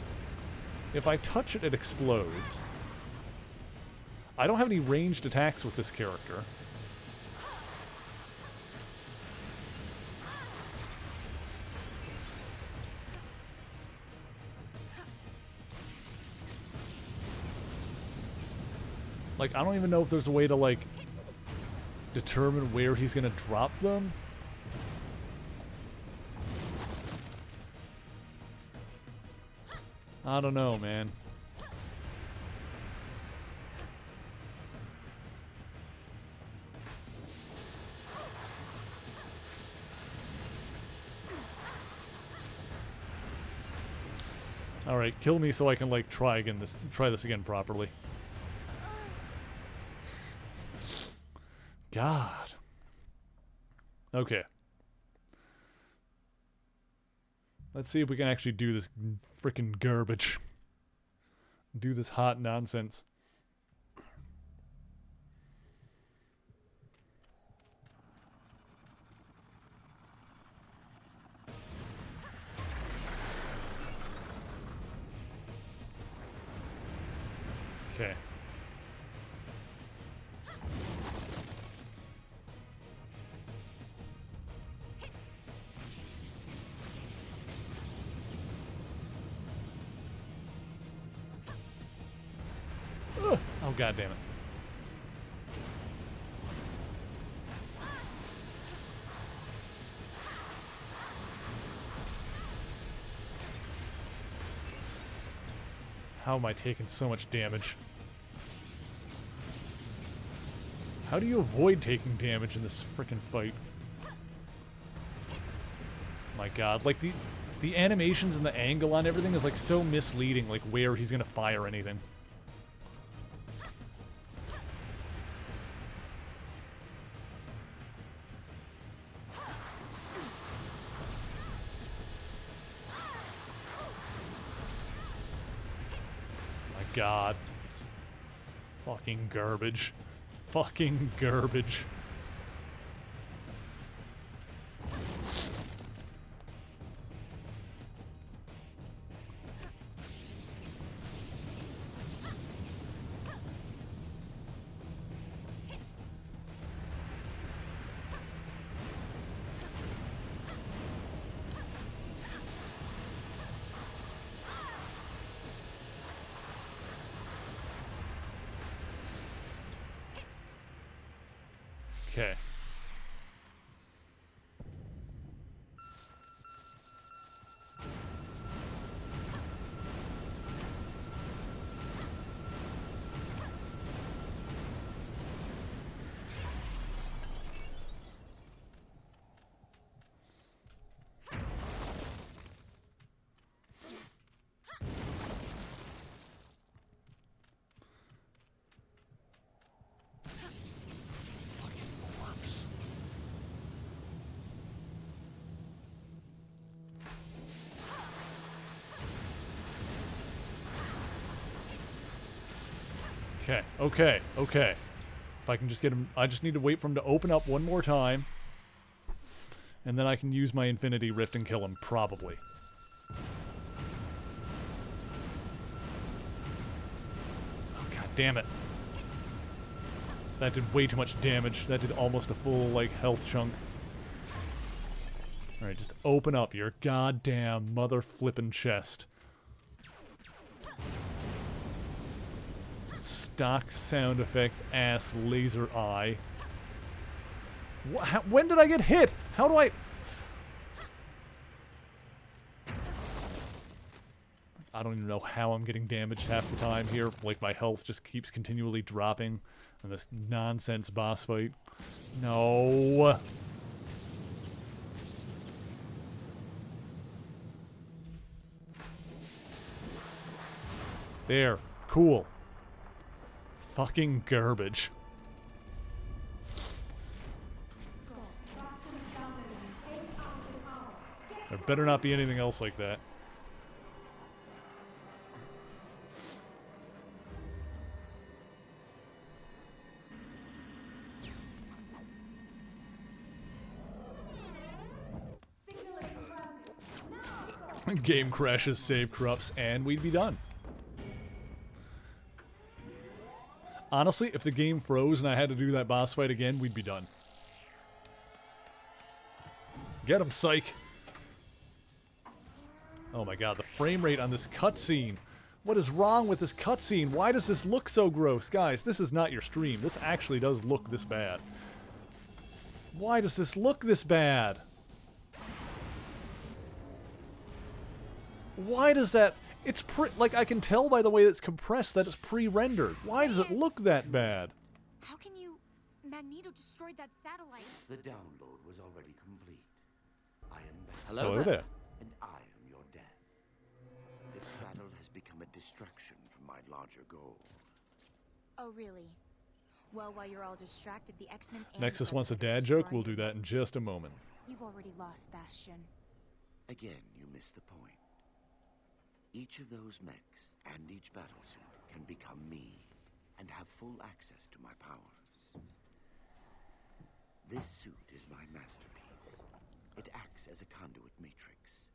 if I touch it, it explodes. I don't have any ranged attacks with this character. Like, I don't even know if there's a way to, like, determine where he's gonna drop them. I don't know, man. Alright, kill me so I can, like, try this again properly. God. Okay. Let's see if we can actually do this freaking garbage. Do this hot nonsense. Okay. Ugh. Oh, god damn it. How am I taking so much damage? How do you avoid taking damage in this frickin' fight? My god, like the animations and the angle on everything is like so misleading, like where he's gonna fire anything. My god. It's fucking garbage. Fucking garbage. Okay. Okay, okay, okay. If I can just get him... I just need to wait for him to open up one more time. And then I can use my Infinity Rift and kill him, probably. Oh, god damn it. That did way too much damage. That did almost a full, like, health chunk. Alright, just open up your goddamn mother-flippin' chest. Stock sound effect ass laser eye. When did I get hit? How do I... I don't even know how I'm getting damaged half the time here. Like, my health just keeps continually dropping in this nonsense boss fight. No. There. Cool. Fucking garbage. There better not be anything else like that. Game crashes, save corrupts, and we'd be done. Honestly, if the game froze and I had to do that boss fight again, we'd be done. Get him, psych! Oh my god, the frame rate on this cutscene. What is wrong with this cutscene? Why does this look so gross? Guys, this is not your stream. This actually does look this bad. Why does this look this bad? Why does that... It's like, I can tell by the way it's compressed that it's pre-rendered. Why does it look that bad? How can you... Magneto destroyed that satellite. The download was already complete. I am back. Hello there. And I am your death. This battle has become a distraction from my larger goal. Oh, really? Well, while you're all distracted, the X-Men and Nexus wants a Brotherhood dad are joke. We'll destroying do that in just a moment. You've already lost, Bastion. Again, you missed the point. Each of those mechs and each battlesuit can become me and have full access to my powers. This suit is my masterpiece. It acts as a conduit matrix.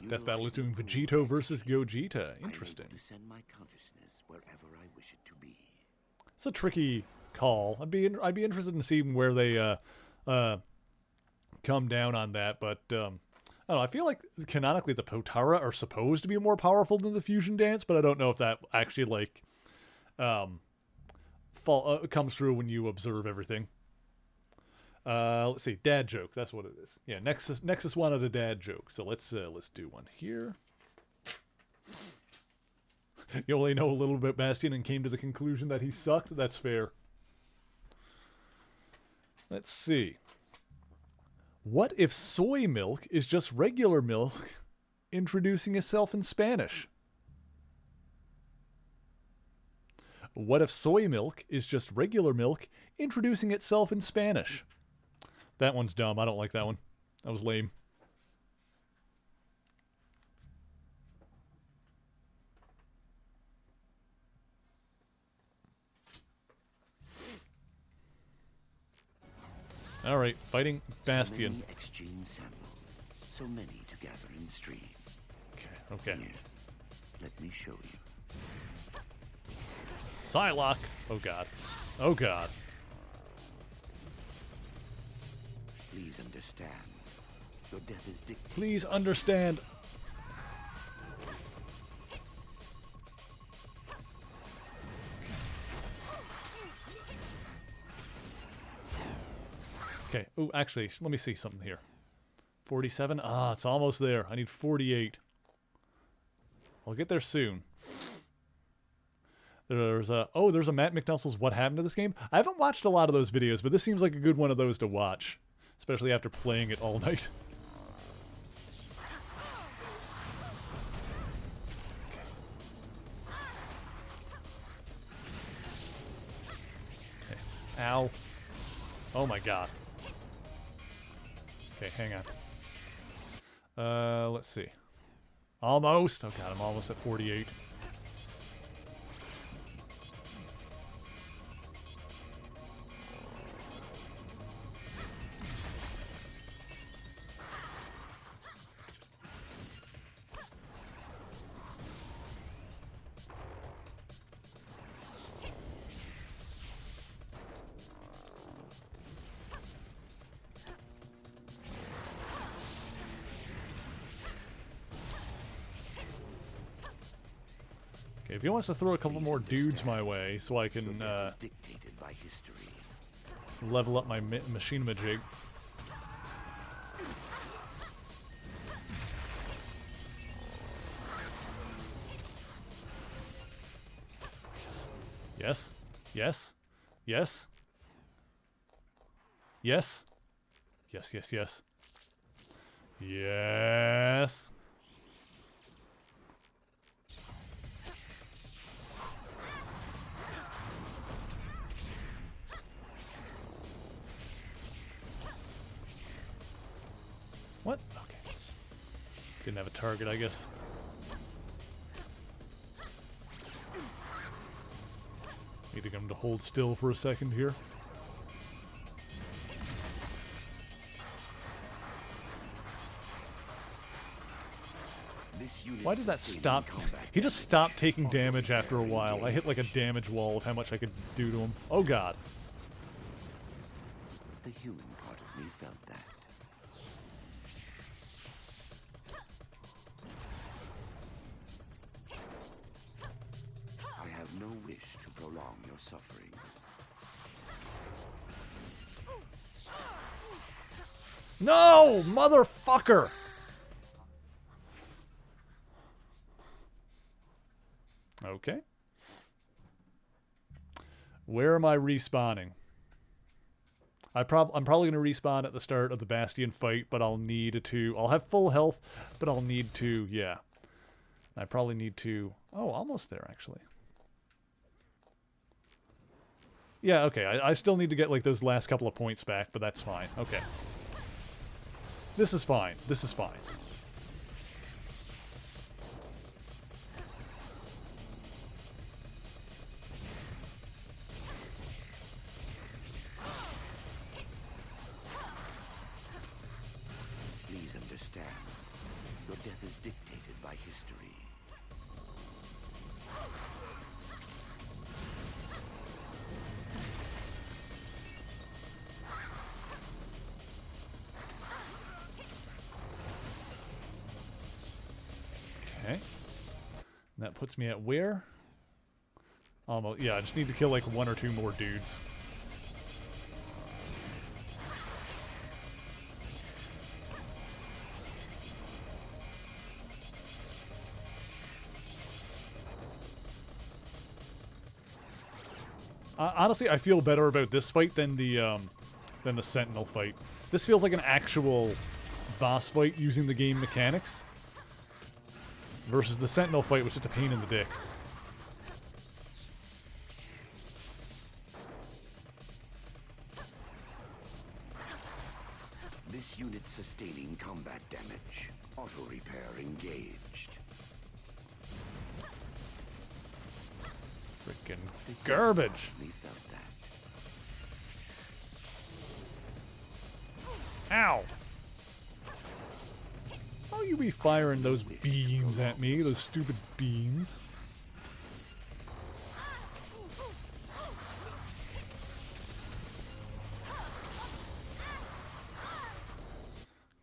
Death Battle is doing Vegito versus Gogeta. Interesting. I'm able to send my consciousness wherever I wish it to be. It's a tricky call. I'd be interested in seeing where they come down on that, but I don't know, I feel like canonically the Potara are supposed to be more powerful than the Fusion Dance, but I don't know if that actually like comes through when you observe everything. Let's see, dad joke. That's what it is. Yeah, Nexus wanted a dad joke, so let's do one here. You only know a little bit Bastion and came to the conclusion that he sucked. That's fair. Let's see. What if soy milk is just regular milk introducing itself in Spanish? What if soy milk is just regular milk introducing itself in Spanish? That one's dumb. I don't like that one. That was lame. All right, fighting Bastion. So many exchange samples, so many to gather in stream. Okay. Here, let me show you. Psylocke. Oh god. Oh god. Please understand. Your death is dictated. Please understand. Okay. Oh, actually, let me see something here. 47? Ah, it's almost there. I need 48. I'll get there soon. There's a Matt McNussle's What Happened to This Game. I haven't watched a lot of those videos, but this seems like a good one of those to watch, especially after playing it all night. Okay. Ow. Oh my god. Okay, hang on. Let's see. Almost. Oh god, I'm almost at 48. If he wants to throw a couple more dudes my way so I can level up my machinima-jig. Yes. Yes. Yes. Yes. Yes, yes, yes. Yes. What? Okay. Didn't have a target, I guess. Need to get him to hold still for a second here. Why did that stop? He just stopped taking damage after a while. I hit like a damage wall of how much I could do to him. Oh god. The human part of me felt that. wish to prolong your suffering. No, motherfucker! Okay. Where am I respawning? I'm probably going to respawn at the start of the Bastion fight, but I'll need to... I'll have full health, but I'll need to... Yeah. I probably need to... Oh, almost there, actually. Yeah, okay. I still need to get, like, those last couple of points back, but that's fine. Okay. This is fine. This is fine. Please understand, your death is dictated by history. Okay. And that puts me at where? Almost. Yeah, I just need to kill like 1 or 2 more dudes. Honestly, I feel better about this fight than the Sentinel fight. This feels like an actual boss fight using the game mechanics. Versus the Sentinel fight, which is just a pain in the dick. This unit sustaining combat damage. Auto repair engaged. Freaking garbage. We felt that. Ow! How you be firing those beams at me, those stupid beams?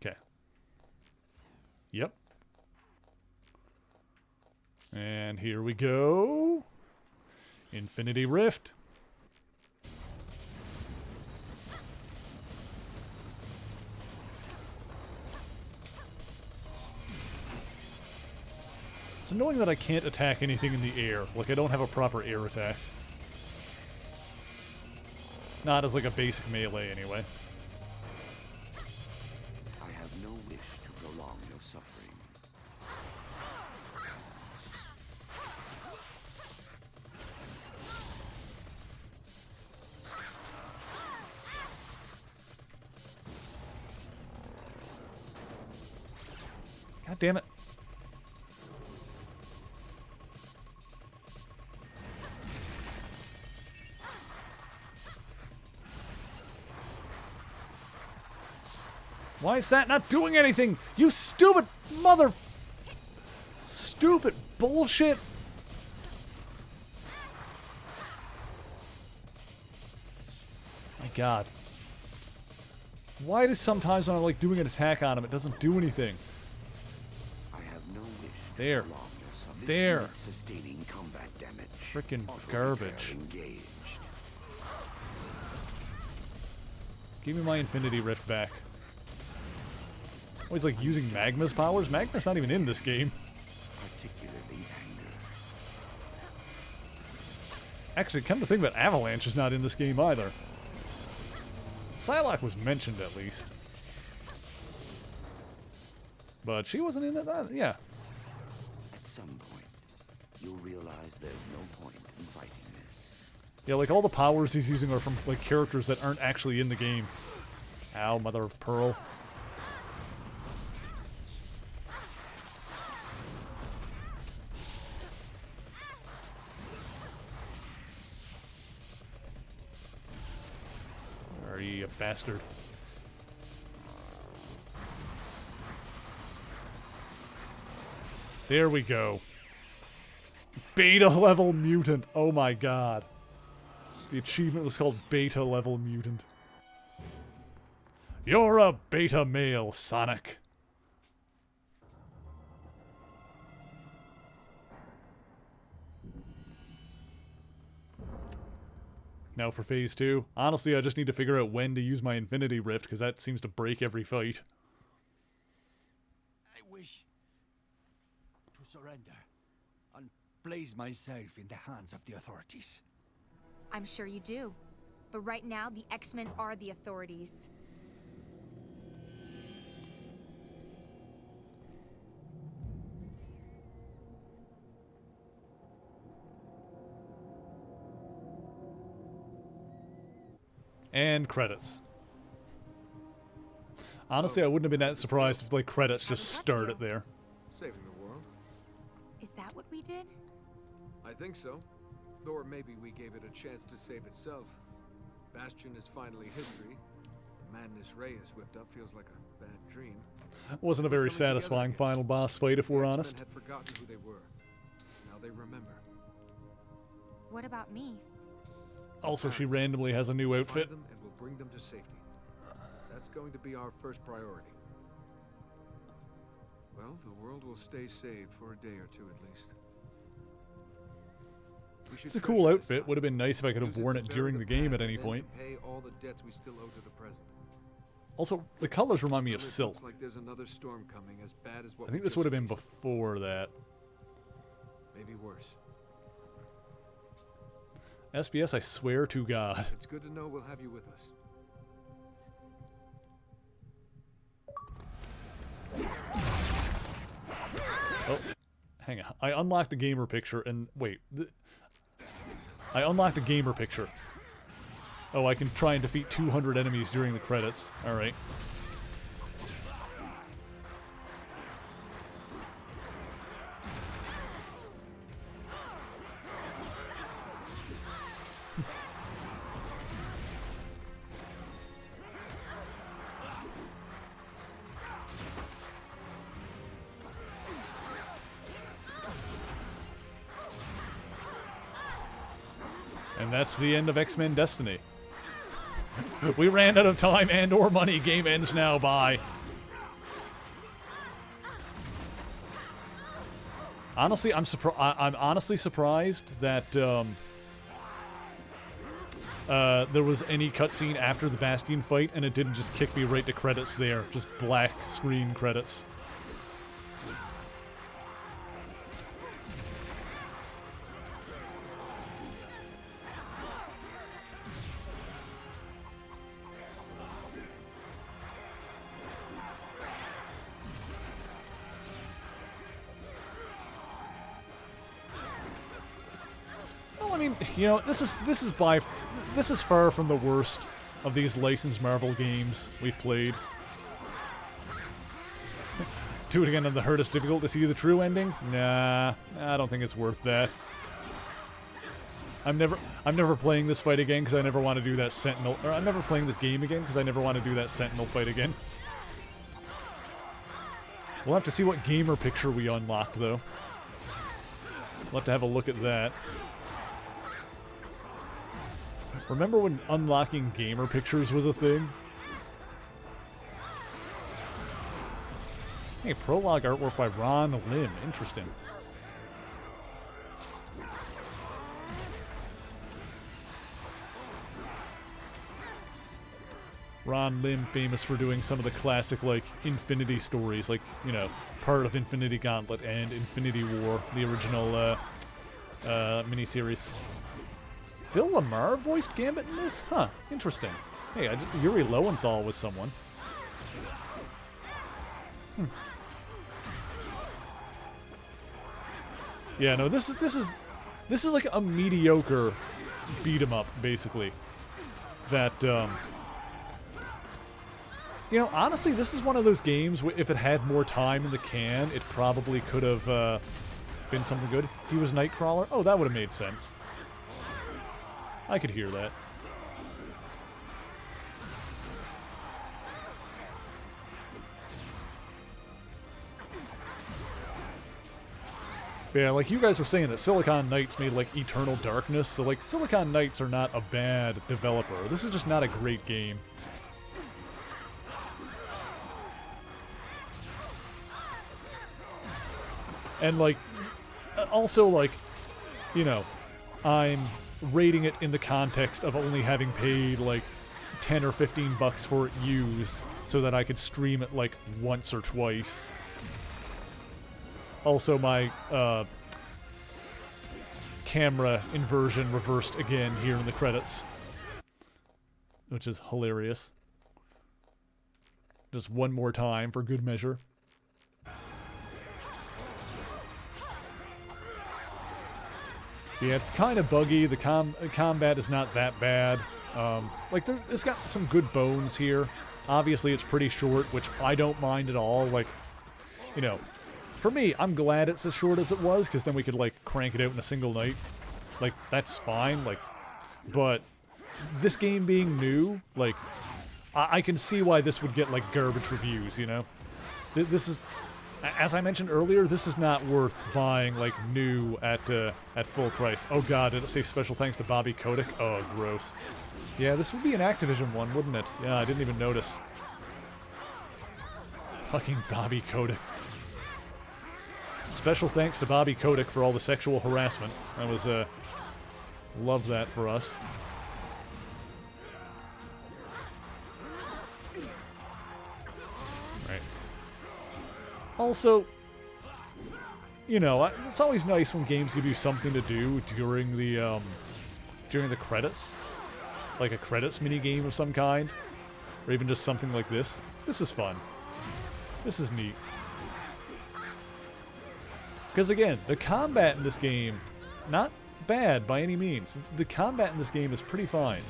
Okay. Yep. And here we go. Infinity Rift. It's annoying that I can't attack anything in the air. Like, I don't have a proper air attack. Not as, like, a basic melee, anyway. I have no wish to prolong your suffering. God damn it. Why is that not doing anything? You stupid mother... Stupid bullshit. My God. Why does sometimes when I'm like doing an attack on him, it doesn't do anything? I have no wish to there. prolong your suffering. There. This unit sustaining combat damage. Frickin' Auto garbage. repair engaged. Give me my Infinity Rift back. Always like using Magma's powers. Magma's not even in this game. Particularly anger. Actually, come to think of it, Avalanche is not in this game either. Psylocke was mentioned at least. But she wasn't in it either. Yeah. At some point, you'll realize there's no point in fighting this. Yeah, like all the powers he's using are from like characters that aren't actually in the game. Ow, mother of pearl. Where are you, you bastard? There we go. Beta level mutant. Oh my God. The achievement was called Beta level mutant. You're a beta male, Sonic. Now for phase 2. Honestly, I just need to figure out when to use my Infinity Rift, because that seems to break every fight. I wish to surrender and place myself in the hands of the authorities. I'm sure you do. But right now, the X-Men are the authorities. And credits. Honestly, I wouldn't have been that surprised if, like, credits just started there. Saving the world. Is that what we did? I think so. Or maybe we gave it a chance to save itself. Bastion is finally history. The madness Ray has whipped up feels like a bad dream. Wasn't a very satisfying final boss fight, if we're honest. Had forgotten who they were. Now they remember. What about me? Also, she randomly has a new outfit. Find them and we'll bring them to safety. That's going to be our first priority. Well, the world will stay saved for a day or two at least. It's a cool outfit. Would have been nice if I could have worn it during the game at any point. Pay all the debts we still owe to the present. Also, the colors remind me of It Silk. looks like there's another storm coming as bad as what I think we this would have just been faced. before that. Maybe worse. SBS, I swear to God. It's good to know we'll have you with us. Oh, hang on. I unlocked a gamer picture and... Wait. I unlocked a gamer picture. Oh, I can try and defeat 200 enemies during the credits. Alright. And that's the end of X-Men Destiny. We ran out of time and or money. Game ends now. Bye. Honestly, I'm honestly surprised that there was any cutscene after the Bastion fight and it didn't just kick me right to credits there. Just black screen credits. I mean, you know, this is far from the worst of these licensed Marvel games we've played. Do it again on the hardest difficult to see the true ending? Nah, I don't think it's worth that. I'm never playing this fight again because I never want to do that Sentinel. Or I'm never playing this game again because I never want to do that Sentinel fight again. We'll have to see what gamer picture we unlocked, though. We'll have to have a look at that. Remember when unlocking gamer pictures was a thing? Hey, prologue artwork by Ron Lim. Interesting. Ron Lim, famous for doing some of the classic, like, Infinity stories, like, you know, part of Infinity Gauntlet and Infinity War, the original miniseries. Phil Lamar voiced Gambit in this? Huh, interesting. Hey, Yuri Lowenthal was someone. Yeah, no, this is like a mediocre beat 'em up, basically. That you know, honestly, this is one of those games if it had more time in the can, it probably could have been something good. He was Nightcrawler. Oh, that would have made sense. I could hear that. Yeah, like you guys were saying that Silicon Knights made like Eternal Darkness, so like Silicon Knights are not a bad developer. This is just not a great game. And like, also like, you know, I'm rating it in the context of only having paid like 10 or 15 bucks for it used so that I could stream it like once or twice. Also, my camera inversion reversed again here in the credits, which is hilarious. Just one more time for good measure. Yeah, it's kind of buggy. The combat is not that bad. Like, it's got some good bones here. Obviously, it's pretty short, which I don't mind at all. Like, you know, for me, I'm glad it's as short as it was, because then we could, like, crank it out in a single night. Like, that's fine. Like, but this game being new, like, I can see why this would get, like, garbage reviews, you know? This is... As I mentioned earlier, this is not worth buying, like, new at full price. Oh god, did it say special thanks to Bobby Kotick? Oh, gross. Yeah, this would be an Activision one, wouldn't it? Yeah, I didn't even notice. Fucking Bobby Kotick. Special thanks to Bobby Kotick for all the sexual harassment. That was, love that for us. Also, you know, it's always nice when games give you something to do during the credits. Like a credits minigame of some kind. Or even just something like this. This is fun. This is neat. Because again, the combat in this game, not bad by any means. The combat in this game is pretty fine.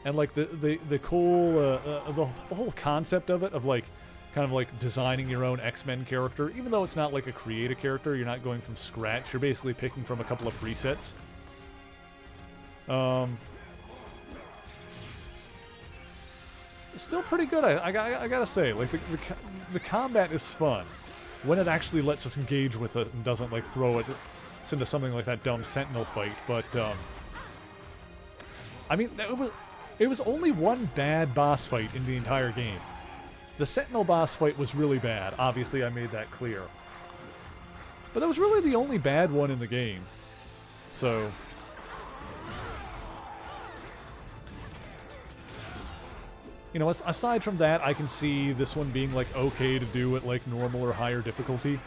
And like the whole concept of it, of like, kind of like designing your own X-Men character, even though it's not like a create a character, you're not going from scratch, you're basically picking from a couple of presets. It's still pretty good, I gotta say. Like, the combat is fun when it actually lets us engage with it and doesn't like throw it into something like that dumb Sentinel fight. But I mean, it was only one bad boss fight in the entire game. The Sentinel boss fight was really bad. Obviously, I made that clear. But that was really the only bad one in the game. So... you know, aside from that, I can see this one being, like, okay to do at, like, normal or higher difficulty.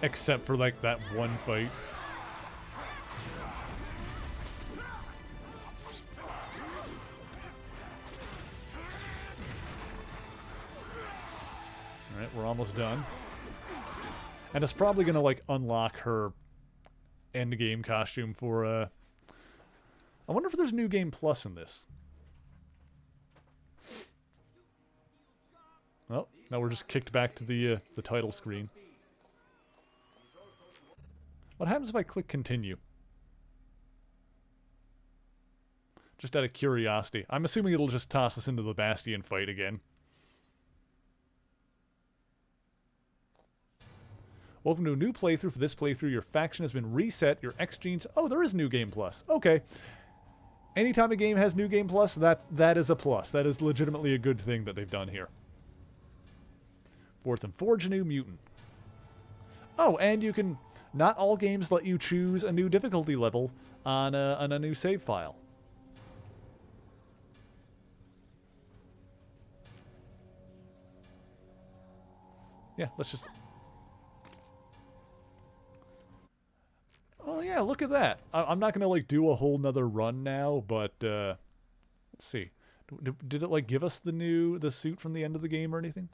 Except for, like, that one fight. Alright, we're almost done. And it's probably gonna, like, unlock her endgame costume for, I wonder if there's New Game Plus in this. Oh, now we're just kicked back to the title screen. What happens if I click continue? Just out of curiosity. I'm assuming it'll just toss us into the Bastion fight again. Welcome to a new playthrough. For this playthrough, your faction has been reset. Your X genes... oh, there is New Game Plus. Okay. Anytime a game has New Game Plus, that is a plus. That is legitimately a good thing that they've done here. Fourth and forge a new mutant. Oh, and you can... not all games let you choose a new difficulty level on a new save file. Yeah, let's just... oh yeah, look at that. I'm not gonna like do a whole nother run now, but let's see. Did it like give us the suit from the end of the game or anything?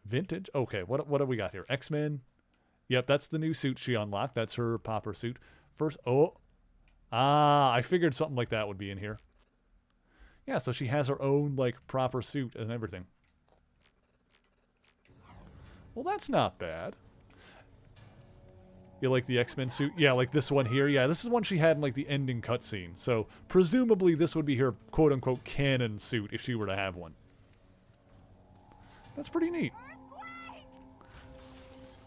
Vintage. Okay, what do we got here? X-Men. Yep, that's the new suit she unlocked. That's her popper suit. First, oh, I figured something like that would be in here. Yeah, so she has her own like proper suit and everything. Well, that's not bad. You like the X-Men suit? Yeah, like this one here. Yeah, this is one she had in like the ending cutscene. So presumably this would be her quote-unquote canon suit if she were to have one. That's pretty neat.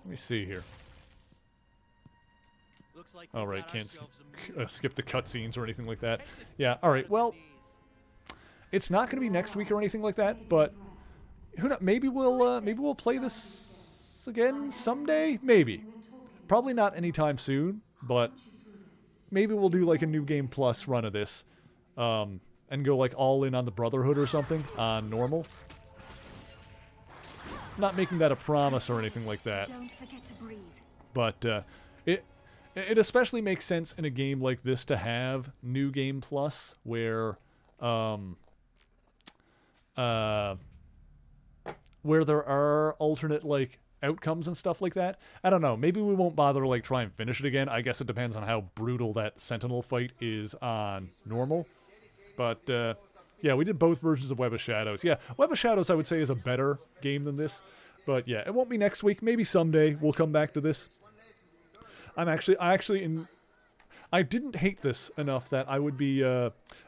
Let me see here. All right, can't skip the cutscenes or anything like that. Yeah, all right. Well, it's not going to be next week or anything like that, but who knows? Maybe we'll play this Plus again someday, maybe. Probably not anytime soon, but maybe we'll do like a New Game Plus run of this, and go like all in on the Brotherhood or something on normal. Not making that a promise or anything like that. Don't forget to breathe. But it especially makes sense in a game like this to have New Game Plus, where there are alternate like outcomes and stuff like that. I don't know. Maybe we won't bother to like try and finish it again. I guess it depends on how brutal that Sentinel fight is on normal. But yeah, we did both versions of Web of Shadows. Yeah, Web of Shadows I would say is a better game than this. But yeah, it won't be next week. Maybe someday we'll come back to this. I didn't hate this enough that I would be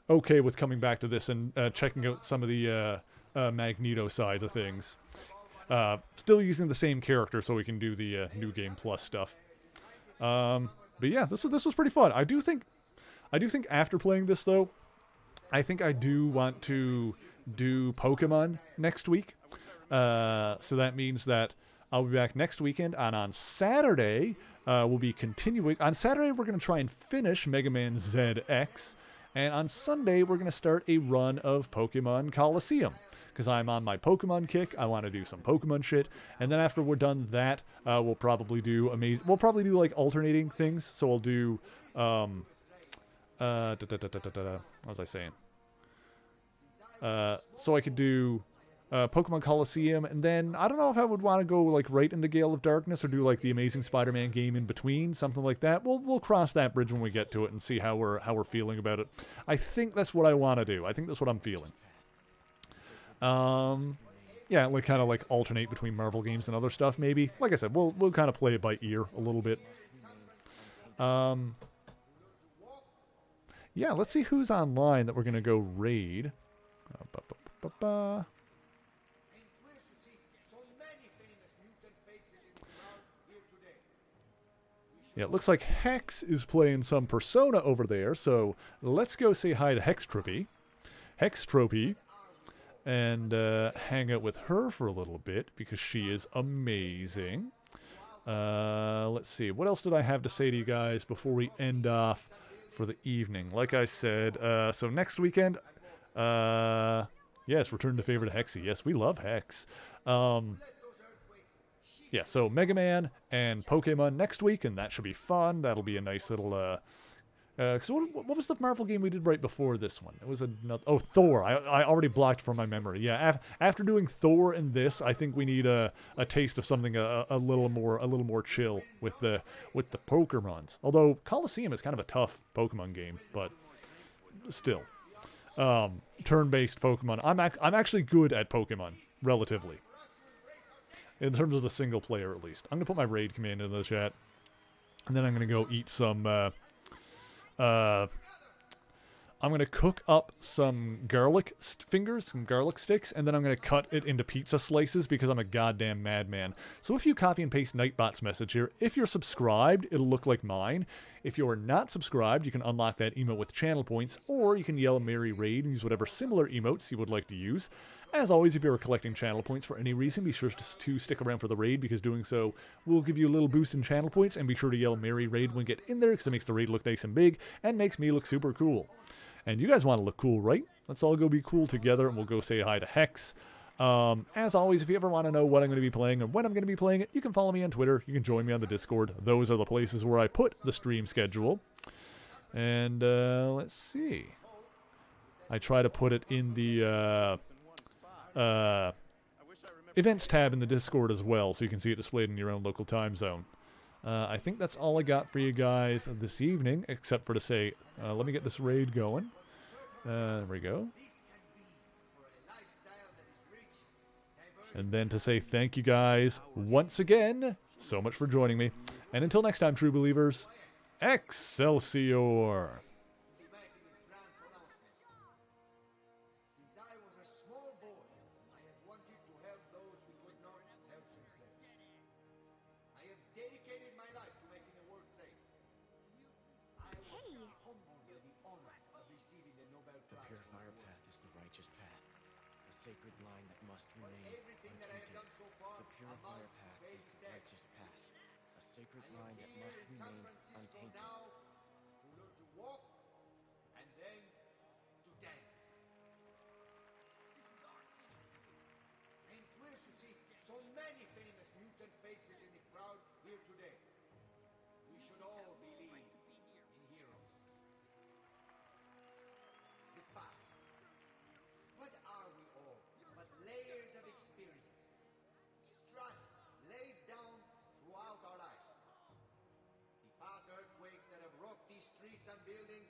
okay with coming back to this and checking out some of the Magneto side of things. Still using the same character so we can do the New Game Plus stuff. But yeah, this was pretty fun. I do think after playing this though, I think I do want to do Pokemon next week. So that means that I'll be back next weekend, and on Saturday we'll be continuing. On Saturday we're going to try and finish Mega Man ZX, and on Sunday we're going to start a run of Pokemon Coliseum. Because I'm on my Pokemon kick, I want to do some Pokemon shit, and then after we're done that, we'll probably do like alternating things. So I'll do, what was I saying? So I could do Pokemon Coliseum, and then I don't know if I would want to go like right into Gale of Darkness or do like the Amazing Spider-Man game in between, something like that. We'll cross that bridge when we get to it and see how we're feeling about it. I think that's what I want to do. I think that's what I'm feeling. Yeah, like kind of like alternate between Marvel games and other stuff, maybe. Like I said, we'll kind of play it by ear a little bit. Yeah, let's see who's online that we're gonna go raid. Yeah, it looks like Hex is playing some Persona over there, so let's go say hi to Hextropy. And hang out with her for a little bit because she is amazing. Let's see. What else did I have to say to you guys before we end off for the evening? Like I said, so next weekend, yes, return to favorite Hexy. Yes, we love Hex. Yeah, so Mega Man and Pokemon next week, and that should be fun. That'll be a nice little... so what was the Marvel game we did right before this one? It was another... Oh, Thor. I already blocked from my memory. Yeah, after doing Thor and this, I think we need a taste of something a little more chill with the Pokemons. Although Coliseum is kind of a tough Pokemon game, but still, turn-based Pokemon. I'm actually good at Pokemon relatively, in terms of the single player at least. I'm gonna put my raid command in the chat, and then I'm gonna go eat some. I'm going to cook up some garlic fingers, some garlic sticks, and then I'm going to cut it into pizza slices because I'm a goddamn madman. So if you copy and paste Nightbot's message here, if you're subscribed, it'll look like mine. If you're not subscribed, you can unlock that emote with channel points, or you can yell Merry Raid and use whatever similar emotes you would like to use. As always, if you're collecting channel points for any reason, be sure to stick around for the raid, because doing so will give you a little boost in channel points, and be sure to yell Merry Raid when you get in there, because it makes the raid look nice and big, and makes me look super cool. And you guys want to look cool, right? Let's all go be cool together, and we'll go say hi to Hex. As always, if you ever want to know what I'm going to be playing and when I'm going to be playing it, you can follow me on Twitter. You can join me on the Discord. Those are the places where I put the stream schedule. And let's see. I try to put it in the events tab in the Discord as well, so you can see it displayed in your own local time zone. I think that's all I got for you guys this evening, except for to say, let me get this raid going. There we go. And then to say thank you guys once again so much for joining me. And until next time, true believers, Excelsior! Sacred line that must remain untainted. The purifier path is the sacred I am line that here must in San remain Francisco untainted. now to learn to walk and then to dance. This is our city, too. I am thrilled to see so many famous mutant faces in the crowd here today. We should all believe in heroes. The past. What are we all but layers of experiences, strata laid down throughout our lives? The past earthquakes that have rocked these streets and buildings